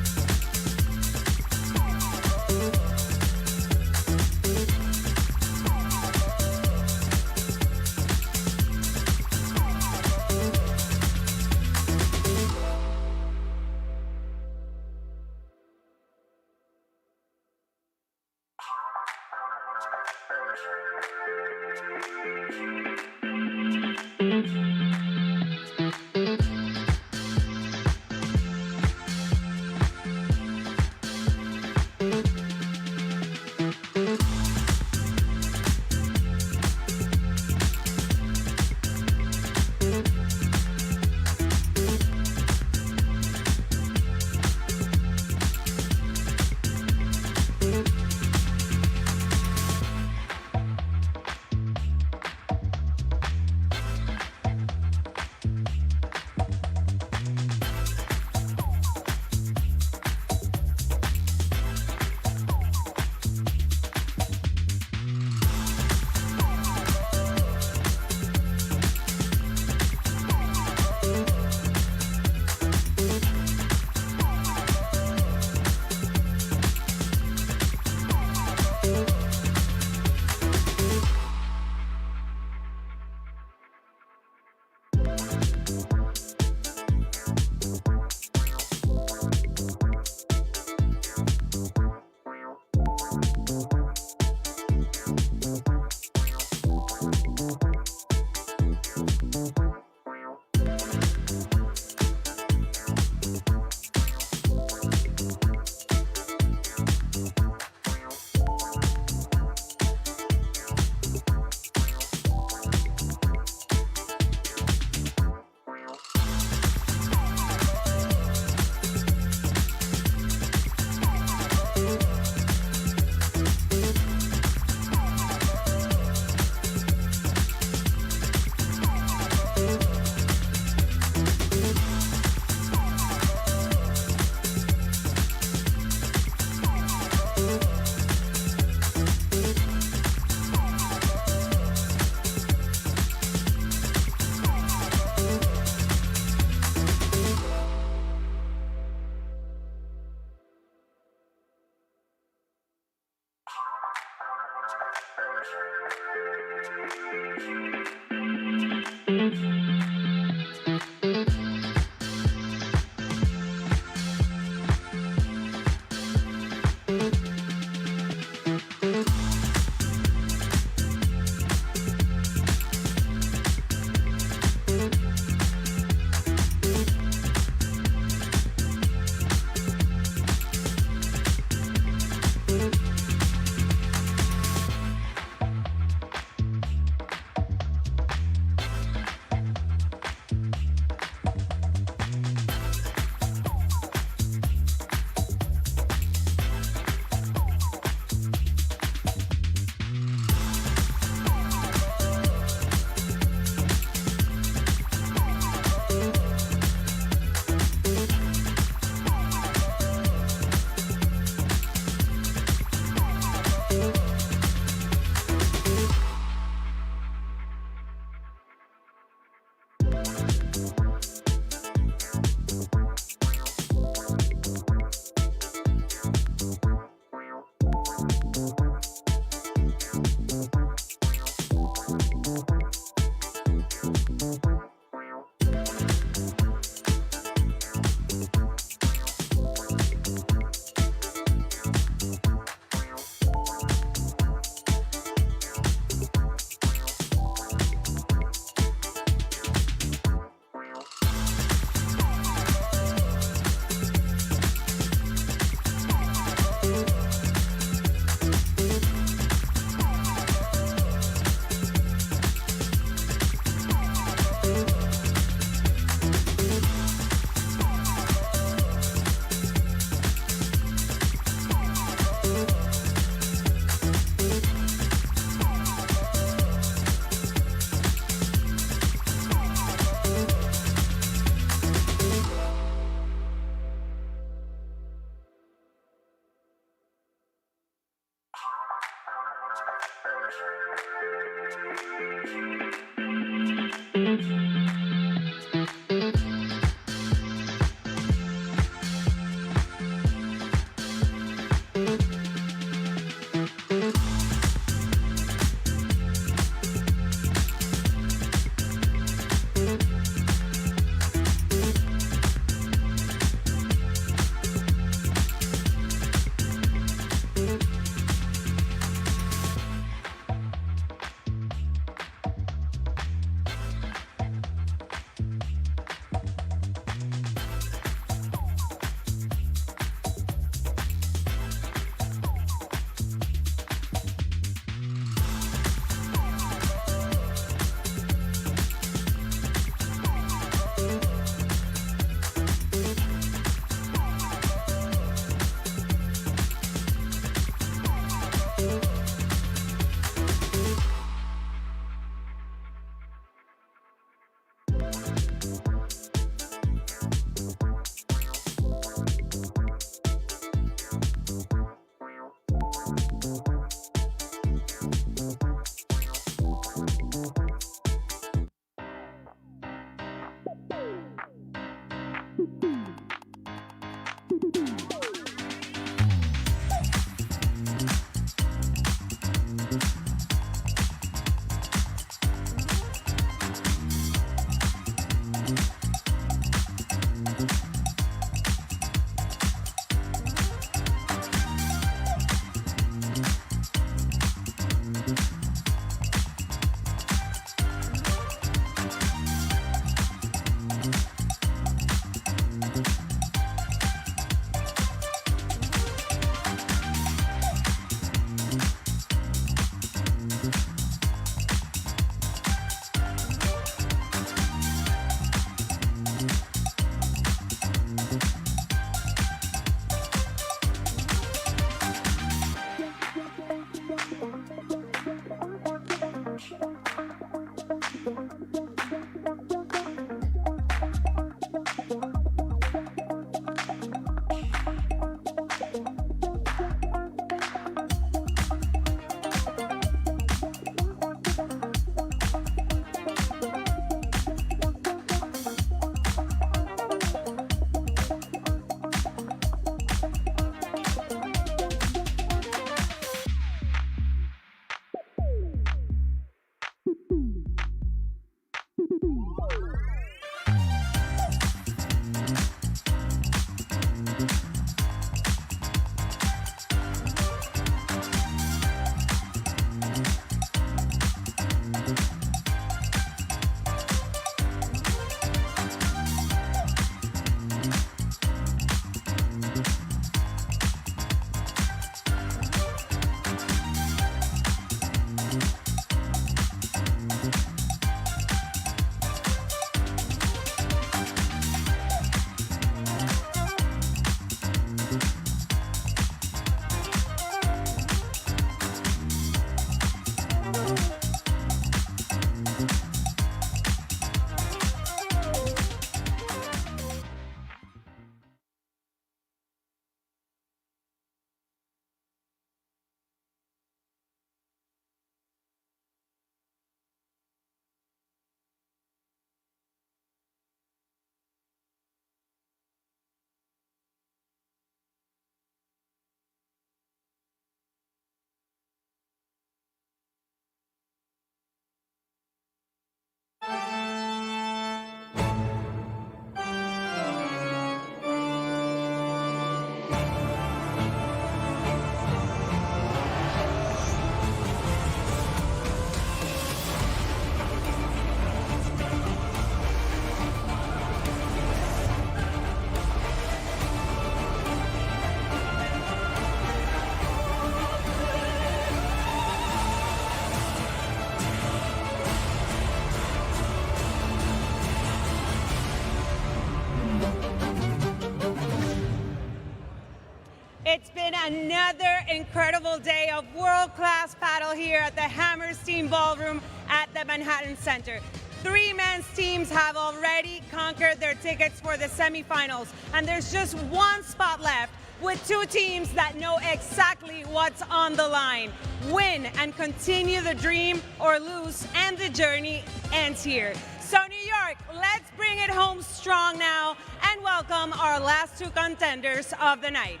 Another incredible day of world-class paddle here at the Hammerstein Ballroom at the Manhattan Center. 3 men's teams have already conquered their tickets for the semifinals, and there's just 1 spot left with 2 teams that know exactly what's on the line. Win and continue the dream, or lose and the journey ends here. So New York, let's bring it home strong now and welcome our last 2 contenders of the night.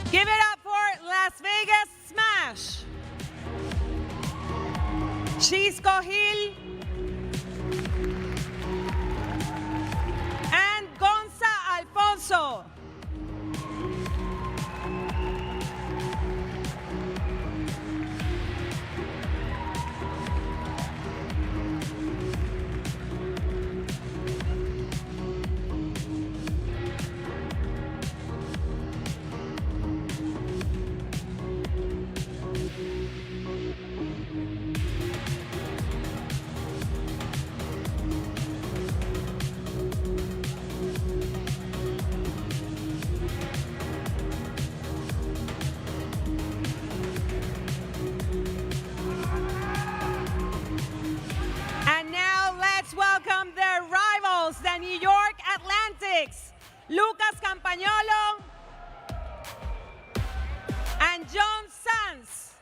Give it up for Las Vegas Smash, Chisco Gil and Gonza Alfonso. The New York Atlantics, Lucas Campagnolo and John Sanz.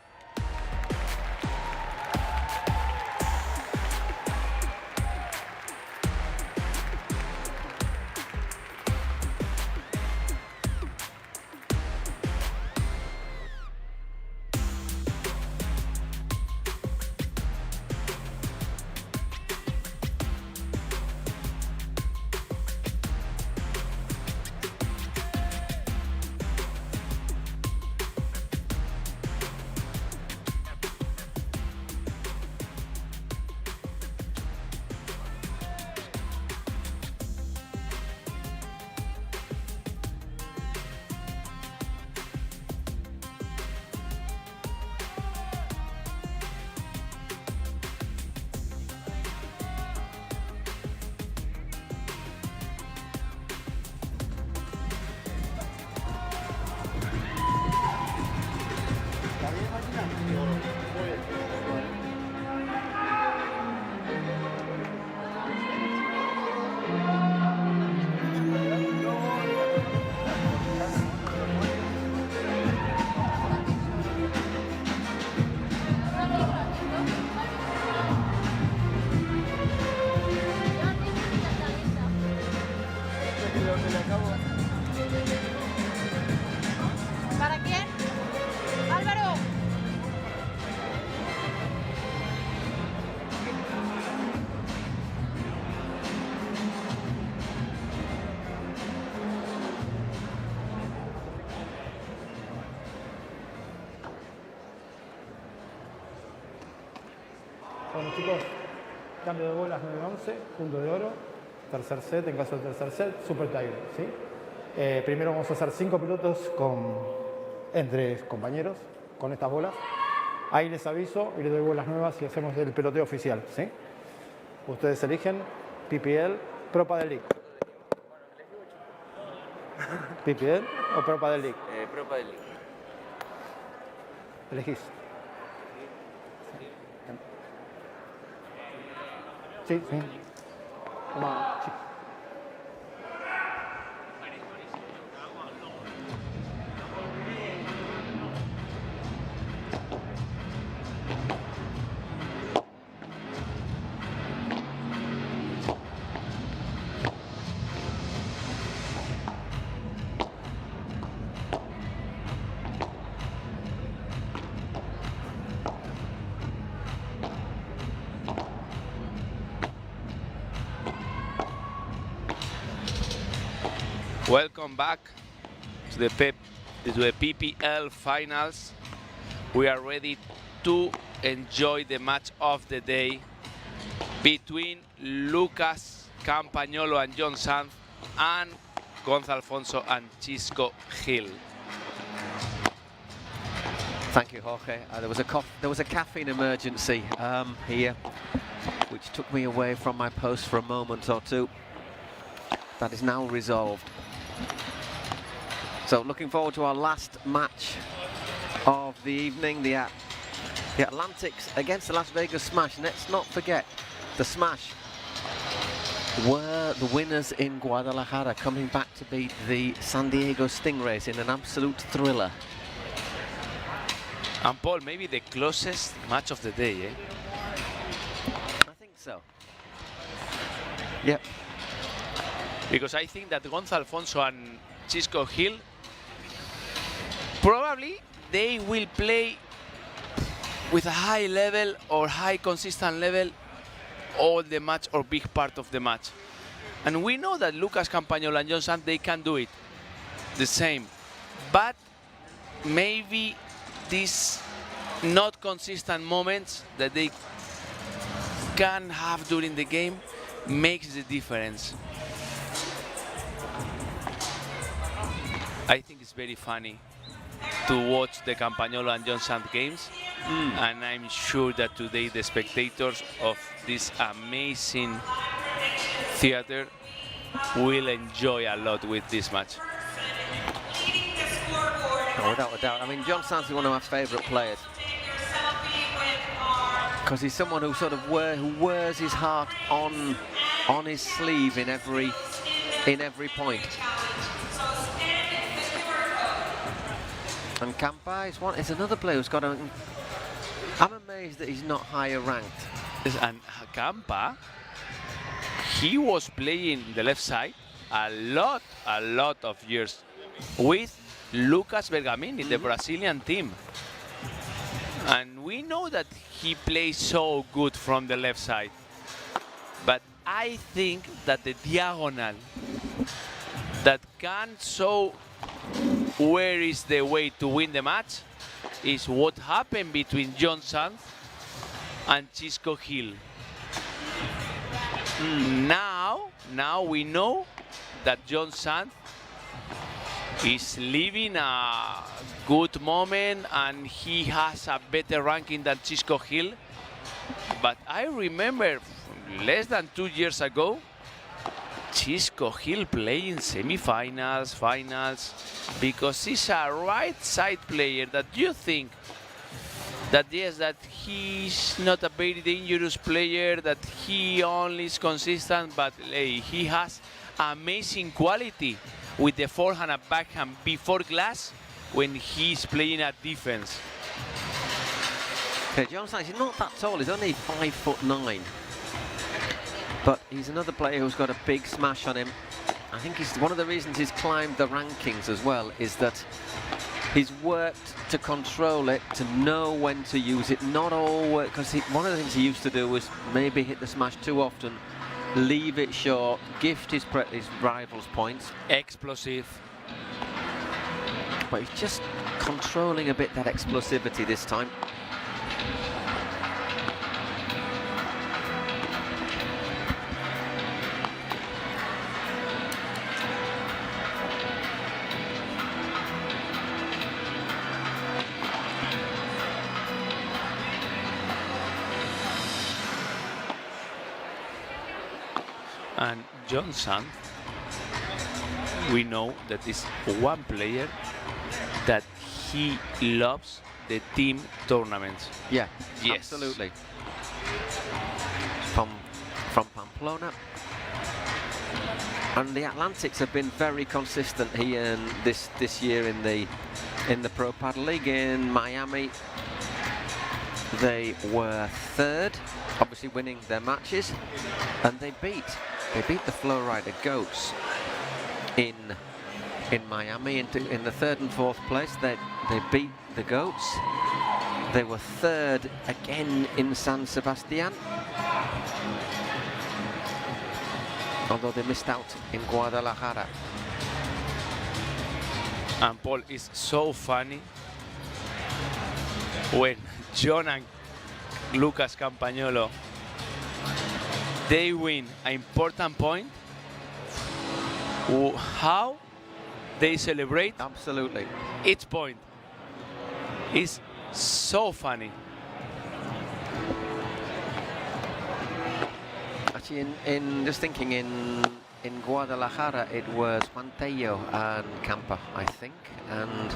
¿Para quién? Álvaro. Bueno chicos, cambio de bolas 9-11, punto de oro, tercer set, en caso de tercer set, super tiger, ¿sí? Primero vamos a hacer 5 pilotos entre compañeros con estas bolas. Ahí les aviso y les doy bolas nuevas y hacemos el peloteo oficial, ¿sí? Ustedes eligen PPL, Pro Padel League. PPL o Pro Padel League. Pro Padel League. Elegís. Sí, sí. Toma, sí. Welcome back to the PPL finals. We are ready to enjoy the match of the day between Lucas Campagnolo and John Sanz and Gonza Alfonso and Chisco Gil. Thank you, Jorge. There was a caffeine emergency here, which took me away from my post for a moment or two. That is now resolved. So looking forward to our last match of the evening, the Atlantics against the Las Vegas Smash. Let's not forget, the Smash were the winners in Guadalajara, coming back to beat the San Diego Stingrays in an absolute thriller. And Paul, maybe the closest match of the day, eh? I think so. Yep. Because I think that Gonzalo Alfonso and Chisco Hill, probably they will play with a high level or high consistent level all the match or big part of the match. And we know that Lucas Campagnolo and John Sant, they can do it the same. But maybe these not consistent moments that they can have during the game makes the difference. I think it's very funny to watch the Campagnolo and John Sant games. And I'm sure that today the spectators of this amazing theater will enjoy a lot with this match. Oh, without a doubt. I mean, John Sant is one of my favourite players, because he's someone who sort of who wears his heart on his sleeve in every point. And Campa is another player who's got a... I'm amazed that he's not higher ranked. And Campa, he was playing the left side a lot of years with Lucas Bergamini, the Brazilian team. And we know that he plays so good from the left side. But I think that the diagonal that can show where is the way to win the match is what happened between John Sant and Chisco Hill. Now we know that John Sant is living a good moment and he has a better ranking than Chisco Hill. But I remember less than 2 years ago, Chisco Hill playing semi-finals, finals, because he's a right side player that you think that yes, that he's not a very dangerous player, that he only is consistent, but he has amazing quality with the forehand and backhand before glass when he's playing at defense. Okay, John Sant, he's not that tall, he's only 5'9". But he's another player who's got a big smash on him. I think he's one of the reasons he's climbed the rankings as well, is that he's worked to control it, to know when to use it, not all work, because one of the things he used to do was maybe hit the smash too often, leave it short, gift his rivals points. Explosive. But he's just controlling a bit that explosivity this time. And John Sant, we know that is one player that he loves the team tournaments. Yeah, yes, absolutely. From Pamplona. And the Atlantics have been very consistent here this year in the Pro Padel League. In Miami, they were third, obviously winning their matches, and they beat the Flow Rider Goats in Miami in the third and fourth place. They beat the Goats. They were third again in San Sebastian, although they missed out in Guadalajara. And Paul, is so funny when John and Lucas Campagnolo, they win an important point, how they celebrate. Absolutely. Each point is so funny. Actually, in just thinking in in Guadalajara it was Mantello and Campa, I think, and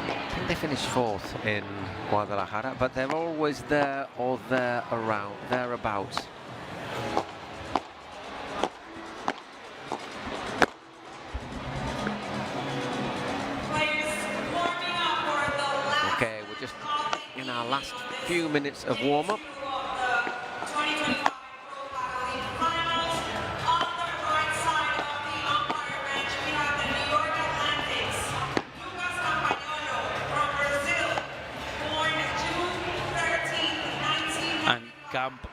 I think they finished 4th in Guadalajara, but they're always there or thereabouts. Okay, we're just in our last few minutes of warm-up. And Camp.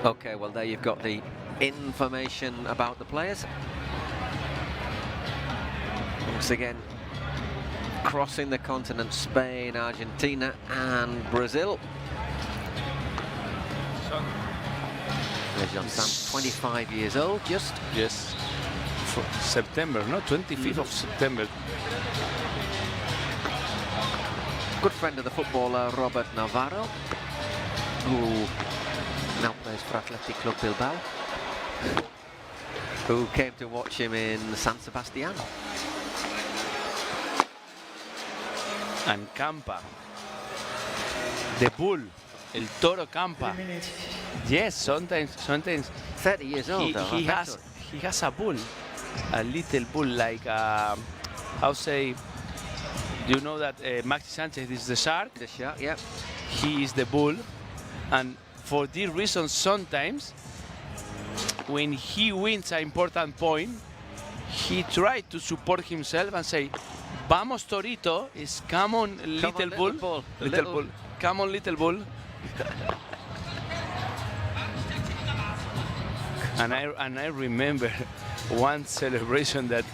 Okay, well there you've got the information about the players. Once again, crossing the continent, Spain, Argentina and Brazil. There's John Sam, 25 years old, just. Yes, for September, no? 25th of September. Good friend of the footballer, Robert Navarro, who now plays for Athletic Club Bilbao, who came to watch him in San Sebastian. And Campa, the bull, el toro Campa. Yes, sometimes 30 years old though. He has a bull, a little bull, like how say, you know that Maxi Sanchez is the shark? The shark, yeah. He is the bull, and for this reason, sometimes when he wins an important point, he tries to support himself and say, "Vamos, Torito, is come on, little bull, little bull, come on, little bull." and I remember one celebration that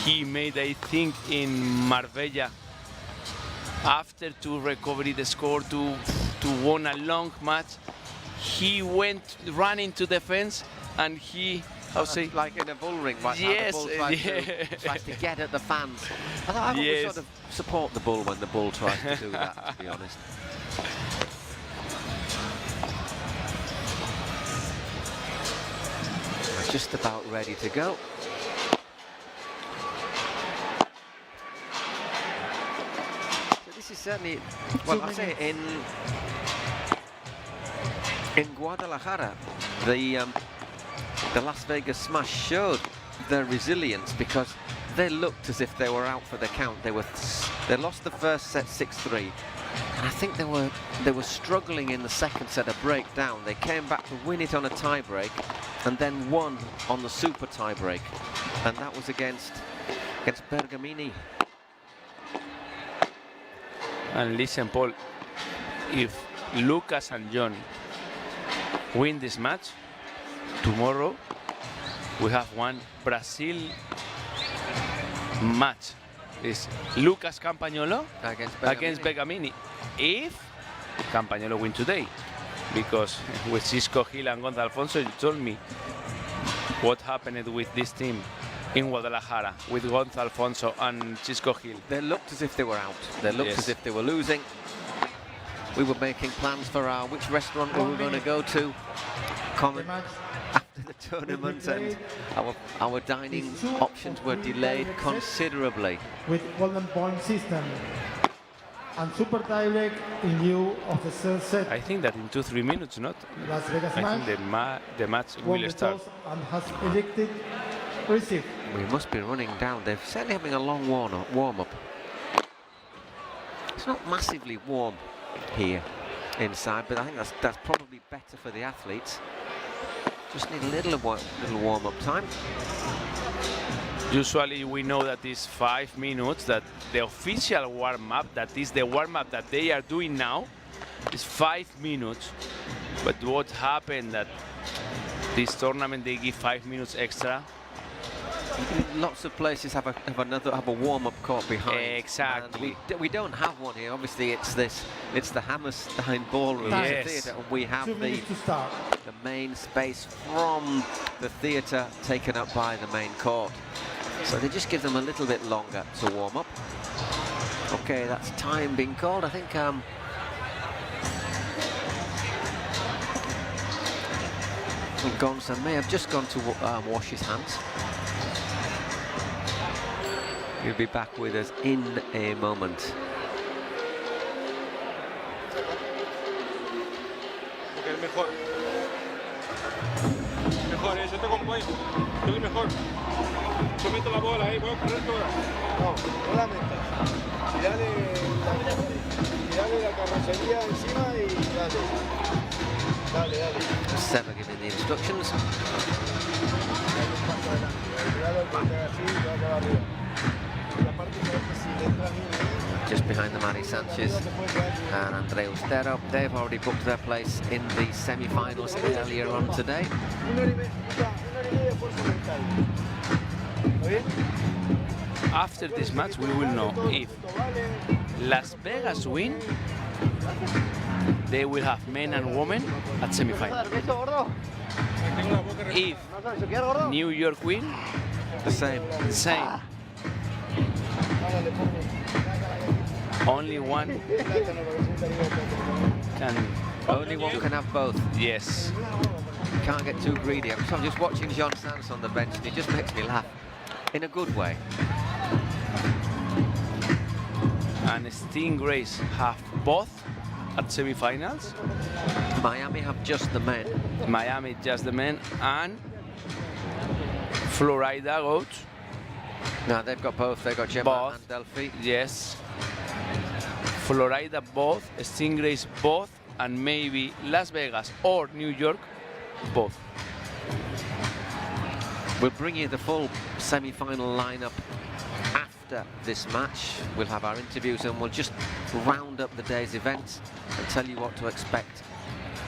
he made, I think, in Marbella, after to recover the score to win a long match. He went running to defense, and he, how say, like in a bull ring, right? Yes, How the bull tries to get at the fans. I would Yes. sort of support the bull when the bull tries to do that, to be honest. We're just about ready to go. So this is certainly, well, I say in Guadalajara, the Las Vegas Smash showed their resilience, because they looked as if they were out for the count. They lost the first set 6-3, and I think they were struggling in the second set, a breakdown. They came back to win it on a tie-break, and then won on the super tie-break, and that was against Bergamini. And listen, Paul, if Lucas and John win this match, tomorrow we have one Brazil match. It's Lucas Campagnolo against Bergamini. If Campagnolo win today, because with Cisco Gil and Gonzalo Alfonso, you told me what happened with this team in Guadalajara with Gonzalo Alfonso and Cisco Gil. They looked as if they were out. They looked as if they were losing. We were making plans for which restaurant we were going to go to after the tournament, and our dining options were delayed considerably. With golden point system and super tiebreak in view of the third set. I think that in 2-3 minutes, not? Las Vegas I think the match will start. And has predicted receive. We must be running down. They're certainly having a long warm-up. It's not massively warm here inside, but I think that's probably better for the athletes. Just need a little warm-up time. Usually we know that it's 5 minutes, that the official warm-up, that is the warm-up that they are doing now, is 5 minutes. But what happened that This tournament they give 5 minutes extra. Lots of places have a warm-up court behind. Exactly. And we don't have one here. Obviously, it's the Hammerstein Ballroom Theatre, and we have the main space from the theatre taken up by the main court. So they just give them a little bit longer to warm up. Okay, that's time being called. I think Gonza may have just gone to wash his hands. He'll be back with us in a moment. Mejor, yo te acompaño. Estoy mejor. Yo meto la bola ahí, voy a correr toda. No la metas. Tirale la carrocería encima y dale. Dale. Seba giving the instructions. Just behind the Mari Sanchez and Andreu Ustero. They've already booked their place in the semi-finals earlier on today. After this match, we will know if Las Vegas win, they will have men and women at semi-final. If New York win, the same. Only one can have both. Yes. Can't get too greedy. I'm just watching Jean Sanz on the bench, and he just makes me laugh in a good way. And Stingrays have both at semi-finals. Miami have just the men. Miami just the men, and Florida goes. No, they've got both. They've got Gemma and Delphi. Yes. Florida both, Stingrays both, and maybe Las Vegas or New York both. We'll bring you the full semi-final lineup after this match. We'll have our interviews and we'll just round up the day's events and tell you what to expect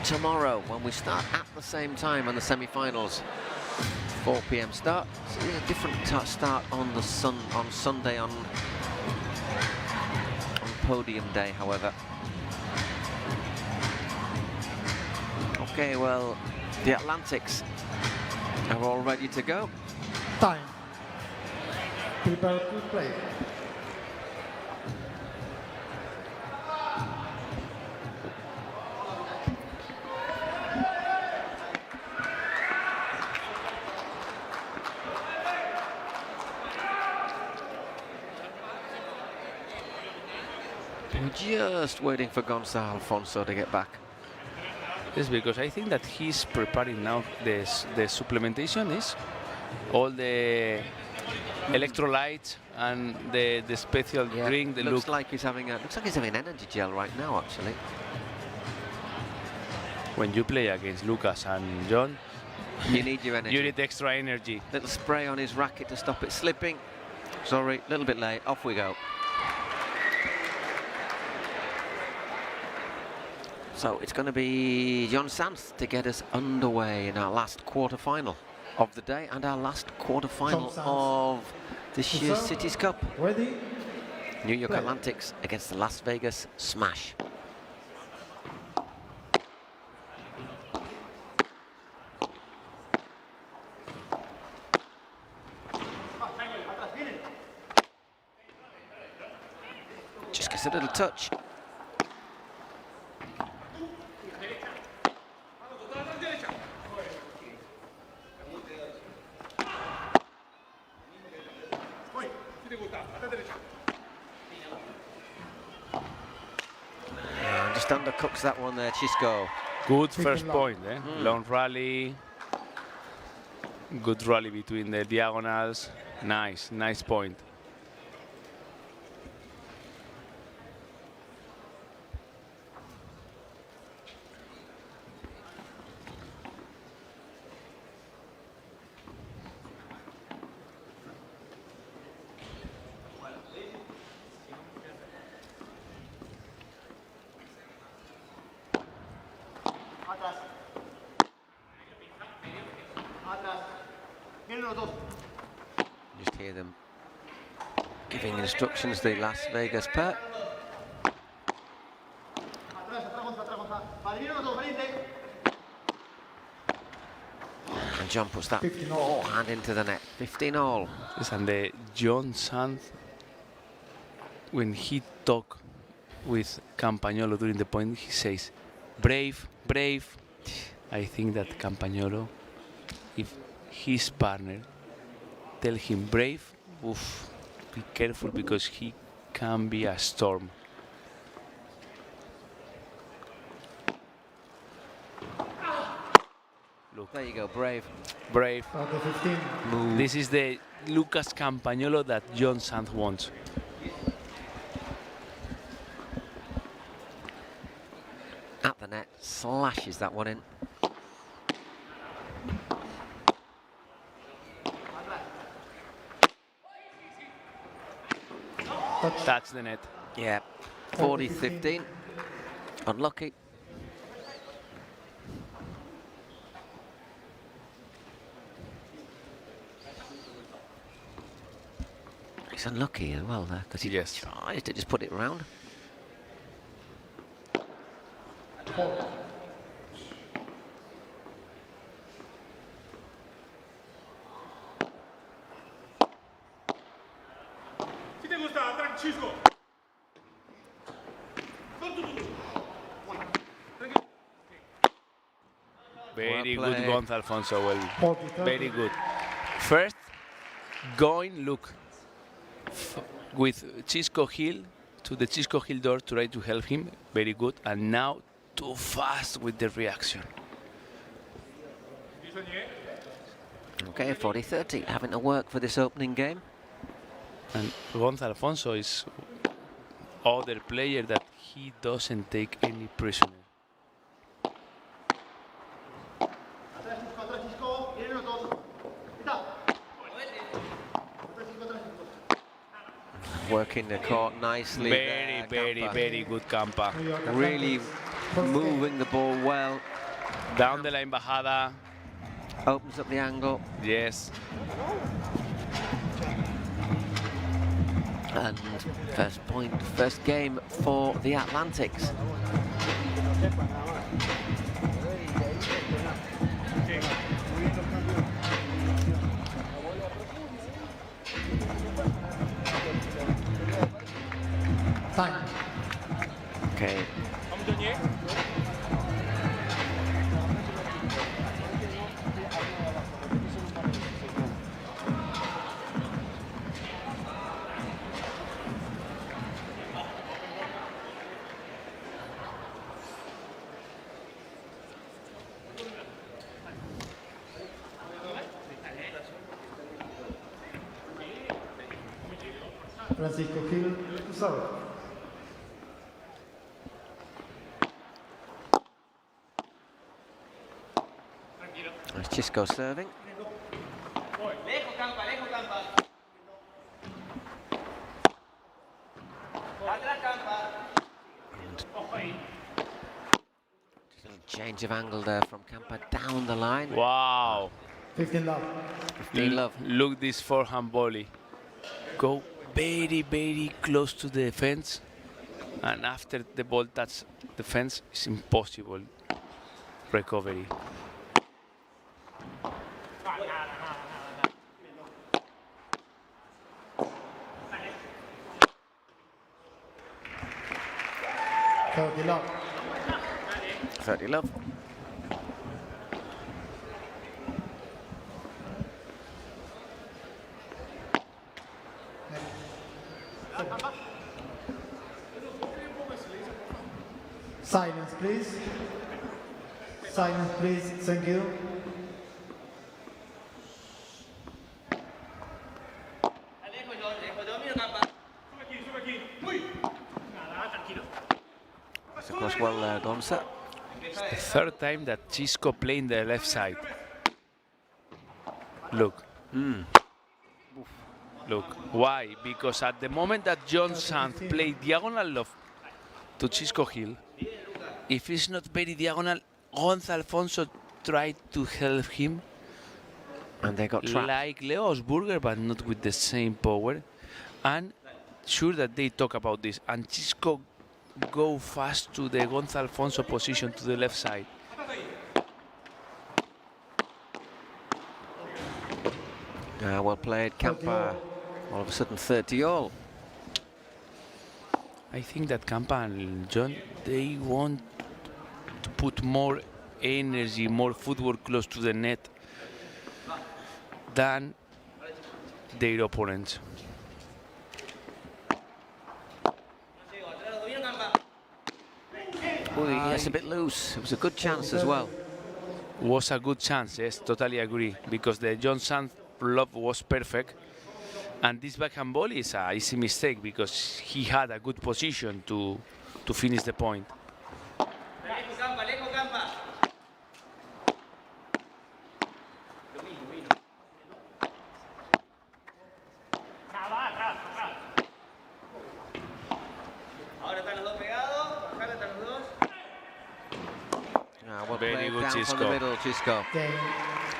tomorrow when we start at the same time on the semi-finals. 4 p.m. start. So a different start on Sunday on podium day, however. Okay, well, the Atlantics are all ready to go. Time. Prepare to play. We're just waiting for Gonzalo Alfonso to get back. Yes, because I think that he's preparing now the supplementation is all the electrolytes and the special drink. The looks like he's having energy gel right now, actually. When you play against Lucas and John, you need your energy. You need extra energy. Little spray on his racket to stop it slipping. Sorry, a little bit late. Off we go. So it's going to be John Sanz to get us underway in our last quarter-final of the day and our last quarter-final of this year's Cities Cup. Ready? New York Atlantics against the Las Vegas Smash. Just gets a little touch. Just undercooks that one there, Chisco. Good first point, eh? Long rally. Good rally between the diagonals. Nice point. Just hear them giving instructions, the Las Vegas pair. And John puts that forehand into the net. 15-all. Yes, and the John Sand, when he talked with Campagnolo during the point, he says, brave, brave. I think that Campagnolo, if his partner tell him brave, oof, be careful because he can be a storm. Look, there you go, brave. Brave. Okay, 15. Move. This is the Lucas Campagnolo that John Sand wants. At the net, slashes that one in. That's the net. Yeah, 40-15. Unlucky. He's unlucky as well there, because he tries to just put it round. Very good, Gonzalo Alfonso. Well, very good. First, going, look, with Chisco Hill to the Chisco Hill door to try to help him. Very good. And now, too fast with the reaction. Okay, 40-30, having to work for this opening game. And Gonzalo Alfonso is other player that he doesn't take any prisoner. Working the court nicely. Very good Campa. Really moving the ball well. Down the line bajada. Opens up the angle. Yes. And first point, first game for the Atlantics. Time. Okay. Francisco Gil, sorry. There's Chisco serving. Change of angle there from Campa down the line. Wow. 15 love. 15 love. Look this forehand volley. Go very close to the fence, and after the ball touches the fence, it's impossible recovery. Love. 30 love. Silence, please. Silence, please. Thank you. It's across well there, Gonza. It's the third time that Chisco playing the left side. Look. Look. Why? Because at the moment that John Sand played diagonal love to Chisco Hill, if it's not very diagonal, Gonzalo Alfonso tried to help him, And they got trapped. Like Leo Osburger, but not with the same power. And sure that they talk about this. And Chisco go fast to the Gonzalo Alfonso position to the left side. Well played, Campa. All of a sudden 30-all. I think that Campa and John, they want to put more energy, more footwork close to the net than their opponents. Yes, a bit loose. It was a good chance as well. Was a good chance, yes, totally agree, because the John Sanz lob was perfect. And this backhand volley is an easy mistake because he had a good position to finish the point. Very good, down Chisco. from the middle, Chisco.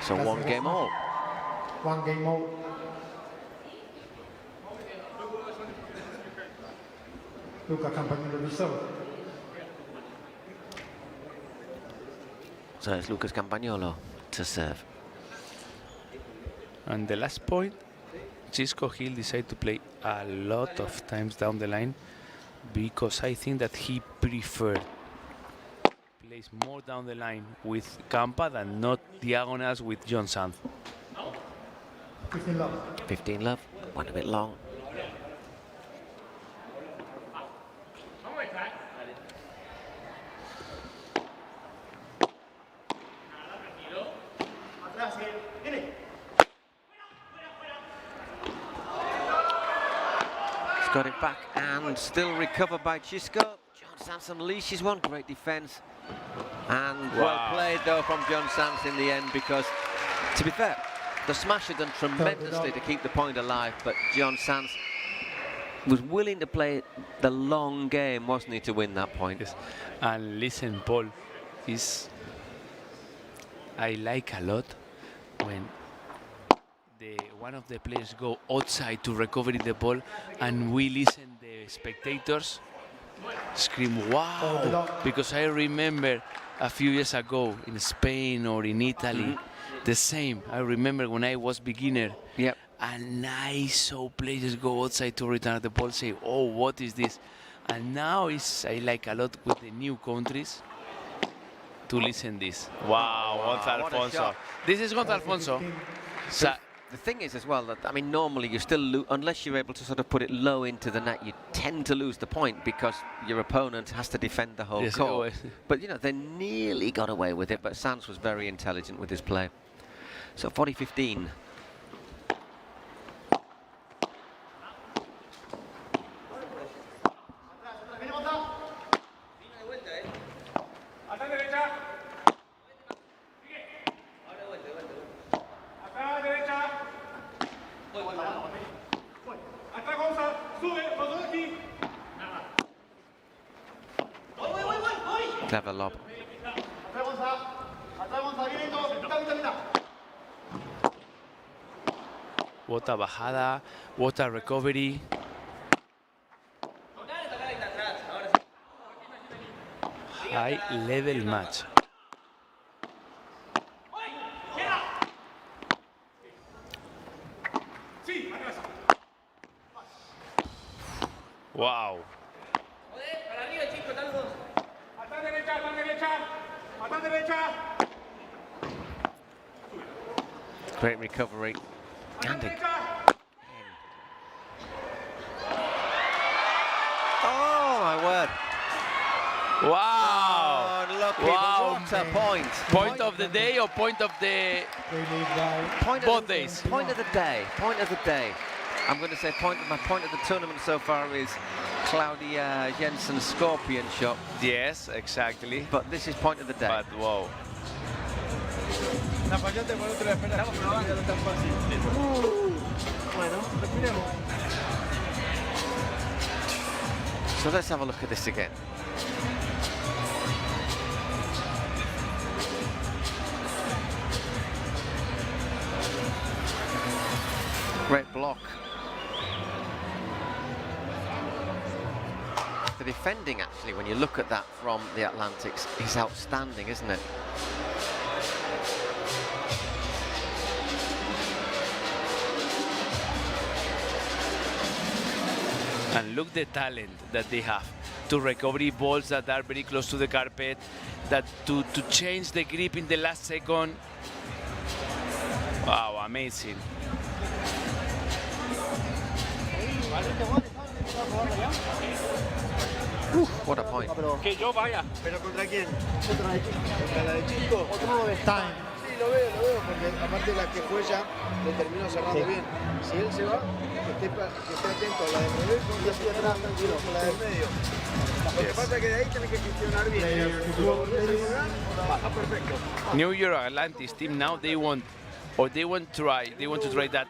So one game all. One game all. Luca Campagnolo to serve. So it's Lucas Campagnolo to serve. And the last point, Chisco Hill decided to play a lot of times down the line because I think that he preferred plays more down the line with Campa than not diagonals with John Sanz. 15 love. 15 love. Went a bit long. He's got it back and still recovered by Chisco. John Sanz unleashes one. Great defense. And well played though from John Sanz in the end, because to be fair, the smash had done tremendously to keep the point alive, but John Sanz was willing to play the long game, wasn't he, to win that point? Yes. And listen, Paul, I like a lot when one of the players go outside to recover the ball and we listen the spectators scream wow, because I remember a few years ago in Spain or in Italy the same. I remember when I was beginner, and I saw players go outside to return the ball, say, oh, what is this? And now I like a lot with the new countries to listen this. Wow, Gonzalo Alfonso. This is Gonzalo Alfonso. So, the thing is as well that, I mean, normally you still unless you're able to sort of put it low into the net, you tend to lose the point because your opponent has to defend the whole court. But, you know, they nearly got away with it, but Sanz was very intelligent with his play. So 40-15. Clever lob. what a bajada, what a recovery. High level match. Wow. Great recovery. And oh my word. Wow. Oh, look, wow. What a point. Point of the day or point of the both days? Point of the day. Point of the day. I'm going to say my point of the tournament so far is Claudia Jensen's scorpion shot. Yes, exactly. But this is point of the day. But wow. So let's have a look at this again. Great block. The defending, actually, when you look at that from the Atlantics, is outstanding, isn't it? And look the talent that they have to recover balls that are very close to the carpet, that to change the grip in the last second. Wow, amazing. What a point. Que yo vaya. ¿Pero contra quién? ¿Contra la de Chisco? Otro no está. Sí, lo veo, porque aparte la que fue ya le terminó cerrando bien. Si él se va, que esté atento a la de revés, y así atrás tranquilo con la del medio. Lo que pasa es que de ahí tiene que gestionar bien. Si lo volvés a jugar, baja perfecto. New York Atlantis team now they want to try that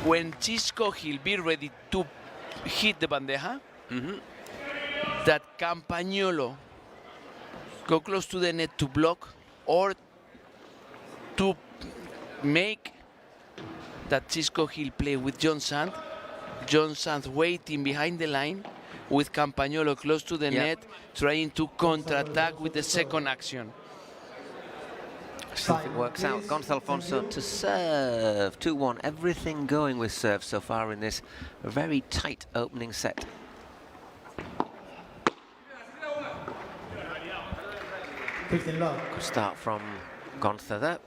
when Chisco he'll be ready to hit the bandeja, that Campagnolo go close to the net to block, or to make that Chisco he'll play with John Sant waiting behind the line, with Campagnolo close to the net, trying to counter-attack with the second action. See if it works out. Gonzalo Alfonso to serve. 2-1. Everything going with serve so far in this very tight opening set. Good start from Gonzalo there.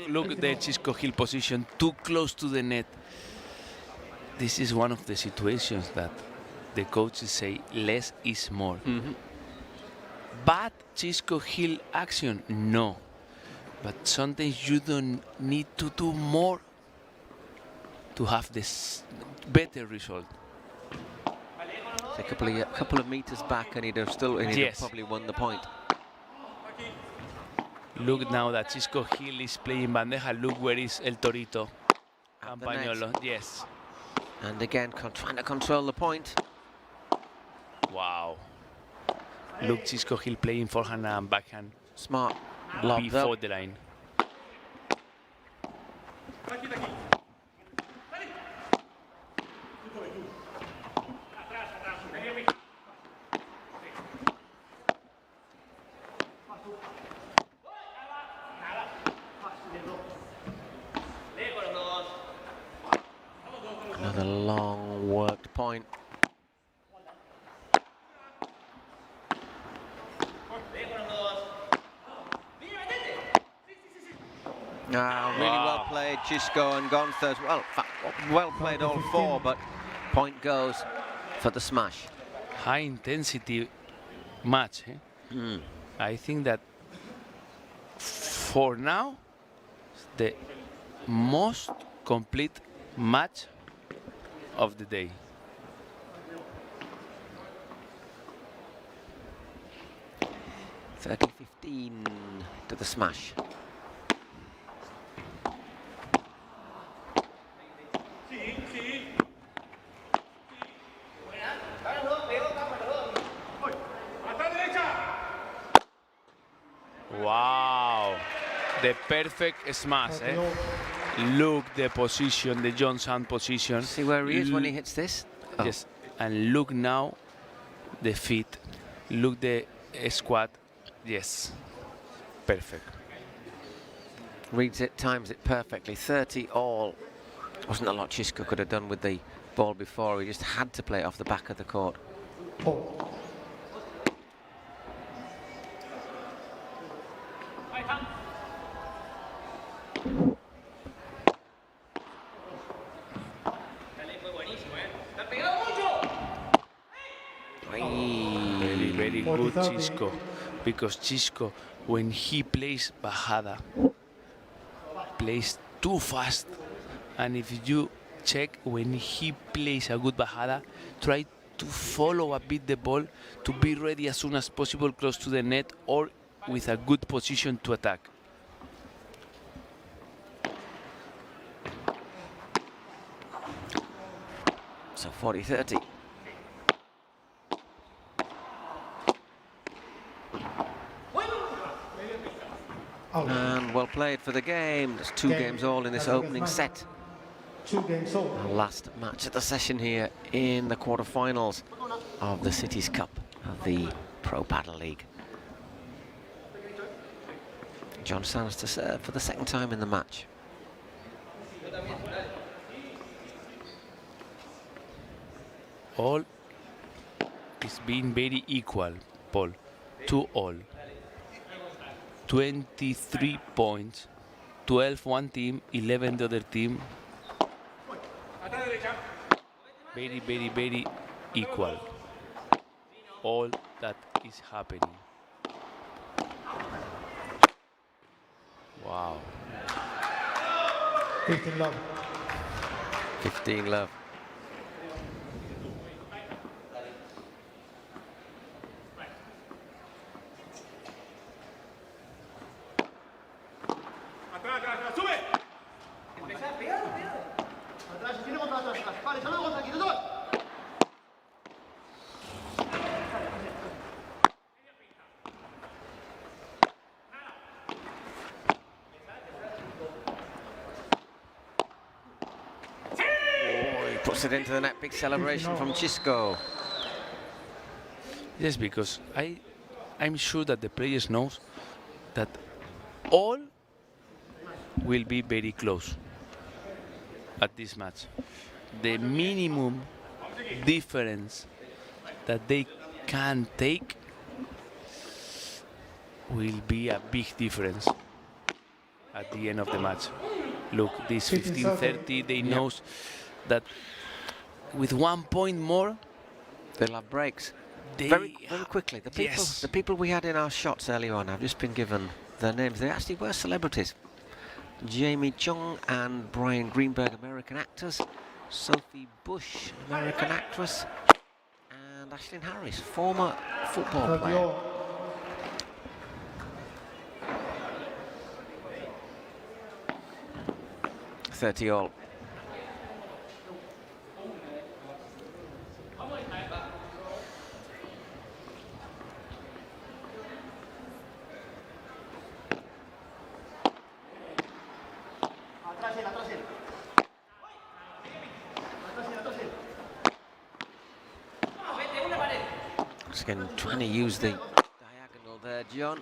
Look at the Chisco Hill position, too close to the net. This is one of the situations that the coaches say less is more. But Chisco Hill action, no. But sometimes you don't need to do more to have this better result. A couple of meters back, and he'd have probably won the point. Look now that Chisco Hill is playing bandeja. Look where is El Torito. Campagnolo, yes. And again, trying to control the point. Wow. Look, Chisco Hill playing forehand and backhand. Smart lob before the line. Another long worked point. Really well played, Chisco and Gonzalo. Well played all four, but point goes for the smash. High intensity match. I think that for now, the most complete match of the day. (30-15) to the smash. Wow, the perfect smash. Look the position, the John Sant position. See where he is when he hits this? Yes, and look now the feet. Look the squat. Yes, perfect. Reads it, times it perfectly. 30 all. Wasn't a lot Chisco could have done with the ball before. He just had to play it off the back of the court. Very good Chisco, because Chisco, when he plays bajada, plays too fast, and if you check when he plays a good bajada, try to follow a bit the ball to be ready as soon as possible close to the net or with a good position to attack. So 40-30. And well played for the game. There's two games all in this opening set. 2 games all. Our last match of the session here in the quarterfinals of the Cities Cup of the Pro Padel League. John Sands to serve for the second time in the match. All is being very equal, Paul. 2-all. 23 points. 12 one team, 11 the other team. Very, very, very equal. All that is happening. Wow. 15 love. 15 love. Puts it into the net. Big celebration from Chisco. Yes, because I'm sure that the players knows that all will be very close at this match. The minimum difference that they can take will be a big difference at the end of the match. Look, this 15-30, they knows that with 1 point more, they'll have breaks. Very quickly. The people we had in our shots earlier on, I've just been given their names. They actually were celebrities. Jamie Chung and Brian Greenberg, American actors. Sophie Bush, American actress. And Ashlyn Harris, former football player. 30 all. Again, trying to use the diagonal there, John.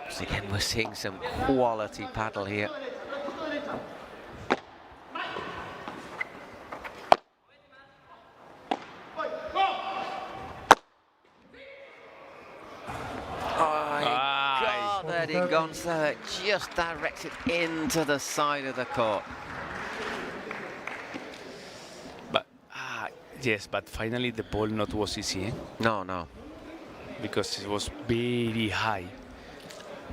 So again, we're seeing some quality paddle here. Oh, God, Eddie Gonza just directs it into the side of the court. Yes, but finally the ball not was easy, eh? No. Because it was very high.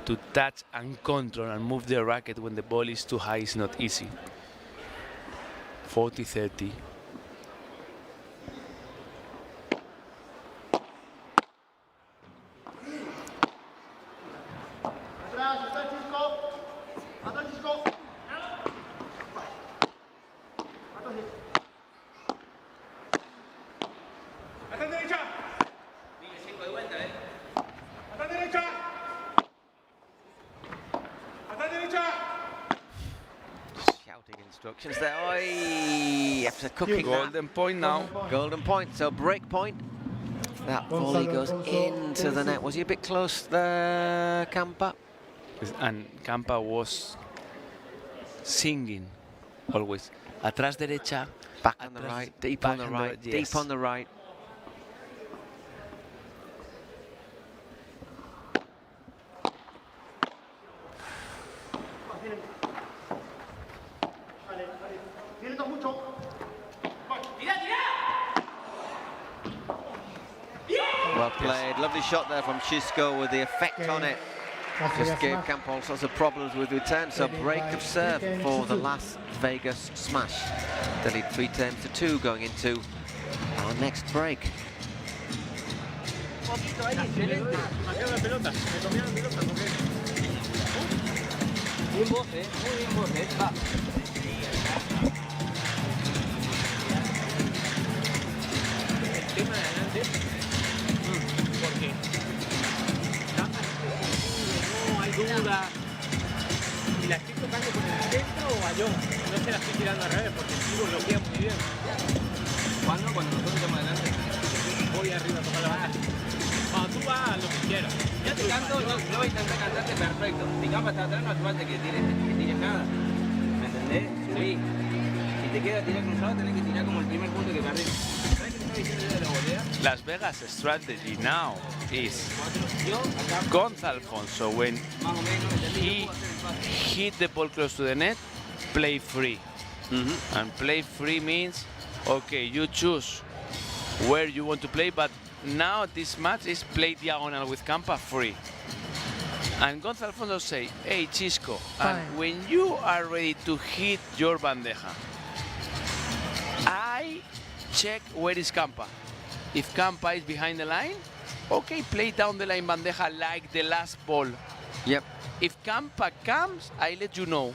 To touch and control and move the racket when the ball is too high is not easy. 40-30. Instructions there. Oi, after cooking golden point now. Golden point, so break point. That volley goes into the net. Was he a bit close there, Campa? And Campa was singing always. Atrás derecha. Back on the right, deep on the right, deep on the right. Well played, lovely shot there from Chisco with the effect on it. just gave Camp all sorts of problems with return, so break of serve for the Las Vegas Smash. They lead 3-2 going into our next break. Bien vos, muy bien vos, va. El tema de adelante, porque no hay duda si la estoy tocando con el centro o a yo, no se la estoy tirando al revés, porque el tiro bloquea muy bien. Cuando nosotros estamos adelante, voy arriba a tocar la banda. Cuando tú vas a lo que quieras. Ya te canto, yo voy a intentar cantarte perfecto. Si campa está atrás, no hace falta que tires nada. ¿Me entendés? Subí. Si te queda tirar cruzado, tenés que tirar como el primer punto que perdés. ¿Sabes qué te estoy diciendo de la volea? Las Vegas strategy now is Gonzalo Alfonso, when he hit the ball close to the net, play free. And play free means, okay, you choose where you want to play, but now this match is play diagonal with Campa free. And Gonzalo Alfonso say, hey Chisco, and when you are ready to hit your bandeja, I check where is Campa. If Campa is behind the line, okay, play down the line bandeja like the last ball. Yep. If Campa comes, I let you know.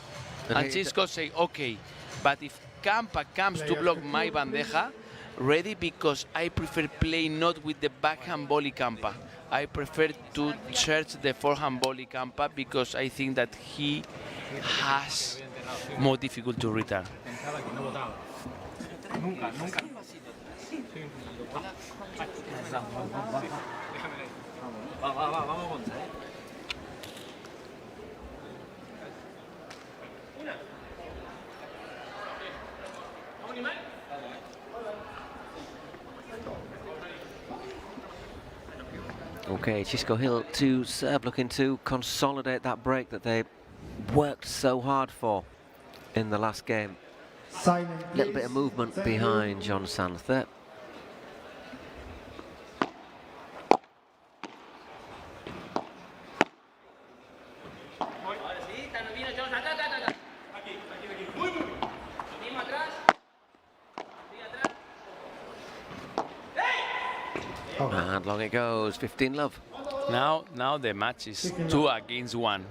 And Chisco say, okay, but if Campa comes to block my bandeja, ready, because I prefer play not with the backhand volley Campa. I prefer to search the forehand volley Campa because I think that he has more difficult to return. Okay, Chisco Hill to serve, looking to consolidate that break that they worked so hard for in the last game. A little bit of movement behind John Santher. And long it goes, 15-love. Now the match is 2 against 1.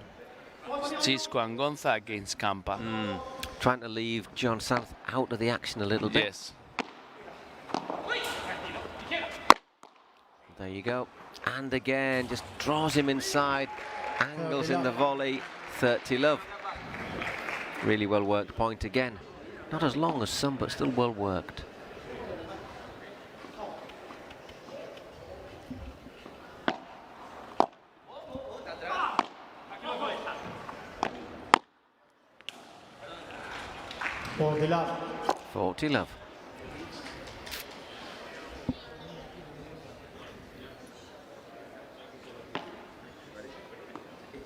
Chisco and Gonza against Campa. Trying to leave John South out of the action a little bit. Yes. There you go. And again, just draws him inside. Angles in the volley. 30-love. Really well worked point again. Not as long as some, but still well worked. love. 40-love.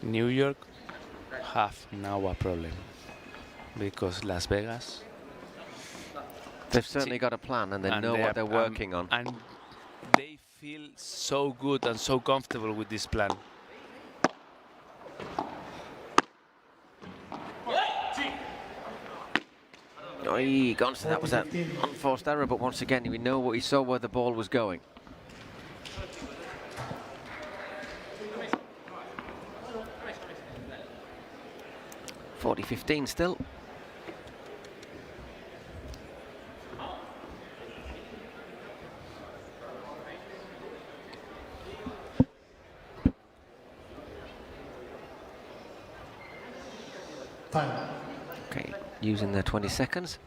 New York have now a problem because Las Vegas. They've certainly got a plan and they know what they're working on. And they feel so good and so comfortable with this plan. Oy, Gonson, that was an unforced error, but once again, we know what he saw where the ball was going. .40-15 still. Time. Okay, using their 20 seconds.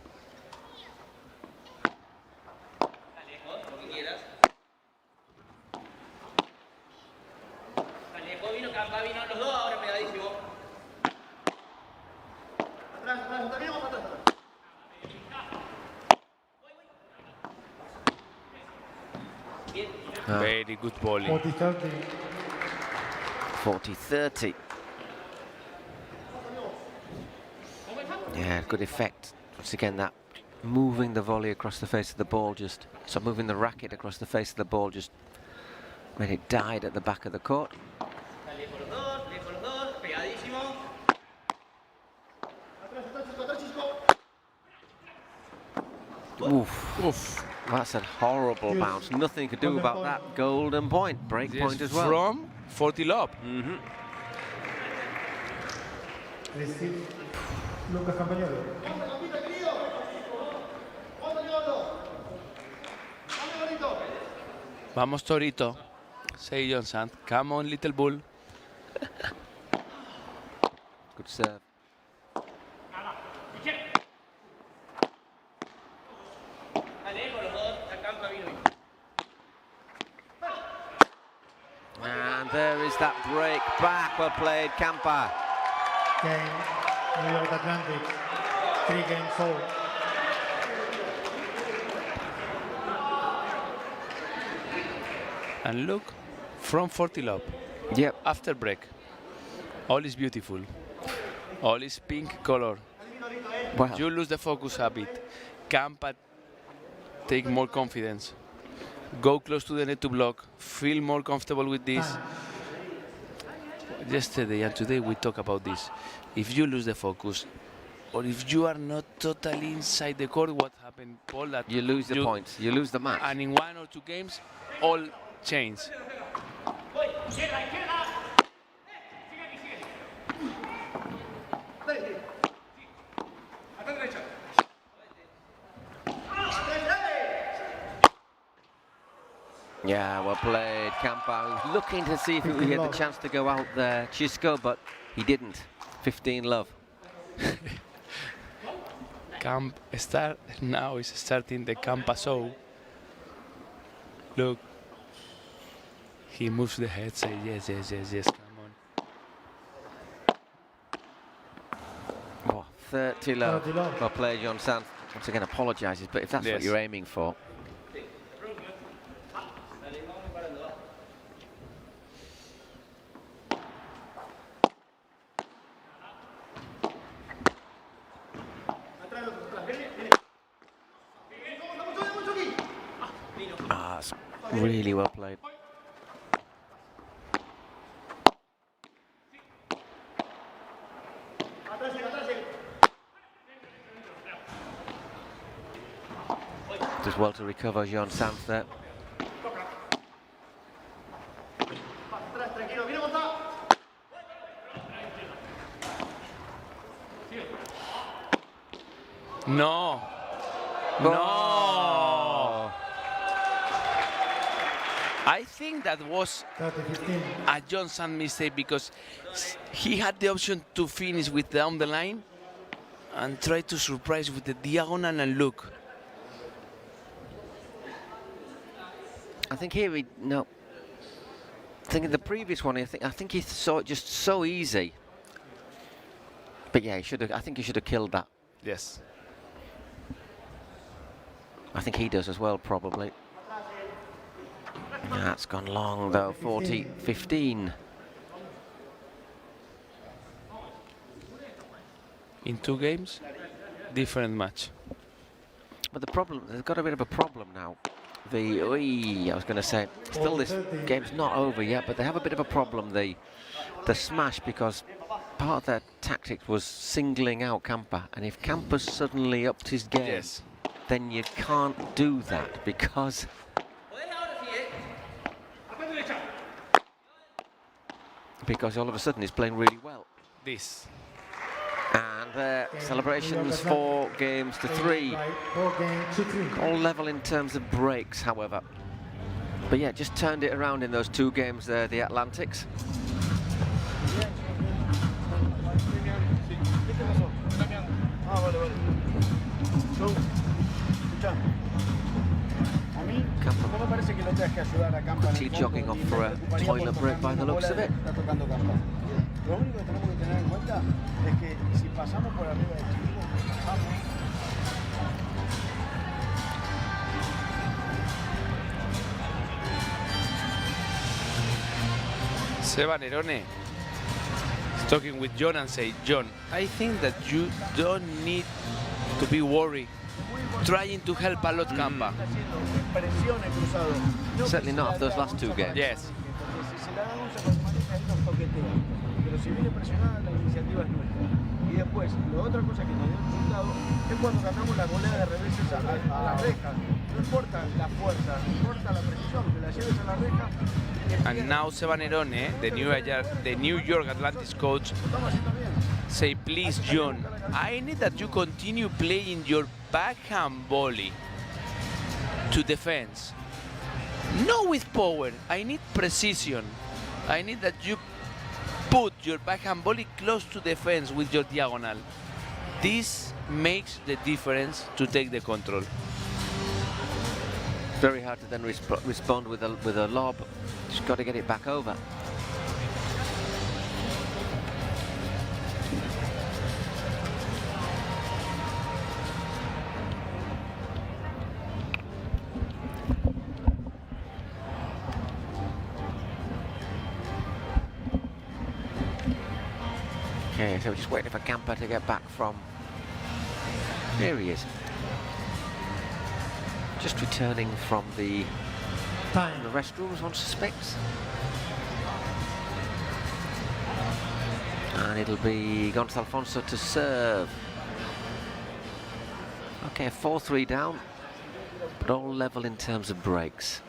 Very good volley. 40-30. 40-30. Yeah, good effect. Once again, that moving the volley across the face of the ball moving the racket across the face of the ball just when it died at the back of the court. Oof. That's a horrible bounce. Nothing to do about that. Golden point. Break point as well. From 40 lob. Lucas Campagnolo. Vamos, Torito. Say John Sant. Come on, little bull. Good serve. And there is that break back. Well played, Campa. Game, New York Atlantic, 3 games old. And look, from 40 lob. Yep. After break. All is beautiful. All is pink color. Wow. You lose the focus a bit. Campa take more confidence. Go close to the net to block. Feel more comfortable with this. Yesterday and today we talk about this. If you lose the focus, or if you are not totally inside the court, what happened, Paul? That you lose the points. You lose the match. And in 1 or 2 games, all change. Yeah, well played, Campa, who's looking to see if he had the chance to go out there, Chisco, but he didn't. 15 love. Camp start now is starting the Campa show. Look, he moves the head, say yes, yes, yes, yes, come on. Oh, 30 love. Well played, John Sant. Once again, apologises, but if that's what you're aiming for. That's really well played. Does well to recover, John Sant there. No. No. I think that was a John Sant mistake because he had the option to finish with down the line and try to surprise with the diagonal and look. I think here I think in the previous one, I think he saw it just so easy. But yeah, I think he should have killed that. Yes. I think he does as well, probably. That's gone long, though. 40-15. In 2 games, different match. But the problem, they've got a bit of a problem now. I was going to say, still this game's not over yet, but they have a bit of a problem, the smash, because part of their tactics was singling out Campa, and if Campa's suddenly upped his game, then you can't do that, because all of a sudden he's playing really well. This. And celebrations 4 games to 3. All level in terms of breaks, however. But yeah, just turned it around in those 2 games there, the Atlantics. Quickly jogging off for a toilet break by the looks of it. Lo único que tenemos que tener en cuenta es que si pasamos por arriba de Chile, Seba Nerone is talking with John and say, John, I think that you don't need to be worried. Trying to help a lot Campa. Certainly not after those last 2 games. Yes. pero si viene presionada, la iniciativa es nuestra. Y después, la otra cosa que nos dio el resultado es cuando ganamos la volea de reveses a la reja. No importa la fuerza, no importa la precisión, que la lleves a la reja. And now Seba Nerone, the New York Atlantis coach, say, please, John, I need that you continue playing your backhand volley to defense. Not with power, I need precision. I need that you put your backhand volley close to defense with your diagonal. This makes the difference to take the control. Very hard to then respond with a lob. Just got to get it back over. Okay, so we're just waiting for Camper to get back from... There he is. Just returning from the restrooms, one suspects. And it'll be Gonzalo Alfonso to serve. Okay, 4-3 down, but all level in terms of breaks.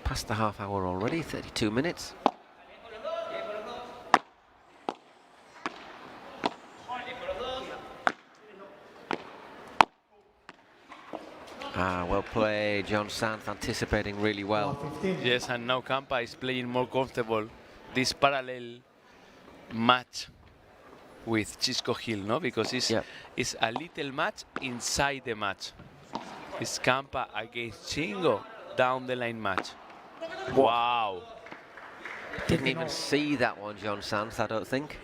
Past the half hour already, 32 minutes. Well played, John Sanz, anticipating really well. Yes, and now Campa is playing more comfortable this parallel match with Chisco Hill, no? Because it's a little match inside the match. It's Campa against Chingo down the line match. Wow. Didn't even see that one, John Sanz, I don't think.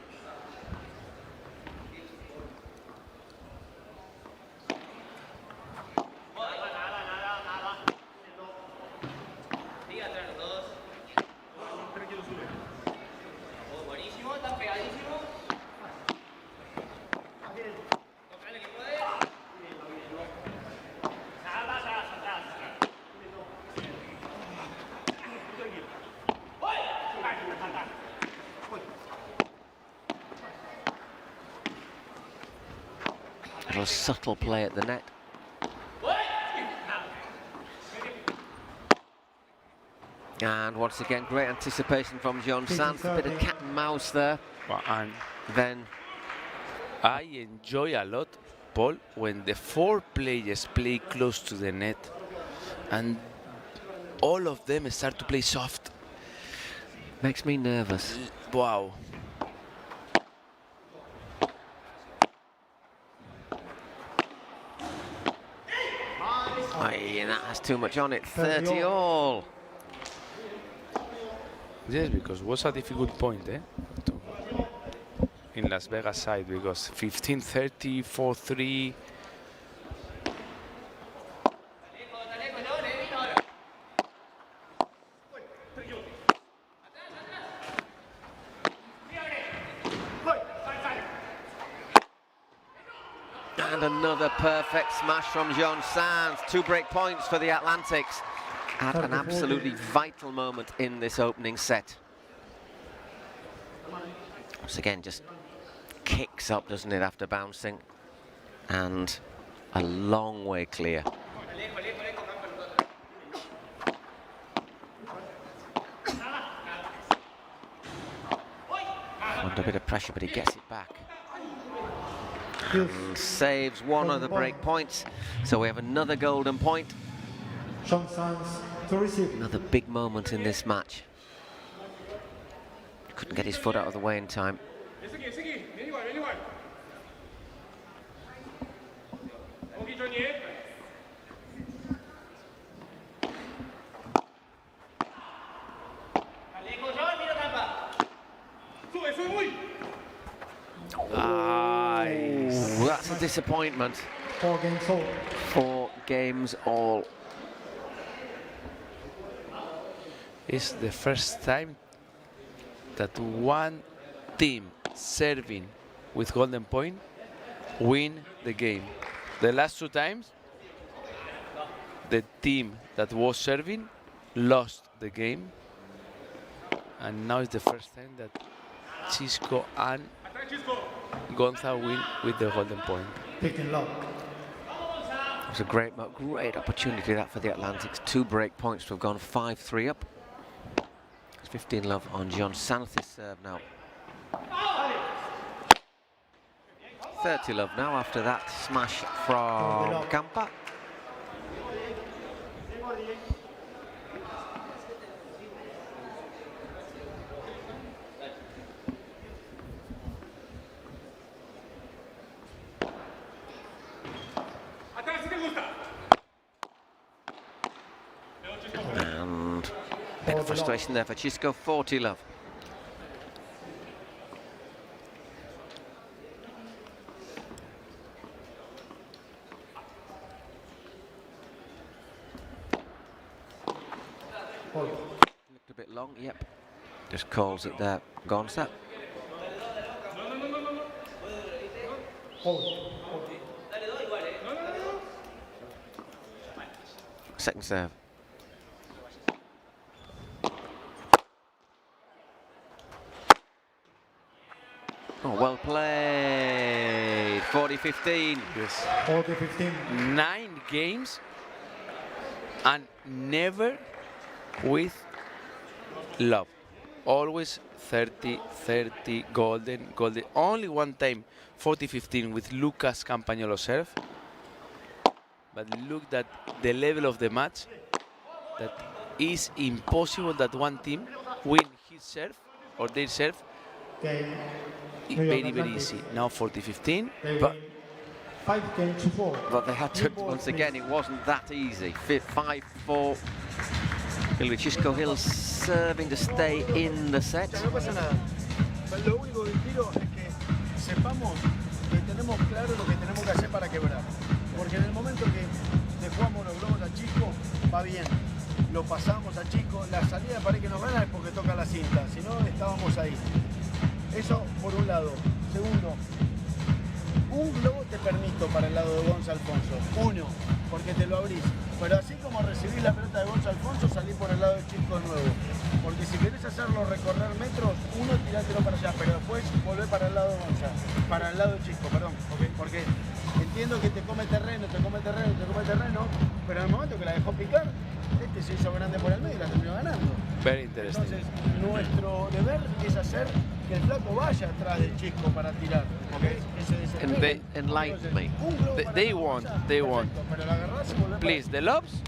A subtle play at the net. And once again, great anticipation from John Sanz. A bit of cat and mouse there. And then I enjoy a lot, Paul, when the four players play close to the net and all of them start to play soft. Makes me nervous. Wow. And that has too much on it. 30 all. Yes, because it was a difficult point, in Las Vegas side, because 15-30, 4-3. And another perfect smash from John Sanz. 2 break points for the Atlantics at an absolutely vital moment in this opening set. Once again, just kicks up, doesn't it, after bouncing? And a long way clear. Under a bit of pressure, but he gets it back. And saves one of the break points. So we have another golden point. Another big moment in this match. Couldn't get his foot out of the way in time. That's a disappointment. 4 games all. 4 games all. It's the first time that one team serving with golden point win the game. The last 2 times, the team that was serving lost the game, and now it's the first time that Chisco and Gonza win with the golden point. Picking lock. It was a great opportunity that for the Atlantics. 2 break points to have gone 5-3 up. It's 15 love on John Santh's serve now. 30 love now after that smash from Campa. And a bit of frustration there for Chisco. 40 love. Looked a bit long, yep. Just calls it there, Gonza. Second serve. Oh, well played. 40-15. Yes. 40-15. 9 games and never with love. Always 30-30 golden. Only one time 40-15 with Lucas Campagnolo serve. But look at the level of the match. That is impossible that one team win his serve or their serve. Very, very easy. Now 40-15. But 5 games to 4. But they had to, once again, it wasn't that easy. 5-4. Chisco Hill serving to stay in the set. No pasa nada. Lo único que quiero es que sepamos que tenemos claro lo que tenemos que hacer para quebrar. Porque en el momento que le jugamos los globos a Chico, va bien. Lo pasamos a Chico. La salida de pared que nos gana es porque toca la cinta. Si no, estábamos ahí. Eso por un lado. Segundo, un globo te permito para el lado de Gonza Alfonso. Uno, porque te lo abrís. Pero así como recibís la pelota de Gonza Alfonso, salís por el lado de Chico de nuevo. Porque si querés hacerlo recorrer metros, uno tirátelo para allá, pero después volvé para el lado de Gonza. Para el lado de Chico, perdón. Porque entiendo que te come terreno, pero en el momento que la dejó picar, este se hizo grande por el medio y la terminó ganando. Very interesting. Entonces, nuestro deber es hacer que el flaco vaya atrás del Chisco para tirar. ¿Okay? And they enlighten me. They want. Please, the lobs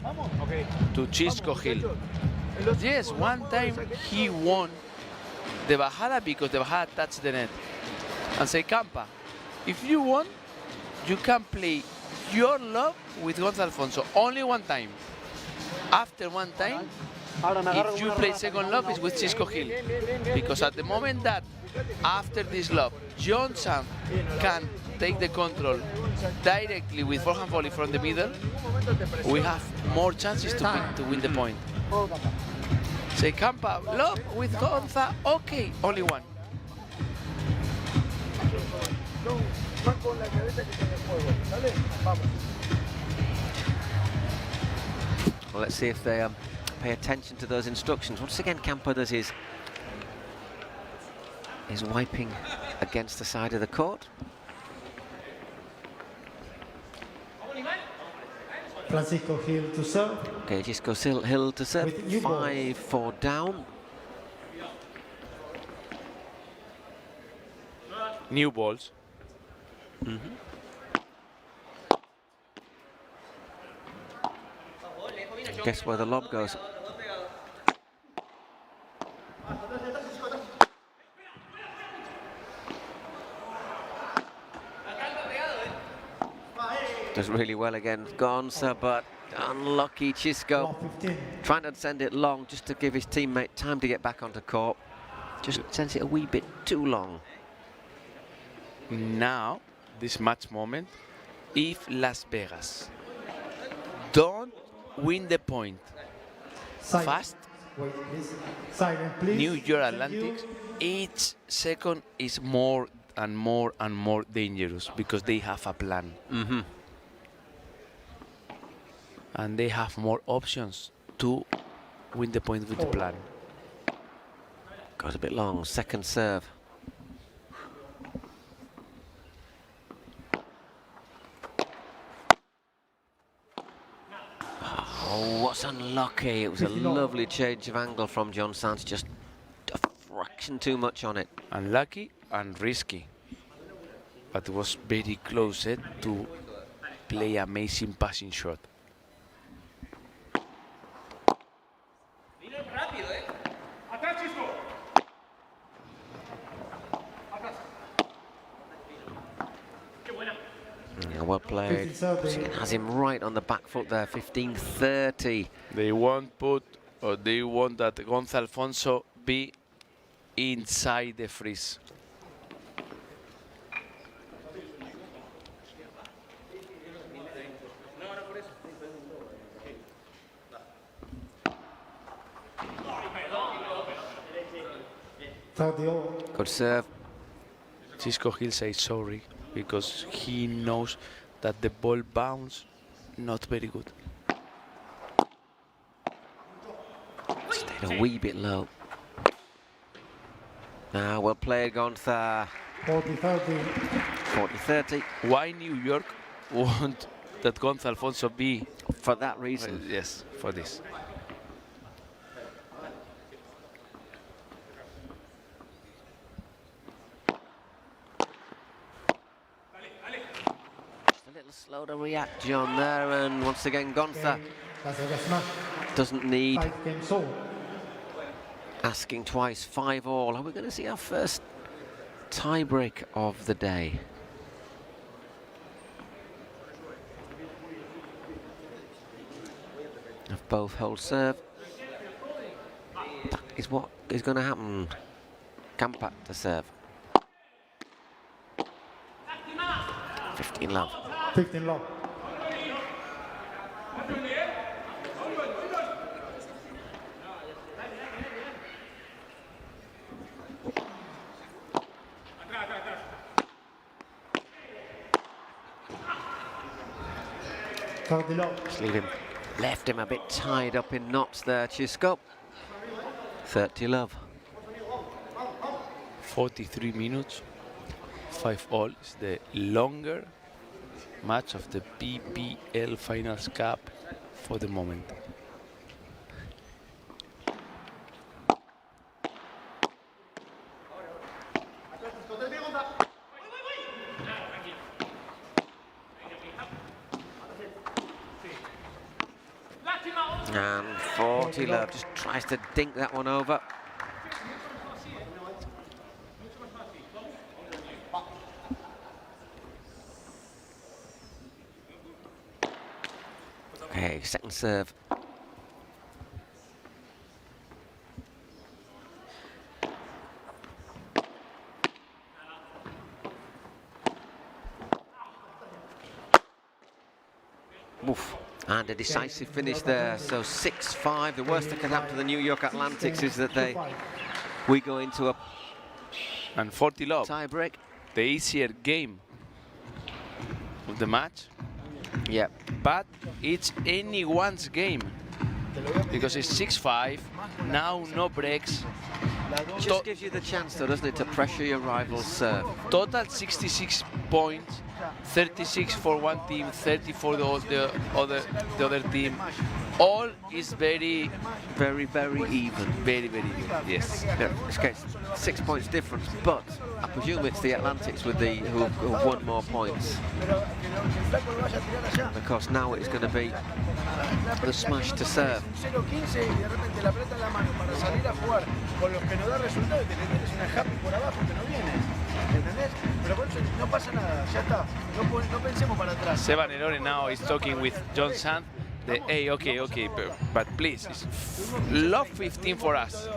to Chisco Hill. Yes, one time he won the bajada because the bajada touched the net. And say, Campa, if you want, you can play your lob with Gonza Alfonso only one time. After one time, if you play second lob, it's with Chisco Hill. Because at the moment that, after this lob, Johnson can take the control directly with forehand volley from the middle, we have more chances to win the point. Say, Campa, lob with Gonza, okay, only one. Well, let's see if they pay attention to those instructions. Once again, Campa does his wiping against the side of the court. Francisco Hill to serve. Okay, Chisco Hill to serve. 5-4 down. New balls. Guess where the lob goes. Does really well again, Gonza, but unlucky Chisco. Trying to send it long just to give his teammate time to get back onto court. Just sends it a wee bit too long. Now, this match moment, if Las Vegas don't win the point fast, New York Atlantics, each second is more and more and more dangerous because they have a plan. And they have more options to win the point with the plan. Goes a bit long, second serve. Oh, what's unlucky. It was a lovely change of angle from John Sands, just a fraction too much on it. Unlucky and risky. But it was very close to play amazing passing shot. Yeah, well played. Has him right on the back foot there, 15-30. They won't that Gonzalo Alfonso be inside the freeze. Good serve. Cisco Hill says sorry because he knows that the ball bounced not very good. Stayed a wee bit low. Now, well played, Gonza. 40-30. 40-30. Why New York want that Gonzalo Alfonso be? For that reason. Yes, for this. Slow to react, John, there, and once again, Gonza doesn't need asking twice, 5-all. Are we going to see our first tie-break of the day? If both hold serve, that is what is going to happen. Campa to serve. 15 love. 15 love. Just leave him, left him a bit tied up in knots there, Chisco. 30 love. 43 minutes. 5-all is the longer match of the PPL Finals Cup for the moment. And 40 love, just tries to dink that one over. Okay, second serve. Oof. And a decisive finish there, so 6-5. The worst that can happen to the New York Atlantics is that we go into a 40 love tie break. The easier game of the match. Yep. But it's anyone's game because it's 6-5. Now no breaks. Just gives you the chance, though, doesn't it, to pressure your rival's serve. Total 66 points, 36 for one team, 30 for the other team. All is very, very even. Very even. Yes. Yeah, in this case, 6 points difference, but I presume it's the Atlantics who have won more points. Because now it's going to be the smash to serve. Seba Nerone now is talking with John Sand. Hey, okay, but please, love 15 for us.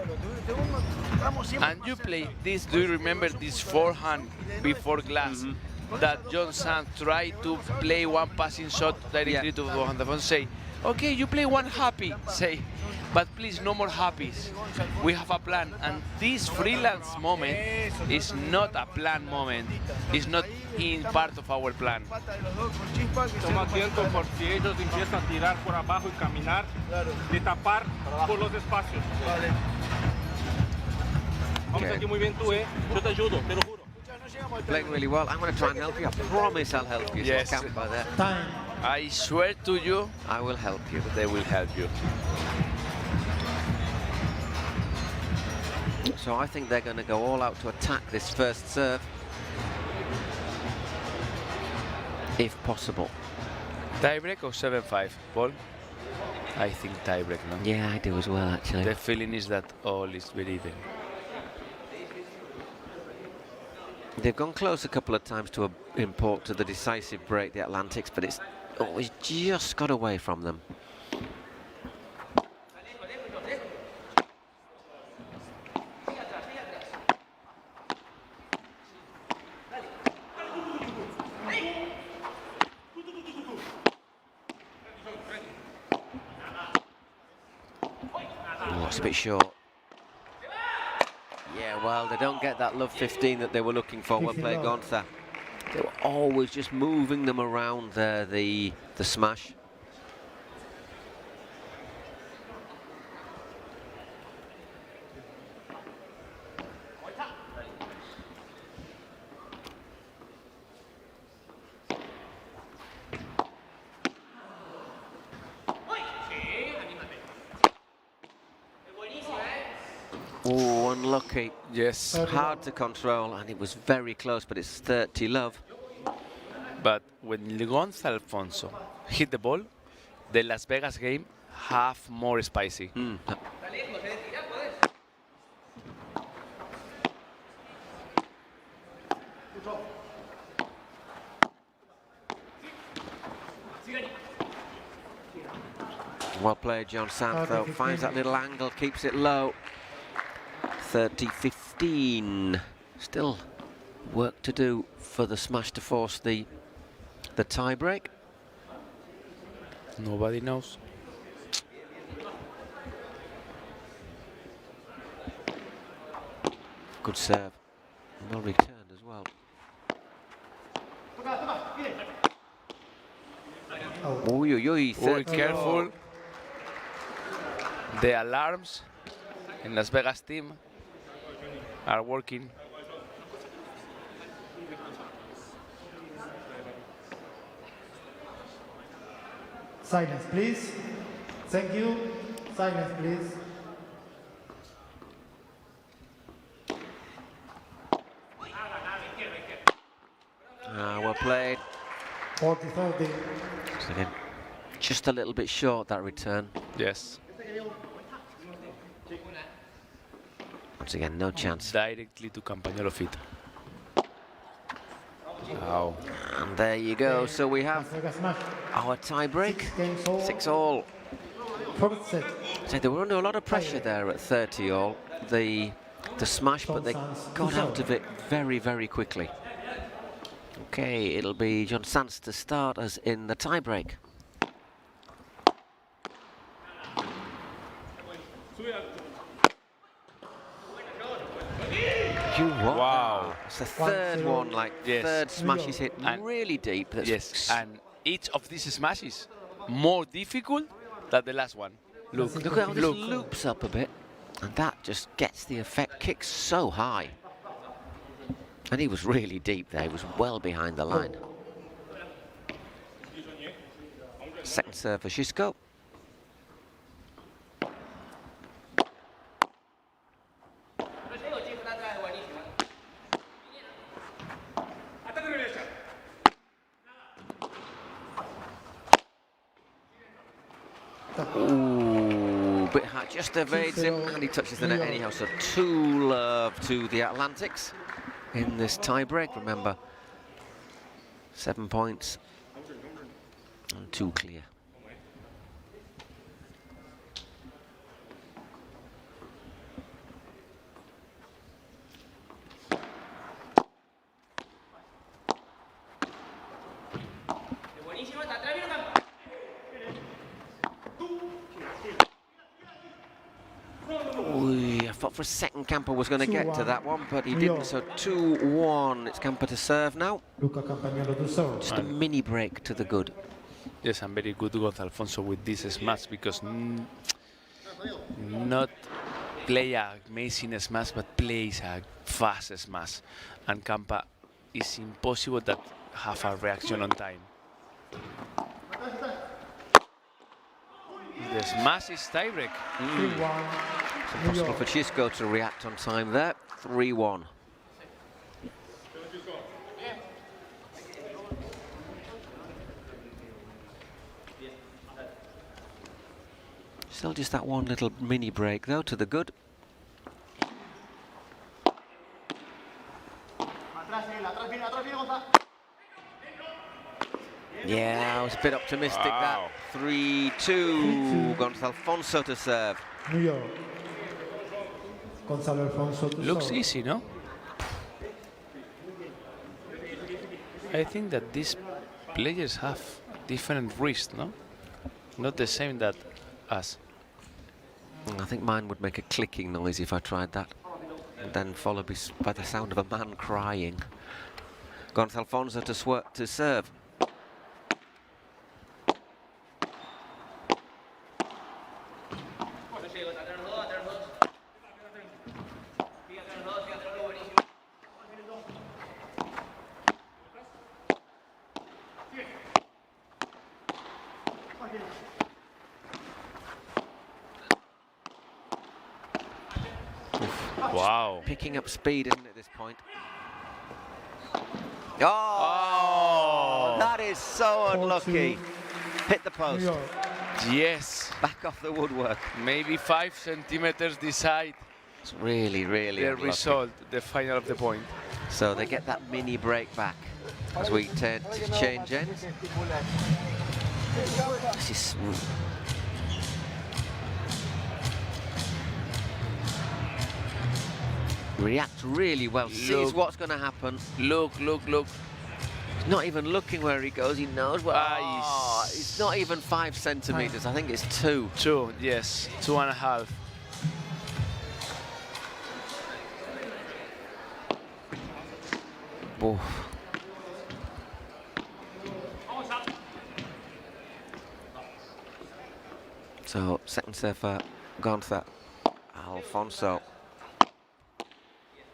And you play this, do you remember this forehand before glass that John Sand tried to play one passing shot directly to Gonzalo Alfonso? Say, Okay, you play one happy, say, but please no more happies. We have a plan, and this freelance moment is not a plan moment. It's not in part of our plan. Toma tiempo por si ellos empiezan a tirar por abajo y caminar, de tapar por los espacios. Vamos aquí muy bien tú, Yo te ayudo, te lo juro. Playing really well. I'm going to try and help you. I promise I'll help you. Yes. Says Campa there. I swear to you, I will help you. They will help you. So I think they're going to go all out to attack this first serve, if possible. Tiebreak or 7-5, Paul? I think tiebreak, no? Yeah, I do as well, actually. The feeling is that all is very even. They've gone close a couple of times to import to the decisive break, the Atlantics, but it's always just got away from them. Oh, it's a bit short. Yeah, well, they don't get that love 15 that they were looking for when playing Gonza. They were always just moving them around there, the smash. Oh, unlucky. Yes. Hard to control, and it was very close, but it's 30 love. But when Gonza Alfonso hit the ball, the Las Vegas game half more spicy. Well played, John Sant, though. Finds that little angle, keeps it low. 30-15. Still work to do for the smash to force the tie break. Nobody knows. Good serve. Well returned as well. Oh, careful. The alarms in Las Vegas team are working. Silence, please. Thank you. Silence, please. Well played. 40-30. Again, just a little bit short, that return. Yes. Once again, no chance. Directly to Campagnolo feet. Wow. And there you go. So we have our tie break. 6-all. So they were under a lot of pressure there at 30-all. The smash, but they got out of it very, very quickly. Okay, it'll be John Sanz to start us in the tie break. Wow. It's the third one, like third smash he's hit and really deep. That's yes, and each of these smashes more difficult than the last one. Look at how this loops up a bit, and that just gets the effect. Kicks so high. And he was really deep there. He was well behind the line. Second serve for Xisco. Ooh, bit high, just evades him, and he touches the net anyhow. So 2-love to the Atlantics in this tie break. Remember, 7 points and 2 clear. Ooh, I thought for a second Camper was going to get to that one, but he didn't. So 2-1. It's Camper to serve now. Just a mini break to the good. Yes, I'm very good with Alfonso with this smash because not play a amazing smash, but plays a fast smash. And Campa is impossible that have a reaction on time. The smash is tiebreak. It's impossible for Chisco to react on time there. 3-1. Still just that one little mini break though to the good. Yeah, I was a bit optimistic that. 3-2. Gonzalo Alfonso to serve. New York. Gonzalo Alfonso to Looks serve. easy, no? I think that these players have different wrists, no? Not the same that us. I think mine would make a clicking noise if I tried that. And then followed by the sound of a man crying. Gonzalo Alfonso to serve. Wow. Picking up speed, isn't it, at this point? Oh, that is so unlucky. Hit the post. Yes. Back off the woodwork. Maybe 5 centimeters decide. It's really, really the unlucky. result, the final of the point. So they get that mini break back as we turn to change ends. This is reacts really well, sees what's going to happen. Look. He's not even looking where he goes, he knows where. It's not even 5 centimeters, I think it's 2. 2, yes, 2.5. Oof. So, second serve for Gonzalo Alfonso.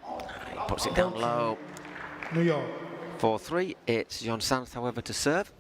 He puts it down low. New York. 4-3. It's Jon Sanz, however, to serve.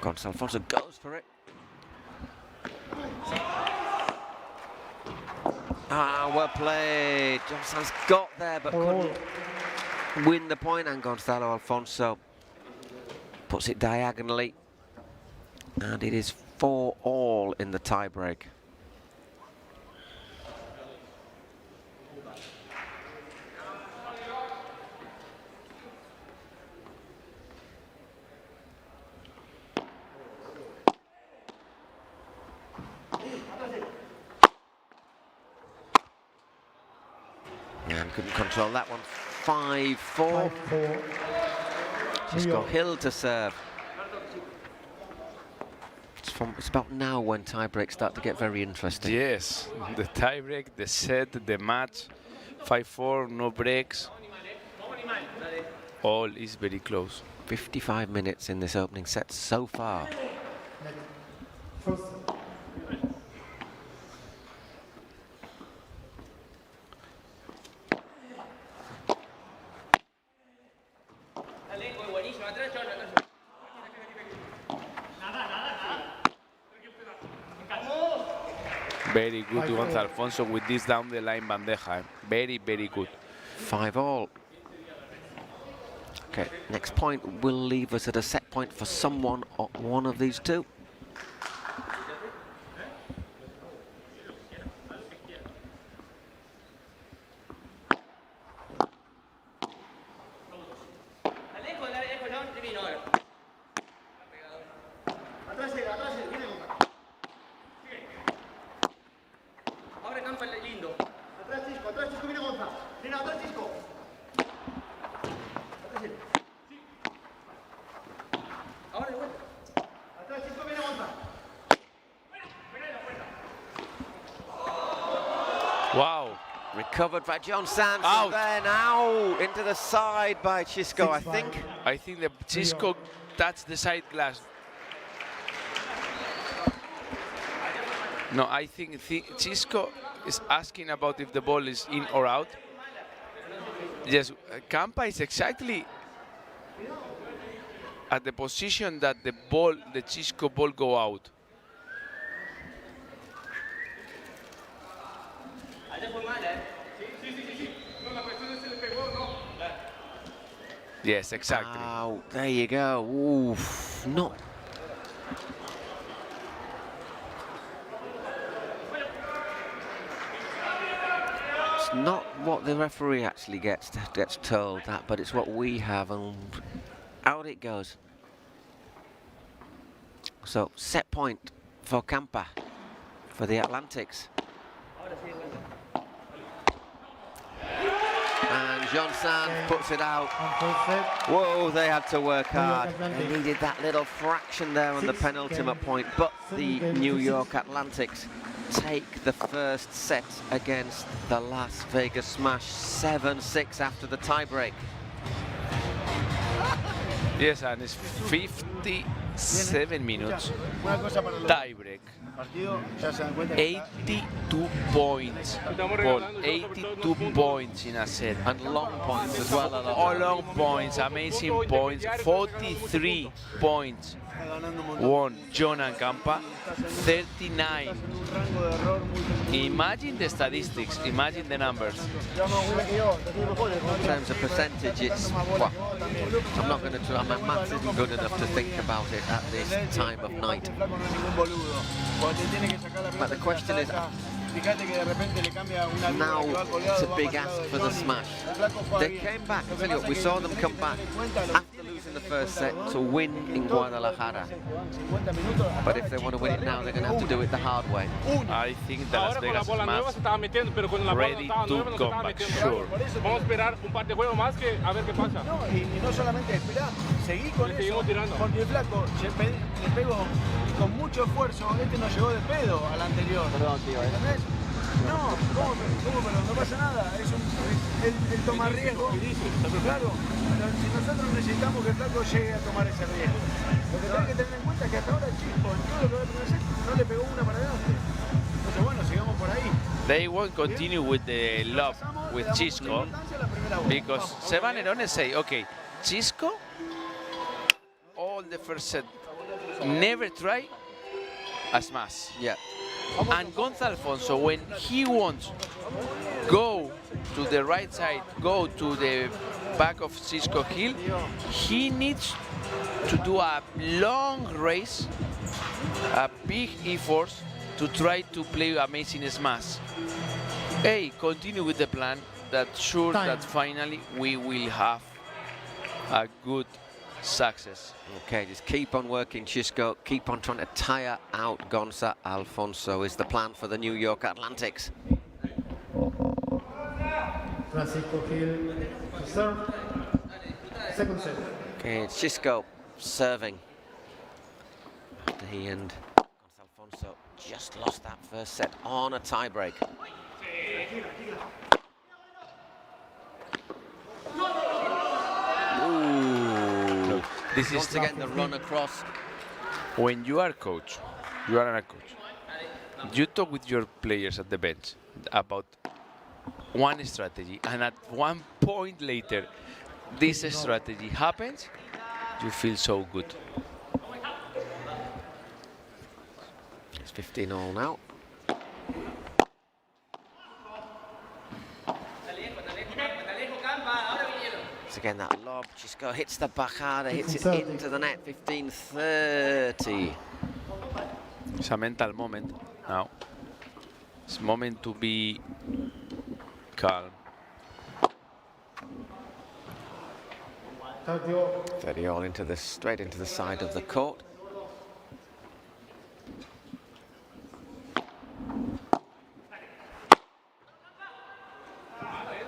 Gonzalo Alfonso goes for it. Well played. Jon Sanz got there but couldn't win the point, and Gonzalo Alfonso puts it diagonally. And it is 4-all in the tiebreak. And couldn't control that one. 5-4. Just got Hill to serve. It's about now when tie-breaks start to get very interesting. Yes, the tie-break, the set, the match. 5-4, no breaks. All is very close. 55 minutes in this opening set so far. Very good, Gonzalo Alfonso, with this down the line bandeja. Very, very good. 5-all. Okay, next point will leave us at a set point for someone or one of these two. Wow. Recovered by John Sands, Out. and then out into the side by Chisco, I think. I think the Chisco touched the side glass. No, I think Chisco is asking about if the ball is in or out. Yes, Campa is exactly at the position that the Chisco ball go out. Yes, exactly. Oh, there you go. Oof, not. It's not what the referee actually gets told that, but it's what we have, and out it goes. So set point for Campa for the Atlantics. And John Sand puts it out. Whoa, they had to work hard. They needed that little fraction there on the penultimate point, but the New York Atlantics take the first set against the Las Vegas Smash 7-6 after the tiebreak. Yes, and it's 57 minutes. Tiebreak. 82 points. Paul, 82 points in a set. And long points as well. All long points, amazing points. 43 points won John and Campa. 39. Imagine the statistics, imagine the numbers. In terms of percentage, it's, well, I'm not going to try, my maths isn't good enough to think about it at this time of night. But the question is, now it's a big ask for the Smash. They came back, I tell you what, we saw them come back after losing the first set to win in Guadalajara. But if they want to win it now, they're going to have to do it the hard way. I think that Las Vegas Smash ready to come back, sure. Vamos a esperar un par de juegos más que a ver qué pasa. No, y no solamente esperar, seguí con eso, porque el flaco le pegó con mucho esfuerzo, este no llegó de pedo al anterior. Perdón, tío. ¿Entendés? No, ¿cómo? Pero no pasa nada, él toma riesgo, claro, pero si nosotros necesitamos que el flaco llegue a tomar ese riesgo. Lo que tenés que tener en cuenta es que hasta ahora Chisco, en todo lo que va a hacer, no le pegó una para adelante. Entonces bueno, sigamos por ahí. They won't continue with the love with Chisco because Seba Nerone say, okay, Chisco, all the first set, never try a smash. Yeah. And Gonzalo Alfonso, when he wants go to the right side, go to the back of Chisco Hill, he needs to do a long race, a big effort to try to play amazing smash. Hey, continue with the plan. That's sure that finally we will have a good success. Okay, just keep on working, Chisco. Keep on trying to tire out Gonzalo Alfonso is the plan for the New York Atlantics. Francisco Gil to serve. Second set. Okay, it's Chisco serving. After he and Gonzalo Alfonso just lost that first set on a tiebreak. Ooh. This is once again the run across. When you are coach, you are a coach. You talk with your players at the bench about one strategy, and at one point later, this strategy happens, you feel so good. It's 15 all now. Once again, that lob, Chisco hits the bajada, hits it into the net, 15-30. It's a mental moment now. It's a moment to be calm. 30 all into the straight into the side of the court.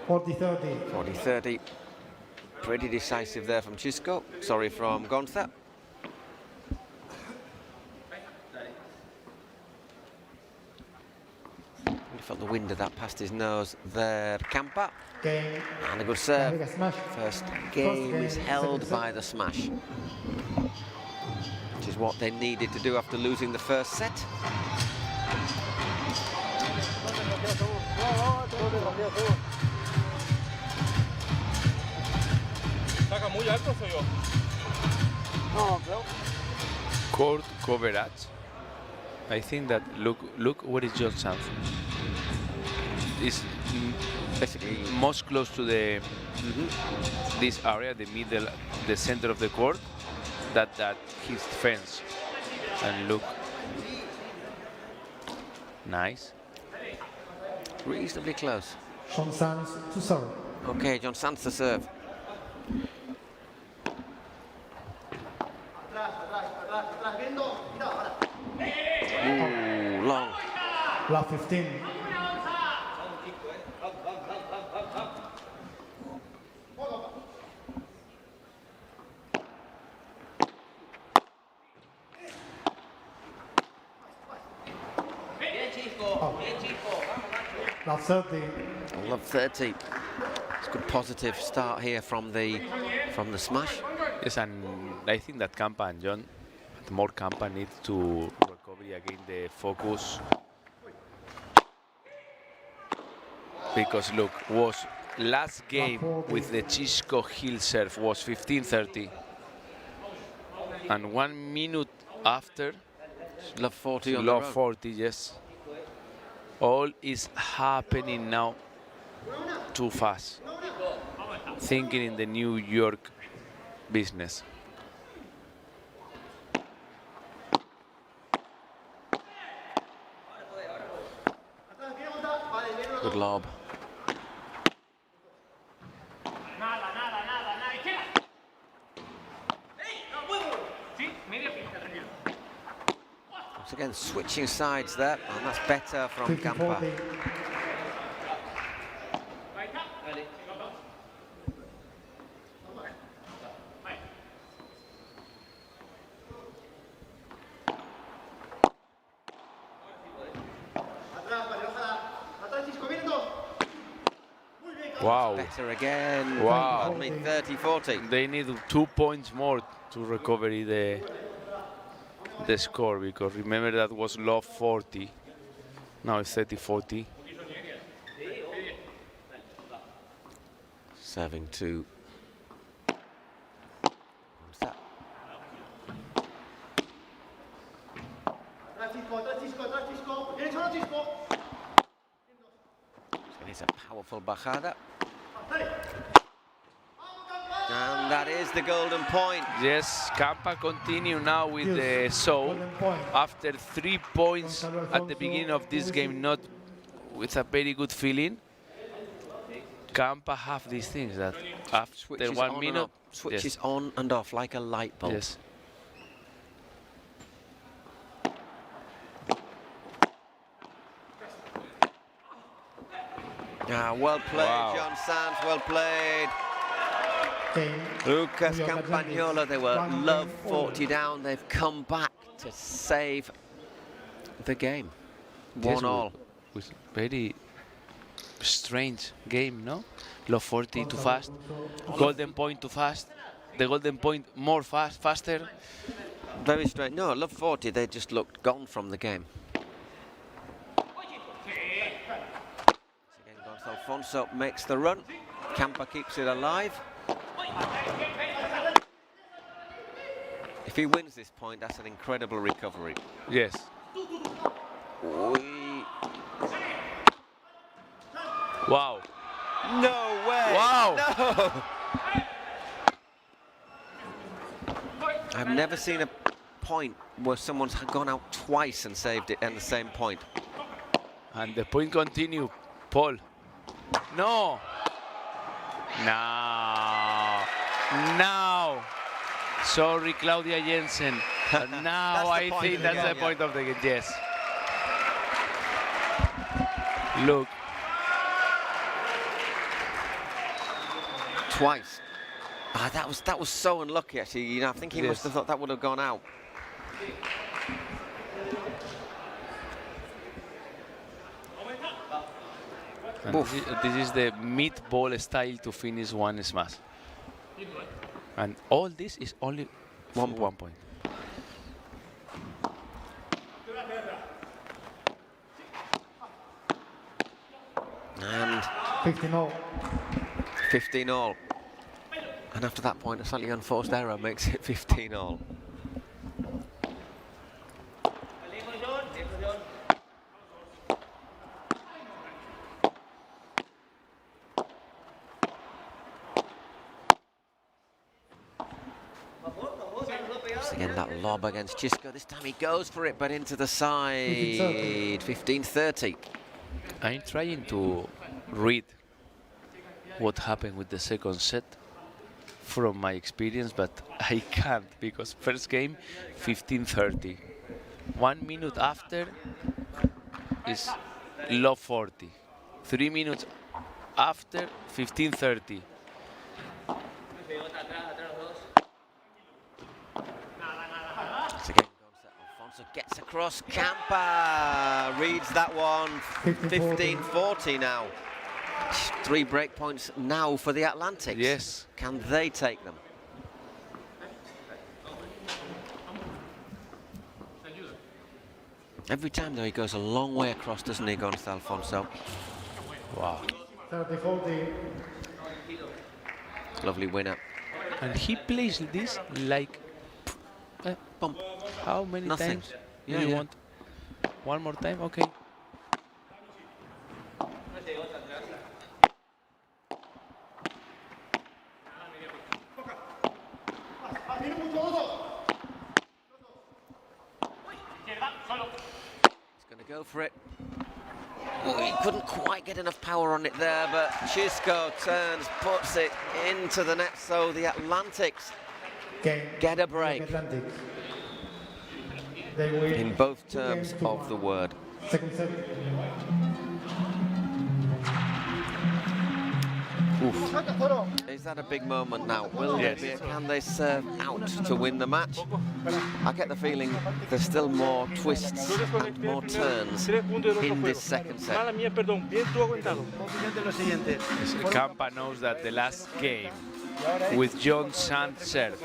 (40-30). 40-30. Pretty decisive there from Chisco. Sorry, from Gonza. felt the wind of that past his nose there. Campa. Game. And a good serve. Garriga smash. First game is game, held second by the smash, which is what they needed to do after losing the first set. ¿Saca muy alto soy yo? No, claro. Court coverage. I think that look where is John Sanz. Is basically most close to the this area, the middle, the center of the court, that his defense. And look, nice. Reasonably close. John Sanz to serve. Okay, John Sanz to serve. Ooh, long. Love 15. Love 30. Love 30. It's a good positive start here from the smash. Yes, and I think that Campa and John, more Campa needs to recover again the focus. Because look, was last game with the Chisco heel serve was 15-30. And 1 minute after, love 40 on the love road. 40, yes. All is happening now too fast. Thinking in the New York business. Good lob. Once again, switching sides there, and that's better from Campa. Wow. Better again. Wow. Only 30-40. They need 2 points more to recover the score, because remember that was love 40. Now it's 30-40. Serving to. What's that? It's a powerful bajada. And that is the golden point. Yes, Campa continue now with the soul. After 3 points at the beginning of this game, not with a very good feeling. Campa have these things that after Switches 1 on minute, and off. Switches on and off like a light bulb. Yes. Well played, Wow. John Sanz, well played. Lucas Campagnola, they were love 40 down. They've come back to save the game. Yes, 1-1. With very strange game, no? Love 40 too fast, golden point too fast, the golden point more faster. Very strange. No, love 40, they just looked gone from the game. Again, Alfonso makes the run. Campa keeps it alive. If he wins this point, that's an incredible recovery. Yes. Wow. No way. Wow. No. I've never seen a point where someone's gone out twice and saved it at the same point. And the point continue, Paul. No. Now. Sorry, Claudia Jensen. But now I think that's the point of the game. Yes. Look. Twice. That was so unlucky, actually. You know, I think he Yes. must have thought that would have gone out. And this is the meatball style to finish one smash. And all this is only 1 point. And 15-all. 15-all. And after that point, a slightly unforced error makes it 15-all. Again, that lob against Chisco. This time he goes for it, but into the side. 15-30. I'm trying to read what happened with the second set from my experience, but I can't, because first game 15-30. 1 minute after is low 40. 3 minutes after 15-30. Again, Alfonso gets across. Campa reads that one. 15-40 now. 3 break points now for the Atlantics. Yes. Can they take them? Every time, though, he goes a long way across, doesn't he, Gonzalo Alfonso? Wow. 30-40. Lovely winner. And he plays this like... How many Nothing. times do you want? One more time? Okay. He's going to go for it. Ooh, he couldn't quite get enough power on it there, but Chisco turns, puts it into the net, so the Atlantics get a break. In both terms of the word. Oof. Is that a big moment now? Will Yes. there be can they serve out to win the match? I get the feeling there's still more twists and more turns in this second set. Campa knows that the last game with John Sand serve,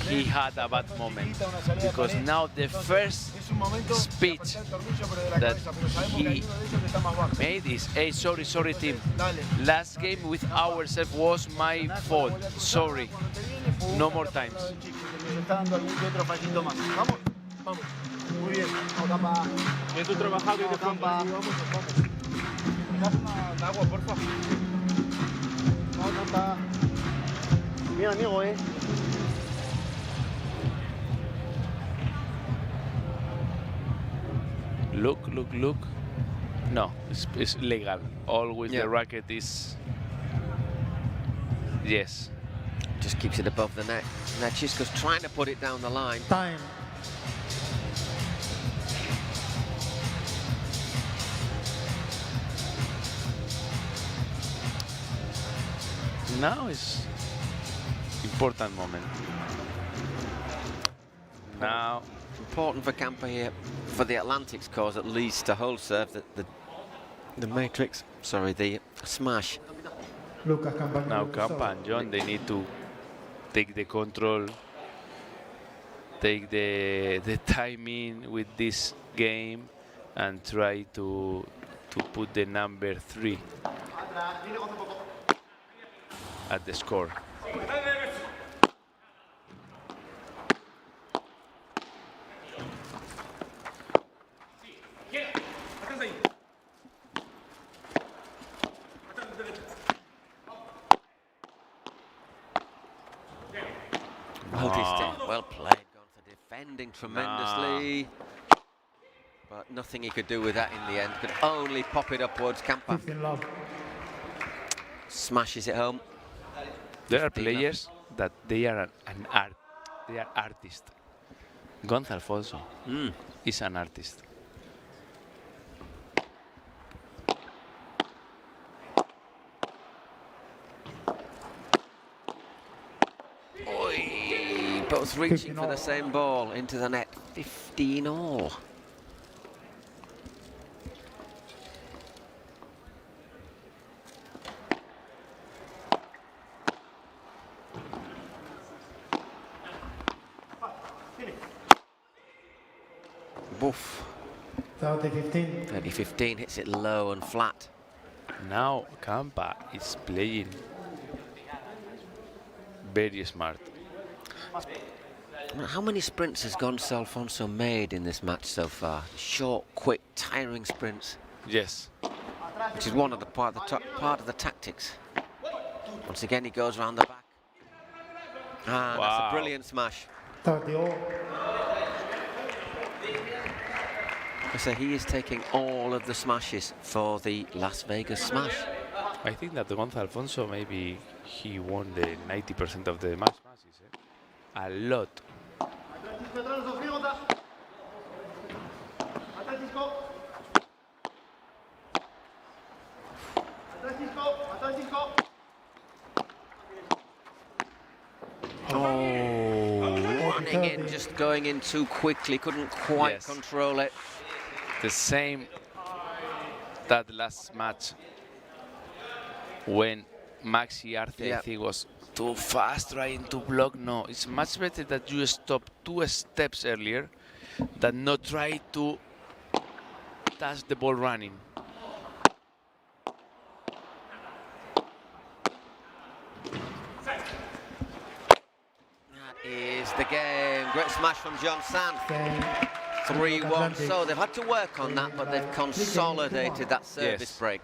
he had a bad moment, because now the first speech that he made is, hey, sorry team, last game with ourselves was my fault, sorry, no more times. Bien tu trabajado y de fondo. Agua, porfa. Bien, amigo, Look. No, it's legal. Always the racket is... Yes. Just keeps it above the net. Now Chisco's trying to put it down the line. Time. Now is important moment. Now important for Campa here, for the Atlantics cause at least to hold serve the matrix. Sorry, the smash. Now Campa and John, they need to take the control, take the timing with this game, and try to put the number 3 at the score. Well played, Gunther, defending tremendously. But nothing he could do with that in the end. Could only pop it upwards. Campa smashes it home. There are players that they are they are artists. Gonzalo Alfonso is an artist. Both reaching for the same ball into the net. 15-all. 30-15, hits it low and flat. Now Campa is playing very smart. How many sprints has Gonçalo Alfonso made in this match so far? Short, quick, tiring sprints. Yes. Which is one of the part of the tactics. Once again, he goes around the back. And that's a brilliant smash. So he is taking all of the smashes for the Las Vegas smash. I think that Gonçalo Alfonso, maybe he won the 90% of the matches. A lot. Running in, just going in too quickly, couldn't quite control it. The same that last match when Maxi Arce, I think, was too fast trying to block. No, it's much better that you stop 2 steps earlier than not try to touch the ball running. Is the game. Great smash from John Sands. 3-1. So they've had to work on that, but they've consolidated that service break.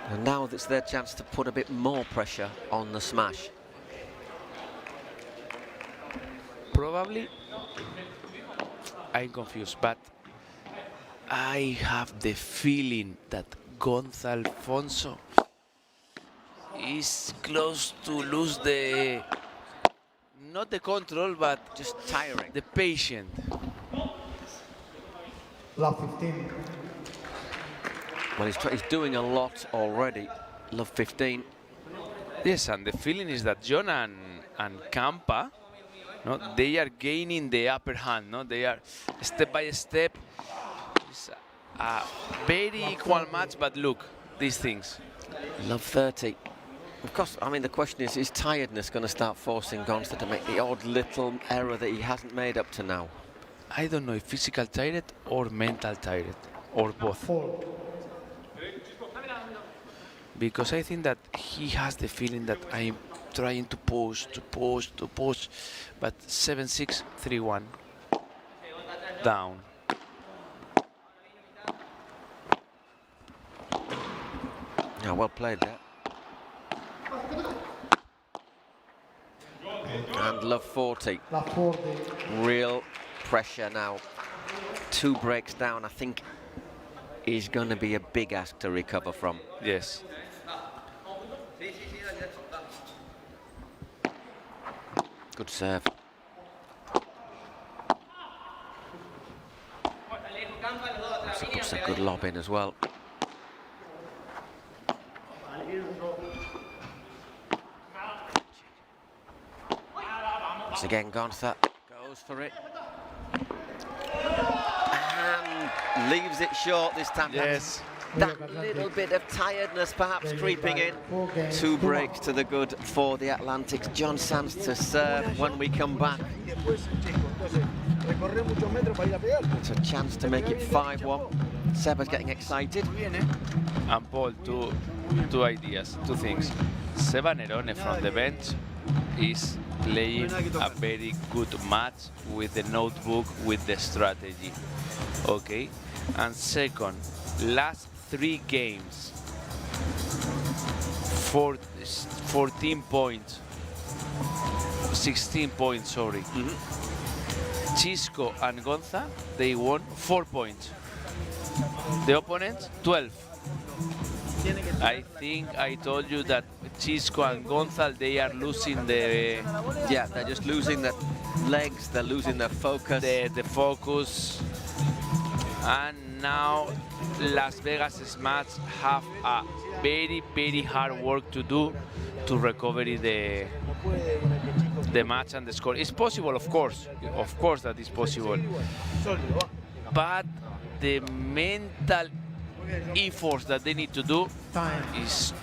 And now it's their chance to put a bit more pressure on the smash. Probably, I'm confused, but I have the feeling that Gonçalo Alfonso is close to lose the, not the control, but just tiring. The patience. Love 15. Well, he's doing a lot already. Love 15. Yes, and the feeling is that John and Campa, no, they are gaining the upper hand. No, they are step by step. It's a very equal match, but look, these things. Love 30. Of course, I mean, the question is tiredness going to start forcing Gonçalo to make the odd little error that he hasn't made up to now? I don't know if physical tired or mental tired, or both. Because I think that he has the feeling that I'm trying to push, but 7-6, 3-1, down. Yeah, well played there. And love 40. Real pressure now. 2 breaks down, I think, is going to be a big ask to recover from. Yes. Good serve. It's a good lob in as well. Once again, Gonçalo goes for it. And leaves it short this time. Yes. That little bit of tiredness perhaps creeping in. 2 breaks to the good for the Atlantics. John Sands to serve when we come back. It's a chance to make it 5-1. Seba's getting excited. And Paul, two ideas, 2 things. Seba Nerone from the bench is playing a very good match with the notebook, with the strategy. Okay? And second, last 3 games, 14 points, 16 points, sorry. Chisco and Gonça, they won 4 points. The opponents, 12. I think I told you that Chisco and Gonçalo, they are losing the... Yeah, they're just losing the legs, they're losing their focus. The focus. And now Las Vegas Smash have a very, very hard work to do to recover the match and the score. It's possible, of course that is possible. But the mental efforts that they need to do is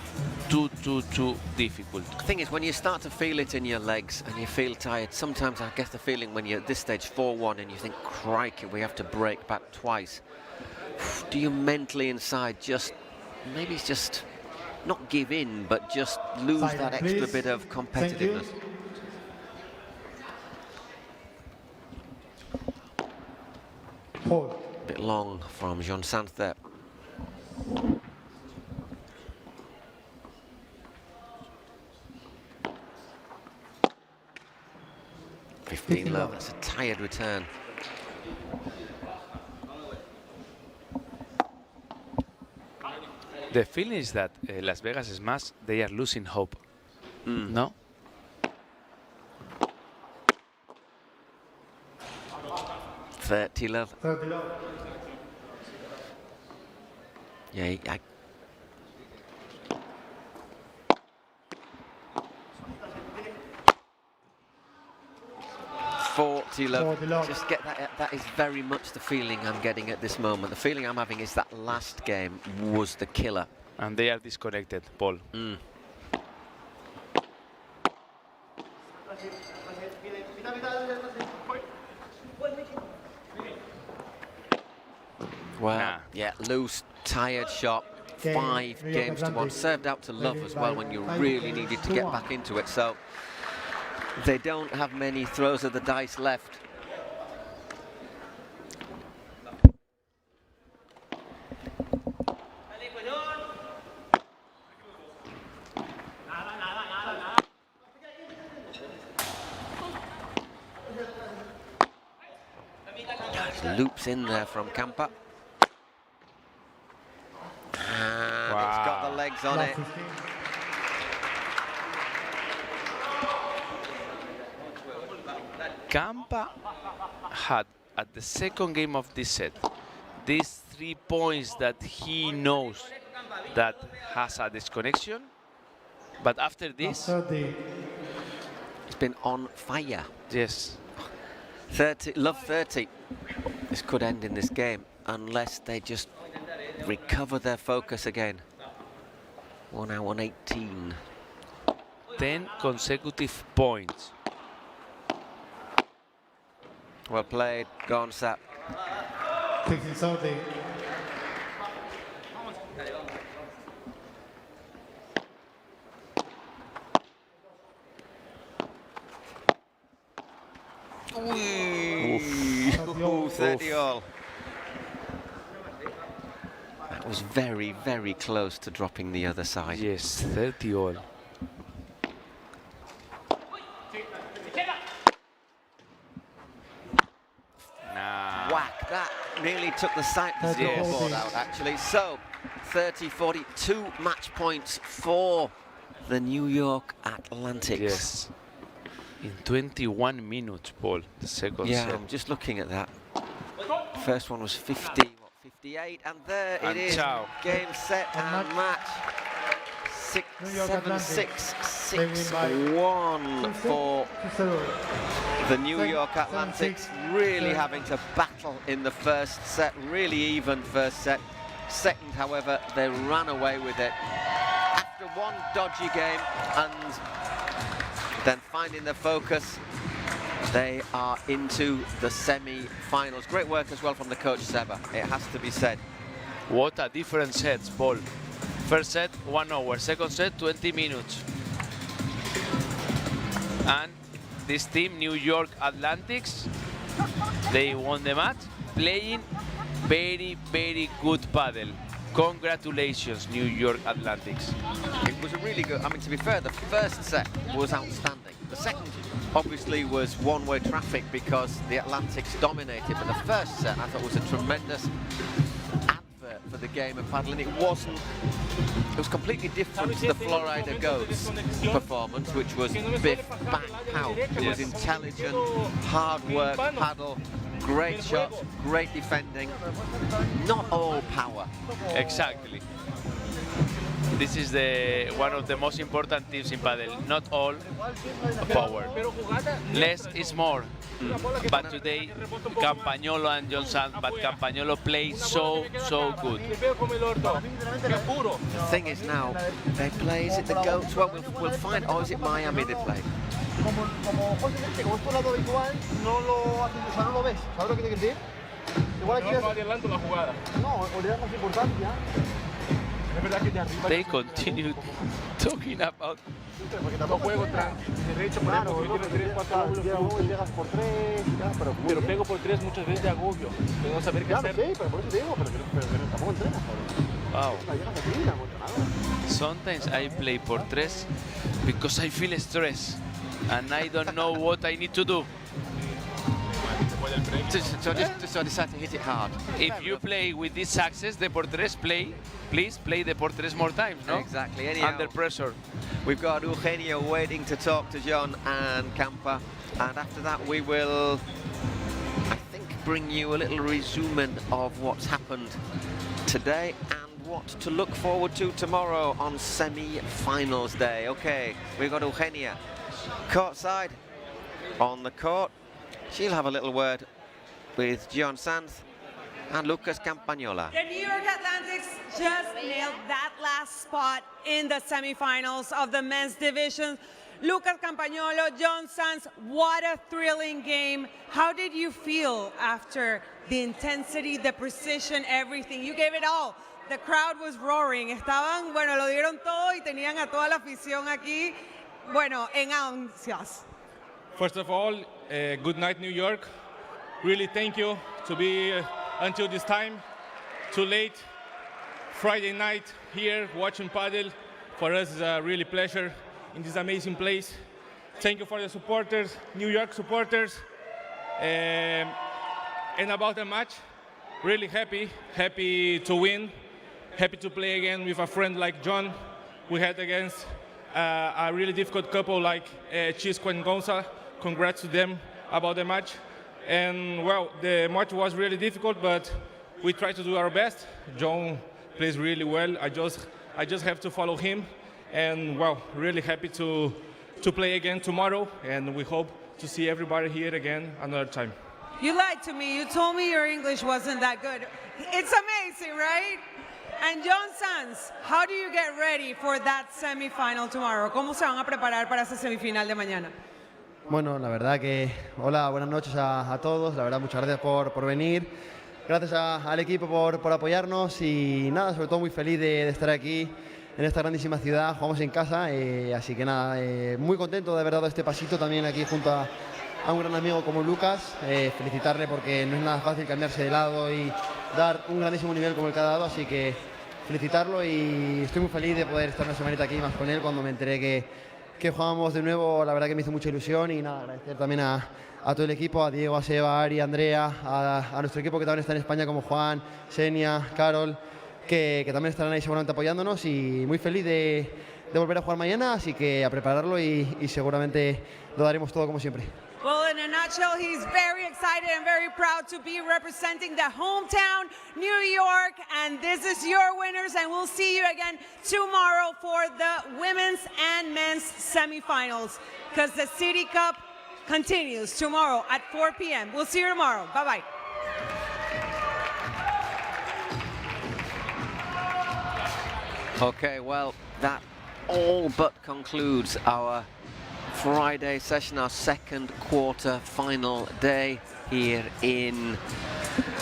too difficult. The thing is, when you start to feel it in your legs and you feel tired, sometimes I get the feeling when you're at this stage 4-1 and you think, crikey, we have to break back twice. Do you mentally inside just, maybe it's just not give in, but just lose that extra bit of competitiveness? A bit long from Jean Sant there. Love. That's a tired return. The feeling is that Las Vegas Smash, they are losing hope. No? Love. Yeah, 40 love. Just get that. That is very much the feeling I'm getting at this moment. The feeling I'm having is that last game was the killer. And they are disconnected, Paul. Well, yeah, loose, tired shot. 5 games to 1. Served out to Love as well when you really needed to get back into it. So they don't have many throws of the dice left. Loops in there from Campa. And it's got the legs on it. Campa had, at the second game of this set, these 3 points that he knows that has a disconnection, but after this, it's been on fire. Yes. 30, Love 30. This could end in this game unless they just recover their focus again. 1 hour 118. 10 consecutive points. Well played, Gonzap. Ooh, 30 all. That was very, very close to dropping the other side. Yes, 30 all. Whack, that nearly took the scoreboard out, actually. So, 30-40, 2 match points for the New York Atlantics. Yes. In 21 minutes, Paul, the second set. Yeah, I'm just looking at that. First one was 58, and there it is. Ciao. Game, set, and match. 6-7, 6-1 for the New York Atlantics. Really having to battle in the first set. Really even first set. Second, however, they ran away with it. After one dodgy game and then finding their focus, they are into the semi-finals. Great work as well from the coach, Seba, it has to be said. What a different sets, Paul. First set, 1 hour. Second set, 20 minutes. And this team, New York Atlantics, they won the match playing very, very good paddle. Congratulations, New York Atlantics. It was a really good, I mean, to be fair, the first set was outstanding. The second, obviously, was one-way traffic because the Atlantics dominated. But the first set, I thought, was a tremendous advert for the game of paddling. It was completely different to the Florida Goats performance, which was biff, bang, pow. It was intelligent, hard work, paddle, great shots, great defending, not all power. Exactly. this is one of the most important tips in padel. Not all power. Less is more. But today, Campagnolo and John Sand, but Campagnolo plays so good. The thing is now, they play, is it the Goats? Well, we'll find, or is it Miami they play? Como José dice, como es tu lado habitual, no lo haces, o sea, no lo ves. ¿Sabes lo que te quiero decir? Igual aquí no adelanto la jugada. No, o le das más importancia. Es verdad que de arriba. They continue talking about. Porque tampoco juego derecho, por ejemplo, que tiene 3, 4 ángulos, llegas por 3, pero pego por 3 muchas veces de agobio, de no saber qué hacer. Sí, pero por eso te digo, pero tampoco entrenas, Wow. Sometimes I play por 3 because I feel stress and I don't know what I need to do. So I decided to hit it hard. If you play with this success, the por 3 please play the por 3 more times, no? Exactly. Anyhow, under pressure. We've got Eugenio waiting to talk to John and Campa, and after that we will, I think, bring you a little resume of what's happened today and what to look forward to tomorrow on semi-finals day. Okay, we've got Eugenia courtside on the court. She'll have a little word with John Sanz and Lucas Campagnola. The New York Atlantics just nailed that last spot in the semifinals of the men's division. Lucas Campagnolo, John Sanz, what a thrilling game. How did you feel after the intensity, the precision, everything? You gave it all. The crowd was roaring. Estaban, bueno, lo dieron todo y tenían a toda la afición aquí, bueno, en ansias. First of all, good night, New York. Really thank you to be until this time, too late. Friday night here watching padel. For us is a really pleasure in this amazing place. Thank you for the supporters, New York supporters. And about the match, really happy to win, happy to play again with a friend like John. We had against a really difficult couple like Chisco and Gonza. Congrats to them about the match. And well, the match was really difficult, but we tried to do our best. John plays really well. I just have to follow him. And well, really happy to play again tomorrow. And we hope to see everybody here again another time. You lied to me. You told me your English wasn't that good. It's amazing, right? And John Sanz, how do you get ready for that semifinal tomorrow? ¿Cómo se van a preparar para esa semifinal de mañana? Bueno, la verdad que, hola, buenas noches a todos, la verdad muchas gracias por venir, gracias al equipo por apoyarnos y nada, sobre todo muy feliz de estar aquí en esta grandísima ciudad, jugamos en casa, así que nada, muy contento de haber dado este pasito también aquí junto a un gran amigo como Lucas, felicitarle porque no es nada fácil cambiarse de lado y dar un grandísimo nivel como el que ha dado, así que felicitarlo y estoy muy feliz de poder estar una semanita aquí más con él cuando me enteré que jugábamos de nuevo, la verdad que me hizo mucha ilusión y nada, agradecer también a todo el equipo, a Diego, a Seba, a Ari, a Andrea, a nuestro equipo que también está en España como Juan, Xenia, Carol, que también estarán ahí seguramente apoyándonos y muy feliz de volver a jugar mañana, así que a prepararlo y seguramente lo daremos todo como siempre. Well, in a nutshell, he's very excited and very proud to be representing the hometown, New York, and this is your winners, and we'll see you again tomorrow for the women's and men's semifinals, because the City Cup continues tomorrow at 4 p.m. We'll see you tomorrow. Bye-bye. Okay, well, that all but concludes our Friday session, our second quarter final day here in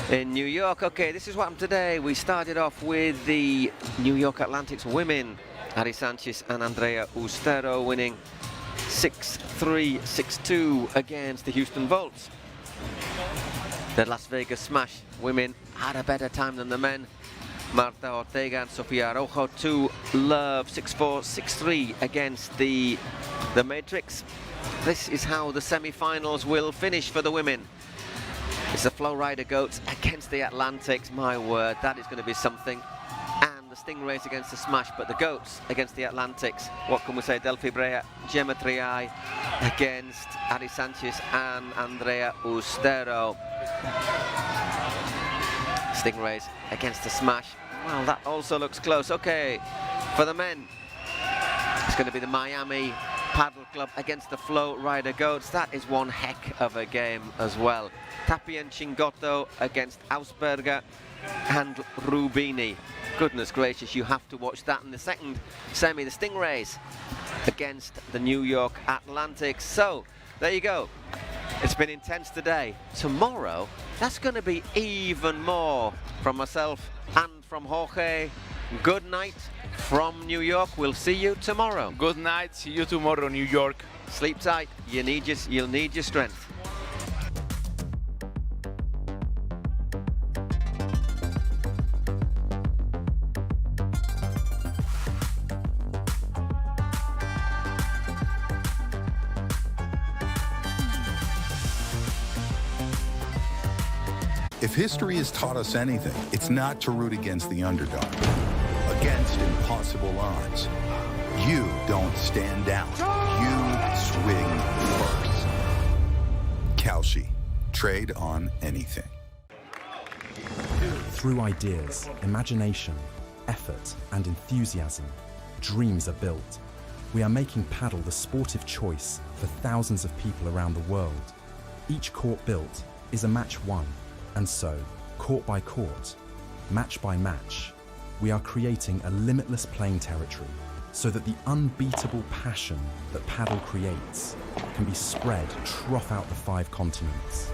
New York. Okay, this is what happened today. We started off with the New York Atlantics women, Ari Sanchez and Andrea Ustero winning 6-3, 6-2 against the Houston Volts. The Las Vegas Smash women had a better time than the men. Marta Ortega and Sofia Rojo to love 6-4, 6-3 against the Matrix. This is how the semi-finals will finish for the women. It's the Flow Rider Goats against the Atlantics. My word, that is going to be something. And the Stingrays against the Smash, but the Goats against the Atlantics. What can we say? Delphi Brea, Gemma Triay against Ari Sanchez and Andrea Ustero. Stingrays against the Smash. Well, that also looks close. Okay, For the men, it's going to be the Miami Padel Club against the Flow Rider Goats. That is one heck of a game as well. Tapia and Chingotto against Ausberger and Rubini. Goodness gracious, you have to watch that. In the second semi, the Stingrays against the New York Atlantics. So, there you go. It's been intense today. Tomorrow, that's going to be even more. From myself and from Jorge, good night from New York. We'll see you tomorrow. Good night. See you tomorrow, New York. Sleep tight. You'll need your strength. If history has taught us anything, it's not to root against the underdog. Against impossible odds, you don't stand down. You swing first. Kalshi. Trade on anything. Through ideas, imagination, effort, and enthusiasm, dreams are built. We are making Padel the sportive choice for thousands of people around the world. Each court built is a match won. And so, court by court, match by match, we are creating a limitless playing territory so that the unbeatable passion that Padel creates can be spread throughout the 5 continents.